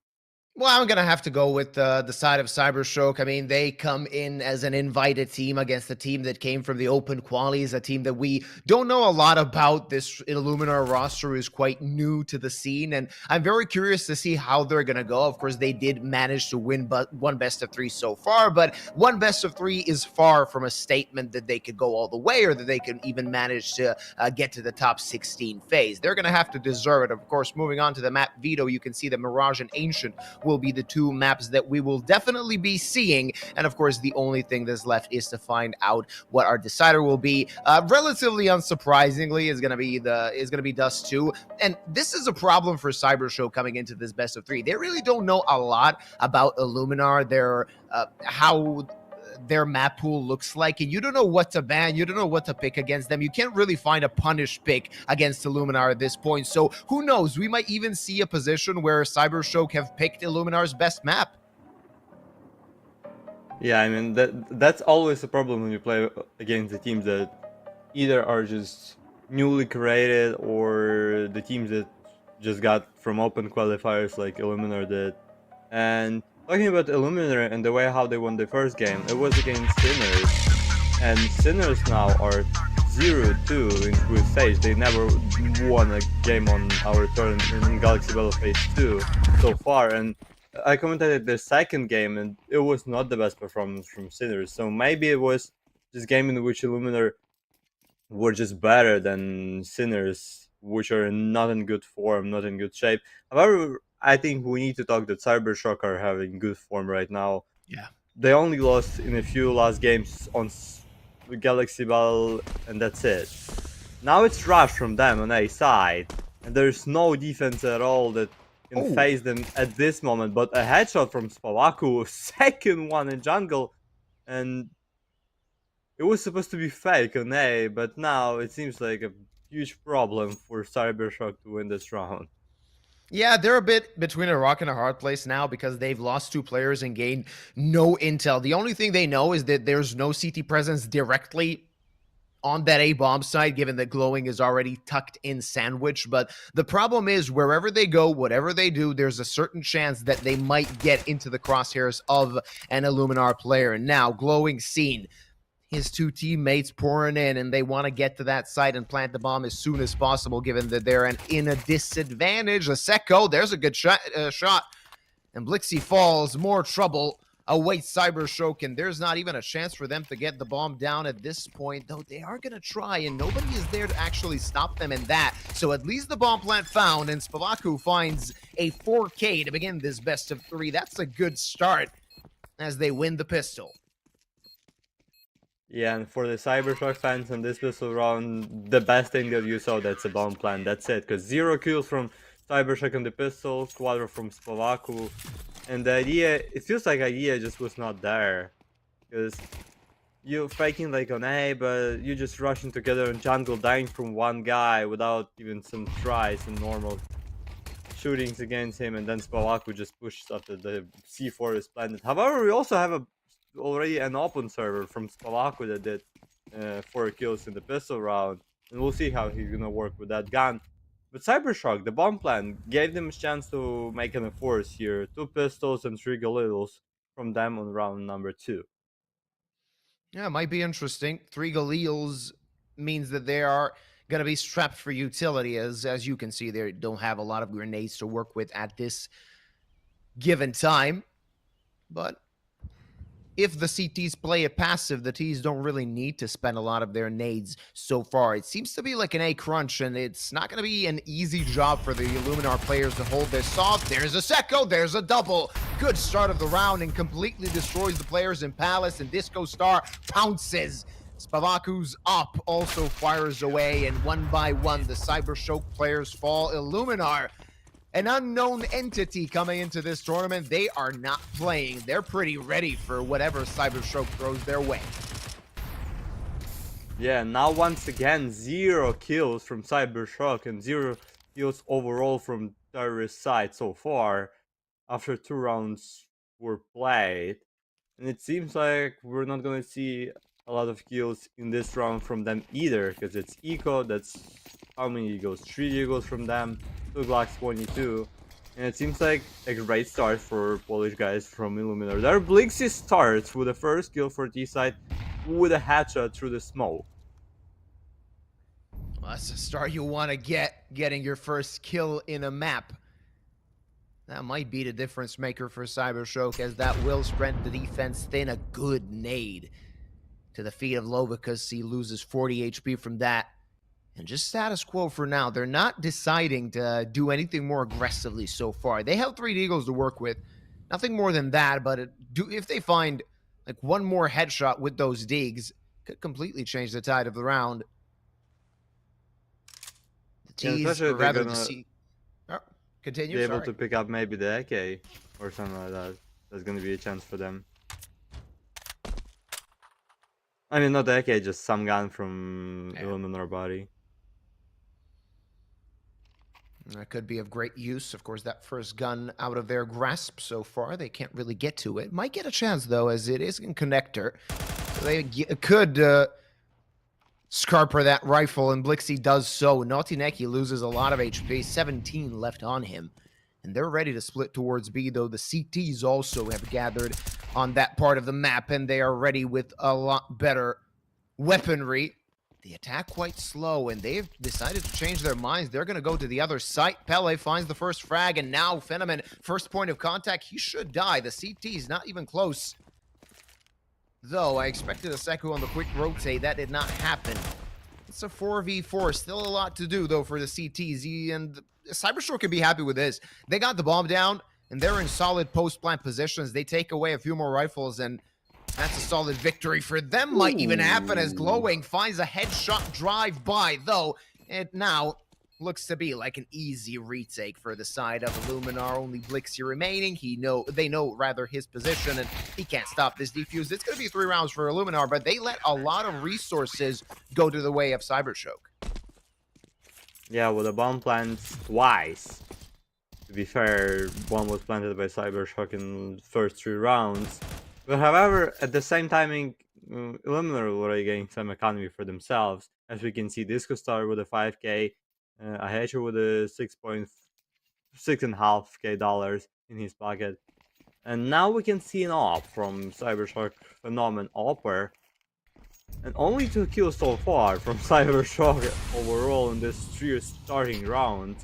Well, I'm going to have to go with the side of CyberShoke. I mean, they come in as an invited team against a team that came from the open qualies, a team that we don't know a lot about. This Illuminar roster is quite new to the scene, and I'm very curious to see how they're going to go. Of course, they did manage to win one best of 3 so far, but one best of 3 is far from a statement that they could go all the way or that they can even manage to get to the top 16 phase. They're going to have to deserve it. Of course, moving on to the map veto, you can see that Mirage and Ancient will be the 2 maps that we will definitely be seeing, and of course the only thing that's left is to find out what our decider will be. Relatively unsurprisingly is going to be Dust 2, and this is a problem for CyberShoke coming into this best of 3. They really don't know a lot about Illuminar, how their map pool looks like, and you don't know what to ban, you don't know what to pick against them. You can't really find a punish pick against Illuminar at this point, so who knows, we might even see a position where CyberShoke have picked Illuminar's best map. Yeah, I mean, that's always a problem when you play against the teams that either are just newly created or the teams that just got from open qualifiers like Illuminar did. And talking about Illuminar and the way how they won the first game, it was against Sinners. And Sinners now are 0-2 in group stage. They never won a game on our turn in Galaxy Battle Phase 2 so far. And I commentated the second game, and it was not the best performance from Sinners. So maybe it was this game in which Illuminar were just better than Sinners, which are not in good form, not in good shape. However, I think we need to talk that CyberShoke are having good form right now. Yeah. They only lost in a few last games on the Galaxy Battle, and that's it. Now it's Rush from them on A side, and there's no defense at all that can face them at this moment, but a headshot from Spavaku, second one in jungle, and it was supposed to be fake on A, but now it seems like a huge problem for CyberShoke to win this round. Yeah, they're a bit between a rock and a hard place now because they've lost 2 players and gained no intel. The only thing they know is that there's no CT presence directly on that A bomb side, given that Glowing is already tucked in sandwich. But the problem is, wherever they go, whatever they do, there's a certain chance that they might get into the crosshairs of an Illuminar player. Now, Glowing seen his 2 teammates pouring in, and they want to get to that site and plant the bomb as soon as possible, given that they're in a disadvantage. Aseko, there's a good shot, and Blixie falls. More trouble awaits CyberShoke, and there's not even a chance for them to get the bomb down at this point, though they are going to try, and nobody is there to actually stop them in that. So at least the bomb plant found, and Spavaku finds a 4K to begin this best of 3. That's a good start as they win the pistol. Yeah, and for the CyberShoke fans in this pistol round, the best thing that you saw, that's a bomb plant. That's it, because 0 kills from CyberShoke on the pistol, Quadro from Spavaku, and the idea, it feels like idea just was not there, because you're faking like on A, but you just rushing together in jungle, dying from one guy without even some tries and normal shootings against him, and then Spavaku just pushed after the C4 is planted. However, we also have already an open server from Spavaku that did 4 kills in the pistol round, and we'll see how he's gonna work with that gun. But CyberShoke, the bomb plan, gave them a chance to make an force here. 2 pistols and 3 Galileos from them on round number 2. Yeah, it might be interesting. 3 Galileos means that they are going to be strapped for utility, as you can see, they don't have a lot of grenades to work with at this given time. But if the CTs play it passive, the Ts don't really need to spend a lot of their nades so far. It seems to be like an A crunch, and it's not going to be an easy job for the Illuminar players to hold this off. There's a Secco, there's a double. Good start of the round and completely destroys the players in Palace, and Disco Star pounces. Spavaku's up also fires away, and one by one, the CYBERSHOKE players fall. Illuminar, an unknown entity coming into this tournament, they are not playing. They're pretty ready for whatever CYBERSHOKE throws their way. Yeah, now once again, 0 kills from CYBERSHOKE and 0 kills overall from terrorist side so far after 2 rounds were played. And it seems like we're not gonna see a lot of kills in this round from them either, because it's Eco, that's how many Eagles? 3 Eagles from them, 2 Glocks 22, and it seems like a great start for Polish guys from Illuminar. Their Blixie starts with the first kill for T-side with a headshot through the smoke. Well, that's a start you want to getting your first kill in a map. That might be the difference maker for CYBERSHOKE, as that will spread the defense thin. A good nade to the feet of Lovicus. He loses 40 HP from that. And just status quo for now. They're not deciding to do anything more aggressively so far. They have 3 Eagles to work with. Nothing more than that, but if they find like one more headshot with those digs, could completely change the tide of the round. The T's, or rather the C... Oh, continue, be able to pick up maybe the AK or something like that. There's gonna be a chance for them. I mean, not the AK, just some gun from Illuminar body. That could be of great use. Of course, that first gun out of their grasp so far. They can't really get to it. Might get a chance, though, as it is in connector. So they could scarper that rifle, and Blixie does so. Naughty Neki loses a lot of HP, 17 left on him. And they're ready to split towards B, though the CTs also have gathered on that part of the map, and they are ready with a lot better weaponry. The attack quite slow, and they've decided to change their minds. They're going to go to the other site. Pele finds the first frag, and now Phenomen, first point of contact. He should die. The CT's not even close. Though, I expected a Seku on the quick rotate. That did not happen. It's a 4v4. Still a lot to do, though, for the CTs. And CYBERSHOKE can be happy with this. They got the bomb down, and they're in solid post-plant positions. They take away a few more rifles, and that's a solid victory for them. Might even happen as Glowing finds a headshot drive-by, though it now looks to be like an easy retake for the side of Illuminar. Only Blixie remaining. They know rather his position, and he can't stop this defuse. It's going to be 3 rounds for Illuminar, but they let a lot of resources go to the way of CYBERSHOKE. Yeah, with a bomb plant twice. To be fair, one was planted by CYBERSHOKE in the first 3 rounds. But however, at the same timing, Illuminar were getting some economy for themselves. As we can see, Disco Star with a 5k, Ahecho with a $6.5k in his pocket. And now we can see an op from CYBERSHOKE Phenomen Opper. And only 2 kills so far from CYBERSHOKE overall in this 3 starting round.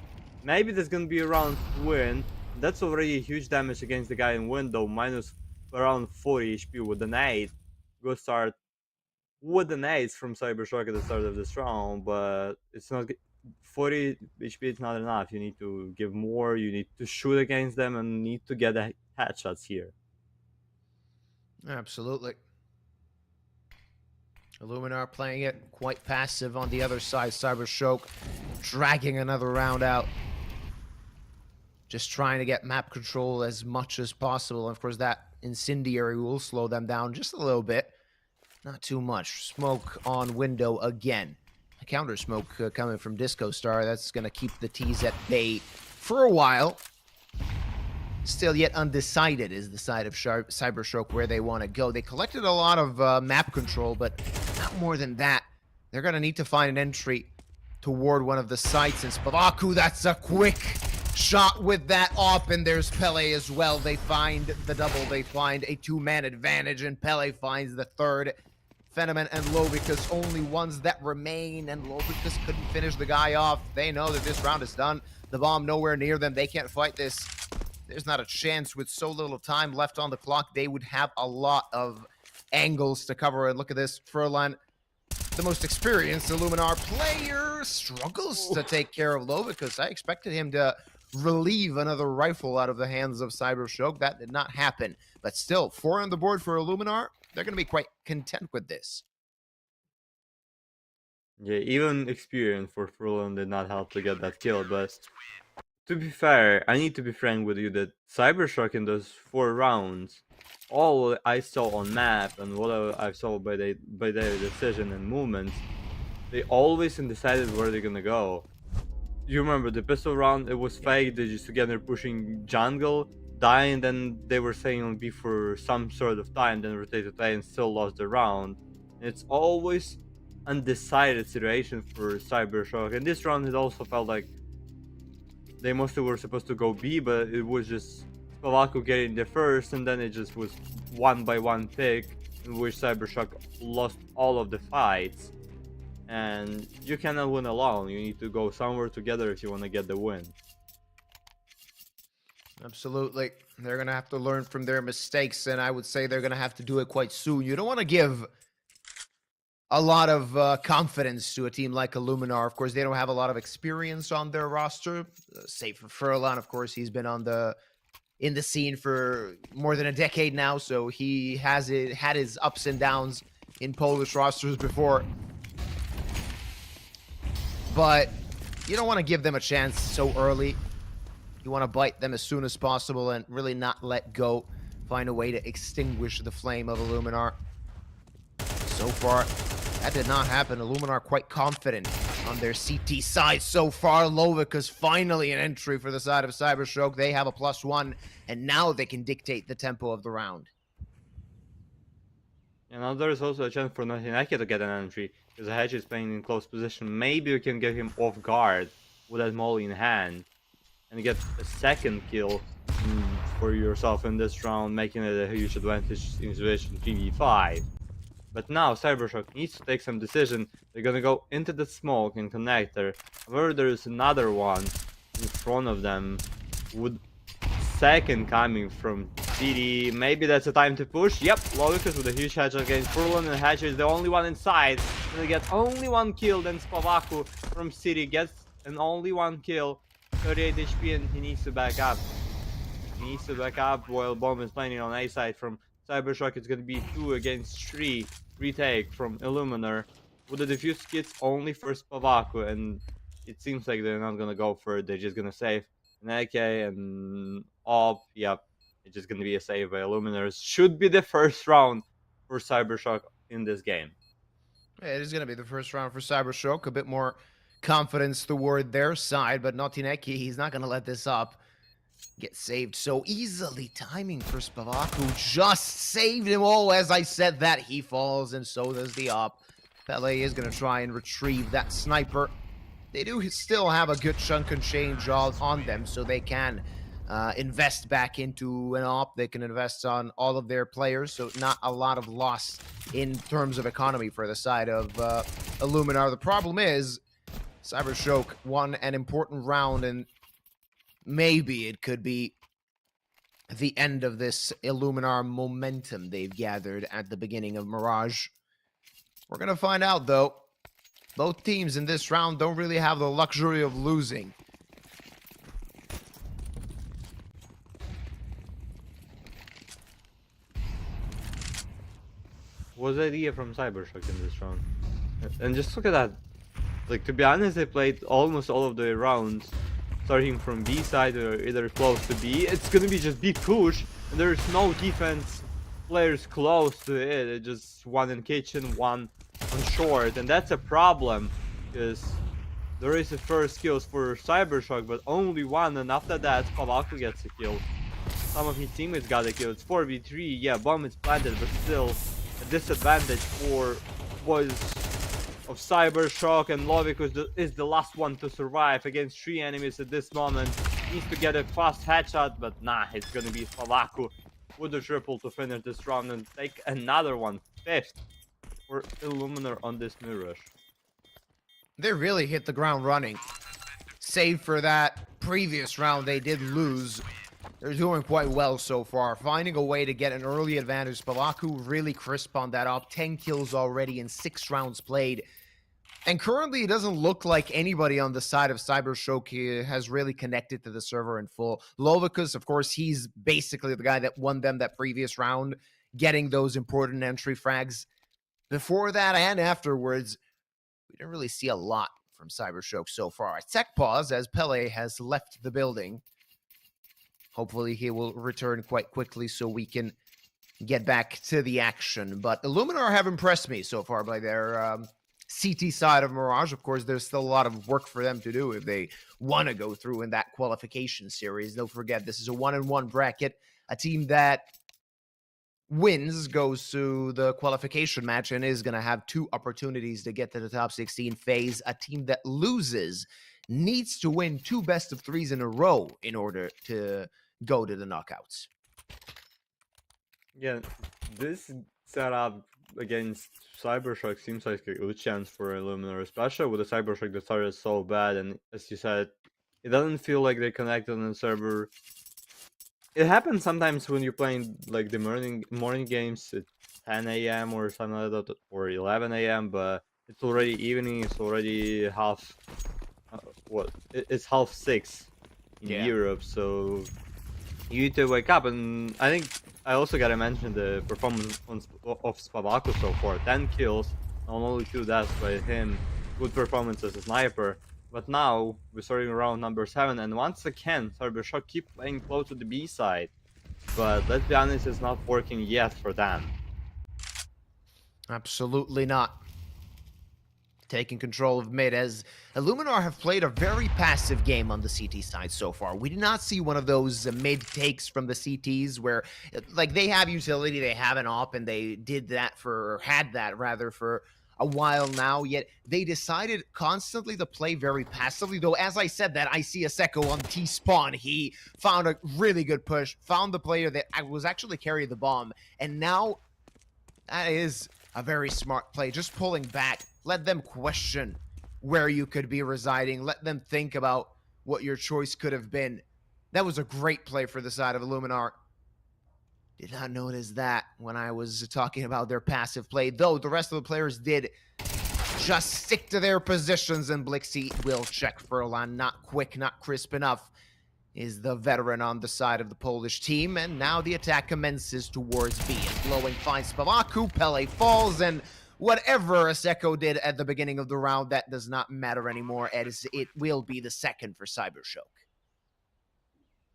Maybe there's gonna be a round win. That's already huge damage against the guy in window, minus around 40 HP with the nade. Good start with the nades from CYBERSHOKE at the start of this round, but it's not 40 HP is not enough. You need to give more, you need to shoot against them, and need to get the headshots here. Absolutely. Illuminar playing it quite passive on the other side. CYBERSHOKE dragging another round out. Just trying to get map control as much as possible. Of course, that incendiary will slow them down just a little bit. Not too much. Smoke on window again. A counter smoke coming from Disco Star. That's going to keep the T's at bay for a while. Still yet undecided is the side of CYBERSHOKE where they want to go. They collected a lot of map control, but not more than that. They're going to need to find an entry toward one of the sites. And Spavaku, that's a quick shot with that op, and there's Pele as well. They find the double. They find a 2-man advantage, and Pele finds the third. Phenomen and Lovicus only ones that remain, and Lovicus couldn't finish the guy off. They know that this round is done. The bomb nowhere near them. They can't fight this. there's not a chance with so little time left on the clock. They would have a lot of angles to cover. And look at this, Furlan, the most experienced Illuminar player, struggles to take care of Low because I expected him to relieve another rifle out of the hands of CYBERSHOKE. That did not happen. But still, 4 on the board for Illuminar. They're going to be quite content with this. Yeah, even experience for Furlan did not help to get that kill, but to be fair, I need to be frank with you that CYBERSHOKE in those 4 rounds, all I saw on map and what I saw by their decision and movements, they always undecided where they're gonna go. You remember the pistol round, it was fake, they just together pushing jungle, dying, then they were saying on B for some sort of time, then rotated A and still lost the round. And it's always undecided situation for CYBERSHOKE, and this round it also felt like they mostly were supposed to go B, but it was just Spavaku getting the first, and then it just was 1-by-1 pick, in which CYBERSHOKE lost all of the fights. And you cannot win alone, you need to go somewhere together if you want to get the win. Absolutely. They're going to have to learn from their mistakes, and I would say they're going to have to do it quite soon. You don't want to give a lot of confidence to a team like Illuminar. Of course, they don't have a lot of experience on their roster. Save for Furlan, of course, he's been in the scene for more than a decade now, so he had his ups and downs in Polish rosters before. But you don't want to give them a chance so early. You want to bite them as soon as possible and really not let go. Find a way to extinguish the flame of Illuminar. So far, that did not happen. Illuminar quite confident on their CT side so far. Lovic is finally an entry for the side of CYBERSHOKE. They have a +1, and now they can dictate the tempo of the round. And now there's also a chance for Natinaki to get an entry, because Hedge is playing in close position. Maybe you can get him off guard with that molly in hand, and get a second kill for yourself in this round, making it a huge advantage in situation 3v5. But now CYBERSHOKE needs to take some decision. They're gonna go into the smoke and connector. However, there is another one in front of them with second coming from CD. Maybe that's a time to push. Yep, Logicus with a huge headshot against Furlan, and Hatcher is the only one inside. And they get only one kill, then Spavaku from City gets an only one kill. 38 HP, and he needs to back up. He needs to back up while Bomb is playing on A side from CYBERSHOKE. It's gonna be 2 against 3 retake from Illuminar with the defuse kits only for Spavaku, and it seems like they're not gonna go for it. They're just gonna save an AK and op. Yep, it's just gonna be a save by Illuminar. Should be the first round for CYBERSHOKE in this game. It is going to be the first round for CYBERSHOKE. A bit more confidence toward their side, but Natinaki, he's not going to let this up. Get saved so easily. Timing for Spavaku just saved him. Oh, as I said that, he falls, and so does the op. Pele is going to try and retrieve that sniper. They do still have a good chunk and change on them, so they can invest back into an op. They can invest on all of their players, so not a lot of loss in terms of economy for the side of Illuminar. The problem is CYBERSHOKE won an important round, and maybe it could be the end of this Illuminar momentum they've gathered at the beginning of Mirage. We're going to find out, though. Both teams in this round don't really have the luxury of losing. Was the idea from CYBERSHOKE in this round? And just look at that. Like, to be honest, they played almost all of the rounds starting from B side or either close to B. It's gonna be just B push, and there's no defense players close to it. It's just one in kitchen, one on short, and that's a problem because there is a first kills for CYBERSHOKE, but only one, and after that Spavaku gets a kill. Some of his teammates got a kill. It's 4v3. Yeah, bomb is planted, but still a disadvantage for boys of CYBERSHOKE, and Lovik is the last one to survive against 3 enemies at this moment. Needs to get a fast headshot, but nah, it's gonna be Spavaku with a triple to finish this round and take another one, 5th for Illuminar on this Mirage. They really hit the ground running. Save for that previous round, they did lose. They're doing quite well so far, finding a way to get an early advantage. Spavaku really crisp on that up. 10 kills already in 6 rounds played. And currently, it doesn't look like anybody on the side of CYBERSHOKE has really connected to the server in full. Lovicus, of course, he's basically the guy that won them that previous round, getting those important entry frags. Before that and afterwards, we didn't really see a lot from CYBERSHOKE so far. Tech pause as Pele has left the building. Hopefully, he will return quite quickly so we can get back to the action. But Illuminar have impressed me so far by their CT side of Mirage. Of course, there's still a lot of work for them to do if they want to go through in that qualification series. Don't forget, this is a 1-1 bracket. A team that wins goes to the qualification match and is going to have 2 opportunities to get to the top 16 phase. A team that loses needs to win 2 best-of-3s in a row in order to go to the knockouts. Yeah, this setup against CYBERSHOKE seems like a good chance for Illuminar, especially with the CYBERSHOKE that started so bad, and as you said, it doesn't feel like they connected on the server. It happens sometimes when you're playing like the morning games at 10 a.m. or something like that, or 11 a.m., but it's already evening, it's already half, it's half 6 in Europe, so you need to wake up. And I think I also gotta mention the performance of Spavaku so far. 10 kills, only 2 deaths by him. Good performance as a sniper. But now we're starting round number 7, and once again, CYBERSHOKE keep playing close to the B side. But let's be honest, it's not working yet for them. Absolutely not. Taking control of mid as Illuminar have played a very passive game on the CT side so far. We did not see one of those mid takes from the CTs where, like, they have utility, they have an op, and they did that for, had that rather, for a while now, yet they decided constantly to play very passively. Though, as I said that, I see a Secco on T-spawn. He found a really good push, found the player that was actually carrying the bomb, and now that is a very smart play, just pulling back. Let them question where you could be residing. Let them think about what your choice could have been. That was a great play for the side of Illuminar. Did not notice that when I was talking about their passive play, though the rest of the players did just stick to their positions, and Blixie will check Furlan. Not quick, not crisp enough, is the veteran on the side of the Polish team, and now the attack commences towards B. And Blowing finds Spavaku, Pele falls, and whatever Aseko did at the beginning of the round, that does not matter anymore, as it will be the second for CYBERSHOKE.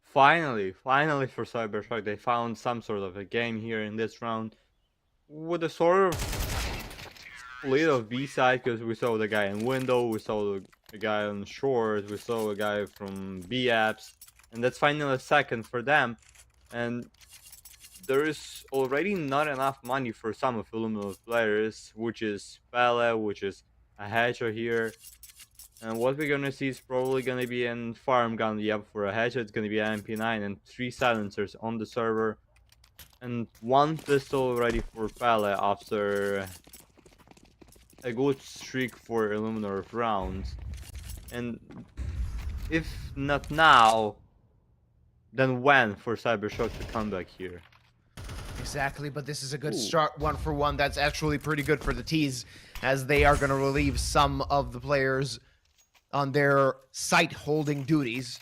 Finally for CYBERSHOKE, they found some sort of a game here in this round with a sort of split of B side, because we saw the guy in window, we saw the guy on short, we saw a guy from B apps, and that's finally a second for them. And there is already not enough money for some of Illuminar's players, which is Pele, which is a Hatcher here. And what we're gonna see is probably gonna be a farm gun. Yep, for a Hatcher it's gonna be an MP9 and 3 silencers on the server. And 1 pistol ready for Pele after a good streak for Illuminar of rounds. And if not now, then when for CYBERSHOKE to come back here? Exactly, but this is a good start, 1-for-1. That's actually pretty good for the T's, as they are going to relieve some of the players on their site-holding duties.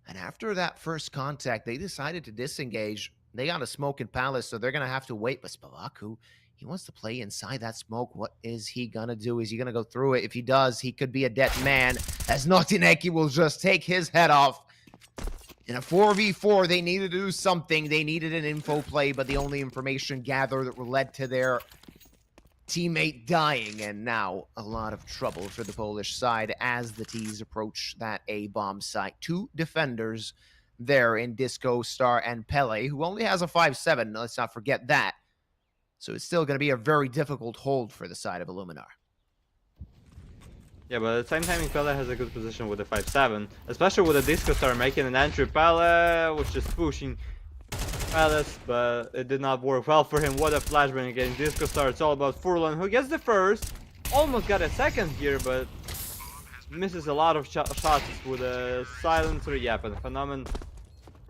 And after that first contact, they decided to disengage. They got a smoke in Palace, so they're going to have to wait. But Spavaku, he wants to play inside that smoke. What is he going to do? Is he going to go through it? If he does, he could be a dead man, as Naughty will just take his head off. In a 4v4, they needed to do something. They needed an info play, but the only information gathered that led to their teammate dying. And now a lot of trouble for the Polish side as the T's approach that A-bomb site. 2 defenders there in Disco, Star, and Pele, who only has a 5-7. Let's not forget that. So it's still going to be a very difficult hold for the side of Illuminar. Yeah, but at the same time, Pele has a good position with the 5-7, especially with the Disco Star making an entry. Pele was just pushing Palace, but it did not work well for him. What a flashbang against Disco Star. It's all about Furlan, who gets the first, almost got a second here, but misses a lot of shots with a silencer. Yep, and Phenomenon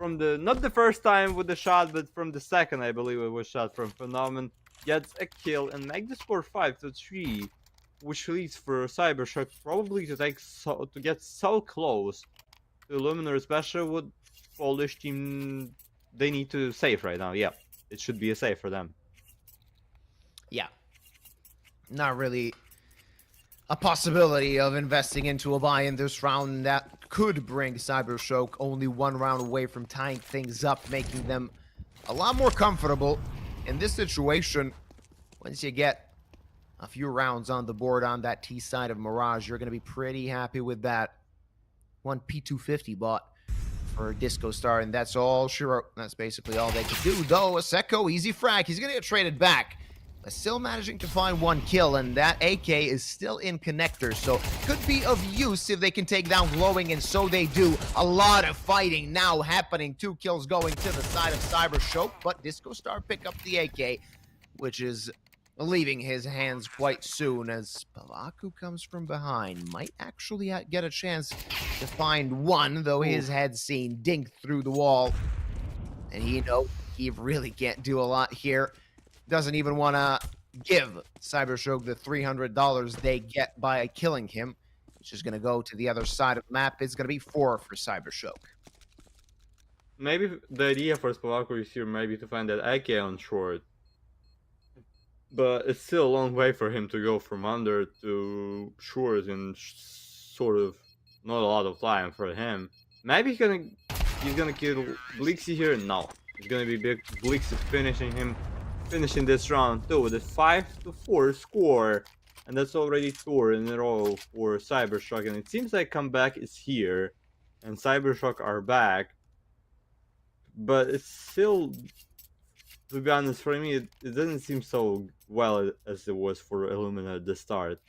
from the not the first time with the shot, but from the second, I believe it was shot from Phenomenon, gets a kill and make the score 5-3, which leads for CYBERSHOKE probably to get so close to Illuminar, especially with Polish team. They need to save right now. Yeah, it should be a save for them. Yeah. Not really a possibility of investing into a buy in this round that could bring CYBERSHOKE only one round away from tying things up, making them a lot more comfortable in this situation. Once you get a few rounds on the board on that T side of Mirage, you're going to be pretty happy with that. One P250 bought for Disco Star, and that's all she wrote. That's basically all they could do, though. Aseko, easy frag. He's going to get traded back, but still managing to find one kill, and that AK is still in connector, so could be of use if they can take down Glowing, and so they do. A lot of fighting now happening. 2 kills going to the side of CYBERSHOKE, but Disco Star pick up the AK, which is leaving his hands quite soon as Spavaku comes from behind. Might actually get a chance to find one, though his head's seen dink through the wall. And he really can't do a lot here. Doesn't even want to give CYBERSHOKE the $300 they get by killing him, which is going to go to the other side of the map. It's going to be 4 for CYBERSHOKE. Maybe the idea for Spavaku is here maybe to find that AK on short. But it's still a long way for him to go from under to short in sort of not a lot of time for him. Maybe he's gonna kill Blixie here. No, it's gonna be big Blixie finishing this round too with a 5-4 score, and that's already 2 in a row for CYBERSHOKE. And it seems like comeback is here, and CYBERSHOKE are back, but it's still, to be honest, for me, it doesn't seem so well as it was for Illuminar at the start.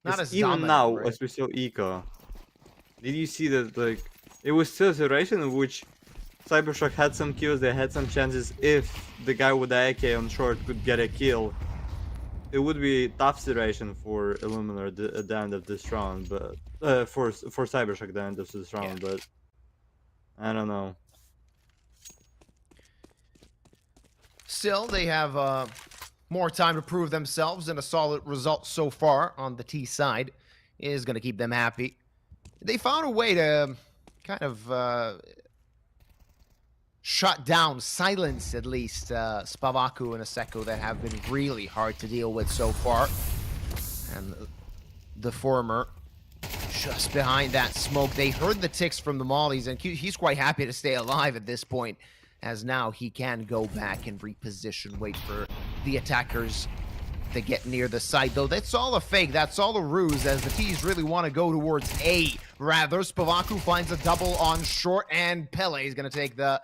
Not as even dominant, now, right? as we saw Eco, did you see that, like, it was still a situation in which CYBERSHOKE had some kills, they had some chances. If the guy with the AK on short could get a kill, it would be a tough situation for Illuminar at the end of this round, but for CYBERSHOKE at the end of this round, but I don't know. Still, they have more time to prove themselves, and a solid result so far on the T side is going to keep them happy. They found a way to kind of shut down, silence at least, Spavaku and Aseko that have been really hard to deal with so far. And the former just behind that smoke. They heard the ticks from the mollies, and he's quite happy to stay alive at this point, as now he can go back and reposition, wait for the attackers to get near the site. Though that's all a fake, that's all a ruse, as the T's really want to go towards A. Rather, Spavaku finds a double on short, and Pele is going to take the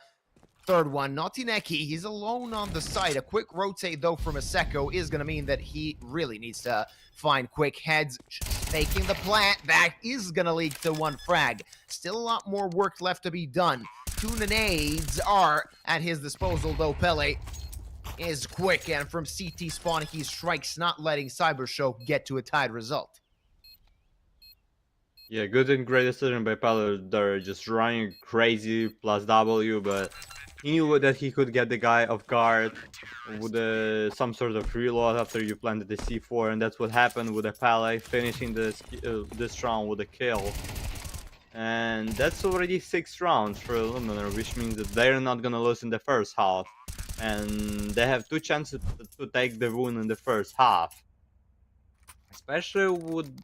third one. Naughty-Neki, he's alone on the site. A quick rotate, though, from Aseko is going to mean that he really needs to find quick heads. Just faking the plant. That is going to lead to 1 frag. Still a lot more work left to be done. 2 nades are at his disposal, though Pele is quick, and from CT spawn he strikes, not letting CYBERSHOKE get to a tied result. Yeah, good and great decision by Pele there, just running crazy plus W, but he knew that he could get the guy off guard with some sort of reload after you planted the C4, and that's what happened with the Pele finishing this round with a kill. And that's already 6 rounds for Illuminar, which means that they're not gonna lose in the first half. And they have 2 chances to take the win in the first half. Especially with...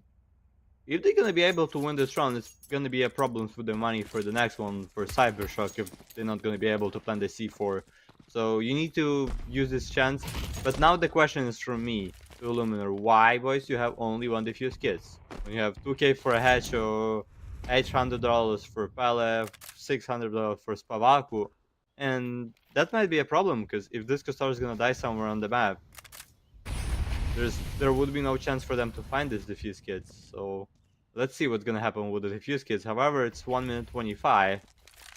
if they're gonna be able to win this round, it's gonna be a problem with the money for the next one for CYBERSHOKE if they're not gonna be able to plant the C4. So you need to use this chance. But now the question is from me to Illuminar. Why, boys, you have only 1 defuse kits? When you have 2k for a hatch, $800 for Pele, $600 for Spavaku, and that might be a problem, because if this Star is gonna die somewhere on the map, there would be no chance for them to find this defuse kits. So let's see what's gonna happen with the defuse kits. However, it's 1 minute 25,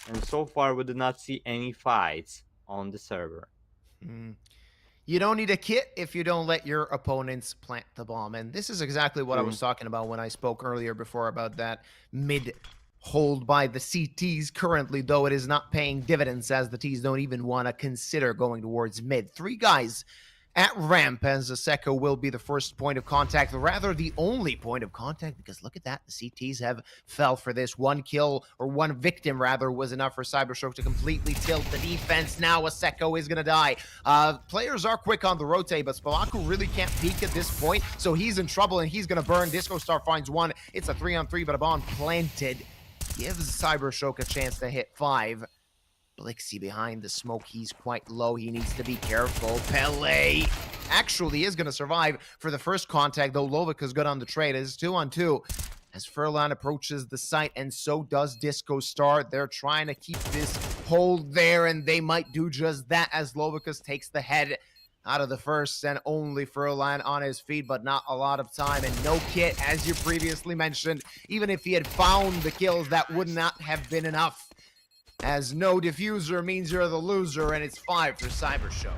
and so far we did not see any fights on the server. You don't need a kit if you don't let your opponents plant the bomb. And this is exactly what I was talking about when I spoke earlier before about that mid hold by the CTs currently, though it is not paying dividends as the Ts don't even want to consider going towards mid. 3 guys at ramp, as Zaseko will be the first point of contact, rather the only point of contact, because look at that, the CTs have fell for this. 1 kill, or 1 victim rather, was enough for CYBERSHOKE to completely tilt the defense. Now Zaseko is going to die. Players are quick on the rotate, but Spalaku really can't peek at this point, so he's in trouble and he's going to burn. Disco Star finds 1. It's a 3-on-3, but a bomb planted gives CYBERSHOKE a chance to hit 5. Blixie behind the smoke. He's quite low. He needs to be careful. Pele actually is going to survive for the first contact, though Lovica's good on the trade. It's 2-on-2 as Furlan approaches the site, and so does Disco Star. They're trying to keep this hold there, and they might do just that as Lovica takes the head out of the first, and only Furlan on his feet, but not a lot of time, and no kit, as you previously mentioned. Even if he had found the kills, that would not have been enough, as no diffuser means you're the loser, and it's 5 for CYBERSHOKE.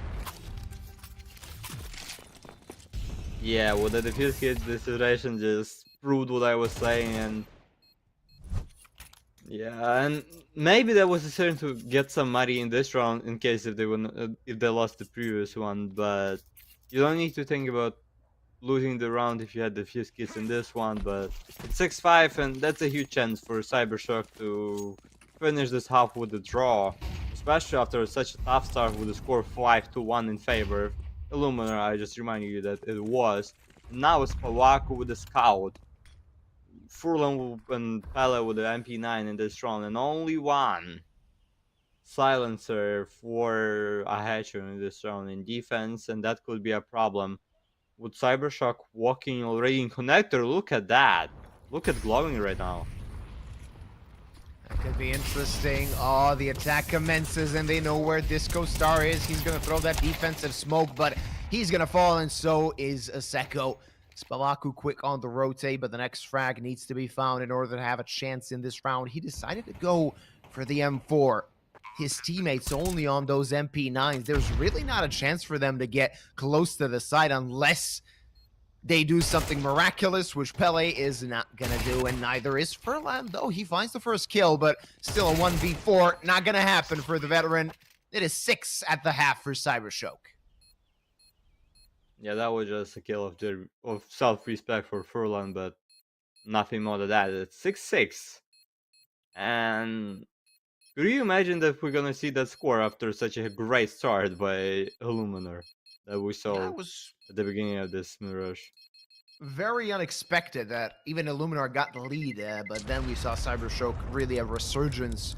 Yeah, with the defuse kit, this iteration just proved what I was saying, and yeah, and maybe that was necessary to get some money in this round in case if they lost the previous one, but you don't need to think about losing the round if you had the defuse kits in this one. But it's 6-5, and that's a huge chance for CYBERSHOKE to finish this half with a draw, especially after such a tough start with the score 5-1 in favor of Illuminar. I just remind you that it was. Now it's Pawaku with the scout, Furlan and Pele with the MP9 in this round, and only 1 silencer for Ahecho in this round in defense, and that could be a problem. With CYBERSHOKE walking already in connector, look at that. Look at glowing right now. That could be interesting. Oh, the attack commences, and they know where Disco Star is. He's going to throw that defensive smoke, but he's going to fall, and so is Zaseko. Spalaku quick on the rotate, but the next frag needs to be found in order to have a chance in this round. He decided to go for the M4. His teammates only on those MP9s. There's really not a chance for them to get close to the site unless they do something miraculous, which Pele is not going to do, and neither is Furlan, though he finds the first kill, but still a 1v4. Not going to happen for the veteran. It is 6 at the half for CYBERSHOKE. Yeah, that was just a kill of self-respect for Furlan, but nothing more than that. It's 6-6. And could you imagine that we're gonna see that score after such a great start by Illuminar that we saw That was at the beginning of this Mirage? very unexpected that even Illuminar got the lead, but then we saw CYBERSHOKE really a resurgence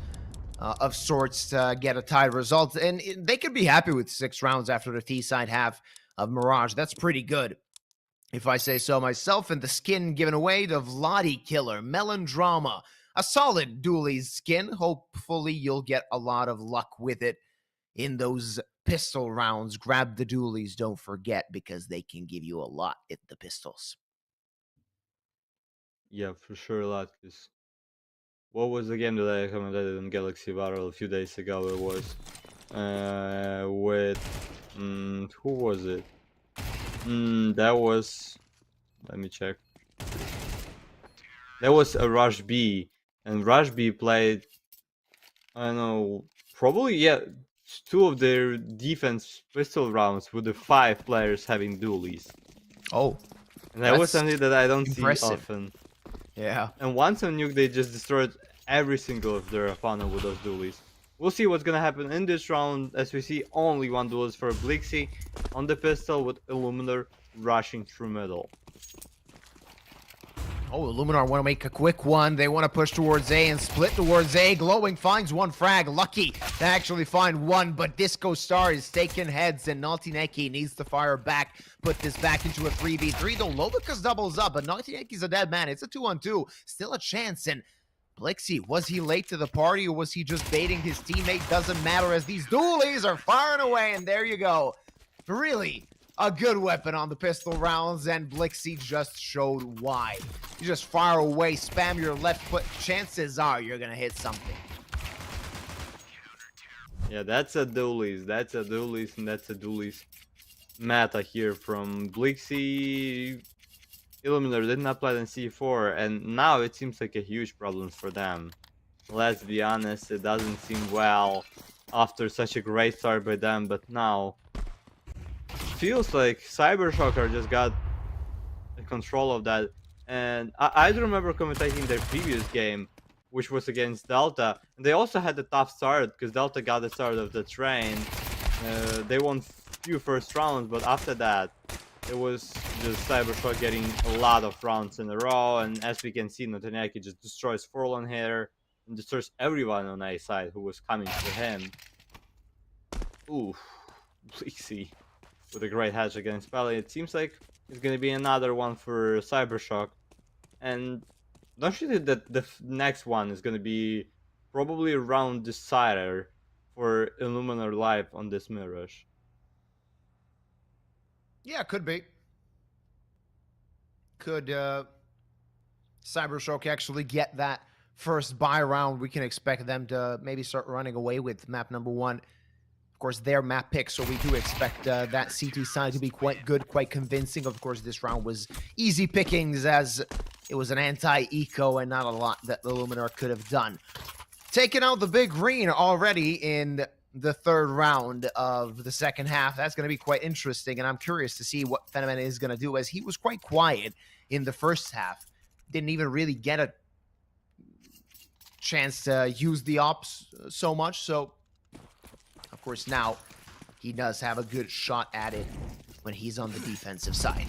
of sorts to get a tied result, and they could be happy with 6 rounds after the T-side half of Mirage. That's pretty good, if I say so myself. And the skin given away to Vladi Killer, Melandrama, a solid dualies skin. Hopefully you'll get a lot of luck with it in those pistol rounds. Grab the dualies, don't forget, because they can give you a lot at the pistols. Yeah, for sure a lot. Cause what was the game that I commented on Galaxy Battle a few days ago? It was with who was it? That was, let me check. That was a Rush B, and Rush B played, I don't know, probably, yeah, 2 of their defense pistol rounds with the 5 players having dualies. Oh, And that was something that I don't impressive. see often. Yeah. And once on Nuke, they just destroyed every single of their opponent with those dualies. We'll see what's gonna happen in this round, as we see only 1 duelist for Blixie on the pistol, with Illuminar rushing through middle. Oh, Illuminar want to make a quick one. They want to push towards A and split towards A. Glowing finds 1 frag. Lucky to actually find 1, but Disco Star is taking heads, and Naughty needs to fire back. Put this back into a 3v3, though Lovica's doubles up, but Naughty a dead man. It's a 2-on-2. Still a chance, and Blixie, was he late to the party, or was he just baiting his teammate? Doesn't matter, as these dualies are firing away, and there you go. Really a good weapon on the pistol rounds, and Blixie just showed why. You just fire away, spam your left foot, chances are you're gonna hit something. Yeah, that's a dualies, and that's a dualies meta here from Blixie. Illuminar did not play in C4, and now it seems like a huge problem for them. Let's be honest, it doesn't seem well after such a great start by them, but now feels like CyberShoke just got control of that. And I do remember commentating their previous game, which was against Delta, and they also had a tough start because Delta got the start of the train. They won few first rounds, but after that it was just CyberShoke getting a lot of rounds in a row, and as we can see, Notaniaki just destroys Forlorn here and destroys everyone on A side who was coming to him. Ooh, Blixie with a great hatch against Pally. It seems like it's gonna be another one for CyberShoke, and don't you think that the next one is gonna be probably a round decider for Illuminar Live on this Mirage? Yeah, could be. Could CyberShoke actually get that first buy round? We can expect them to maybe start running away with map number 1. Of course, their map pick, so we do expect that CT side to be quite good, quite convincing. Of course, this round was easy pickings as it was an anti-eco and not a lot that Illuminar could have done. Taking out the big green already in the third round of the second half. That's going to be quite interesting, and I'm curious to see what Phenomen is going to do, as he was quite quiet in the first half. Didn't even really get a chance to use the ops so much, so of course now he does have a good shot at it when he's on the defensive side.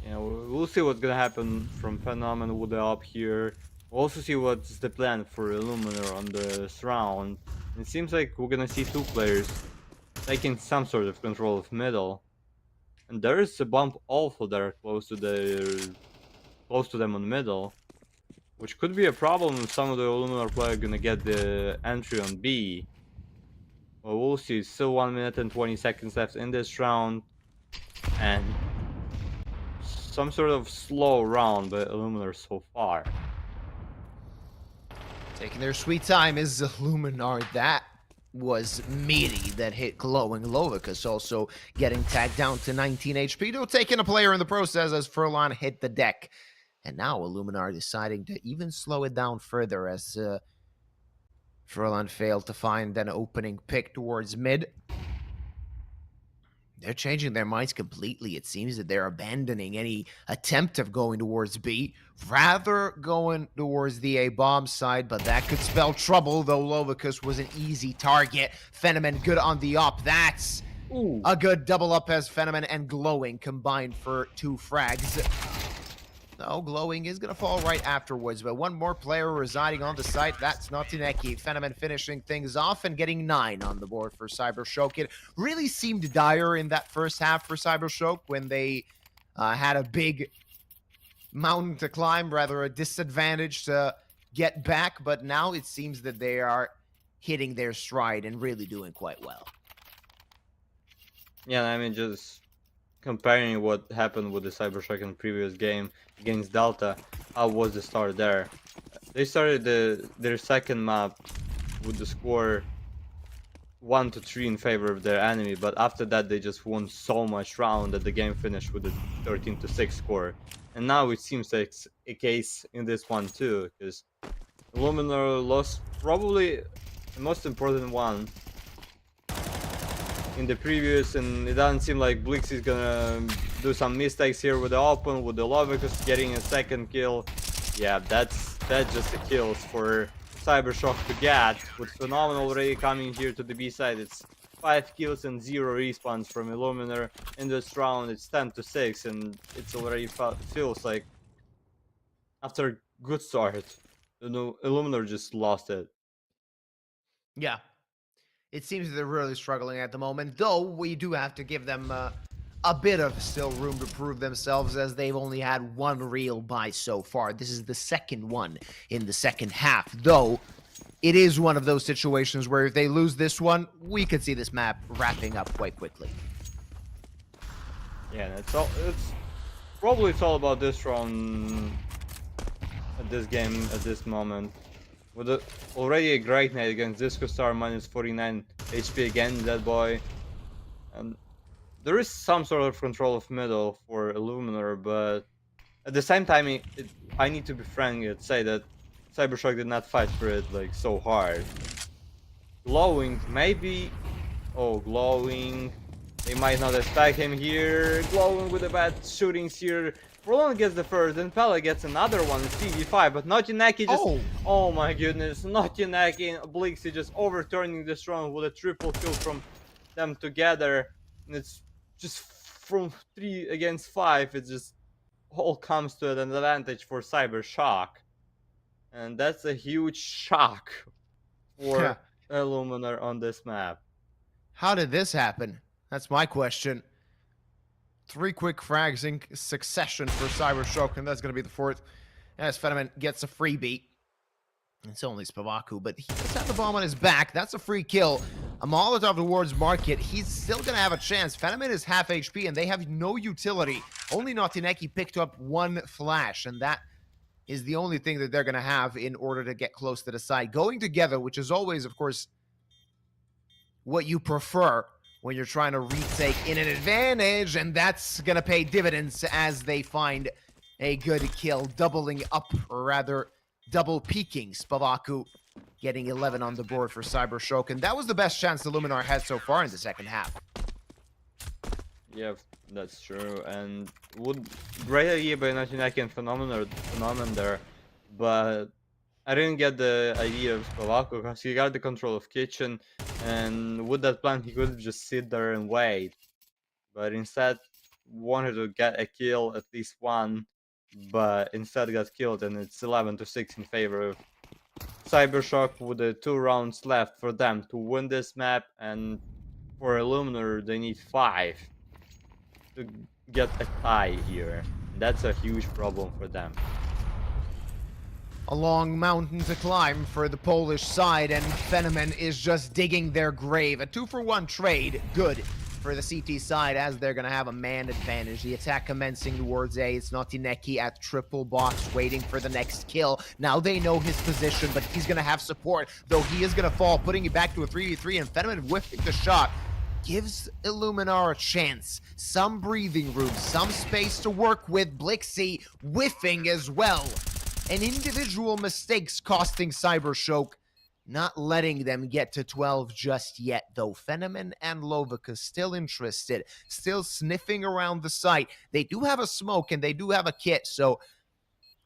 Yeah, we'll see what's gonna happen from Phenomenon with the up here. We'll also see what's the plan for Illuminar on this round. It seems like we're gonna see two players taking some sort of control of middle, and there is a bump also there close to them on middle, which could be a problem if some of the Illuminar player gonna get the entry on B. Well, we'll see. Still 1 minute and 20 seconds left in this round, and some sort of slow round by Illuminar so far. Taking their sweet time is Illuminar. That was meaty that hit Glowing. Lovicus also getting tagged down to 19 HP. Though taking a player in the process as Furlan hit the deck. And now Illuminar deciding to even slow it down further as Furlan failed to find an opening pick towards mid. They're changing their minds completely. It seems that they're abandoning any attempt of going towards B, rather going towards the A bomb side, but that could spell trouble, though Lovicus was an easy target. Phenomen good on the up. That's a good double up as Phenomen and Glowing combined for 2 frags. No, Glowing is going to fall right afterwards, but one more player residing on the site. That's Notineki. Phenomen finishing things off and getting 9 on the board for CyberShoke. It really seemed dire in that first half for CyberShoke when they had a big mountain to climb, rather a disadvantage to get back, but now it seems that they are hitting their stride and really doing quite well. Yeah, I mean, just comparing what happened with the CyberShoke in the previous game against Delta, how was the start there? They started their second map with the score 1-3 in favor of their enemy, but after that they just won so much round that the game finished with a 13-6 score. And now it seems like it's a case in this one too, because Illuminar lost probably the most important one in the previous, and it doesn't seem like Blix is gonna do some mistakes here with the open, with the Lovicus getting a second kill. Yeah, that's just the kills for CyberShoke to get, with Phenomenal already coming here to the B side. It's 5 kills and 0 respawns from Illuminar in this round. It's 10-6, and it's already feels like after a good start, you know, Illuminar just lost it. Yeah. It seems that they're really struggling at the moment, though we do have to give them a bit of still room to prove themselves, as they've only had 1 real buy so far. This is the second one in the second half, though it is one of those situations where if they lose this one, we could see this map wrapping up quite quickly. Yeah, it's probably all about this round at this game at this moment. With already a great night against Disco Star, minus 49 HP again, that boy. And there is some sort of control of middle for Illuminar, but at the same time, I need to be frank and say that CyberShoke did not fight for it like so hard. Glowing, maybe. Oh, glowing. They might not expect him here. Glowing with the bad shootings here. Roland gets the first, then Pele gets another one in CV5, but Naughty just... Oh my goodness, Naughty and Blixie just overturning this round with a triple kill from them together. And it's just from 3 against 5, it just all comes to an advantage for CyberShoke. And that's a huge shock for Illuminar on this map. How did this happen? That's my question. 3 quick frags in succession for CyberShoke, and that's going to be the 4th. As Fenomen gets a freebie. It's only Spavaku, but he does have the bomb on his back. That's a free kill. A Molotov towards Market. He's still going to have a chance. Fenomen is half HP, and they have no utility. Only Naughty picked up 1 flash, and that is the only thing that they're going to have in order to get close to the side. Going together, which is always, of course, what you prefer when you're trying to retake in an advantage, and that's going to pay dividends as they find a good kill, doubling up, or rather, double peaking. Spavaku getting 11 on the board for CyberShoke, and that was the best chance the Illuminar had so far in the second half. Yeah, that's true, and great idea by Naughty and Phenomenon there, but I didn't get the idea of Spavaku because he got the control of Kitchen, and with that plan he could just sit there and wait. But instead wanted to get a kill, at least one, but instead got killed, and it's 11-6 in favor of CyberShoke with the 2 rounds left for them to win this map, and for Illuminar they need 5 to get a tie here. That's a huge problem for them. A long mountain to climb for the Polish side, and Fenomen is just digging their grave. A 2-for-1 trade, good for the CT side, as they're going to have a man advantage. The attack commencing towards A. It's Naughty at triple box, waiting for the next kill. Now they know his position, but he's going to have support, though he is going to fall, putting it back to a 3v3, and Fenomen whiffing the shot. Gives Illuminar a chance. Some breathing room, some space to work with. Blixie whiffing as well. And individual mistakes costing CyberShoke, not letting them get to 12 just yet, though. Fenomen and Lovica still interested, still sniffing around the site. They do have a smoke and they do have a kit, so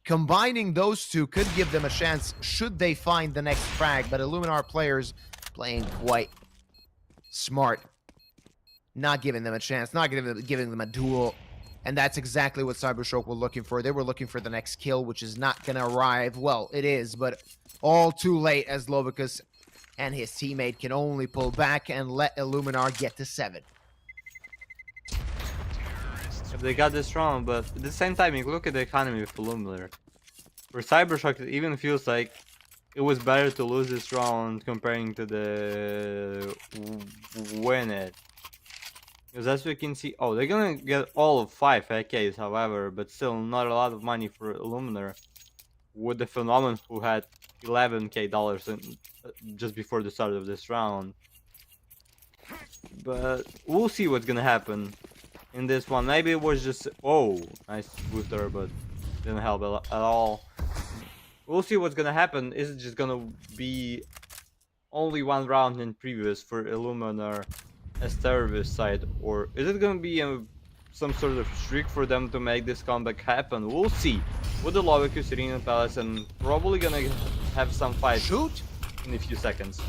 combining those two could give them a chance should they find the next frag. But Illuminar players playing quite smart, not giving them a chance, not giving them a duel. And that's exactly what CyberShoke were looking for. They were looking for the next kill, which is not going to arrive. Well, it is, but all too late, as Lovicus and his teammate can only pull back and let Illuminar get to 7. They got this wrong, but at the same time, you look at the economy of Illuminar. For CyberShoke, it even feels like it was better to lose this round comparing to the win it. Because as we can see, oh, they're gonna get all of 5 AKs, however, but still not a lot of money for Illuminar. With the Phenomenon who had $11K just before the start of this round. But we'll see what's gonna happen in this one. Maybe it was just, oh, nice booster, but didn't help at all. We'll see what's gonna happen. Is it just gonna be only 1 round in previous for Illuminar as service side, or is it gonna be some sort of streak for them to make this comeback happen? We'll see. With the Lovicus, Arena Palace, and probably gonna have some fight Shoot in a few seconds.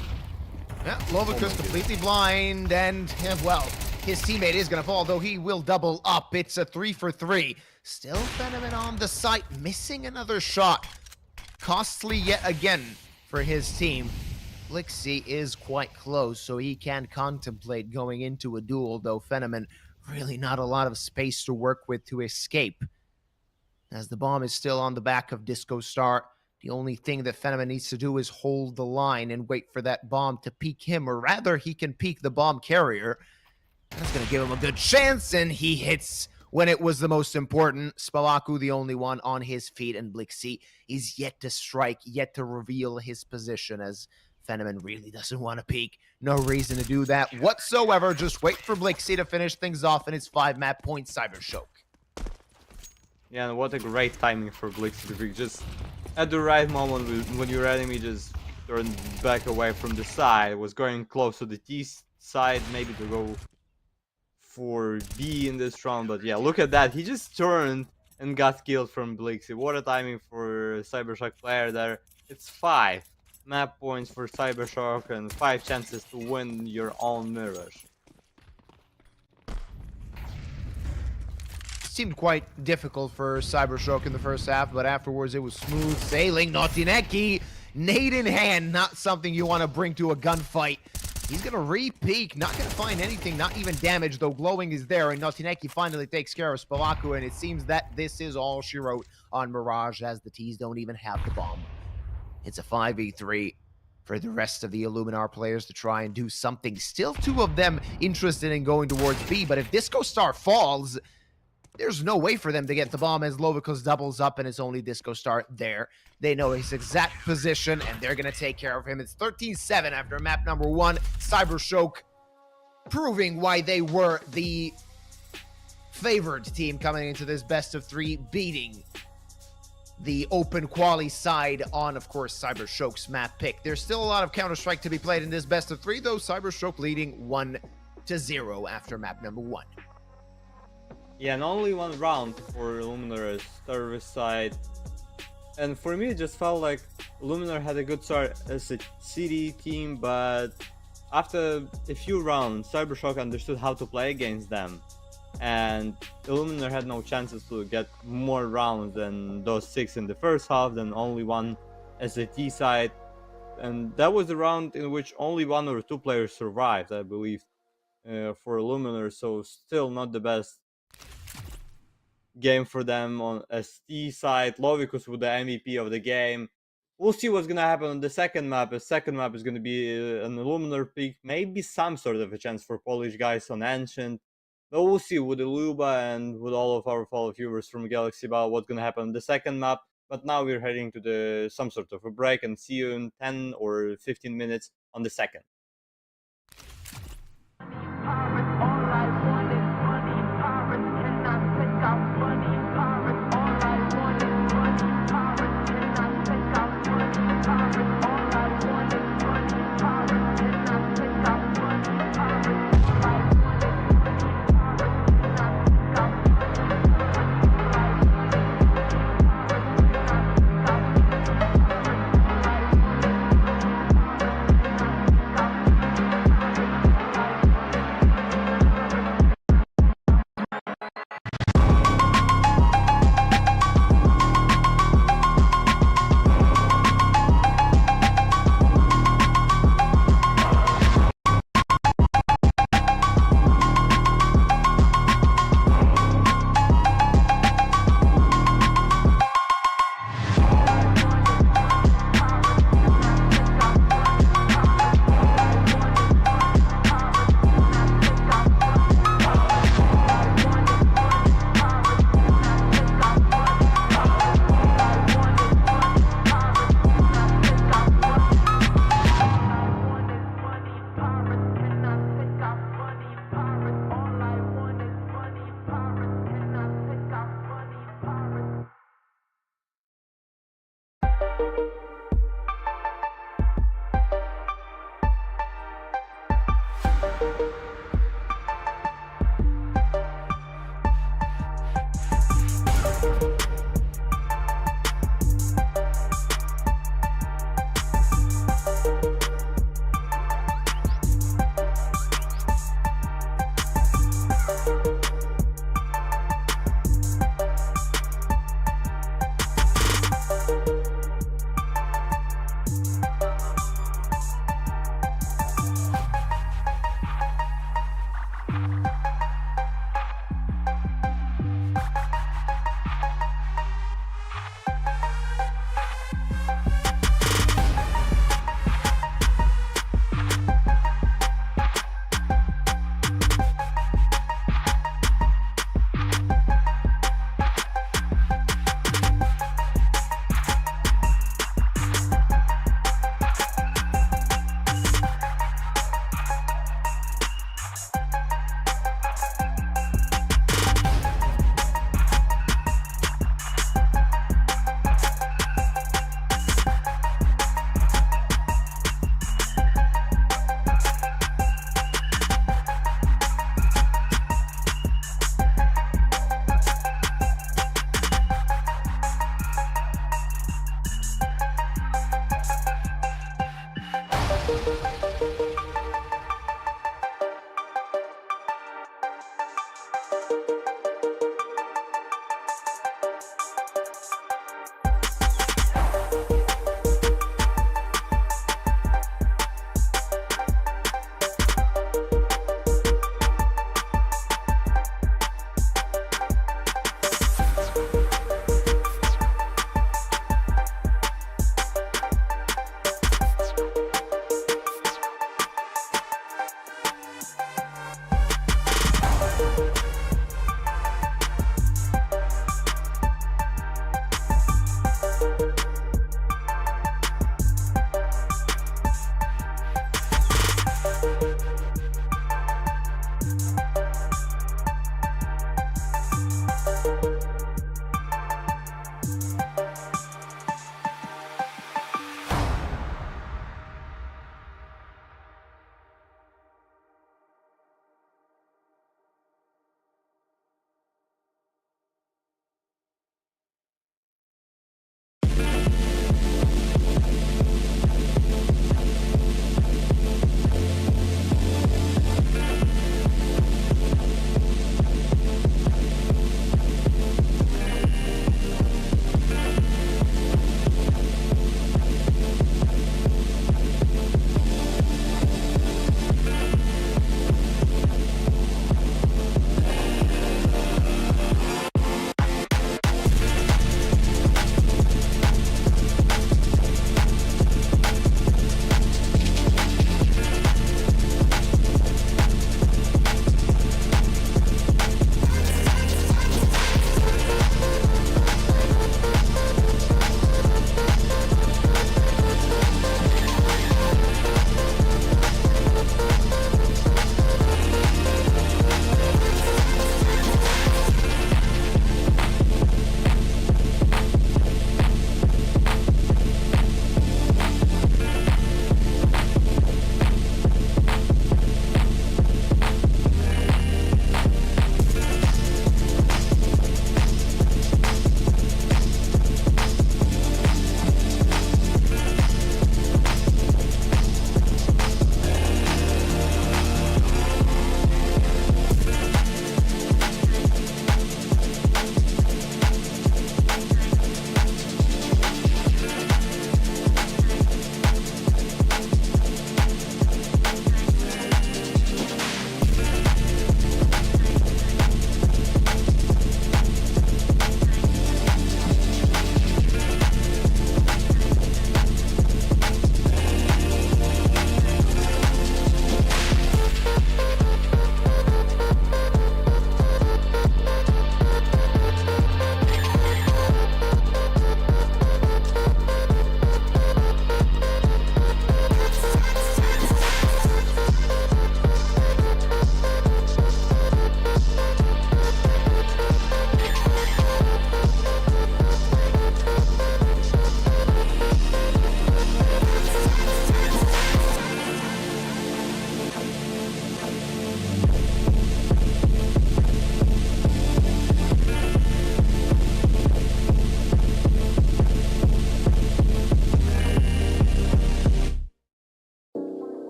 Yeah, Lovicus completely blind, and well, his teammate is gonna fall, though he will double up. It's a 3-for-3. Still Fenomen on the site, missing another shot. Costly yet again for his team. Blixie is quite close, so he can contemplate going into a duel, though Fenomen really not a lot of space to work with to escape. As the bomb is still on the back of Disco Star, the only thing that Fenomen needs to do is hold the line and wait for that bomb to peek him, or rather, he can peek the bomb carrier. That's going to give him a good chance, and he hits when it was the most important. Spavaku, the only one on his feet, and Blixie is yet to strike, yet to reveal his position, as Fenneman really doesn't want to peek. No reason to do that whatsoever. Just wait for Blixie to finish things off in its 5-map point CYBERSHOKE. Yeah, and what a great timing for Blixie to peek. Just at the right moment when your enemy just turned back away from the side, was going close to the T side, maybe to go for B in this round. But yeah, look at that. He just turned and got killed from Blixie. What a timing for CYBERSHOKE player there. It's 5 map points for CYBERSHOKE and 5 chances to win your own Mirage. Seemed quite difficult for CYBERSHOKE in the first half, but afterwards it was smooth sailing. Naughty nade in hand, not something you want to bring to a gunfight. He's going to re-peek, not going to find anything, not even damage, though glowing is there, and Naughty finally takes care of Spalaku, and it seems that this is all she wrote on Mirage, as the T's don't even have the bomb. It's a 5v3 for the rest of the Illuminar players to try and do something. Still 2 of them interested in going towards B, but if Disco Star falls, there's no way for them to get the bomb as Lovicos doubles up and it's only Disco Star there. They know his exact position and they're going to take care of him. It's 13-7 after map number 1. CYBERSHOKE proving why they were the favored team coming into this best of 3, beating the open quali side on, of course, CYBERSHOKE's map pick. There's still a lot of Counter-Strike to be played in this best of 3, though CYBERSHOKE leading 1-0 after map number 1. Yeah, and only 1 round for Illuminar's service side. And for me, it just felt like Illuminar had a good start as a city team, but after a few rounds, CYBERSHOKE understood how to play against them. And Illuminar had no chances to get more rounds than those 6 in the first half, then only 1 as a T side. And that was the round in which only 1 or 2 players survived, I believe, for Illuminar, so still not the best game for them on ST side. Lovicos with the MVP of the game. We'll see what's gonna happen on the second map. The second map is gonna be an Illuminar peak, maybe some sort of a chance for Polish guys on Ancient. But we'll see with Iluba and with all of our fellow viewers from Galaxy Ball what's gonna happen on the second map. But now we're heading to some sort of a break and see you in 10 or 15 minutes on the second.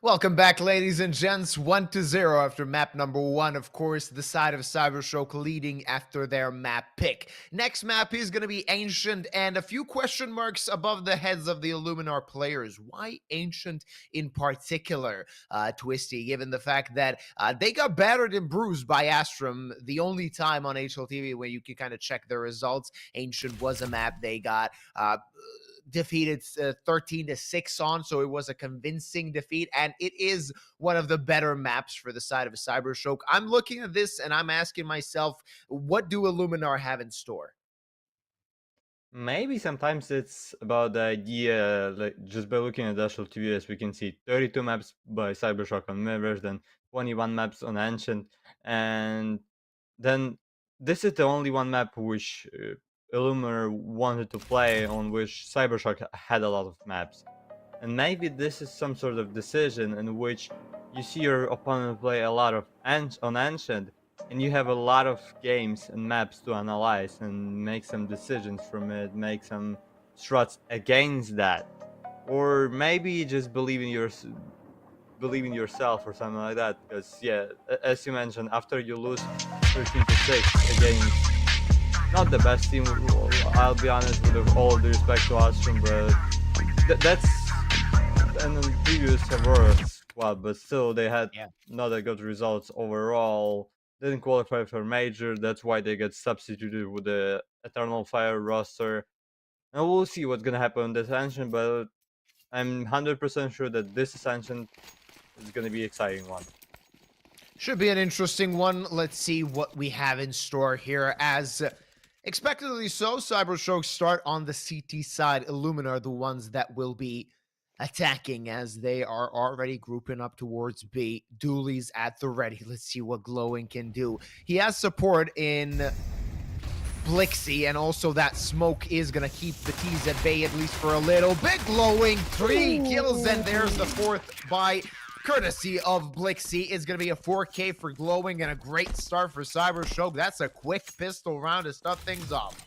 Welcome back, ladies and gents. 1-0 after map number 1. Of course, the side of CYBERSHOKE leading after their map pick. Next map is going to be Ancient, and a few question marks above the heads of the Illuminar players. Why Ancient in particular, Twisty, given the fact that they got battered and bruised by Astrum the only time on HLTV where you can kind of check their results. Ancient was a map they got defeated 13-6 on, so it was a convincing defeat, and it is one of the better maps for the side of CYBERSHOKE. I'm looking at this and I'm asking myself, what do Illuminar have in store? Maybe sometimes it's about the idea, like just by looking at Dash TV, as we can see 32 maps by CYBERSHOKE on Mirrors, then 21 maps on Ancient, and then this is the only one map which Illuminar wanted to play, on which CYBERSHOKE had a lot of maps. And maybe this is some sort of decision in which you see your opponent play a lot of on Ancient, and you have a lot of games and maps to analyze and make some decisions from it, make some struts against that. Or maybe just believe in yourself or something like that, because yeah, as you mentioned, after you lose 13-6 against not the best team, I'll be honest, with all due respect to Astrum, but that's and then previous Aurora squad, but still they had not a good results overall. Didn't qualify for major, that's why they get substituted with the Eternal Fire roster. And we'll see what's gonna happen in this Ascension, but I'm 100% sure that this Ascension is gonna be an exciting one. Should be an interesting one. Let's see what we have in store here. As expectedly so, CYBERSHOKE start on the CT side. Illuminar, the ones that will be attacking, as they are already grouping up towards B. Dooley's at the ready. Let's see what Glowing can do. He has support in Blixie, and also that smoke is going to keep the T's at bay at least for a little bit. Glowing, 3 kills, and there's the 4th by courtesy of Blixie. Is going to be a 4K for Glowing and a great start for CYBERSHOKE. That's a quick pistol round to start things off.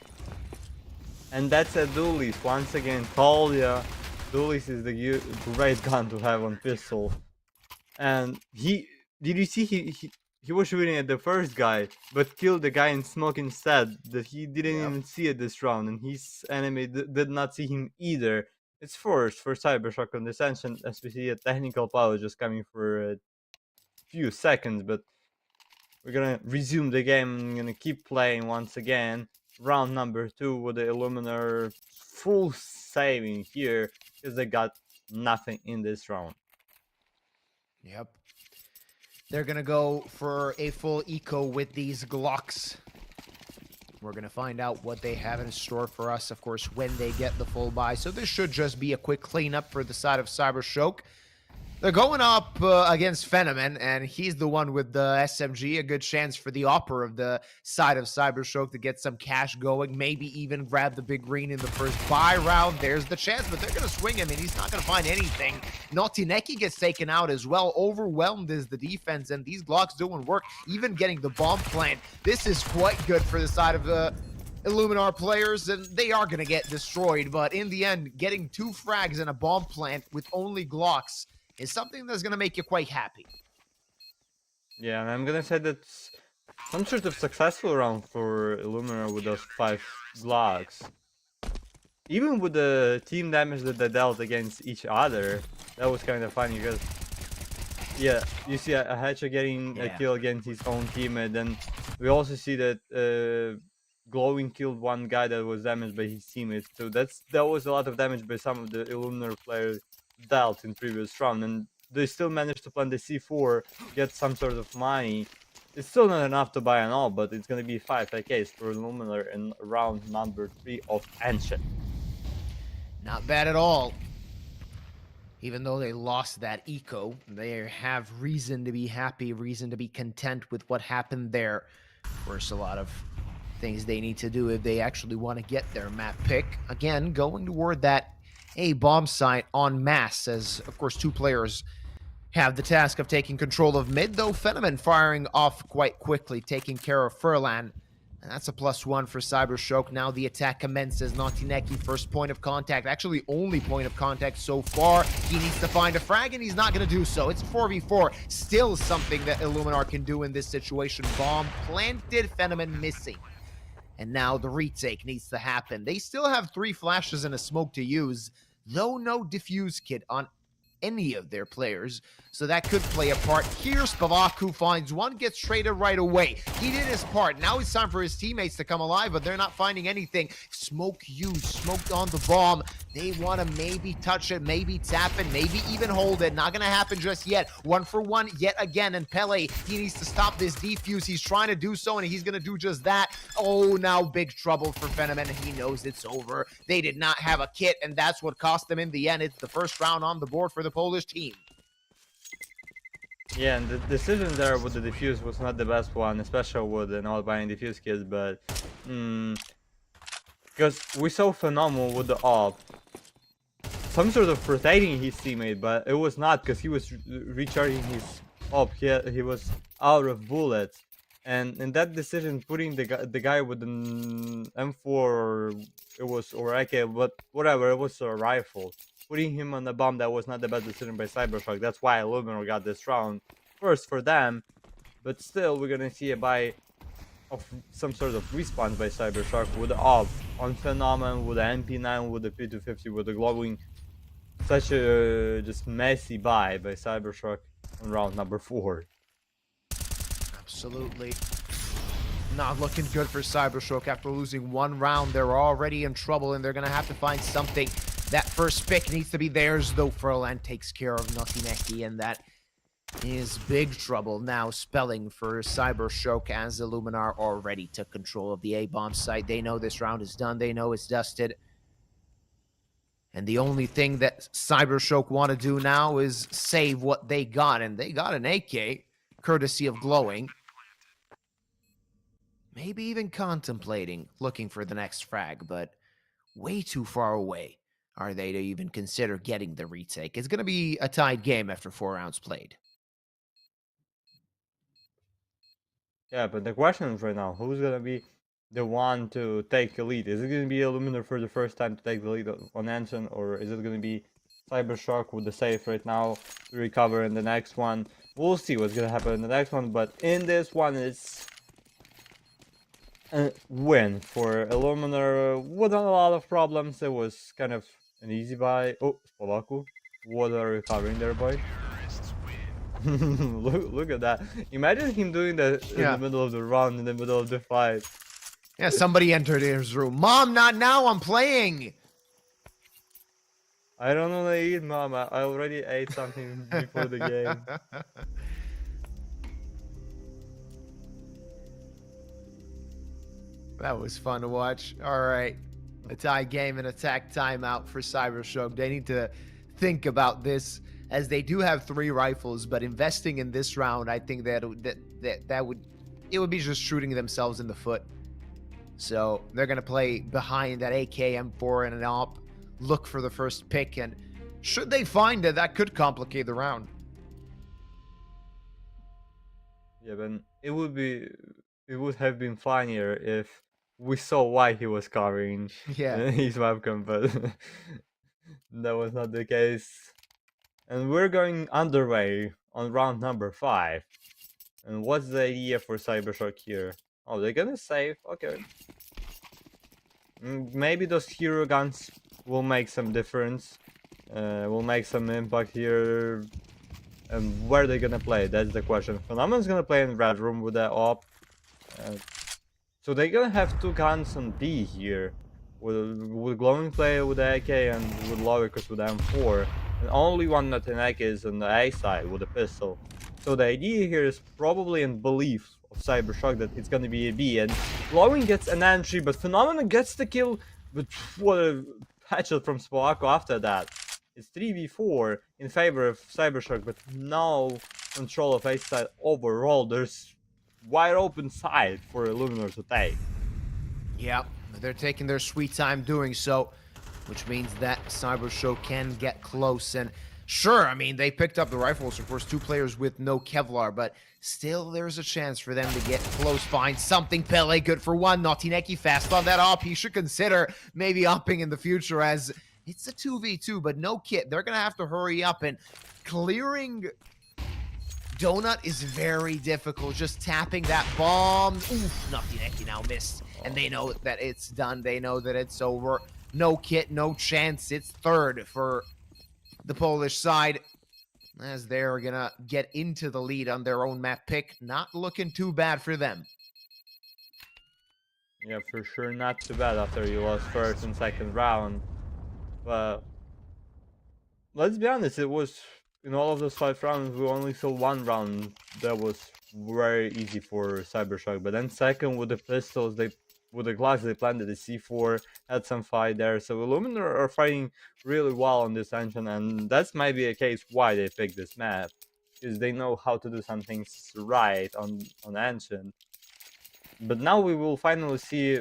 And that's a Dooley's. Once again, told ya, Dooley's is the great gun to have on pistol. And did you see he was shooting at the first guy, but killed the guy in smoke instead, that he didn't even see it this round, and his enemy did not see him either. It's FORZE for CYBERSHOKE on this Ascension, as we see a technical power just coming for a few seconds, but we're gonna resume the game and gonna keep playing once again. Round number 2 with the Illuminar full saving here, because they got nothing in this round. Yep. They're going to go for a full eco with these Glocks. We're going to find out what they have in store for us, of course, when they get the full buy. So this should just be a quick cleanup for the side of CYBERSHOKE. They're going up against Phenomen, and he's the one with the SMG. A good chance for the Opera of the side of CYBERSHOKE to get some cash going, maybe even grab the big green in the first buy round. There's the chance, but they're going to swing him, and he's not going to find anything. Naughty gets taken out as well. Overwhelmed is the defense, and these Glocks doing work, even getting the bomb plant. This is quite good for the side of the Illuminar players, and they are going to get destroyed, but in the end, getting 2 frags and a bomb plant with only Glocks is something that's going to make you quite happy. Yeah, and I'm gonna say that's some sort of successful round for Illuminar with those 5 Glocks. Even with the team damage that they dealt against each other, that was kind of funny, because yeah, you see a Hatcher getting a kill against his own teammate, and we also see that Glowing killed one guy that was damaged by his teammates. So that was a lot of damage by some of the Illuminar players dealt in previous round, and they still managed to plant the C4, get some sort of money. It's still not enough to buy an all, but it's gonna be 5 AKs for Illuminar in round number 3 of Ancient. Not bad at all. Even though they lost that eco, they have reason to be happy, reason to be content with what happened there. Of course, a lot of things they need to do if they actually want to get their map pick. Again, going toward that A bomb site en masse, as of course 2 players have the task of taking control of mid, though Phenomen firing off quite quickly, taking care of Furlan. And that's a +1 for CYBERSHOKE. Now the attack commences. Naughty first point of contact. Actually, only point of contact so far. He needs to find a frag, and he's not going to do so. It's 4v4. Still something that Illuminar can do in this situation. Bomb planted, Phenomenon missing. And now the retake needs to happen. They still have 3 flashes and a smoke to use, though no diffuse kit on any of their players, so that could play a part here. Spavaku finds one, gets traded right away. He did his part. Now it's time for his teammates to come alive, but they're not finding anything. Smoke used, smoked on the bomb. They want to maybe touch it, maybe tap it, maybe even hold it. Not going to happen just yet. 1 for 1 yet again, and Pele, he needs to stop this defuse. He's trying to do so, and he's going to do just that. Oh, now big trouble for Phenomenon. He knows it's over. They did not have a kit, and that's what cost them in the end. It's the first round on the board for the Polish team. Yeah, and the decision there with the defuse was not the best one, especially with the not buying defuse kits, but because we saw Phenomenal with the op, some sort of protecting his teammate, but it was not, because he was recharging his op. He was out of bullets, and in that decision, putting the guy with an M4 or AK, but whatever, it was a rifle. Putting him on the bomb, that was not the best decision by CYBERSHOKE. That's why Illuminar got this round first for them, but still we're gonna see a buy of some sort of response by CYBERSHOKE with the op on Phenomenon, with the MP9, with the P250, with the glowing. Such a just messy buy by CYBERSHOKE on round number 4. Absolutely. Not looking good for CYBERSHOKE. After losing 1 round, they're already in trouble, and they're going to have to find something. That first pick needs to be theirs, though Furlan takes care of Naughty, and that is big trouble now spelling for CYBERSHOKE, as Illuminar already took control of the A-bomb site. They know this round is done. They know it's dusted. And the only thing that CYBERSHOKE want to do now is save what they got, and they got an AK, courtesy of Glowing. Maybe even contemplating looking for the next frag, but way too far away are they to even consider getting the retake. It's going to be a tied game after 4 rounds played. Yeah, but the question is right now, who's gonna be the one to take the lead? Is it gonna be Illuminar for the first time to take the lead on Anson, or is it gonna be CYBERSHOKE with the save right now to recover in the next one? We'll see what's gonna happen in the next one, but in this one, it's a win for Illuminar without a lot of problems. It was kind of an easy buy. Oh, Spavaku, what a recovering there, boy. look at that. Imagine him doing that in the middle of the round, in the middle of the fight. Yeah, somebody entered his room. Mom, not now, I'm playing. I don't want to eat, Mom. I already ate something before the game. That was fun to watch. All right. A tie game and attack timeout for CYBERSHOKE. They need to think about this, as they do have 3 rifles, but investing in this round, I think that would be just shooting themselves in the foot. So they're going to play behind that AK M4 and an AWP, look for the first pick, and should they find it, that could complicate the round. Yeah, but it would have been funnier if we saw why he was covering his webcam, but that was not the case. And we're going underway on round number 5. And what's the idea for CYBERSHOKE here? Oh, they're gonna save. Okay. Maybe those hero guns will make some difference. Will make some impact here. And where are they gonna play? That's the question. Phenomenon's gonna play in red room with that op. So they're gonna have 2 guns on B here. With Glowing play with the AK and with Logicus with the M4. And only one that an AK is on the A side with a pistol. So the idea here is probably in belief of CYBERSHOKE that it's gonna be a B, and Glowing gets an entry, but Phenomenon gets the kill. But what a headshot from Spavaku after that. It's 3v4 in favor of CYBERSHOKE, but no control of A side overall. There's wide open side for Illuminar to take. Yep, they're taking their sweet time doing so, which means that CYBERSHOKE can get close. And Sure, I mean, they picked up the rifles, of course, 2 players with no Kevlar, but still there's a chance for them to get close, find something. Pele good for 1, Naughty fast on that op. He should consider maybe upping in the future as it's a 2v2, but no kit. They're going to have to hurry up, and clearing Donut is very difficult. Just tapping that bomb. Oof, Naughty now missed, and they know that it's done. They know that it's over. No kit, no chance. It's third for the Polish side, as they're gonna get into the lead on their own map pick. Not looking too bad for them. Yeah, for sure, not too bad after you lost first and second round. But let's be honest, it was in all of those 5 rounds we only saw 1 round that was very easy for CYBERSHOKE. But then second with the pistols, with the Glocks, they planted the C4, had some fight there. So Illuminar are fighting really well on this engine, and that's might be a case why they picked this map, because they know how to do some things right on engine. But now we will finally see,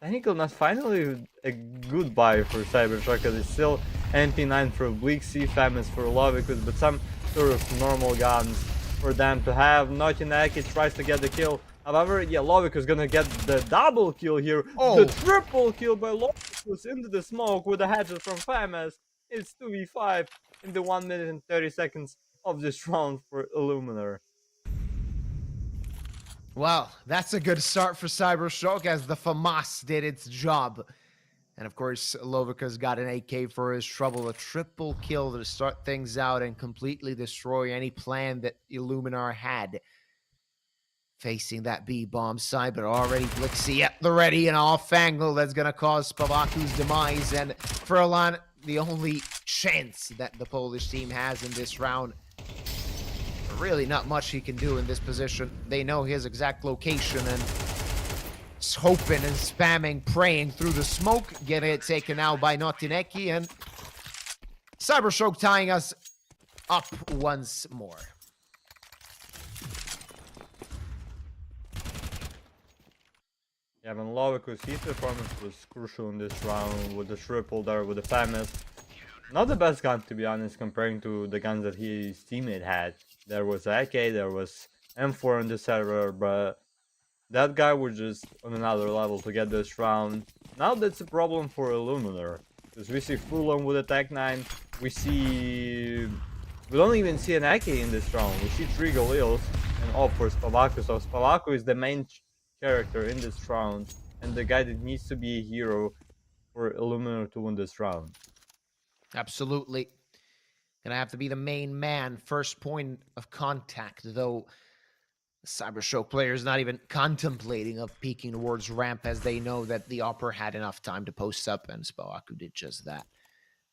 technically not finally a good buy for CYBERSHOKE, because it's still MP9 for Blixie, Famous for Lovicus, but some sort of normal guns for them to have. Naughty tries to get the kill. However, yeah, Lovicus gonna get the double kill here. Oh. The triple kill by Lovicus into the smoke with a headshot from Famous. It's 2v5 in the 1 minute and 30 seconds of this round for Illuminar. Well, that's a good start for CYBERSHOKE as the FAMAS did its job. And of course, Lovica's got an AK for his trouble, a triple kill to start things out and completely destroy any plan that Illuminar had. Facing that B-bomb side, but already Blixie at the ready and off angle. That's going to cause Spavaku's demise. And for Alan, the only chance that the Polish team has in this round, really not much he can do in this position. They know his exact location and just hoping and spamming, praying through the smoke, getting it taken out by Naughty and CYBERSHOKE tying us up once more. Yeah, when Lovicus, his performance was crucial in this round with the triple there, with the Famous. Not the best gun, to be honest, comparing to the guns that his teammate had. There was AK, there was M4 on the server, but that guy was just on another level to get this round. Now that's a problem for Illuminar, because we see Fulham with a Tech 9, we don't even see an AK in this round, we see 3 Galils, and of course Spavaku. So Spavaku is the main character in this round, and the guy that needs to be a hero for Illuminar to win this round. Absolutely. Gonna have to be the main man, first point of contact, though the CYBERSHOKE player is not even contemplating of peeking towards ramp, as they know that the Opera had enough time to post up, and Spavaku did just that.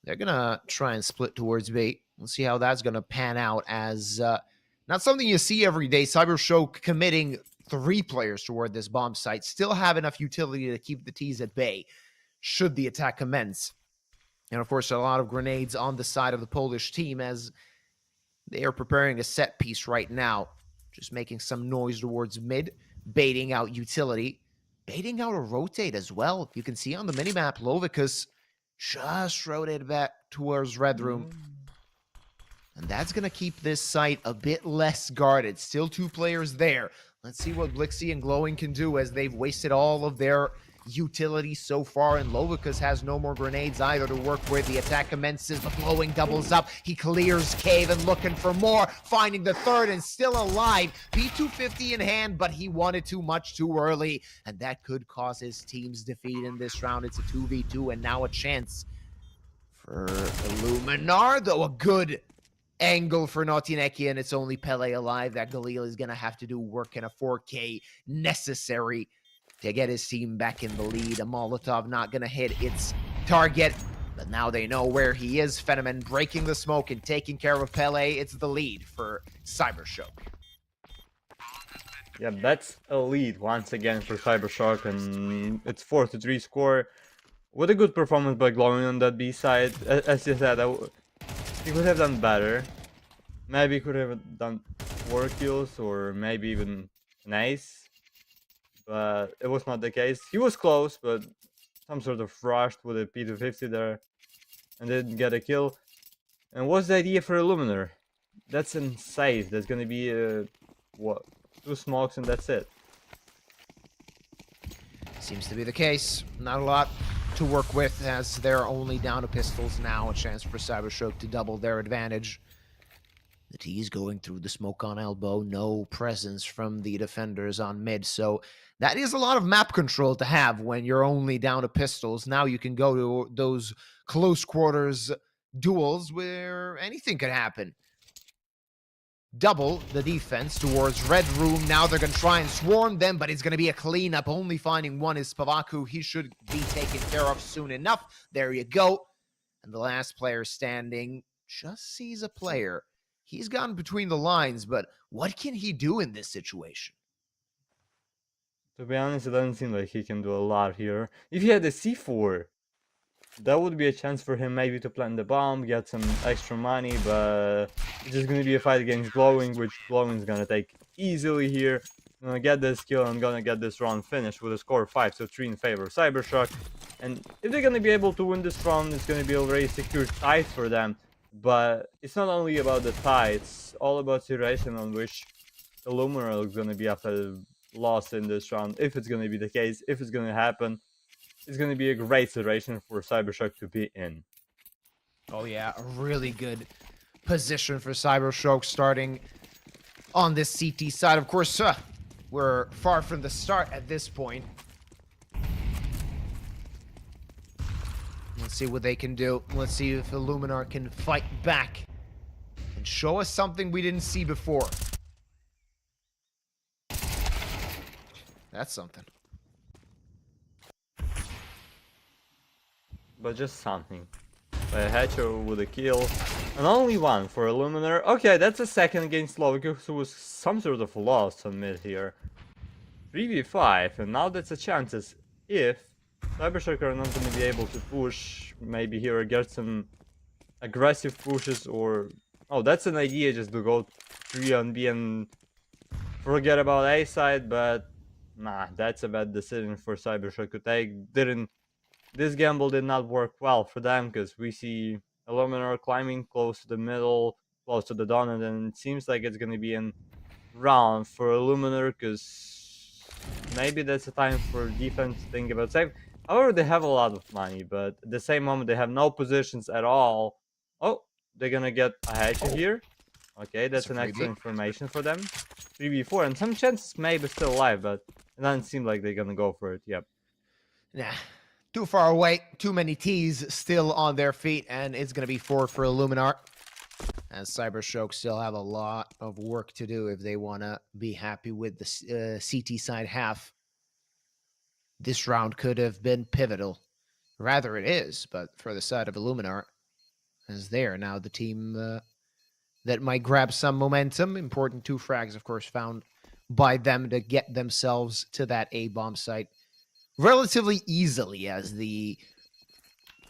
They're gonna try and split towards B. We'll see how that's gonna pan out, as not something you see every day. CYBERSHOKE committing 3 players toward this bomb site, still have enough utility to keep the T's at bay should the attack commence. And of course, a lot of grenades on the side of the Polish team, as they are preparing a set piece right now, just making some noise towards mid, baiting out utility, baiting out a rotate as well. You can see on the minimap, Lovicus just rotated back towards Red Room. And that's going to keep this site a bit less guarded. Still 2 players there. Let's see what Blixie and Glowing can do, as they've wasted all of their utility so far, and Lovicus has no more grenades either to work with. The attack commences, but Glowing doubles up. He clears cave and looking for more, finding the third and still alive. P250 in hand, but he wanted too much too early, and that could cause his team's defeat in this round. It's a 2v2 and now a chance for Illuminar, though a good angle for Naughty, and it's only Pele alive. That Galil is going to have to do work in a 4K necessary to get his team back in the lead. A Molotov not going to hit its target, but now they know where he is. Fenomen breaking the smoke and taking care of Pele. It's the lead for CYBERSHOKE. Yeah, that's a lead once again for CYBERSHOKE, and it's 4-3 score with a good performance by Glowing on that B side. As you said, he could have done better. Maybe he could have done 4 kills or maybe even an ace, but it was not the case. He was close, but some sort of rushed with a P250 there. and didn't get a kill. And what's the idea for Illuminar? That's insane. There's gonna be what, 2 smokes and that's it. Seems to be the case. Not a lot to work with as they're only down to pistols now. A chance for CYBERSHOKE to double their advantage. The T's going through the smoke on elbow. No presence from the defenders on mid. So that is a lot of map control to have when you're only down to pistols. Now you can go to those close quarters duels where anything could happen. Double the defense towards Red Room. Now they're going to try and swarm them, but it's going to be a cleanup. Only finding one is Spavaku. He should be taken care of soon enough. There you go. And the last player standing just sees a player. He's gone between the lines, but what can he do in this situation? To be honest, it doesn't seem like he can do a lot here. If he had a C4, that would be a chance for him maybe to plant the bomb, get some extra money, but it's just going to be a fight against Glowing, which Glowing's going to take easily here. I'm going to get this kill, I'm going to get this round finished with a score of 5, so 3 in favor of CyberShoke. And if they're going to be able to win this round, it's going to be already secured tie for them. But it's not only about the tie, it's all about situation on which Illuminar is going to be after loss in this round. If it's going to be the case, if it's going to happen, it's going to be a great situation for CyberShoke to be in. Oh yeah, a really good position for CyberShoke starting on this CT side. Of course, we're far from the start at this point. Let's see what they can do. Let's see if Illuminar can fight back and show us something we didn't see before. That's something. But just something. Hacho with a kill. And only one for Illuminar. Okay, that's a second against Slovak, who was some sort of loss on mid here. 3v5, and now that's a chance if CyberShoke are not going to be able to push, maybe here get some aggressive pushes, or... Oh, that's an idea, just to go 3 on B and forget about A side, but... Nah, that's a bad decision for CyberShoke to take. This gamble did not work well for them, because we see Illuminar climbing close to the middle, close to the donut, and it seems like it's going to be in round for Illuminar, because maybe that's a time for defense to think about save. However, they have a lot of money, but at the same moment, they have no positions at all. Oh, they're going to get a hatchet here. Okay, that's an extra information for them. 3v4, and some chances maybe still alive, but it doesn't seem like they're going to go for it. Yep. Nah. Too far away, too many T's still on their feet, and it's going to be 4 for Illuminar. As CyberShoke still have a lot of work to do if they want to be happy with the CT side half. This round could have been pivotal. Rather it is, but for the side of Illuminar, as they are now the team that might grab some momentum. Important 2 frags, of course, found by them to get themselves to that A-bomb site relatively easily, as the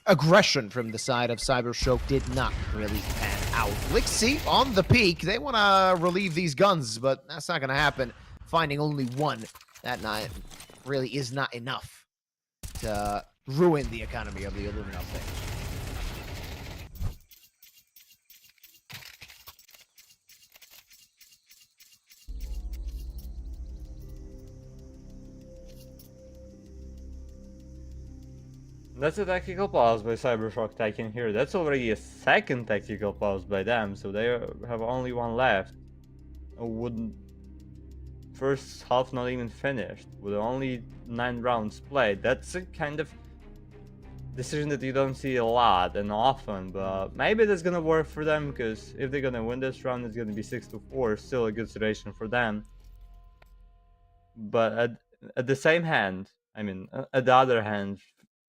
aggression from the side of CyberShoke did not really pan out. Lixie on the peak. They want to relieve these guns, but that's not going to happen. Finding only one, that night really is not enough to ruin the economy of the Illuminar thing. That's a tactical pause by CyberShoke taken here. That's already a second tactical pause by them, so they have only one left. Wouldn't first half not even finished, with only 9 rounds played. That's a kind of decision that you don't see a lot and often, but maybe that's gonna work for them, because if they're gonna win this round, it's gonna be 6-4, still a good situation for them. But at the same hand, I mean, at the other hand,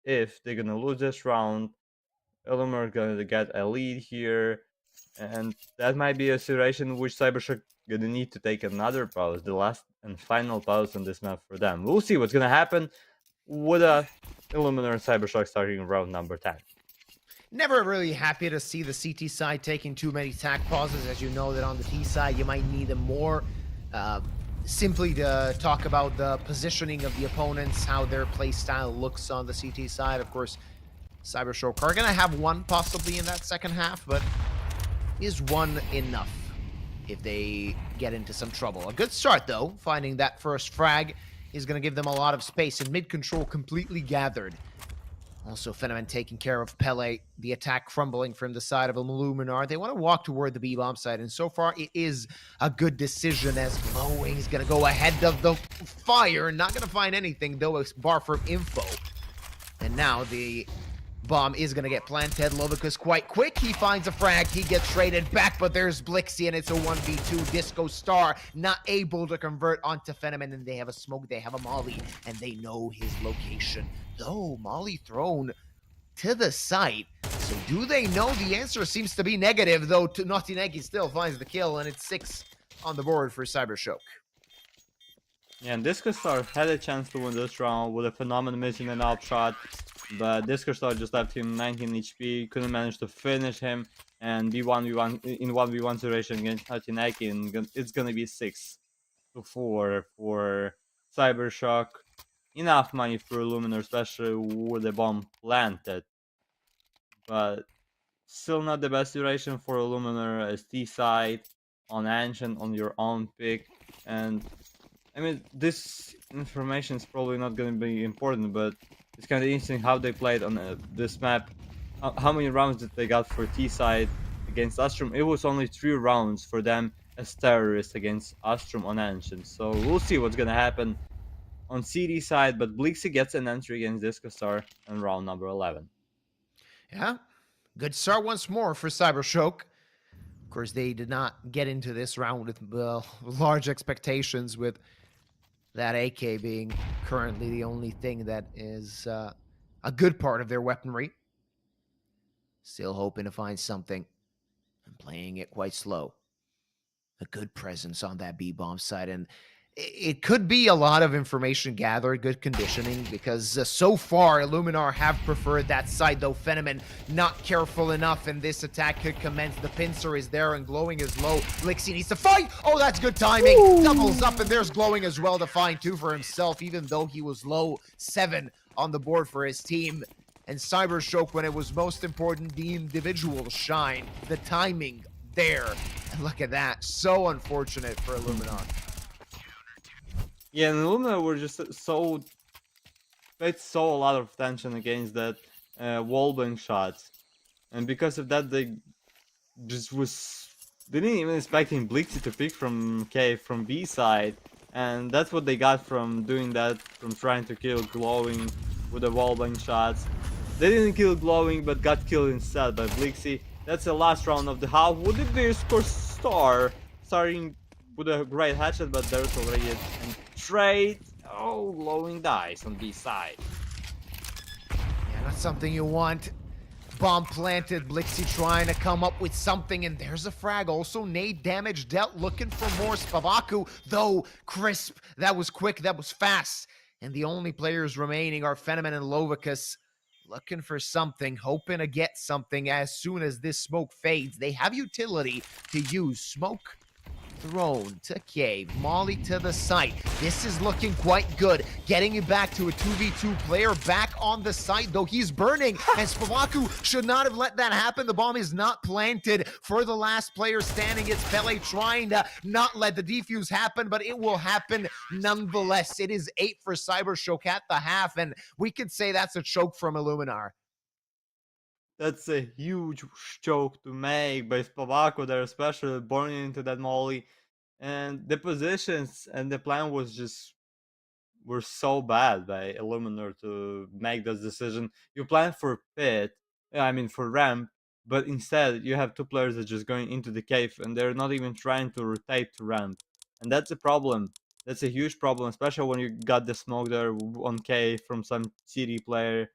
if they're gonna lose this round, Illuminar gonna get a lead here, and that might be a situation in which CyberShoke gonna need to take another pause, the last and final pause on this map for them. We'll see what's gonna happen with Illuminar and CyberShoke starting round number 10. Never really happy to see the CT side taking too many tack pauses. As you know that on the T side, you might need them more. Simply to talk about the positioning of the opponents, how their play style looks on the CT side. Of course, CyberShoke are going to have one possibly in that second half, but is one enough if they get into some trouble? A good start, though. Finding that first frag is going to give them a lot of space, and mid control completely gathered. Also, Phenomen taking care of Pele, the attack crumbling from the side of Illuminar. They want to walk toward the B-bomb side, and so far it is a good decision as Glowing is going to go ahead of the fire. Not going to find anything, though, a bar from info. And now the bomb is going to get planted. Lovicus quite quick. He finds a frag. He gets traded back, but there's Blixie, and it's a 1v2. Disco Star not able to convert onto Phenomen, and they have a smoke. They have a Molly, and they know his location. Though Molly thrown to the site. So do they know? The answer seems to be negative, though Naughty Neki still finds the kill, and it's 6 on the board for CyberShoke. Yeah, and Disco Star had a chance to win this round with a phenomenal missing an out shot, but Disco Star just left him 19 HP, couldn't manage to finish him, and B1v1 in 1v1 situation against Naughty Neki, and it's gonna be 6-4 for CyberShoke. Enough money for Illuminar, especially with the bomb planted, but still not the best duration for Illuminar as T side on Ancient on your own pick. And I mean, this information is probably not going to be important, but it's kind of interesting how they played on this map. How many rounds did they got for T side against Astrum? It was only 3 rounds for them as terrorists against Astrum on Ancient. So we'll see what's going to happen on CD side, but Blixie gets an entry against Disco Star in round number 11. Yeah, good start once more for CyberShoke. Of course, they did not get into this round with large expectations, with that AK being currently the only thing that is a good part of their weaponry. Still hoping to find something and playing it quite slow. A good presence on that B-bomb side, and it could be a lot of information gathered, good conditioning, because so far Illuminar have preferred that side, though Phenomen not careful enough, and this attack could commence. The pincer is there, and Glowing is low. Blixie needs to fight! Oh, that's good timing! Ooh. Doubles up, and there's Glowing as well to find 2 for himself, even though he was low. 7 on the board for his team. And CyberShoke, when it was most important, the individual shine, the timing there. And look at that, so unfortunate for Illuminar. Yeah, and Illuminar were just paid so a lot of attention against that wallbang shots, and because of that they didn't even expecting Blixie to pick from B side, and that's what they got from doing that, from trying to kill Glowing with the wallbang shots. They didn't kill Glowing, but got killed instead by Blixie. That's the last round of the half. Would it be score Star starting with a great headshot, but there's already a trade. Oh, Glowing dies on B side. Yeah, not something you want. Bomb planted, Blixie trying to come up with something, and there's a frag. Also, nade damage dealt, looking for more. Spavaku, though, crisp. That was quick, that was fast. And the only players remaining are Phenomen and Lovicus, looking for something, hoping to get something as soon as this smoke fades. They have utility to use. Smoke thrown to cave, Molly to the site. This is looking quite good, getting you back to a 2v2 player back on the site, though he's burning, and Spavaku should not have let that happen. The bomb is not planted for the last player standing. It's Pele trying to not let the defuse happen, but it will happen nonetheless. It is 8 for CyberShoke at the half, and we could say that's a choke from Illuminar. That's a huge choke to make by Spavaku there, especially burning into that molly. And the positions and the plan were so bad by Illuminar to make this decision. You plan for for ramp, but instead you have 2 players that are just going into the cave, and they're not even trying to rotate to ramp. And that's a problem. That's a huge problem, especially when you got the smoke there on cave from some CD player.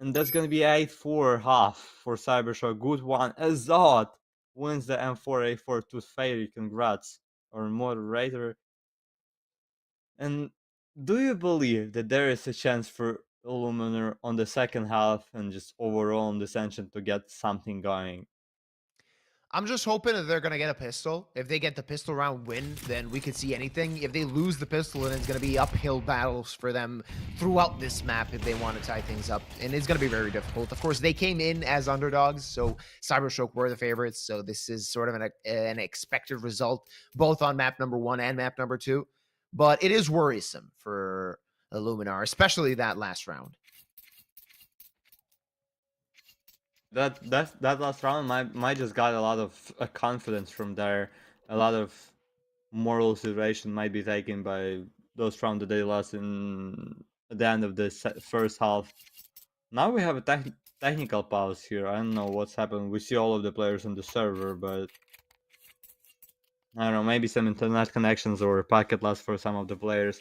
And that's gonna be 8-4 half for CyberShoke. Good one. Azot wins the M4A4 Tooth Fairy. Congrats, or moderator. And do you believe that there is a chance for Illuminar on the second half and just overall on this engine to get something going? I'm just hoping that they're going to get a pistol. If they get the pistol round win, then we could see anything. If they lose the pistol, then it's going to be uphill battles for them throughout this map if they want to tie things up. And it's going to be very difficult. Of course, they came in as underdogs, so CYBERSHOKE were the favorites. So this is sort of an expected result, both on map number 1 and map number 2. But it is worrisome for Illuminar, especially that last round. That last round might just got a lot of confidence from there. A lot of moral situation might be taken by those rounds that they lost at the end of the first half. Now we have a technical pause here. I don't know what's happened. We see all of the players on the server, but I don't know, maybe some internet connections or packet loss for some of the players.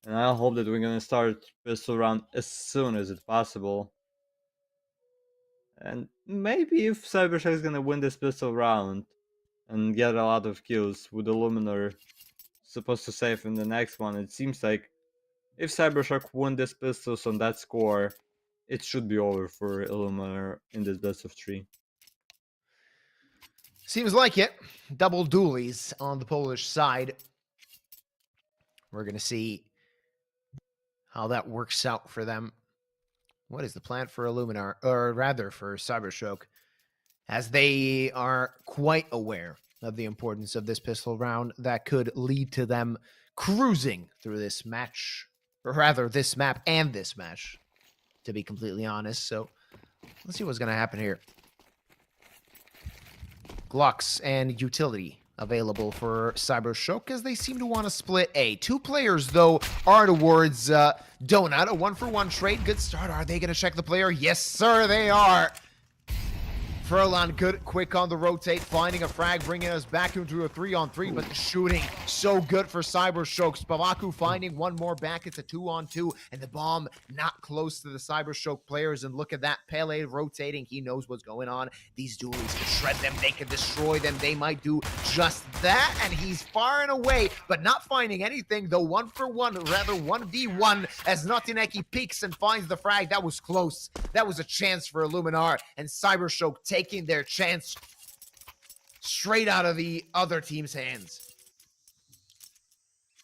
And I hope that we're gonna start pistol round as soon as it's possible. And maybe if CYBERSHOKE is gonna win this pistol round and get a lot of kills with Illuminar supposed to save in the next one, it seems like if CYBERSHOKE win this pistols on that score, it should be over for Illuminar in this best of 3. Seems like it. Double dualies on the Polish side. We're going to see how that works out for them. What is the plan for Illuminar, or rather for CYBERSHOKE, as they are quite aware of the importance of this pistol round that could lead to them cruising through this match, or rather this map and this match, to be completely honest. So let's see what's going to happen here. Glocks and utility available for CYBERSHOKE as they seem to want to split A. 2 players, though, are towards Donut. A 1-for-1 trade. Good start. Are they going to check the player? Yes, sir, they are. Furlan good, quick on the rotate, finding a frag, bringing us back into a 3-on-3, but the shooting so good for CYBERSHOKE. Spavaku finding one more back. It's a 2-on-2, and the bomb not close to the CYBERSHOKE players. And look at that, Pele rotating. He knows what's going on. These dualies can shred them. They can destroy them. They might do just that, and he's far and away, but not finding anything, though. 1-for-1, rather 1v1, as Notineki peeks and finds the frag. That was close. That was a chance for Illuminar, and CYBERSHOKE taking their chance straight out of the other team's hands.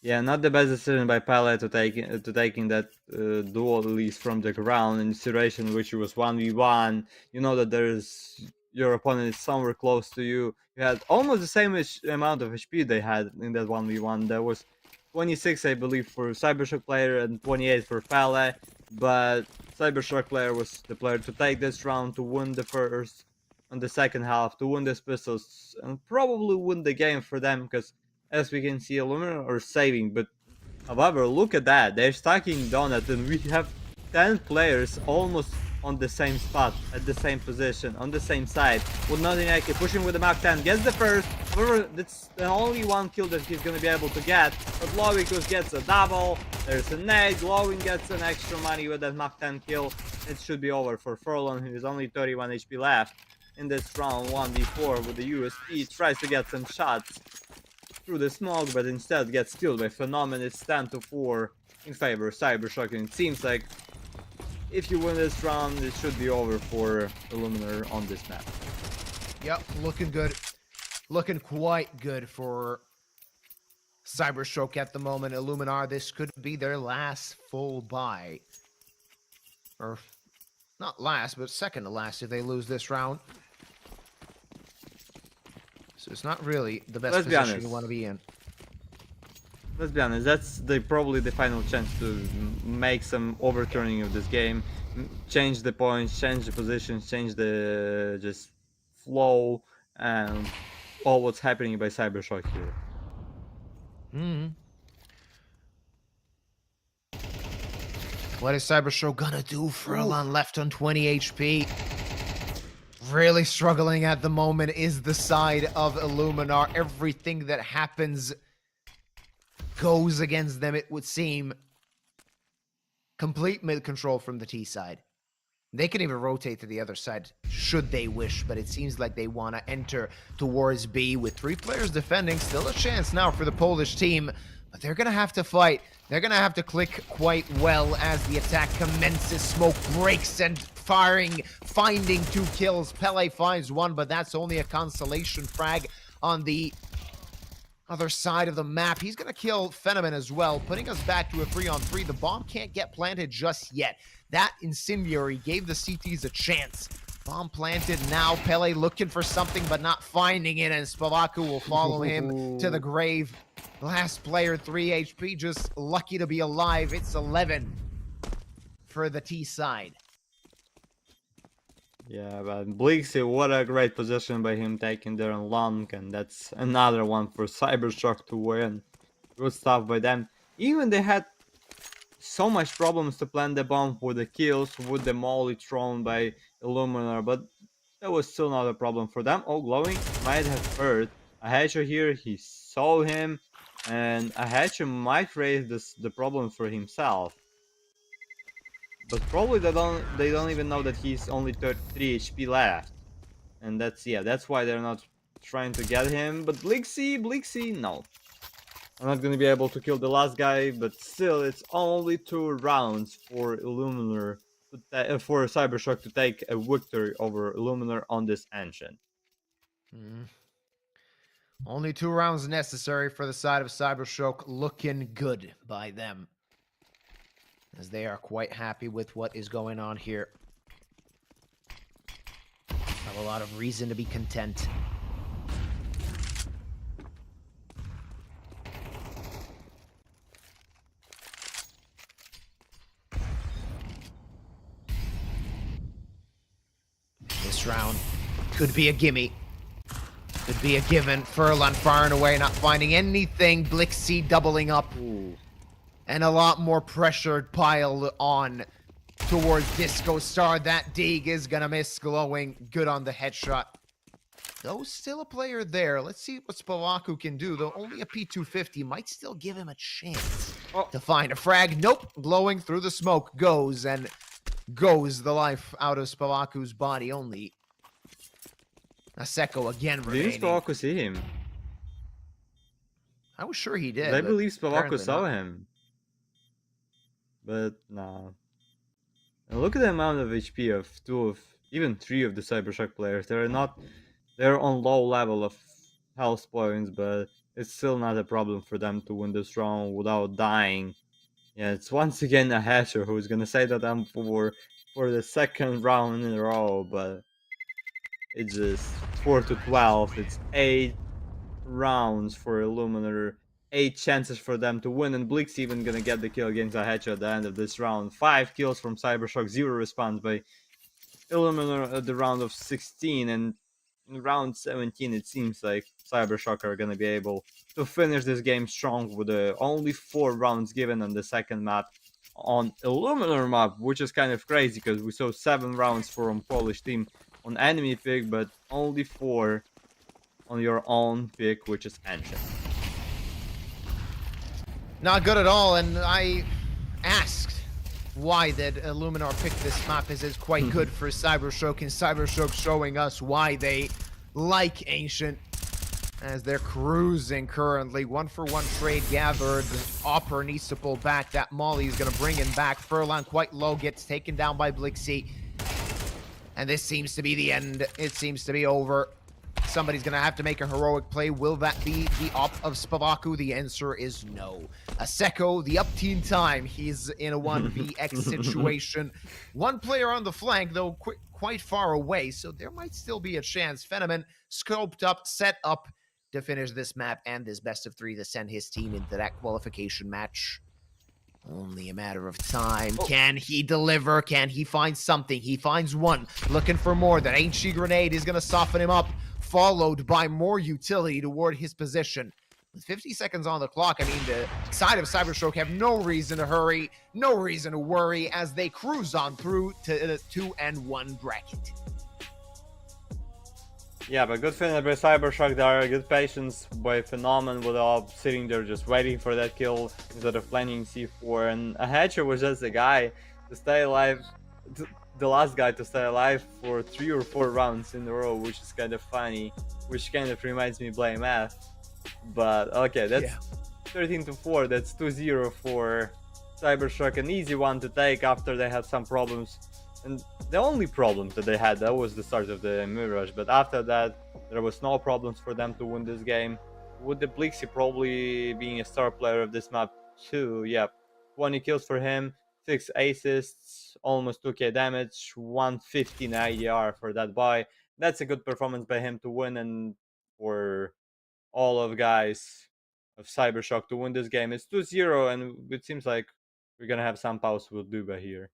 Yeah, not the best decision by Pele to taking that dual release from the ground in a situation in which it was 1v1. You know that your opponent is somewhere close to you. You had almost the same amount of HP they had in that 1v1. There was 26, I believe, for CYBERSHOKE player and 28 for Pele. But CYBERSHOKE player was the player to take this round, to win the first and the second half, to win this pistols, and probably win the game for them, because as we can see, Illuminar are saving. But however, look at that, they're stacking Donut, and we have 10 players almost on the same spot, at the same position, on the same side, with Notineki pushing with the Mach 10, gets the first. However, that's the only one kill that he's gonna be able to get, but Lovikus gets a double. There's a nade, Glowing gets an extra money with that Mach 10 kill. It should be over for Furlan, who is only 31 HP left in this round 1v4 with the USP. Tries to get some shots through the smoke, but instead gets killed by Phenomenon. It's 10-4 in favor of CYBERSHOKE, and it seems like if you win this round, it should be over for Illuminar on this map. Yep, looking good. Looking quite good for CYBERSHOKE at the moment. Illuminar, this could be their last full buy. Or, not last, but second to last if they lose this round. So it's not really the best position you want to be in. Let's be honest, that's probably the final chance to make some overturning of this game, change the points, change the positions, change the just flow, and all what's happening by CYBERSHOKE here. What is CYBERSHOKE gonna do? Furlan left on 20 HP. Really struggling at the moment is the side of Illuminar. Everything that happens goes against them, it would seem. Complete mid control from the T side. They can even rotate to the other side should they wish, but it seems like they want to enter towards B with 3 players defending. Still a chance now for the Polish team, but they're going to have to fight. They're going to have to click quite well as the attack commences. Smoke breaks and finding 2 kills. Pele finds 1, but that's only a consolation frag on the other side of the map. He's going to kill Phenomen as well, putting us back to a 3-on-3. The bomb can't get planted just yet. That incendiary gave the CTs a chance. Bomb planted now. Pele looking for something but not finding it, and Spavaku will follow him to the grave. Last player, 3 HP, just lucky to be alive. It's 11 for the T side. Yeah, but Blixie, what a great position by him taking there on long, and that's another one for CYBERSHOKE to win. Good stuff by them. Even they had so much problems to plant the bomb with the kills, with the molly thrown by Illuminar, but that was still not a problem for them. Oh, Glowing might have heard a Hatcher here, he saw him, and a Hatcher might raise the problem for himself. But probably they don't even know that he's only 33 HP left. And that's why they're not trying to get him. But Blixie, no. I'm not gonna be able to kill the last guy, but still, it's only 2 rounds for Illuminar, for CYBERSHOKE to take a victory over Illuminar on this Ancient. Only 2 rounds necessary for the side of CYBERSHOKE. Looking good by them, as they are quite happy with what is going on here. Have a lot of reason to be content. This round could be a gimme. Could be a given. Furlan far and away, not finding anything. Blixie doubling up. Ooh. And a lot more pressure piled on towards Disco Star. That dig is gonna miss. Glowing. Good on the headshot. Though still a player there. Let's see what Spavaku can do. Though only a P250 might still give him a chance to find a frag. Nope. Glowing through the smoke goes, and goes the life out of Spavaku's body. Only Aseko again remaining. Did Spavaku see him? I was sure he did. I but believe Spavaku apparently saw not. him. But no. And look at the amount of HP of even 3 of the CYBERSHOKE players. They're on low level of health points, but it's still not a problem for them to win this round without dying. Yeah, it's once again a Hatcher who's gonna say that I'm for the 2nd round in a row, but it's just 4-12. It's 8 rounds for Illuminar, 8 chances for them to win, and Blix even gonna get the kill against a Hatcher at the end of this round. 5 kills from CYBERSHOKE, 0 response by Illuminar at the round of 16, and in round 17 it seems like CYBERSHOKE are gonna be able to finish this game strong with only 4 rounds given on the 2nd map on Illuminar map, which is kind of crazy because we saw 7 rounds from Polish team on enemy pick, but only 4 on your own pick, which is Ancient. Not good at all, and I asked why did Illuminar pick this map, as it's quite good for CYBERSHOKE, and CYBERSHOKE showing us why they like Ancient, as they're cruising currently. 1-for-1 trade gathered. Opper needs to pull back. That Molly is going to bring him back. Furlan quite low, gets taken down by Blixie. And this seems to be the end. It seems to be over. Somebody's going to have to make a heroic play. Will that be the op of Spavaku? The answer is no. Aseko, the up team time. He's in a 1vx situation. 1 player on the flank, though quite far away, so there might still be a chance. Phenomen scoped up, set up to finish this map and this best of 3 to send his team into that qualification match. Only a matter of time. Can he deliver? Can he find something? He finds 1. Looking for more. That ancient grenade is going to soften him up, followed by more utility toward his position. With 50 seconds on the clock, I mean, the side of CYBERSHOKE have no reason to hurry, no reason to worry, as they cruise on through to the 2-1 bracket. Yeah, but good finish by CYBERSHOKE there, good patience by Phenomen without sitting there just waiting for that kill instead of planning C4, and a Hatcher was just the guy to stay alive, the last guy to stay alive for 3 or 4 rounds in a row, which is kind of funny, which kind of reminds me of Blame Math. But okay, that's 13-4, that's 2-0 for CYBERSHOKE, an easy one to take after they had some problems And the only problem that they had, that was the start of the Mirage, but after that, there was no problems for them to win this game. With the Blixie probably being a star player of this map too, yeah. 20 kills for him, 6 assists, almost 2k damage, 115 IDR for that buy. That's a good performance by him to win, and for all of guys of CyberShoke to win this game. It's 2-0, and it seems like we're gonna have some pause with Duba here.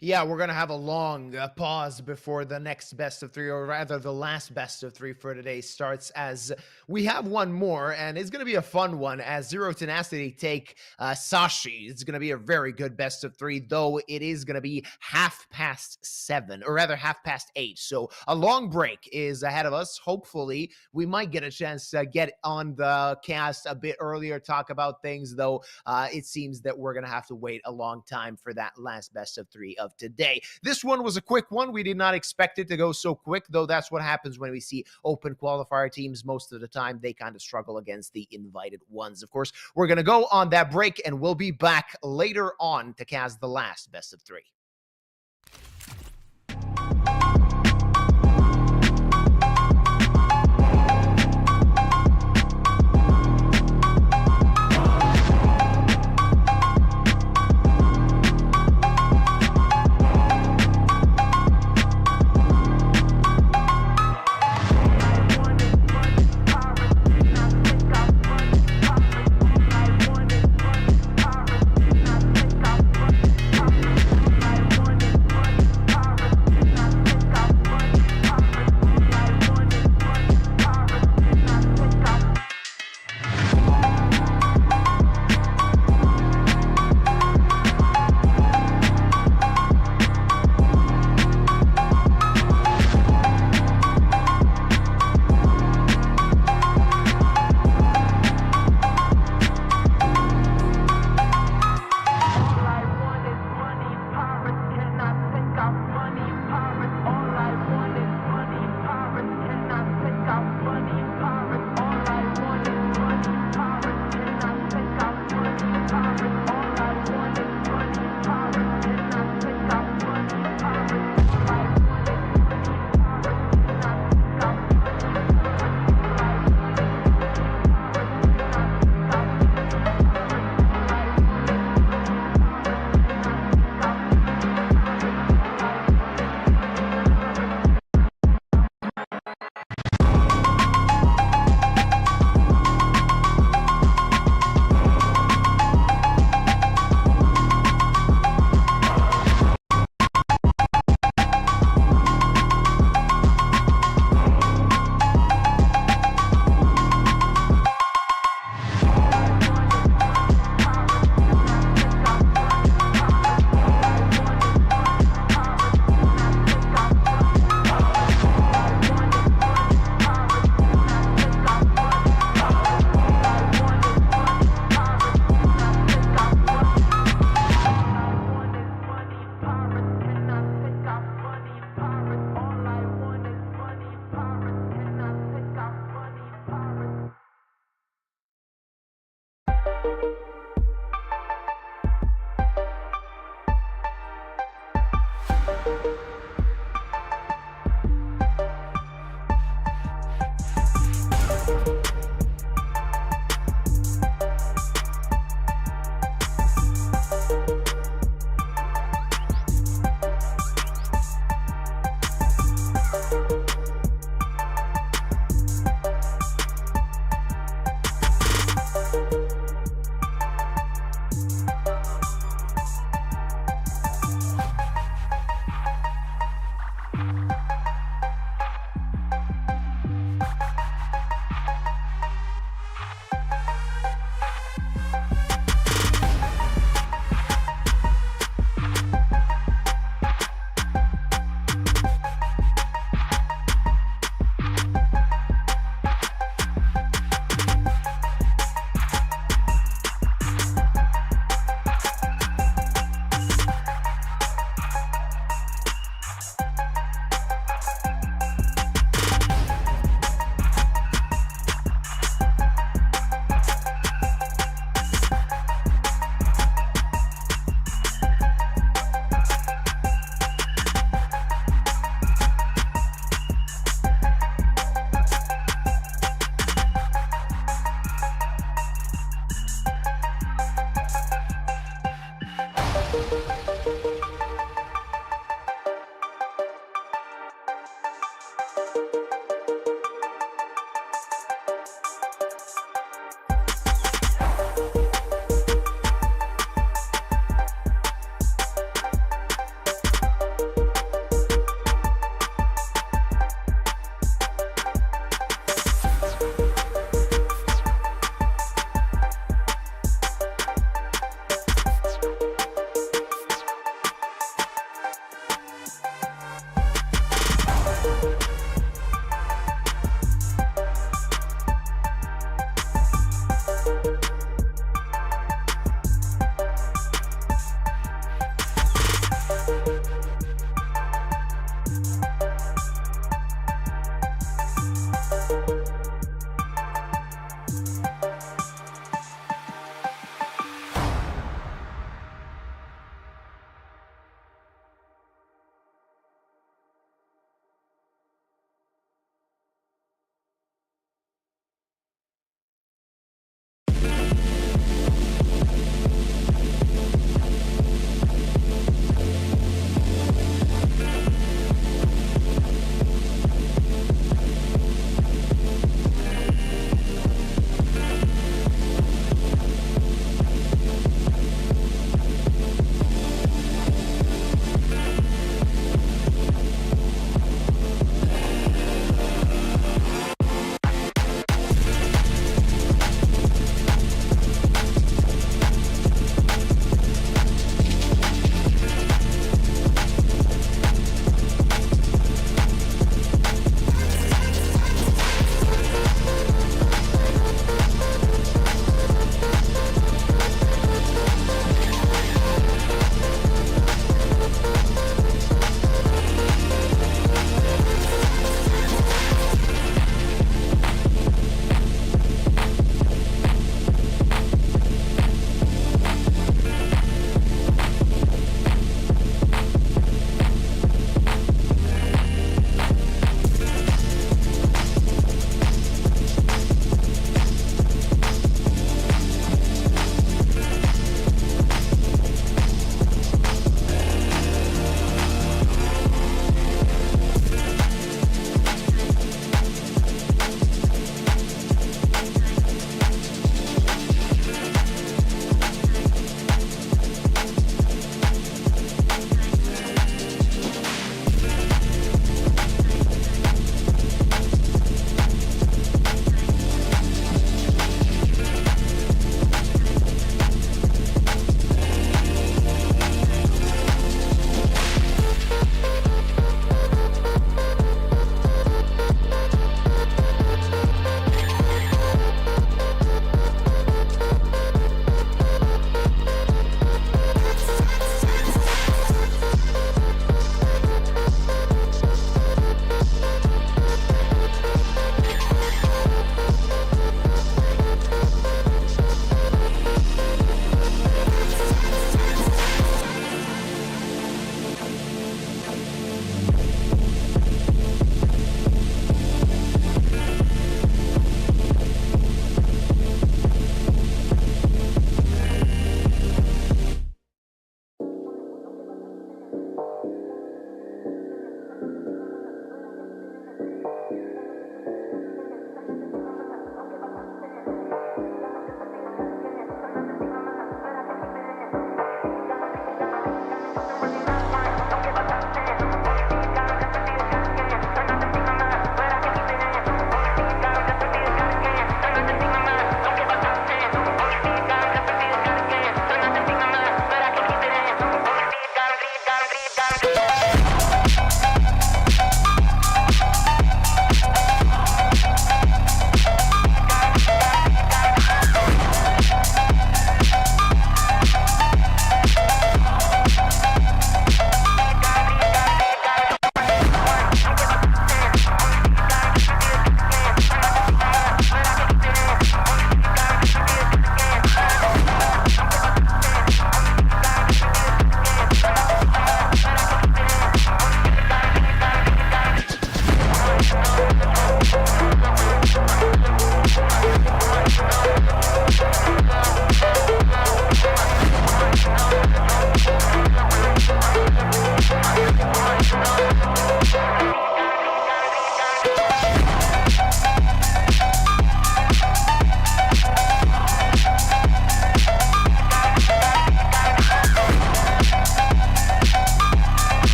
Yeah, we're going to have a long pause before the next best of three, or rather the last best of three for today starts, as we have one more, and it's going to be a fun one as Zero Tenacity take Sashi. It's going to be a very good best of three, though it is going to be 7:30, or rather 8:30. So a long break is ahead of us. Hopefully, we might get a chance to get on the cast a bit earlier, talk about things, though it seems that we're going to have to wait a long time for that last best of three of today. This one was a quick one. We did not expect it to go so quick, though that's what happens when we see open qualifier teams. Most of the time, they kind of struggle against the invited ones. Of course, we're going to go on that break, and we'll be back later on to cast the last best of three.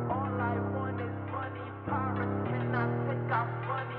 All I want is money, power, can I take out money?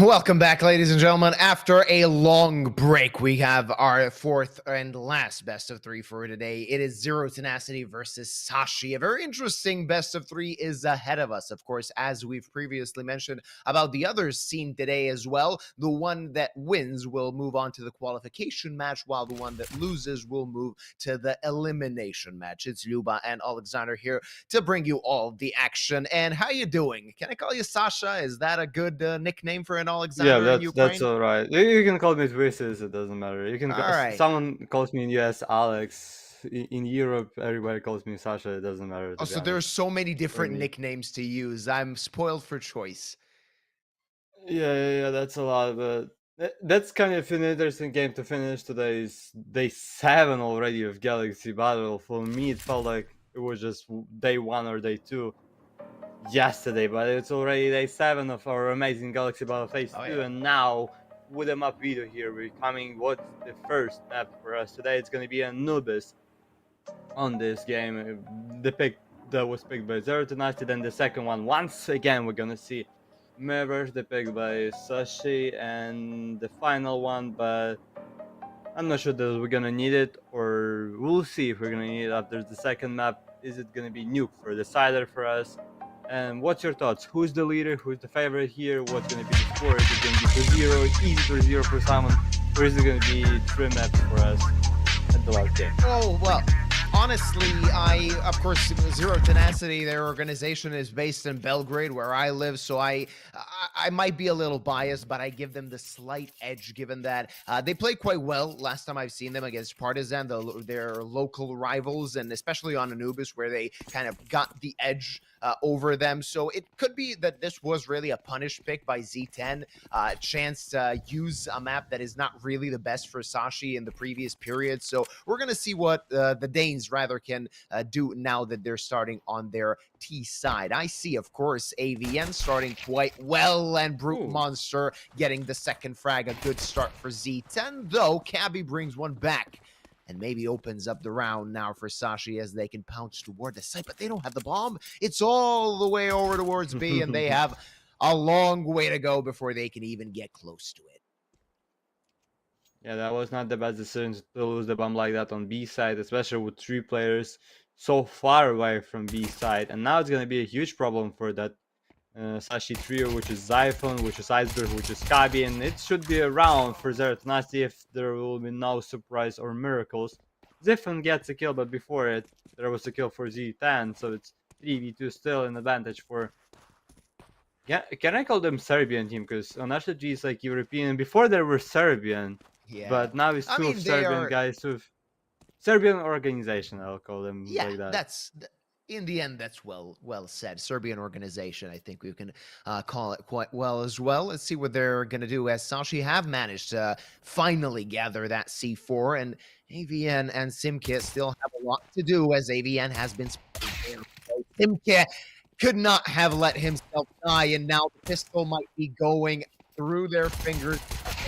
Welcome back, ladies and gentlemen. After a long break, we have our fourth and last best of three for today. It is Zero Tenacity versus Sashi. A very interesting best of three is ahead of us, of course, as we've previously mentioned about the others seen today as well. The one that wins will move on to the qualification match, while the one that loses will move to the elimination match. It's Luba and Alexander here to bring you all the action. And how you doing? Can I call you Sasha? Is that a good nickname for an Alexander Yeah, in Ukraine? that's all right. You can call me Twisted. It doesn't matter. You can. All right. Someone calls me in US Alex. In Europe, everybody calls me Sasha. It doesn't matter. Oh, so there are so many different nicknames to use. I'm spoiled for choice. Yeah. That's a lot, but that's kind of an interesting game to finish. Today's day 7 already of Galaxy Battle. For me, it felt like it was just day 1 or day 2 yesterday, but it's already day 7 of our amazing Galaxy Battle Phase 2, yeah. and now with a map video here, we're coming. What's the first map for us today? It's going to be Anubis on this game. The pick that was picked by Zero Tenacity, then the second one, once again, we're going to see Mirrors, the pick by Sashi, and the final one, but I'm not sure that we're going to need it, or we'll see if we're going to need it after the second map. Is it going to be Nuke for Decider for us? And what's your thoughts? Who's the leader? Who's the favorite here? What's going to be the score? Is it going to be 2-0, easy 2-0 for someone? Or is it going to be 3 maps for us at the last game? Oh, well, honestly, of course, Zero Tenacity, their organization is based in Belgrade, where I live, so I might be a little biased, but I give them the slight edge, given that they played quite well last time I've seen them against Partizan, their local rivals, and especially on Anubis, where they kind of got the edge over them. So it could be that this was really a punish pick by Z10, chance to use a map that is not really the best for Sashi in the previous period. So we're going to see what the Danes rather can do now that they're starting on their T side. I see, of course, AVN starting quite well, and Brute Monster getting the second frag. A good start for Z10, though Cabby brings one back and maybe opens up the round now for Sashi as they can pounce toward the site, but they don't have the bomb. It's all the way over towards B, and they have a long way to go before they can even get close to it. Yeah, that was not the best decision to lose the bomb like that on B side, especially with 3 players so far away from B side. And now it's going to be a huge problem for that Sashi trio, which is Zyphon, which is Iceberg, which is Kabi, and it should be a round for Zero Tenacity if there will be no surprise or miracles. Zyphon gets a kill, but before it, there was a kill for Z10, so it's 3v2 still an advantage for... Yeah, can I call them Serbian team? Because on RCG it's like European. Before they were Serbian, Yeah. but now it's two Serbian guys with Serbian organization, I'll call them like that. That's... In the end, that's well said. Serbian organization, I think we can call it quite well as well. Let's see what they're going to do, as Sashi have managed to finally gather that C4, and AVN and Simke still have a lot to do, as AVN has been... Simke could not have let himself die, and now the pistol might be going through their fingers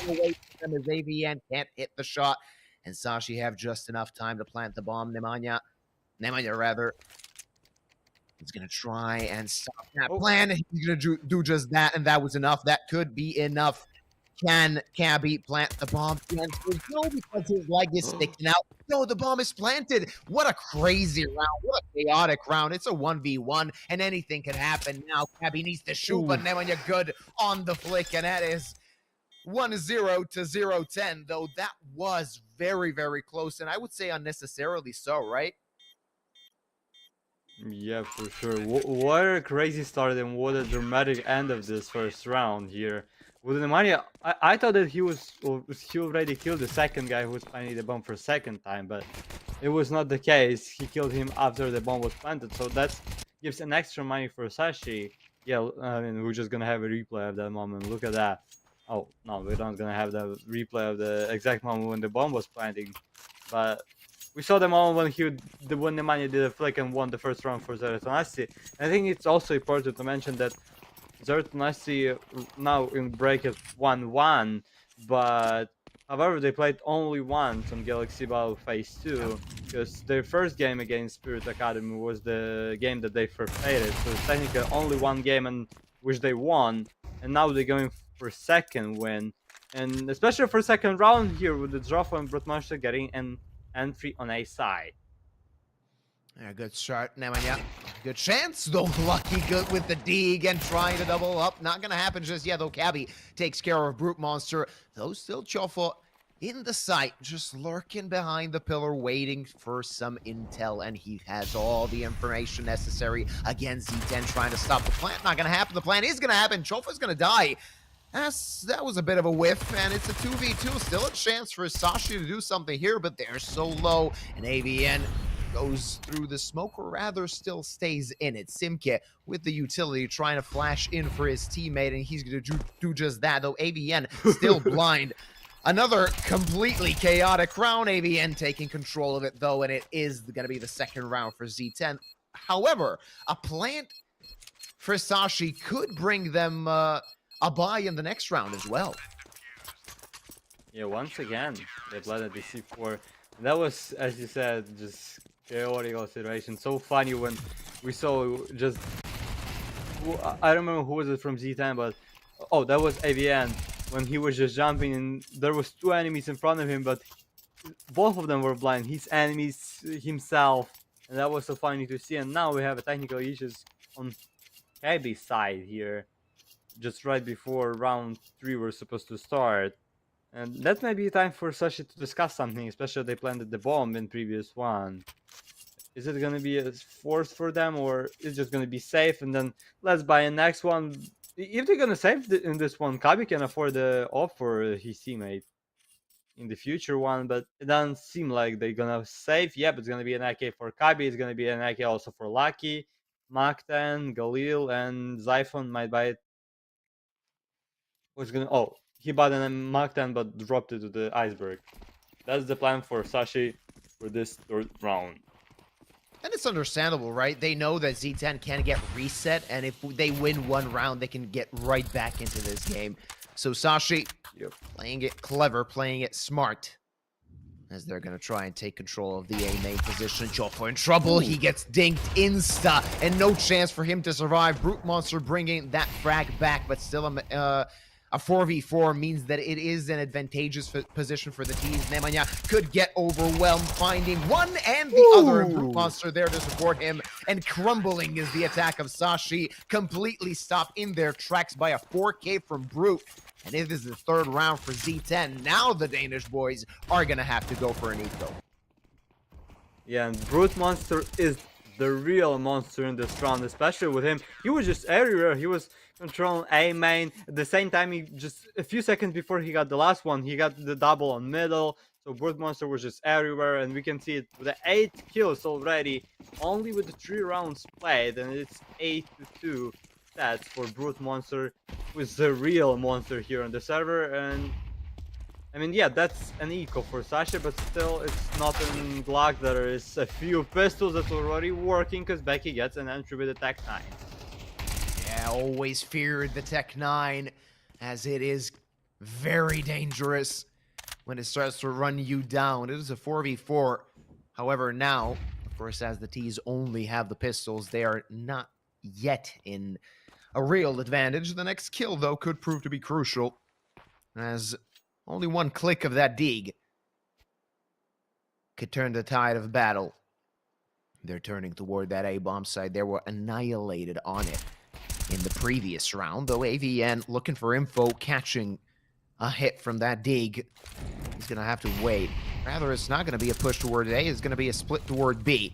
away from them, as AVN can't hit the shot, and Sashi have just enough time to plant the bomb. Nemanja rather... He's going to try and stop that plan. He's going to do just that, and that was enough. That could be enough. Can Cabby plant the bomb? No, because his leg is sticking out. No, the bomb is planted. What a crazy round. What a chaotic round. It's a 1v1, and anything can happen now. Cabby needs to shoot, but Nemanja good on the flick, and that is 1-0 to 0-10, though that was very, very close, and I would say unnecessarily so, right? Yeah, for sure. What a crazy start and what a dramatic end of this first round here. With Nemanja, I thought that he already killed the second guy who was planting the bomb for a second time, but it was not the case. He killed him after the bomb was planted, so that gives an extra money for Sashi. Yeah, I mean, we're just gonna have a replay of that moment. Look at that. Oh, no, we're not gonna have the replay of the exact moment when the bomb was planting, but we saw the moment when Nemanja did a flick and won the first round for Zero Tenacity. I think it's also important to mention that Zero Tenacity now in break at 1-1, but however they played only once on Galaxy Battle Phase 2, because their first game against Spirit Academy was the game that they forfeited, so it's technically only one game in which they won, and now they're going for second win, and especially for second round here with the draw from Brutmonster getting an entry on A side. Yeah, good start, Nemanja. Good chance, though. Lucky good with the D again, trying to double up. Not gonna happen just yet, though. Cabby takes care of Brute Monster. Though still Chofo in the sight, just lurking behind the pillar, waiting for some intel, and he has all the information necessary. Again, Z10 trying to stop the plant. Not gonna happen. The plant is gonna happen. Chofo's gonna die. That was a bit of a whiff, and it's a 2v2. Still a chance for Sashi to do something here, but they're so low, and AVN goes through the smoke, or rather still stays in it. Simke with the utility trying to flash in for his teammate, and he's going to do just that, though AVN still blind. Another completely chaotic round. AVN taking control of it, though, and it is going to be the second round for Z10. However, a plant for Sashi could bring them a bye in the next round as well. Yeah, once again, they planted the C4. That was, as you said, just chaotic situation. So funny when we saw just... I don't remember who was it from Z10, but... Oh, that was AVN. When he was just jumping and there was two enemies in front of him, but both of them were blind. His enemies, himself. And that was so funny to see. And now we have a technical issues on Cabby's side here. Just right before round 3 we're supposed to start. And that may be time for Sashi to discuss something, especially they planted the bomb in previous one. Is it gonna be a force for them, or is it just gonna be safe and then let's buy a next one? If they're gonna save in this one, Kabi can afford the off for his teammate in the future one, but it doesn't seem like they're gonna save. Yep, it's gonna be an AK for Kabi, it's gonna be an AK also for Lucky, Maktan, Galil, and Zyphon might buy it. What's gonna... Oh, he bought an Maktan but dropped it to the iceberg. That's the plan for Sashi for this third round. And it's understandable, right? They know that Z10 can get reset, and if they win one round, they can get right back into this game. So Sashi, playing it clever, playing it smart, as they're going to try and take control of the A main position. Chofo in trouble. He gets dinked insta, and no chance for him to survive. Brute Monster bringing that frag back, but still a 4v4 means that it is an advantageous position for the teams. Nemanja could get overwhelmed, finding one and the other, and Brute Monster there to support him, and crumbling is the attack of Sashi, completely stopped in their tracks by a 4K from Brute. And it is the third round for Z10. Now the Danish boys are going to have to go for an eco. Yeah, and Brute Monster is the real monster in this round, especially with him. He was just everywhere. He was controlling A main. At the same time, he just a few seconds before he got the last one, he got the double on middle. So Brute Monster was just everywhere, and we can see it with the 8 kills already, only with the 3 rounds played, and it's 8-2 stats for Brute Monster, who is the real monster here on the server. And I mean, yeah, that's an eco for Sashi, but still, it's not in Glock. There is a few pistols that's already working, because Becky gets an entry with the Tech 9. Yeah, always feared the Tech 9, as it is very dangerous when it starts to run you down. It is a 4v4. However, now, of course, as the T's only have the pistols, they are not yet in a real advantage. The next kill, though, could prove to be crucial, as only one click of that dig could turn the tide of battle. They're turning toward that A-bomb side. They were annihilated on it in the previous round, though AVN looking for info, catching a hit from that dig. He's going to have to wait. Rather, it's not going to be a push toward A, it's going to be a split toward B.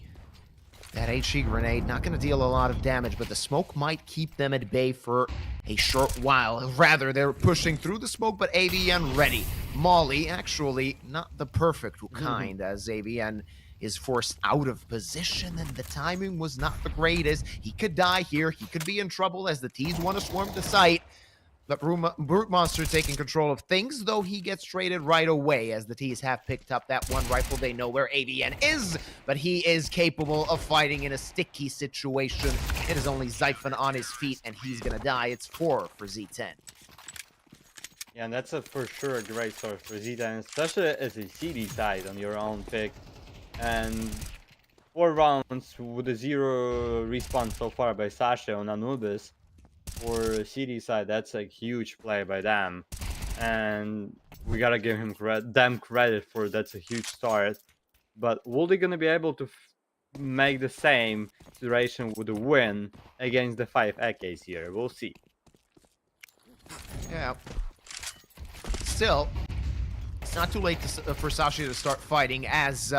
That HE grenade not going to deal a lot of damage, but the smoke might keep them at bay for a short while. Rather, they're pushing through the smoke, but AVN ready. Molly, actually, not the perfect kind, as AVN is forced out of position, and the timing was not the greatest. He could die here. He could be in trouble as the T's want to swarm the site. But Brute Monster taking control of things, though he gets traded right away as the T's have picked up that one rifle. They know where AVN is, but he is capable of fighting in a sticky situation. It is only Zyphon on his feet, and he's going to die. It's 4 for Z10. Yeah, and that's for sure a great start for Z10, especially as a CD side on your own pick. And 4 rounds with a 0 respawn so far by Sashi on Anubis. for CD side, that's a huge play by them, and we gotta give them credit for that's a huge start. But will they gonna be able to make the same situation with a win against the 5 AKs here? We'll see. Yeah. Still, it's not too late for Sashi to start fighting, as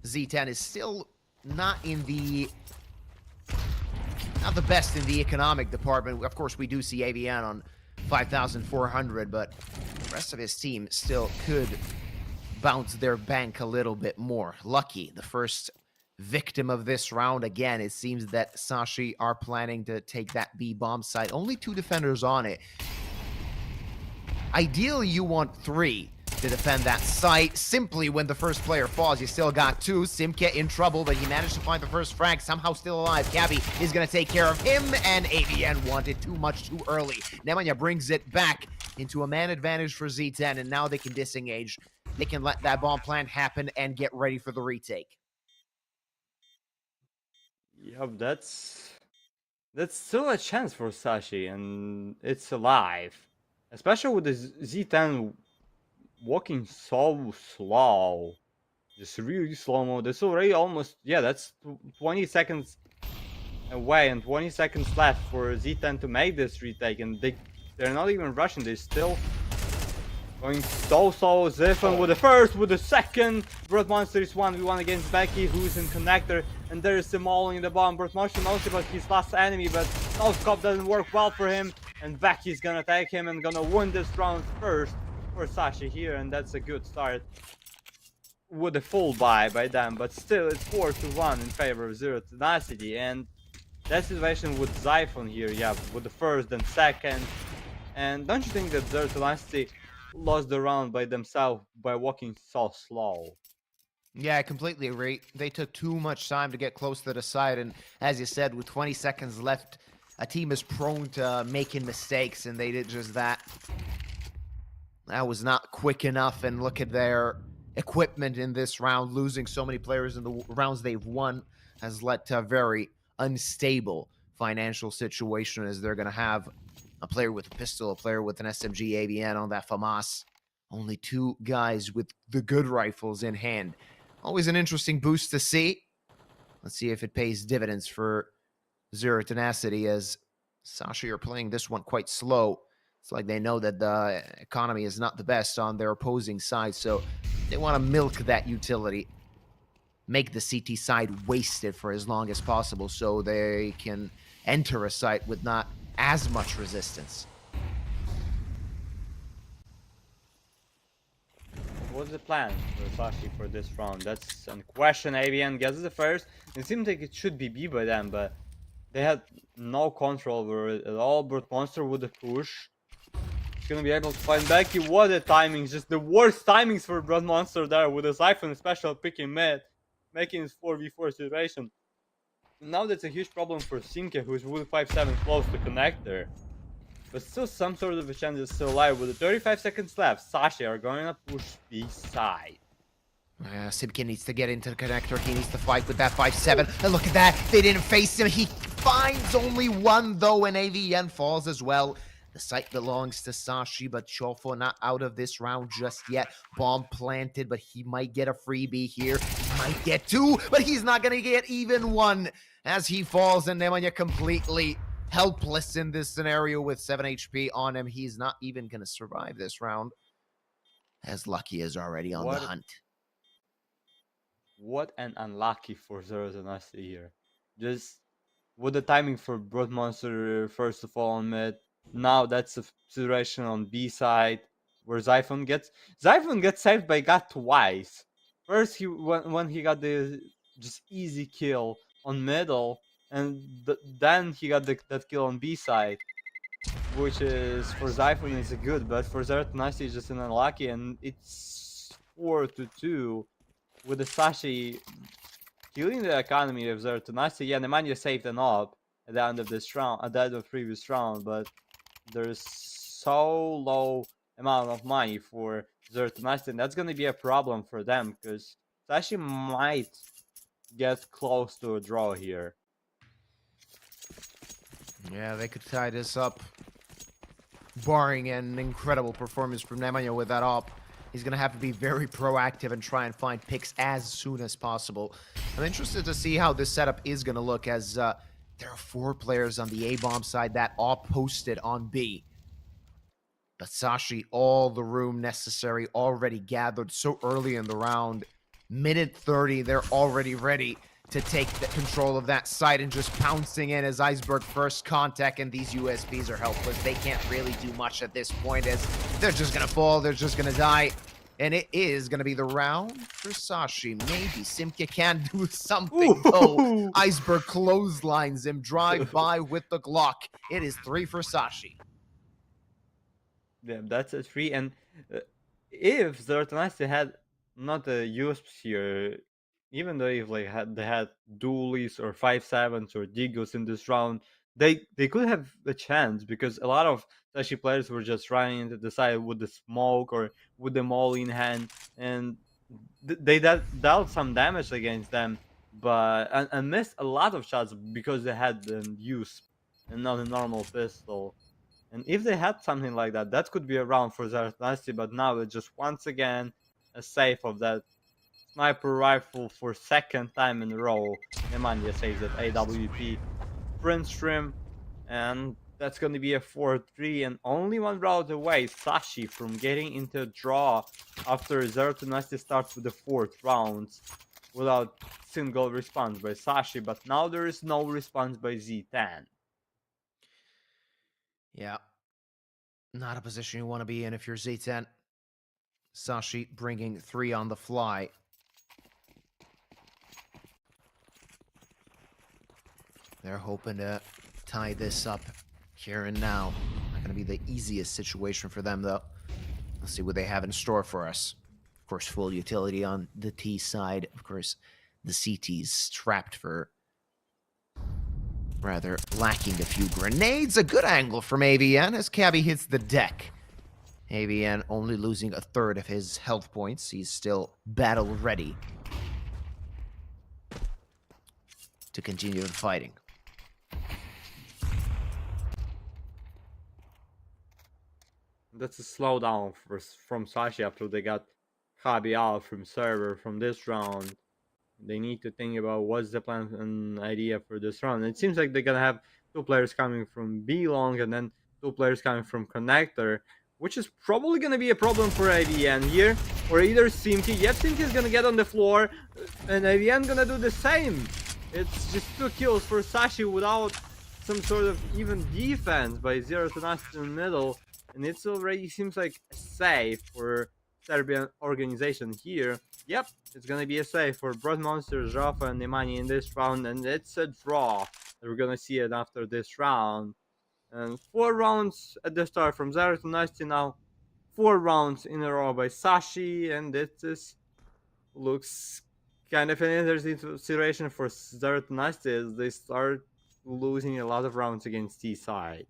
Z10 is still not the best in the economic department. Of course, we do see AVN on 5,400, but the rest of his team still could bounce their bank a little bit more. Lucky, the first victim of this round. Again, it seems that Sashi are planning to take that B bomb site. Only 2 defenders on it. Ideally, you want 3 to defend that site. Simply, when the first player falls, you still got 2. Simke in trouble, but he managed to find the first frag, somehow still alive. Gabby is going to take care of him, and AVN wanted too much too early. Nemanja brings it back into a man advantage for Z10, and now they can disengage. They can let that bomb plant happen and get ready for the retake. Yep, that's still a chance for Sashi, and it's alive. Especially with the Z10 walking so slow. Just really slow mode. It's already almost, yeah, that's 20 seconds away and 20 seconds left for Z10 to make this retake, and they're not even rushing, they're still going so slow. Z10 with the first, with the second. Broad Monster is 1v1 against Becky, who's in connector, and there is Demoling the bomb. Broad Monster knows about his last enemy, but no scope doesn't work well for him, and Becky's gonna take him and gonna win this round first for Sashi here, and that's a good start with a full buy by them, but still it's 4-1 in favor of Zero Tenacity, and that situation with Zyphon here, yeah, with the first and second. And don't you think that Zero Tenacity lost the round by themselves by walking so slow? Yeah, I completely agree. They took too much time to get close to the side, and as you said, with 20 seconds left, a team is prone to making mistakes, and they did just that. That was not quick enough, and look at their equipment in this round. Losing so many players in the rounds they've won has led to a very unstable financial situation, as they're going to have a player with a pistol, a player with an SMG ABN on that FAMAS. Only 2 guys with the good rifles in hand. Always an interesting boost to see. Let's see if it pays dividends for Zero Tenacity, as Sashi are playing this one quite slow. It's like they know that the economy is not the best on their opposing side, so they want to milk that utility, make the CT side wasted for as long as possible so they can enter a site with not as much resistance. What's the plan for Sashi for this round? That's a question. AVN gets the first. It seems like it should be B by them, but they had no control over it at all. Brute Monster with the push. He's gonna be able to find Becky. What a timing! Just the worst timings for Brute Monster there, with a Zyphon special picking mid, making his 4v4 situation. Now that's a huge problem for Simke, who's with 5-7 close to connector. But still some sort of a chance is still alive. With the 35 seconds left, Sashi are going to push B side. Simke needs to get into the connector. He needs to fight with that 5-7. And look at that. They didn't face him. He finds only 1, though, and AVN falls as well. The site belongs to Sashi, but Chofo not out of this round just yet. Bomb planted, but he might get a freebie here. He might get 2, but he's not going to get even 1 as he falls, and Nemanja completely helpless in this scenario with 7 HP on him. He's not even going to survive this round, as Lucky is already on the hunt. What an unlucky for Zero Tenacity here. Just with the timing for Broad Monster first of all on mid. Now that's a situation on B side where Zyphon gets saved by God twice. First he when he got the just easy kill on middle, and then he got that kill on B side, which is for Zyphon is good, but for Zero Tenacity is just an unlucky, and it's 4-2 with the Sashi killing the economy of Zero Tenacity. Yeah, Nemanja saved an op at the end of this round, at the end of the previous round, but there's so low amount of money for Zero Tenacity, and that's gonna be a problem for them, because Sashi might get close to a draw here. Yeah, they could tie this up. Barring an incredible performance from Nemanja with that op, he's going to have to be very proactive and try and find picks as soon as possible. I'm interested to see how this setup is going to look, as there are 4 players on the A-bomb side that are posted on B. But Sashi, all the room necessary already gathered so early in the round. Minute 30, they're already ready to take the control of that site and just pouncing in as Iceberg first contact, and these USBs are helpless. They can't really do much at this point, as they're just gonna fall, they're just gonna die. And it is gonna be the round for Sashi. Maybe Simke can do something, though. Iceberg clotheslines him, drive by with the Glock. It is 3 for Sashi. Yeah, that's a 3. And if Z10 had not a USP here, even though if like they had dualies or 5-7s or Deagles in this round, they could have a chance, because a lot of Sashi players were just running into the side with the smoke or with the maul in hand, and they dealt some damage against them, but and missed a lot of shots because they had the use and not a normal pistol. And if they had something like that, that could be a round for Z10, but now it's just once again a save of that sniper rifle for 2nd time in a row. Nemanja saves that AWP Prince Trim, and that's going to be a 4-3, and only 1 round away Sashi from getting into a draw after Z10 starts with the 4th round without single response by Sashi, but now there is no response by Z10. Yeah. Not a position you want to be in if you're Z10. Sashi bringing 3 on the fly. They're hoping to tie this up here and now. Not going to be the easiest situation for them, though. Let's see what they have in store for us. Of course, full utility on the T side. Of course, the CT's trapped for rather lacking a few grenades. A good angle from AVN as Cabby hits the deck. AVN only losing 1/3 of his health points. He's still battle ready to continue the fighting. That's a slowdown from Sashi after they got Hobby out from server from this round. They need to think about what's the plan and idea for this round. It seems like they're gonna have 2 players coming from B long and then 2 players coming from connector, which is probably gonna be a problem for AVN here. Or either Simke. Yep, Simke is gonna get on the floor, and AVN gonna do the same. It's just 2 kills for Sashi without some sort of even defense by Z10 in the middle, and it's already seems like a save for Serbian organization here. Yep, it's gonna be a save for Broad Monsters, Rafa, and Nemanja in this round, and it's a draw. We're gonna see it after this round. And 4 rounds at the start from Z10 now. 4 rounds in a row by Sashi, and this looks kind of an interesting situation for Z10 as they start losing a lot of rounds against T side.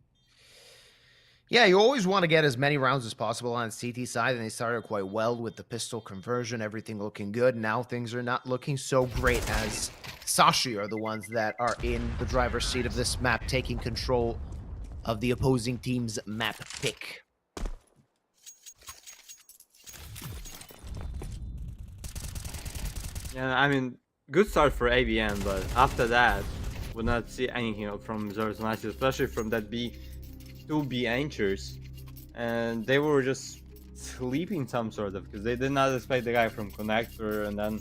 Yeah, you always want to get as many rounds as possible on CT side, and they started quite well with the pistol conversion, everything looking good. Now things are not looking so great, as Sashi are the ones that are in the driver's seat of this map, taking control of the opposing team's map pick. Yeah, I mean, good start for AVN, but after that, we'll not see anything from Z10, especially from that two B anchors, and they were just sleeping some sort of, because they did not expect the guy from connector, and then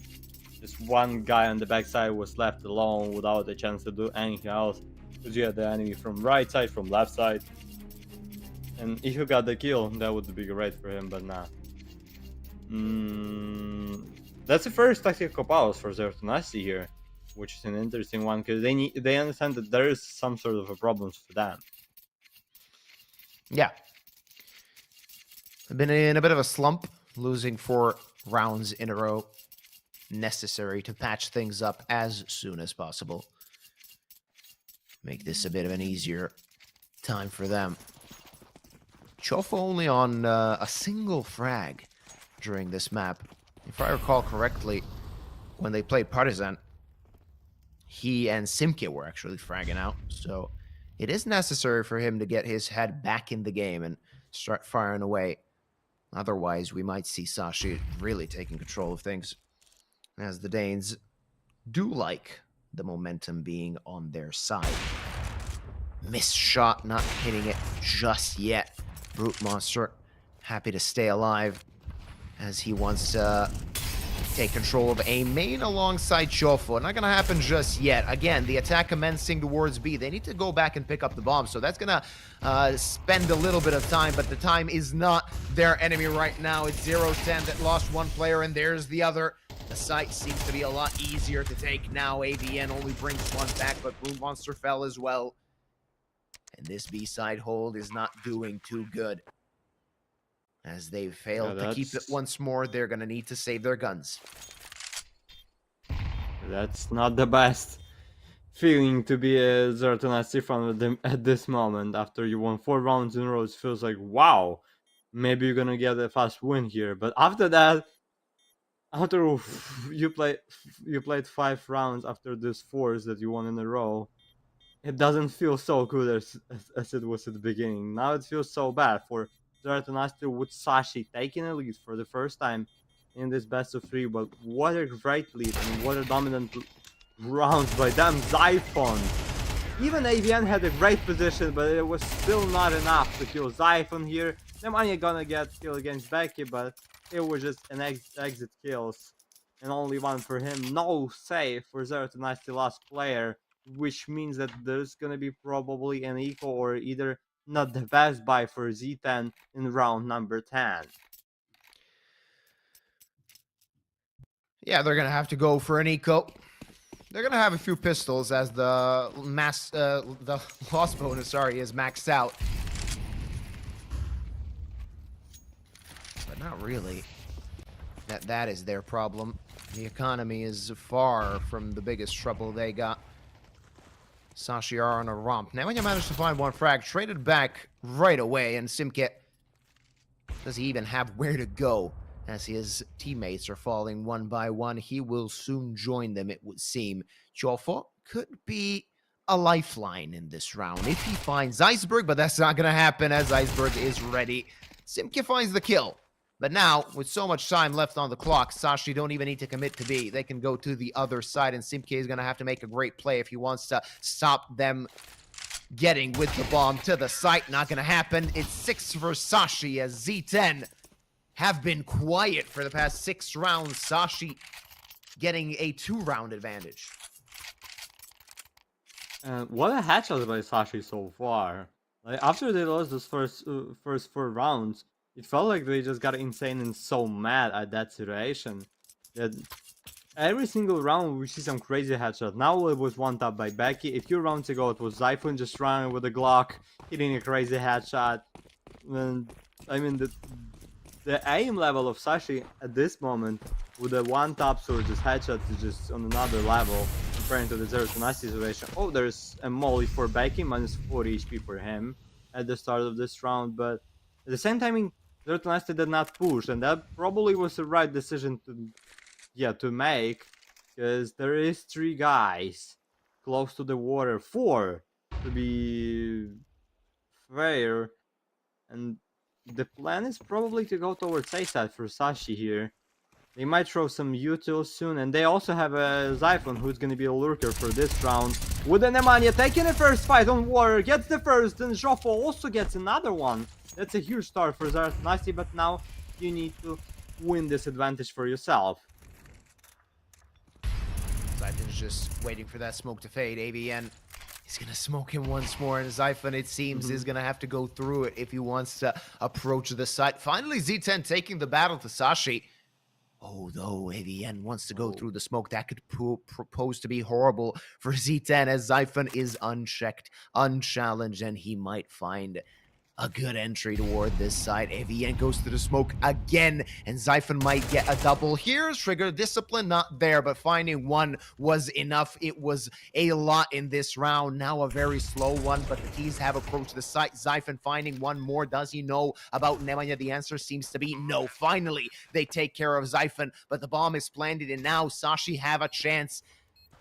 just one guy on the backside was left alone without a chance to do anything else, because you had the enemy from right side, from left side, and if you got the kill, that would be great for him, but nah. That's the first tactical pause for Z10 here, which is an interesting one, because they understand that there is some sort of a problem for them. Yeah. I've been in a bit of a slump, losing 4 rounds in a row. Necessary to patch things up as soon as possible. Make this a bit of an easier time for them. Chofa only on a single frag during this map. If I recall correctly, when they played Partizan, he and Simke were actually fragging out. So it is necessary for him to get his head back in the game and start firing away. Otherwise, we might see Sashi really taking control of things, as the Danes do like the momentum being on their side. Missed shot, not hitting it just yet. Brute Monster happy to stay alive as he wants to take control of A main alongside Chofo. Not gonna happen just yet. Again, the attack commencing towards B. They need to go back and pick up the bomb, so that's gonna spend a little bit of time, but the time is not their enemy right now. It's 0-10 that lost one player, and there's the other. The site seems to be a lot easier to take now. AVN only brings one back, but Brute Monster fell as well. And this B-side hold is not doing too good. As they've failed to keep it once more, they're going to need to save their guns. That's not the best feeling to be a Z10 fan with them at this moment. After you won 4 rounds in a row, it feels like, wow, maybe you're going to get a fast win here. But after that, after you played 5 rounds after this FORZE that you won in a row, it doesn't feel so good as it was at the beginning. Now it feels so bad for Z10 with Sashi taking a lead for the first time in this best of 3, but what a great lead and what a dominant rounds by them. Zyphon. Even AVN had a great position, but it was still not enough to kill Zyphon here. Nemanja gonna get killed against Becky, but it was just an exit kills and only one for him. No save for Z10, the last player, which means that there's gonna be probably an eco or either not the best buy for Z10 in round number 10. Yeah, they're going to have to go for an eco. They're going to have a few pistols as the loss bonus, is maxed out. But not really. That is their problem. The economy is far from the biggest trouble they got. Sashi are on a romp. Now when you manage to find one frag, traded back right away, and Simke, does he even have where to go? As his teammates are falling one by one, he will soon join them, it would seem. Chofo could be a lifeline in this round if he finds Iceberg, but that's not going to happen as Iceberg is ready. Simke finds the kill. But now, with so much time left on the clock, Sashi don't even need to commit to B. They can go to the other side, and Simke is going to have to make a great play if he wants to stop them getting with the bomb to the site. Not going to happen. It's 6 for Sashi as Z10 have been quiet for the past 6 rounds. Sashi getting a 2-round advantage. What a headshot by Sashi so far. Like, after they lost those first 4 rounds, it felt like they just got insane and so mad at that situation. That every single round we see some crazy headshot. Now it was one tap by Becky. A few rounds ago it was Zyphon just running with a Glock, hitting a crazy headshot. And I mean the aim level of Sashi at this moment with the one taps or just headshots is just on another level comparing to the Z10 situation. Oh, there's a molly for Becky, minus 40 HP for him at the start of this round, but at the same time Z10 did not push, and that probably was the right decision to make, because there is 3 guys close to the water, 4 to be fair, and the plan is probably to go towards A side for Sashi here. They might throw some utils soon, and they also have a Zyphon who's gonna be a lurker for this round. With an Nemanja taking the first fight on water, gets the first, and Joffo also gets another one. That's a huge start for Z10, but now you need to win this advantage for yourself. Zyphon's just waiting for that smoke to fade. AVN is going to smoke him once more, and Zyphon, it seems, is going to have to go through it if he wants to approach the site. Finally, Z10 taking the battle to Sashi. Although AVN wants to go through the smoke, that could propose to be horrible for Z10 as Zyphon is unchecked, unchallenged, and he might find a good entry toward this side. AVN goes to the smoke again, and Zyphon might get a double here. Trigger discipline not there, but finding one was enough. It was a lot in this round. Now a very slow one, but the T's have approached the site. Zyphon finding one more. Does he know about Nemanja? The answer seems to be no. Finally, they take care of Zyphon, but the bomb is planted, and now Sashi have a chance.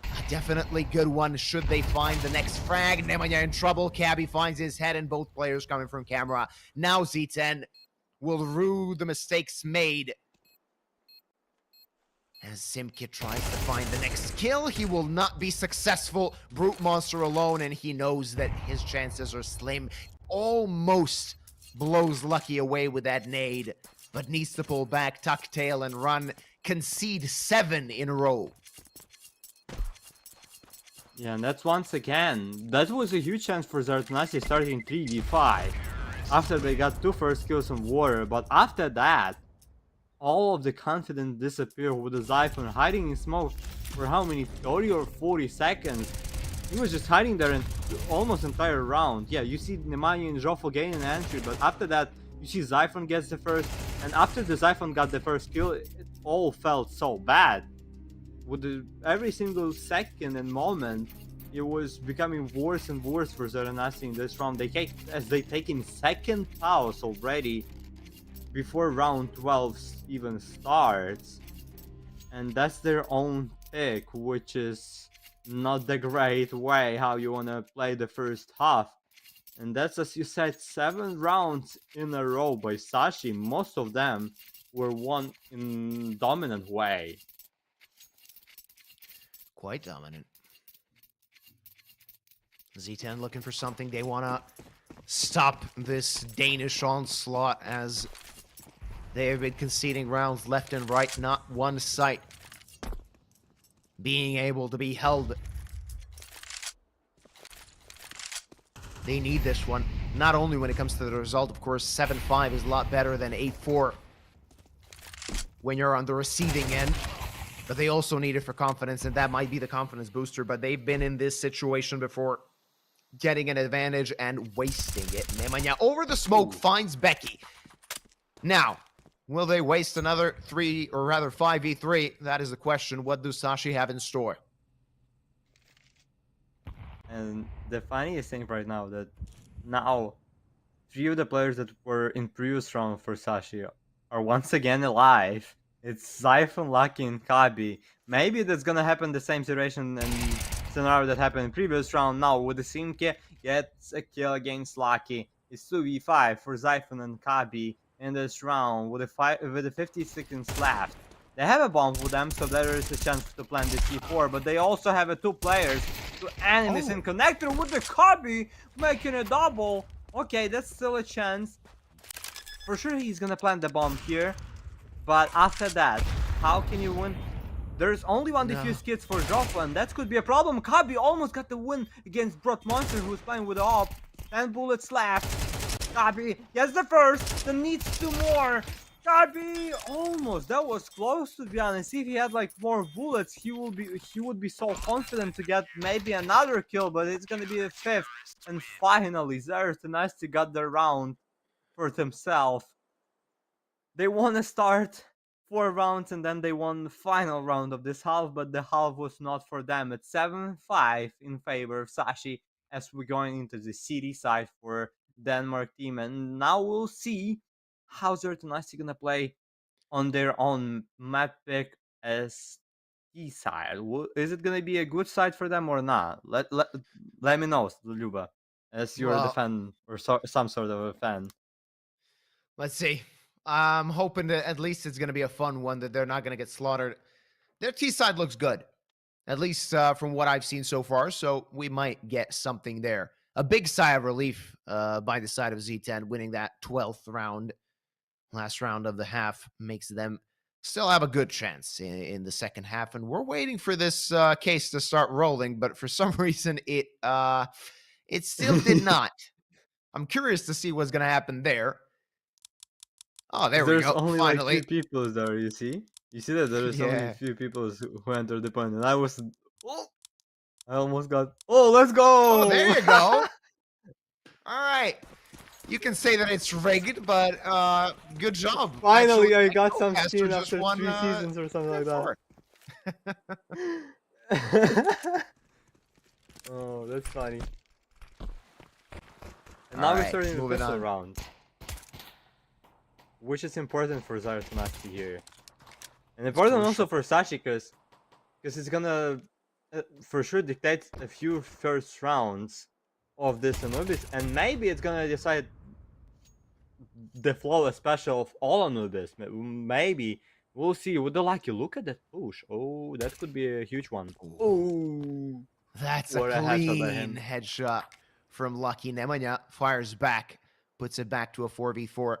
A definitely good one should they find the next frag. Nemanja in trouble. Cabby finds his head and both players coming from camera. Now Z10 will rue the mistakes made. As Simkit tries to find the next kill, he will not be successful. Brute Monster alone, and he knows that his chances are slim. Almost blows Lucky away with that nade, but needs to pull back, tuck tail, and run. Concede 7 in a row. Yeah, and that's once again, that was a huge chance for Z10 starting 3v5 after they got 2 first kills on water, but after that, all of the confidence disappeared with the Zyphon hiding in smoke for how many, 30 or 40 seconds. He was just hiding there in almost entire round. Yeah, you see Nemanja and Joffo gain an entry, but after that, you see Zyphon gets the first, and after the Zyphon got the first kill, it all felt so bad. With every single second and moment, it was becoming worse and worse for Z10 in this round. They taking second pause already before round 12 even starts, and that's their own pick, which is not the great way how you want to play the first half. And that's, as you said, 7 rounds in a row by Sashi. Most of them were won in dominant way. Quite dominant. Z10 looking for something. They want to stop this Danish onslaught as they have been conceding rounds left and right, not one site being able to be held. They need this one, not only when it comes to the result, of course. 7-5 is a lot better than 8-4 when you're on the receiving end, but they also need it for confidence, and that might be the confidence booster. But they've been in this situation before, getting an advantage and wasting it. Nemanja over the smoke finds Becky. Now, will they waste another 3, or rather 5v3? That is the question. What do Sashi have in store? And the funniest thing right now, that now 3 of the players that were in previous round for Sashi are once again alive. It's Zyphon, Lucky, and Kabi. Maybe that's gonna happen the same situation and scenario that happened in previous round. Now with the Simke gets a kill against Lucky. It's 2v5 for Zyphon and Kabi in this round with the 50 seconds left. They have a bomb for them, so there is a chance to plant the C4, but they also have 2 players, 2 enemies in connector with the Kabi making a double. Okay, that's still a chance. For sure he's gonna plant the bomb here, but after that, how can you win? There's only 1 defuse kits for Joffo, and that could be a problem. Kabi almost got the win against Brute Monster, who's playing with the op. 10 bullets left. Kabi gets the first, then needs 2 more. Kabi almost, that was close, to be honest. If he had like more bullets, he would be so confident to get maybe another kill, but it's gonna be the 5th. And finally, Z10 got the round for themselves. They want to start 4 rounds and then they won the final round of this half, but the half was not for them. It's 7-5 in favor of Sashi as we're going into the city side for Denmark team, and now we'll see how Z10 gonna play on their own map pick as T side. Is it gonna be a good side for them or not? Let me know, Luba, as you're the fan or some sort of a fan. Let's see. I'm hoping that at least it's going to be a fun one, that they're not going to get slaughtered. Their T side looks good, at least from what I've seen so far, so we might get something there. A big sigh of relief by the side of Z10, winning that 12th round. Last round of the half makes them still have a good chance in the second half, and we're waiting for this case to start rolling, but for some reason it still did not. I'm curious to see what's going to happen there. Oh, there we go. There's only Finally. like 2 people there, you see? You see that there's only a few people who entered the point, and I almost got... Oh, let's go! Oh, there you go. All right. You can say that it's rigged, but good job. Finally, Actually, I got some skin after won, 3 seasons or something like that. Oh, that's funny. And now we're starting the pistol round, which is important for Z10 here, and important also for Sashi, because it's gonna for sure dictates a few first rounds of this Anubis, and maybe it's gonna decide the flow special of all Anubis. Maybe we'll see. With the lucky, look at that push. Oh, that could be a huge one. Oh, That's what a a headshot by clean him. headshot from Lucky. Nemanja fires back, puts it back to a 4v4.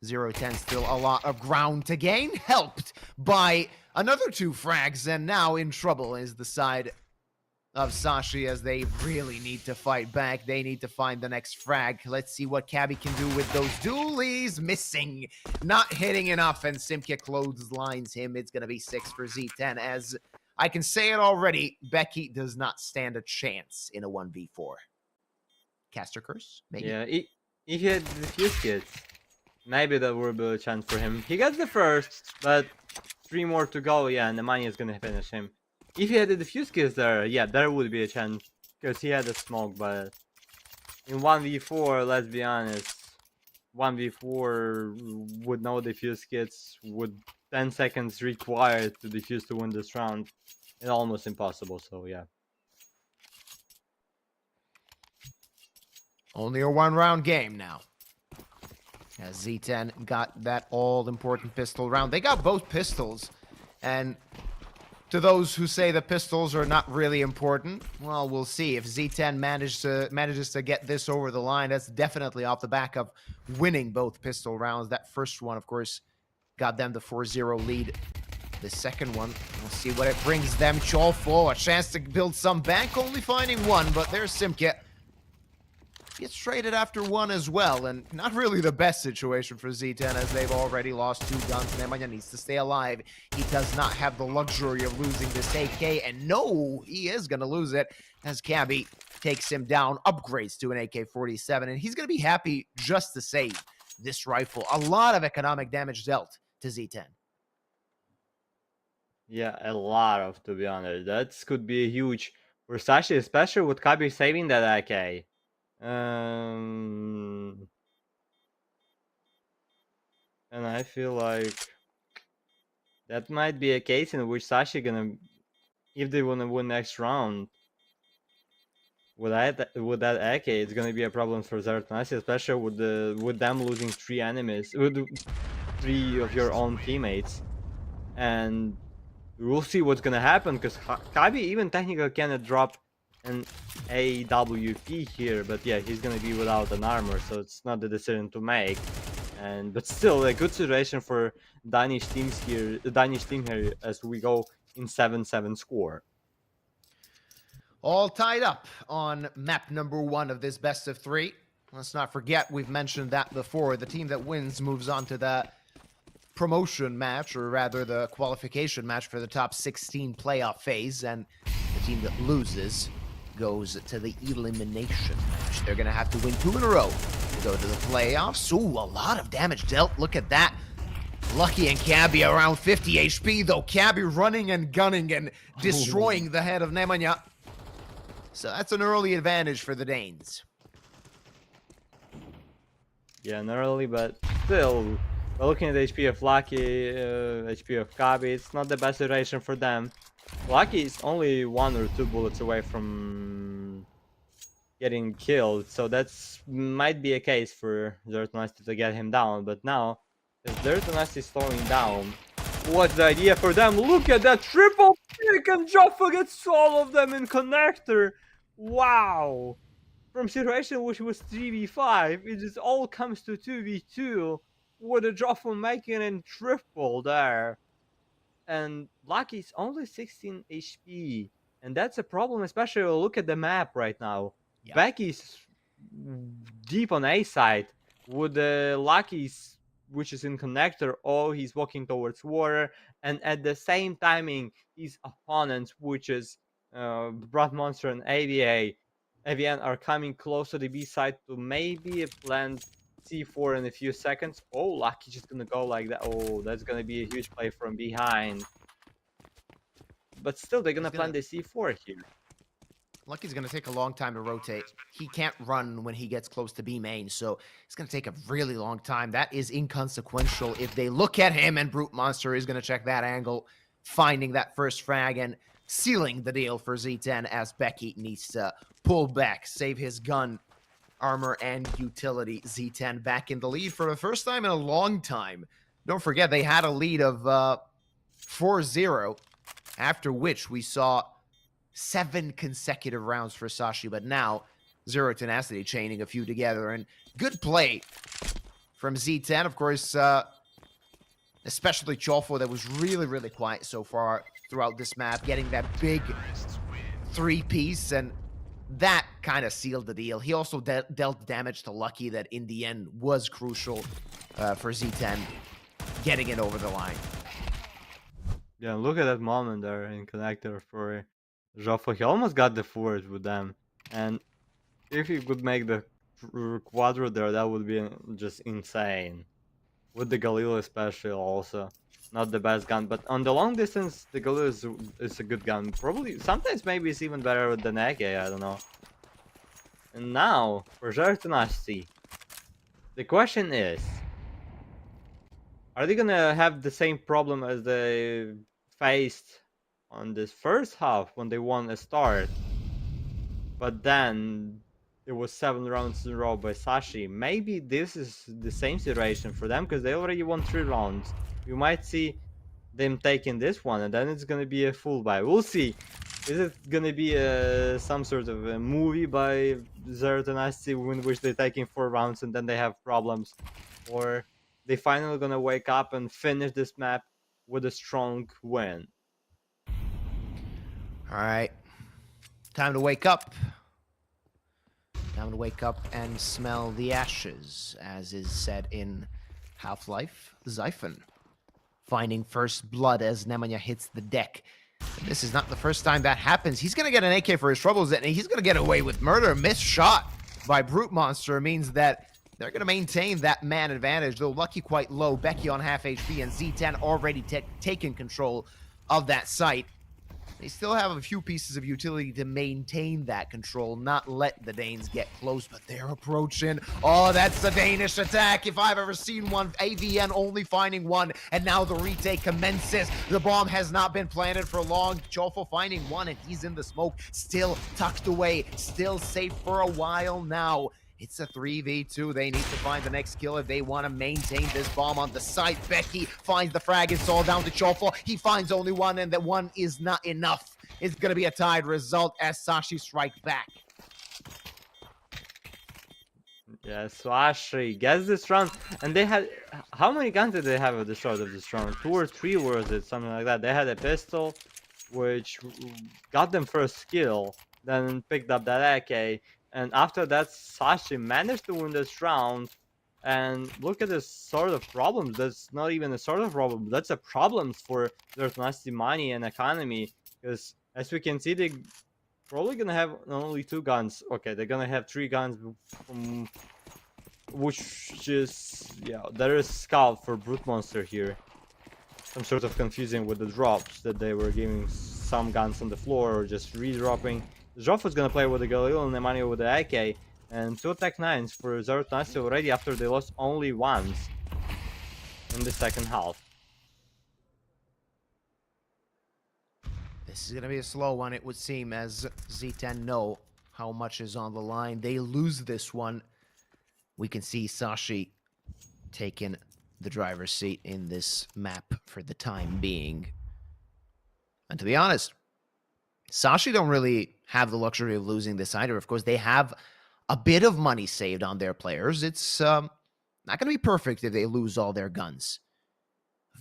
0-10, still a lot of ground to gain, helped by another 2 frags, and now in trouble is the side of Sashi as they really need to fight back. They need to find the next frag. Let's see what Cabby can do with those dualies. Missing, not hitting enough, and Simka clotheslines him. It's going to be 6 for Z10 as I can say it already, Becky does not stand a chance in a 1v4. Caster Curse? Maybe. Yeah, if he had the fuse kits, maybe that would be a chance for him. He gets the first, but 3 more to go, yeah, and the money is gonna finish him. If he had the defuse kits there, yeah, there would be a chance, because he had a smoke, but in 1v4, let's be honest, 1v4 with no defuse kits, with 10 seconds required to defuse to win this round, it's almost impossible, so yeah. Only a 1-round game now. As Z10 got that all-important pistol round. They got both pistols. And to those who say the pistols are not really important, well, we'll see. If Z10 manages to get this over the line, that's definitely off the back of winning both pistol rounds. That first one, of course, got them the 4-0 lead. The second one, we'll see what it brings them. Cholfo, a chance to build some bank, only finding 1, but there's Simka. Gets traded after 1 as well, and not really the best situation for Z10 as they've already lost 2 guns. Nemanja needs to stay alive. He does not have the luxury of losing this AK, and no, he is going to lose it as Cabby takes him down, upgrades to an AK-47, and he's going to be happy just to save this rifle. A lot of economic damage dealt to Z10. Yeah, a lot of, to be honest. That could be huge for Sashi, especially with Kabi saving that AK. And I feel like that might be a case in which Sashi gonna, if they wanna win next round, with that AK, it's gonna be a problem for Z10, especially with them losing 3 enemies, with 3 of your own teammates, and we'll see what's gonna happen, because Kabi even technically cannot drop an AWP here, but yeah, he's gonna be without an armor, so it's not the decision to make. But still, a good situation for Danish team here as we go in 7-7 score. All tied up on map number 1 of this best of 3. Let's not forget, we've mentioned that before. The team that wins moves on to the promotion match, or rather the qualification match for the top 16 playoff phase, and the team that loses goes to the elimination match. They're going to have to win 2 in a row to go to the playoffs. Ooh, a lot of damage dealt. Look at that. Lucky and Cabby around 50 HP, though. Cabby running and gunning and destroying the head of Nemanja. So that's an early advantage for the Danes. Yeah, not early, but still, we're looking at the HP of Lucky, HP of Kabi. It's not the best situation for them. Lucky is only 1 or 2 bullets away from getting killed, so that's might be a case for Z10 to get him down. But now, if Z10 is slowing down, what's the idea for them? Look at that triple pick, and Joffa gets all of them in connector. Wow! From situation which was 3v5, it just all comes to 2v2 with a Joffa making a triple there. And Lucky's only 16 HP, and that's a problem, especially look at the map right now. Yep. Becky's deep on A side, with Lucky's, which is in connector. Oh, he's walking towards water, and at the same timing, his opponents, which is Blood Monster and AVN, are coming close to the B side to maybe plant C4 in a few seconds. Oh, Lucky's just gonna go like that. Oh, that's gonna be a huge play from behind. But still, they're gonna plant the C4 here. Lucky's gonna take a long time to rotate. He can't run when he gets close to B main, so it's gonna take a really long time. That is inconsequential if they look at him, and Brute Monster is gonna check that angle, finding that first frag, and sealing the deal for Z10 as Becky needs to pull back, save his gun, armor, and utility. Z10 back in the lead for the first time in a long time. Don't forget, they had a lead of 4-0, after which we saw 7 consecutive rounds for Sashi, but now Zero Tenacity chaining a few together, and good play from Z10. Of course, especially Chofo, that was really, really quiet so far throughout this map, getting that big 3-piece, and that kind of sealed the deal. He also dealt damage to Lucky that in the end was crucial for Z10 getting it over the line. Yeah, look at that moment there in connector for Joffo. He almost got the forward with them, and if he could make the quadro there, that would be just insane. With the Galil especially also. Not the best gun, but on the long distance, the Galil is a good gun. Probably, sometimes maybe it's even better than AK, I don't know. And now, for Tenacity, the question is, are they gonna have the same problem as they faced on this first half when they won a start? But then it was 7 rounds in a row by Sashi. Maybe this is the same situation for them because they already won 3 rounds. You might see them taking this one, and then it's gonna be a full buy. We'll see. Is it gonna be some sort of a movie by Zero Tenacity in which they're taking 4 rounds and then they have problems, or they finally gonna wake up and finish this map with a strong win? All right, time to wake up. Time to wake up and smell the ashes, as is said in Half-Life. Zyphon finding first blood as Nemanja hits the deck. And this is not the first time that happens. He's going to get an AK for his troubles, and he's going to get away with murder. Missed shot by Brute Monster means that they're going to maintain that man advantage, though Lucky quite low. Becky on half HP, and Z10 already taken control of that site. They still have a few pieces of utility to maintain that control, not let the Danes get close, but they're approaching. Oh, that's the Danish attack, if I've ever seen one. AVN only finding one, and now the retake commences. The bomb has not been planted for long. Chofo finding one, and he's in the smoke, still tucked away, still safe for a while now. It's a 3v2. They need to find the next kill if they want to maintain this bomb on the site. Becky finds the frag. It's all down to Chofo. He finds only one, and that one is not enough. It's going to be a tied result as Sashi strike back. Yeah, Sashi gets this round, and they had... How many guns did they have at the start of this round? 2 or 3 was it? Something like that. They had a pistol, which got them first kill, then picked up that AK. And after that, Sashi managed to win this round. And look at this sort of problems. That's not even a sort of problem. That's a problem for their Tenacity money and economy. Because as we can see, they're probably going to have not only 2 guns. Okay, they're going to have 3 guns. From which is... Yeah, there is Scout for Brute Monster here. Some sort of confusing with the drops that they were giving some guns on the floor or just redropping. Joff is gonna play with the Galil and Nemanja with the AK, and 2 attack 9s for Zero Tenacity already after they lost only once in the second half. This is gonna be a slow one, it would seem, as Z10 know how much is on the line. They lose this one. We can see Sashi taking the driver's seat in this map for the time being. And to be honest, Sashi don't really have the luxury of losing this either. Of course, they have a bit of money saved on their players. It's not going to be perfect if they lose all their guns.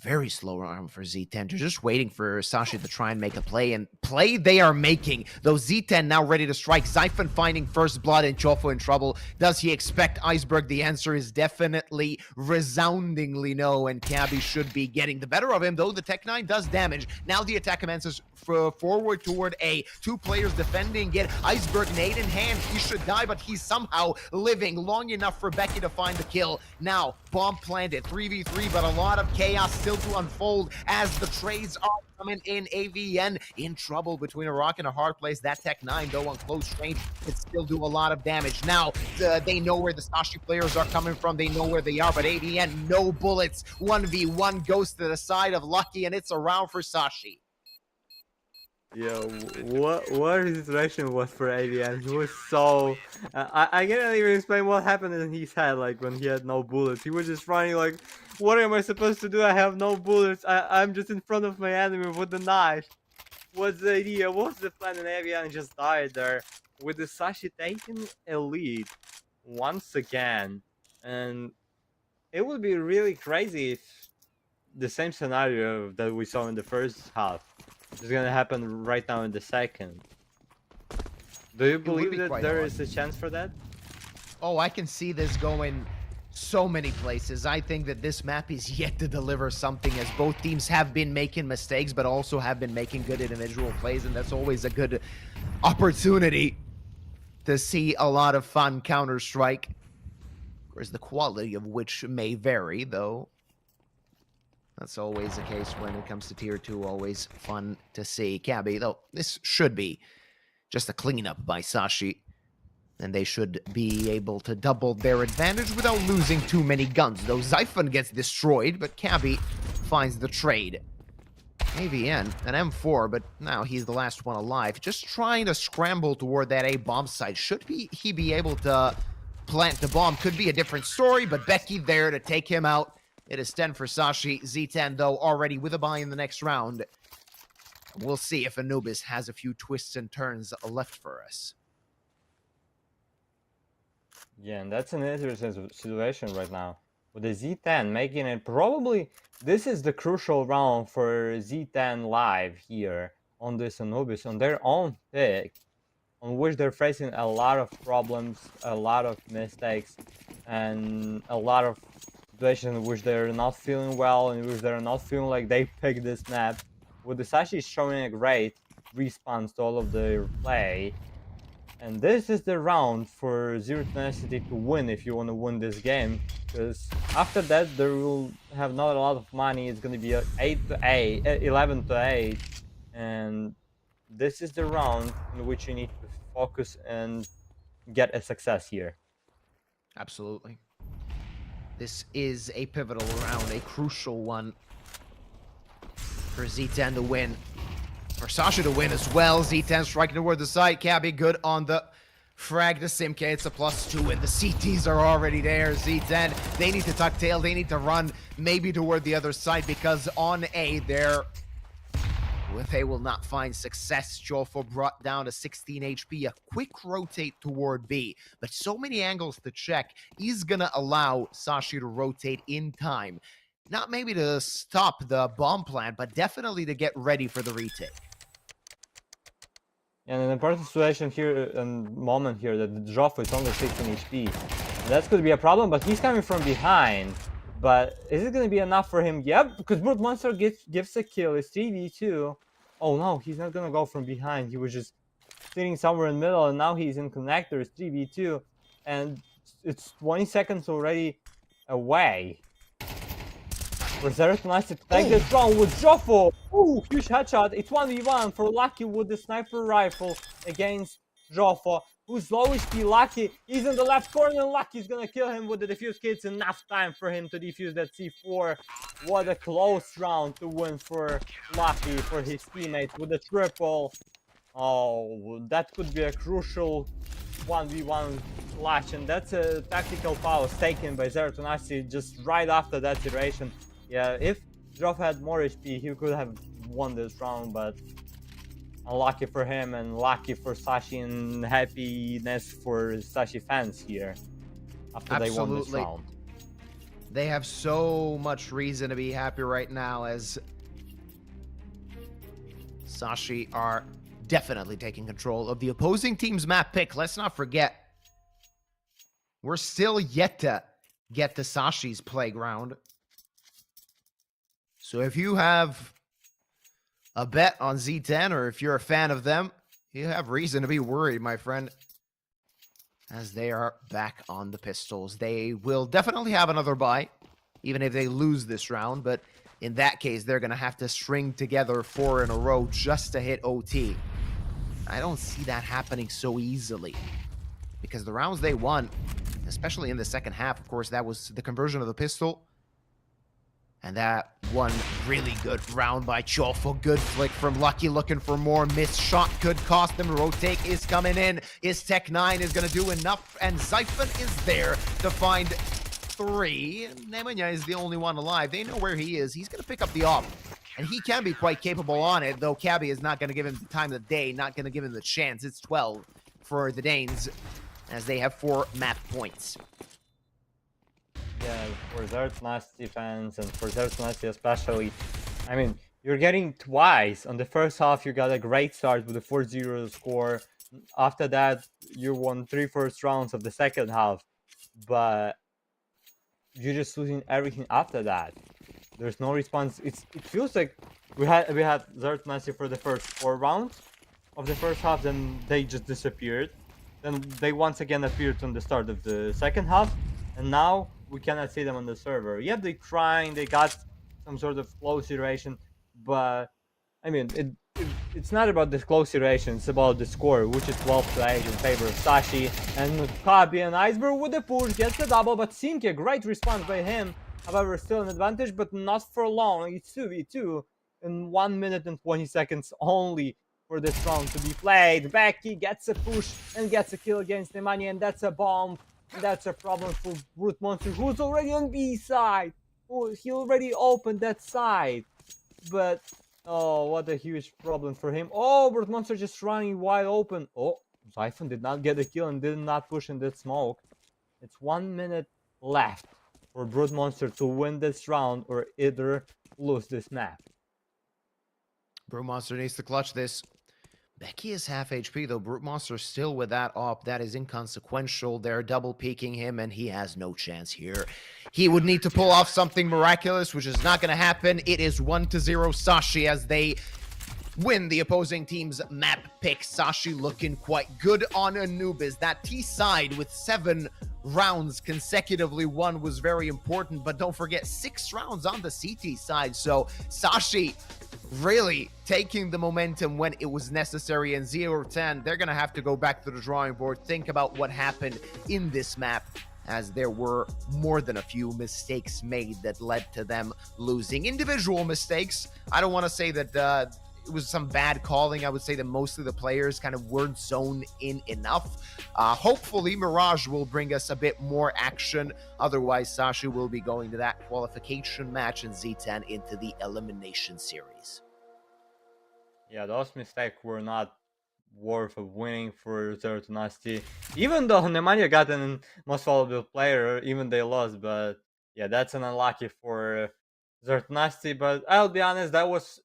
Very slow round for Z10. They're just waiting for Sashi to try and make a play. And play they are making. Though Z10 now ready to strike. Zyphon finding first blood and Chofo in trouble. Does he expect Iceberg? The answer is definitely resoundingly no. And Cabby should be getting the better of him. Though the Tech 9 does damage. Now the attack commences forward toward A. 2 players defending it. Iceberg nade in hand. He should die, but he's somehow living long enough for Becky to find the kill. Now, bomb planted. 3v3, but a lot of chaos still to unfold as the trades are coming in. AVN in trouble between a rock and a hard place. That Tech 9, though, on close range, can still do a lot of damage. Now, they know where the Sashi players are coming from. They know where they are, but AVN, no bullets. 1v1 goes to the side of Lucky, and it's a round for Sashi. Yeah, what his reaction was for AVN. He was so... I can't even explain what happened in his head, like, when he had no bullets. He was just running like, what am I supposed to do? I have no bullets. I'm just in front of my enemy with the knife. What's the idea? What's the plan? And AVN just died there. With the Sashi taking a lead once again. And it would be really crazy if the same scenario that we saw in the first half is gonna happen right now in the second. Do you would believe be that quite there odd. is a chance for that? Oh, I can see this going so many places. I think that this map is yet to deliver something, as both teams have been making mistakes, but also have been making good individual plays, and that's always a good opportunity to see a lot of fun Counter-Strike. Of course, the quality of which may vary, though. That's always the case when it comes to Tier 2, always fun to see. Cabby, though, this should be just a cleanup by Sashi, and they should be able to double their advantage without losing too many guns. Though Zyphon gets destroyed, but Cabby finds the trade. AVN, an M4, but now he's the last one alive. Just trying to scramble toward that A bomb site. Should he be able to plant the bomb? Could be a different story, but Becky there to take him out. It is 10 for Sashi. Z10, though, already with a buy in the next round. We'll see if Anubis has a few twists and turns left for us. Yeah, and that's an interesting situation right now. With the Z10 making it probably... This is the crucial round for Z10 Live here on this Anubis, on their own pick, on which they're facing a lot of problems, a lot of mistakes, and a lot of situations in which they're not feeling well, in which they're not feeling like they picked this map. With the Sashi showing a great response to all of their play. And this is the round for Zero Tenacity to win if you want to win this game. Because after that, they will have not a lot of money. It's going to be 8-8, 11-8. And this is the round in which you need to focus and get a success here. Absolutely. This is a pivotal round, a crucial one for Z10 to win. For Sashi to win as well. Z10 striking toward the side. Cabby good on the frag to Simke. It's a +2, and the CTs are already there. Z10, they need to tuck tail. They need to run maybe toward the other side, because on A, they will not find success. Jofo brought down to 16 HP. A quick rotate toward B, but so many angles to check. He's gonna allow Sashi to rotate in time. Not maybe to stop the bomb plant, but definitely to get ready for the retake. And an important situation here, and moment here, that the Joffo is only 16 HP. And that's going to be a problem, but he's coming from behind. But is it going to be enough for him? Yep, because Brute Monster gives a kill. It's 3v2. Oh no, he's not going to go from behind. He was just sitting somewhere in the middle, and now he's in connector. It's 3v2. And it's 20 seconds already away. For Zereth nice to take this round with Joffo. Ooh, huge headshot. It's 1v1 for Lucky with the sniper rifle against Joffo. Who's low HP? Lucky. He's in the left corner. Lucky's gonna kill him with the defuse kit. It's enough time for him to defuse that C4. What a close round to win for Lucky, for his teammates with the triple. Oh, that could be a crucial 1v1 clash, and that's a tactical pause taken by Zeratunasi just right after that iteration. Yeah, if Joff had more HP, he could have won this round, but unlucky for him and lucky for Sashi, and happiness for Sashi fans here after they won this round. They have so much reason to be happy right now, as Sashi are definitely taking control of the opposing team's map pick. Let's not forget, we're still yet to get to Sashi's playground. So if you have a bet on Z10, or if you're a fan of them, you have reason to be worried, my friend, as they are back on the pistols. They will definitely have another buy, even if they lose this round, but in that case, they're going to have to string together 4 in a row just to hit OT. I don't see that happening so easily, because the rounds they won, especially in the second half, of course, that was the conversion of the pistol. And that one really good round by Chofo. Good flick from Lucky, looking for more. Missed shot could cost them. Rotate is coming in. Is Tech 9 is going to do enough? And Zyphon is there to find 3. Nemanja is the only one alive. They know where he is. He's going to pick up the op. And he can be quite capable on it, though Cabby is not going to give him the time of the day, not going to give him the chance. It's 12 for the Danes, as they have 4 map points. Yeah, for Z10 fans and for Z10 especially, I mean, you're getting twice. On the first half, you got a great start with a 4-0 score. After that, you won 3 first rounds of the second half, but you're just losing everything after that. There's no response. It feels like we had Z10 for the first 4 rounds of the first half, then they just disappeared. Then they once again appeared on the start of the second half, and now we cannot see them on the server. Yeah, they trying, they got some sort of close iteration, but I mean, it's not about the close iteration, it's about the score, which is 12-8 in favor of Sashi. And Kabi and Iceberg with the push gets the double, but Simke, a great response by him. However, still an advantage, but not for long. It's 2v2 in 1 minute and 20 seconds only for this round to be played. Becky gets a push and gets a kill against Nemanja, and that's a bomb. That's a problem for Brute Monster, who's already on B side. Oh, he already opened that side. But, oh, what a huge problem for him. Oh, Brute Monster just running wide open. Oh, Zyphon did not get a kill and did not push in that smoke. It's 1 minute left for Brute Monster to win this round or either lose this map. Brute Monster needs to clutch this. Becky is half HP, though. Brute Monster still with that op. That is inconsequential. They're double peeking him, and he has no chance here. He would need to pull off something miraculous, which is not going to happen. It is 1-0 Sashi as they win the opposing team's map pick. Sashi looking quite good on Anubis. That T side with 7 rounds consecutively won was very important, but don't forget 6 rounds on the CT side. So Sashi really taking the momentum when it was necessary, and Z10, they're gonna have to go back to the drawing board, think about what happened in this map, as there were more than a few mistakes made that led to them losing. Individual mistakes, I don't want to say that it was some bad calling. I would say that mostly the players kind of weren't zoned in enough. Hopefully Mirage will bring us a bit more action. Otherwise, Sashi will be going to that qualification match and Z10 into the elimination series. Yeah, those mistakes were not worth of winning for Z10. Even though Nemanja got an most valuable player, even they lost. But yeah, that's an unlucky for Z10. But I'll be honest, that was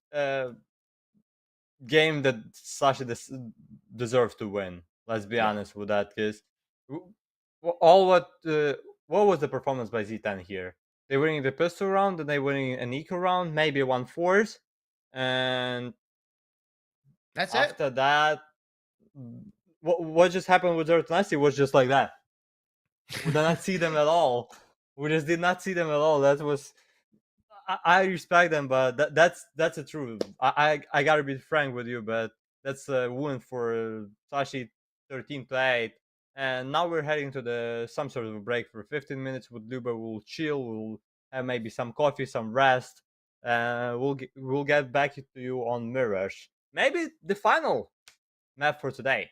game that Sashi deserved to win. Let's be honest with that, because what was the performance by Z10 here? They winning the pistol round, and they winning an eco round, maybe 1 FORZE, and that's after that, what just happened with Z10 was just like that. We did not see them at all. We just did not see them at all. That was. I respect them, but that's the truth. I gotta be frank with you, but that's a win for Sashi, 13-8, and now we're heading to some sort of a break for 15 minutes with Luba. We'll chill. We'll have maybe some coffee, some rest. We'll get back to you on Mirage. Maybe the final map for today.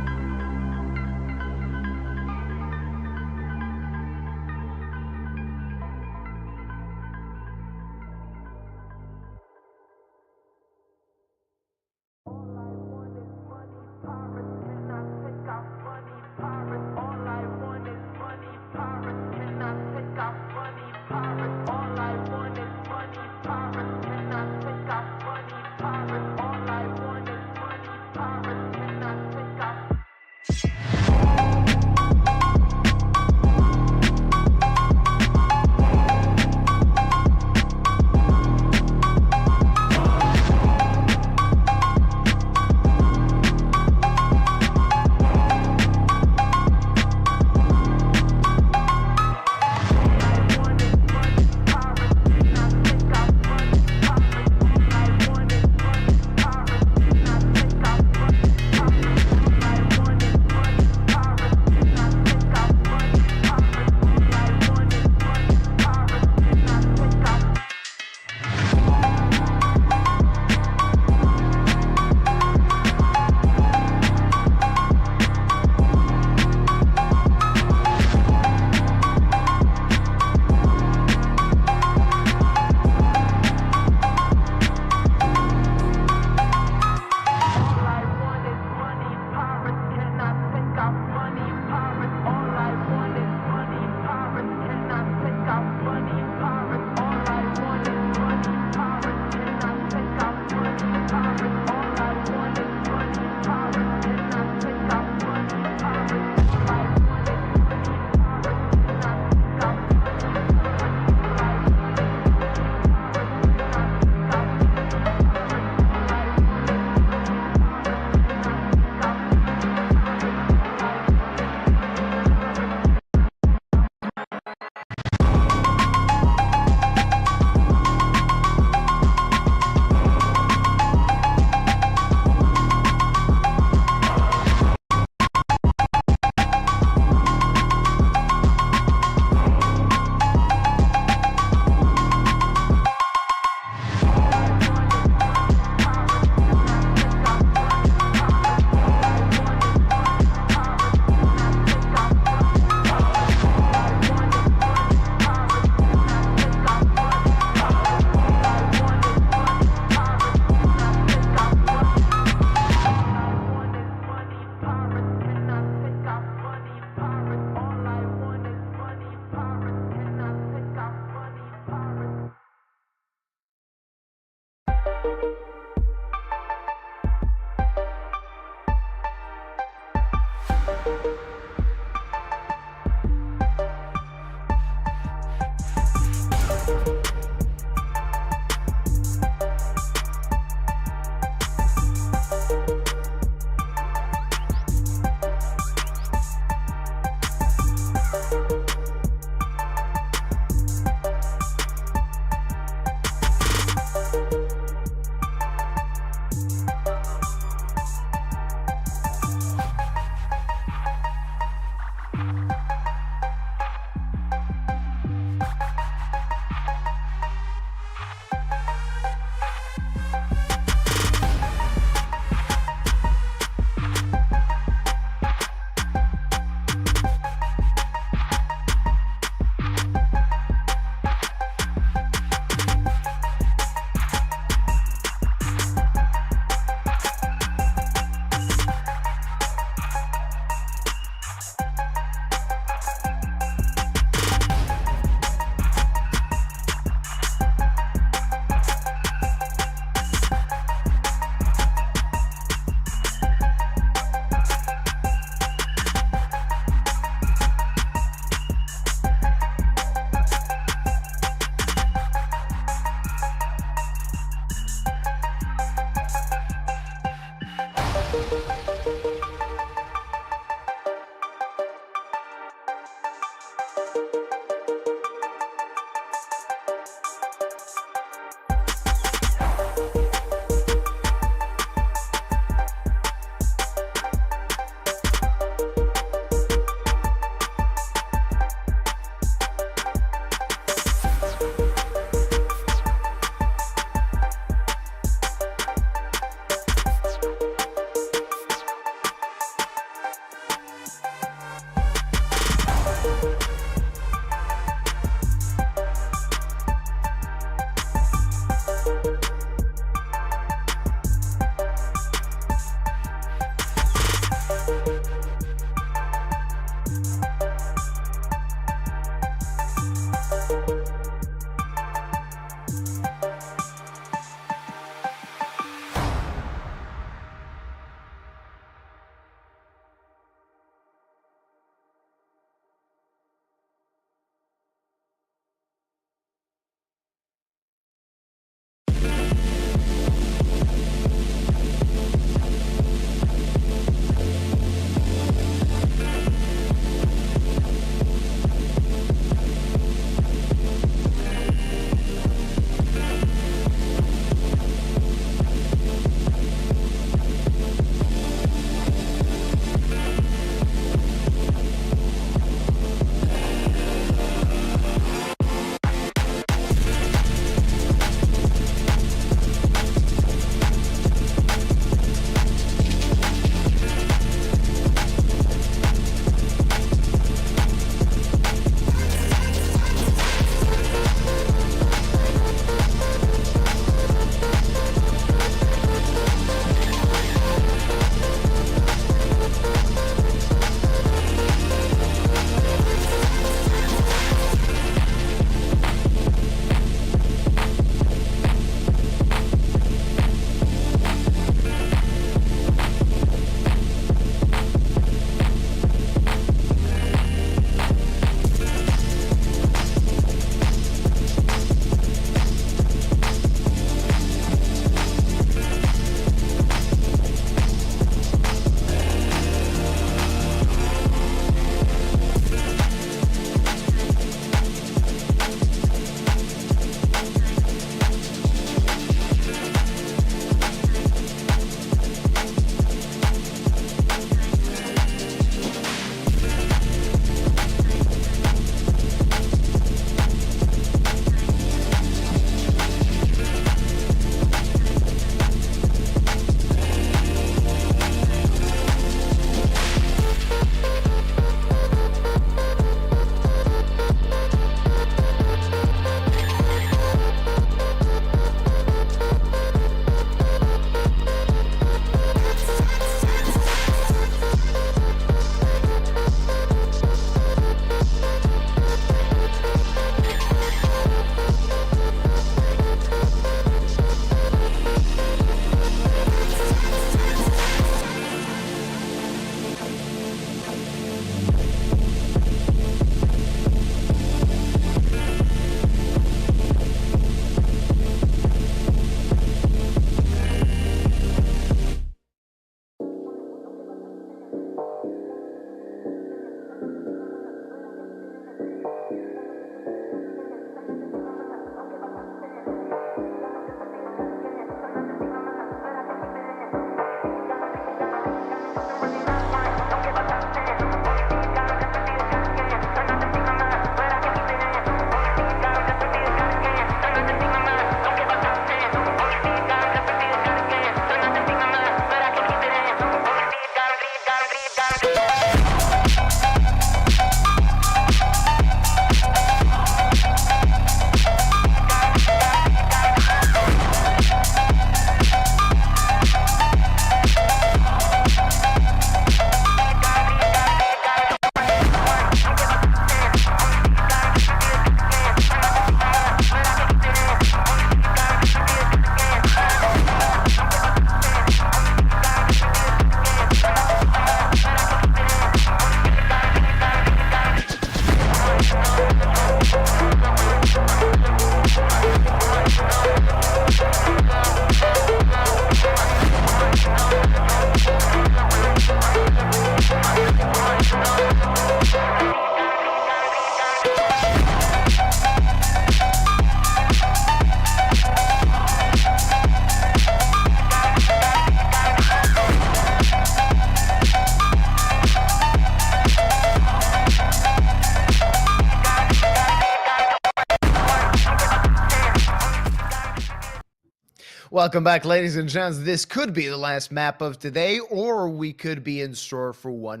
Welcome back, ladies and gents. This could be the last map of today, or we could be in store for one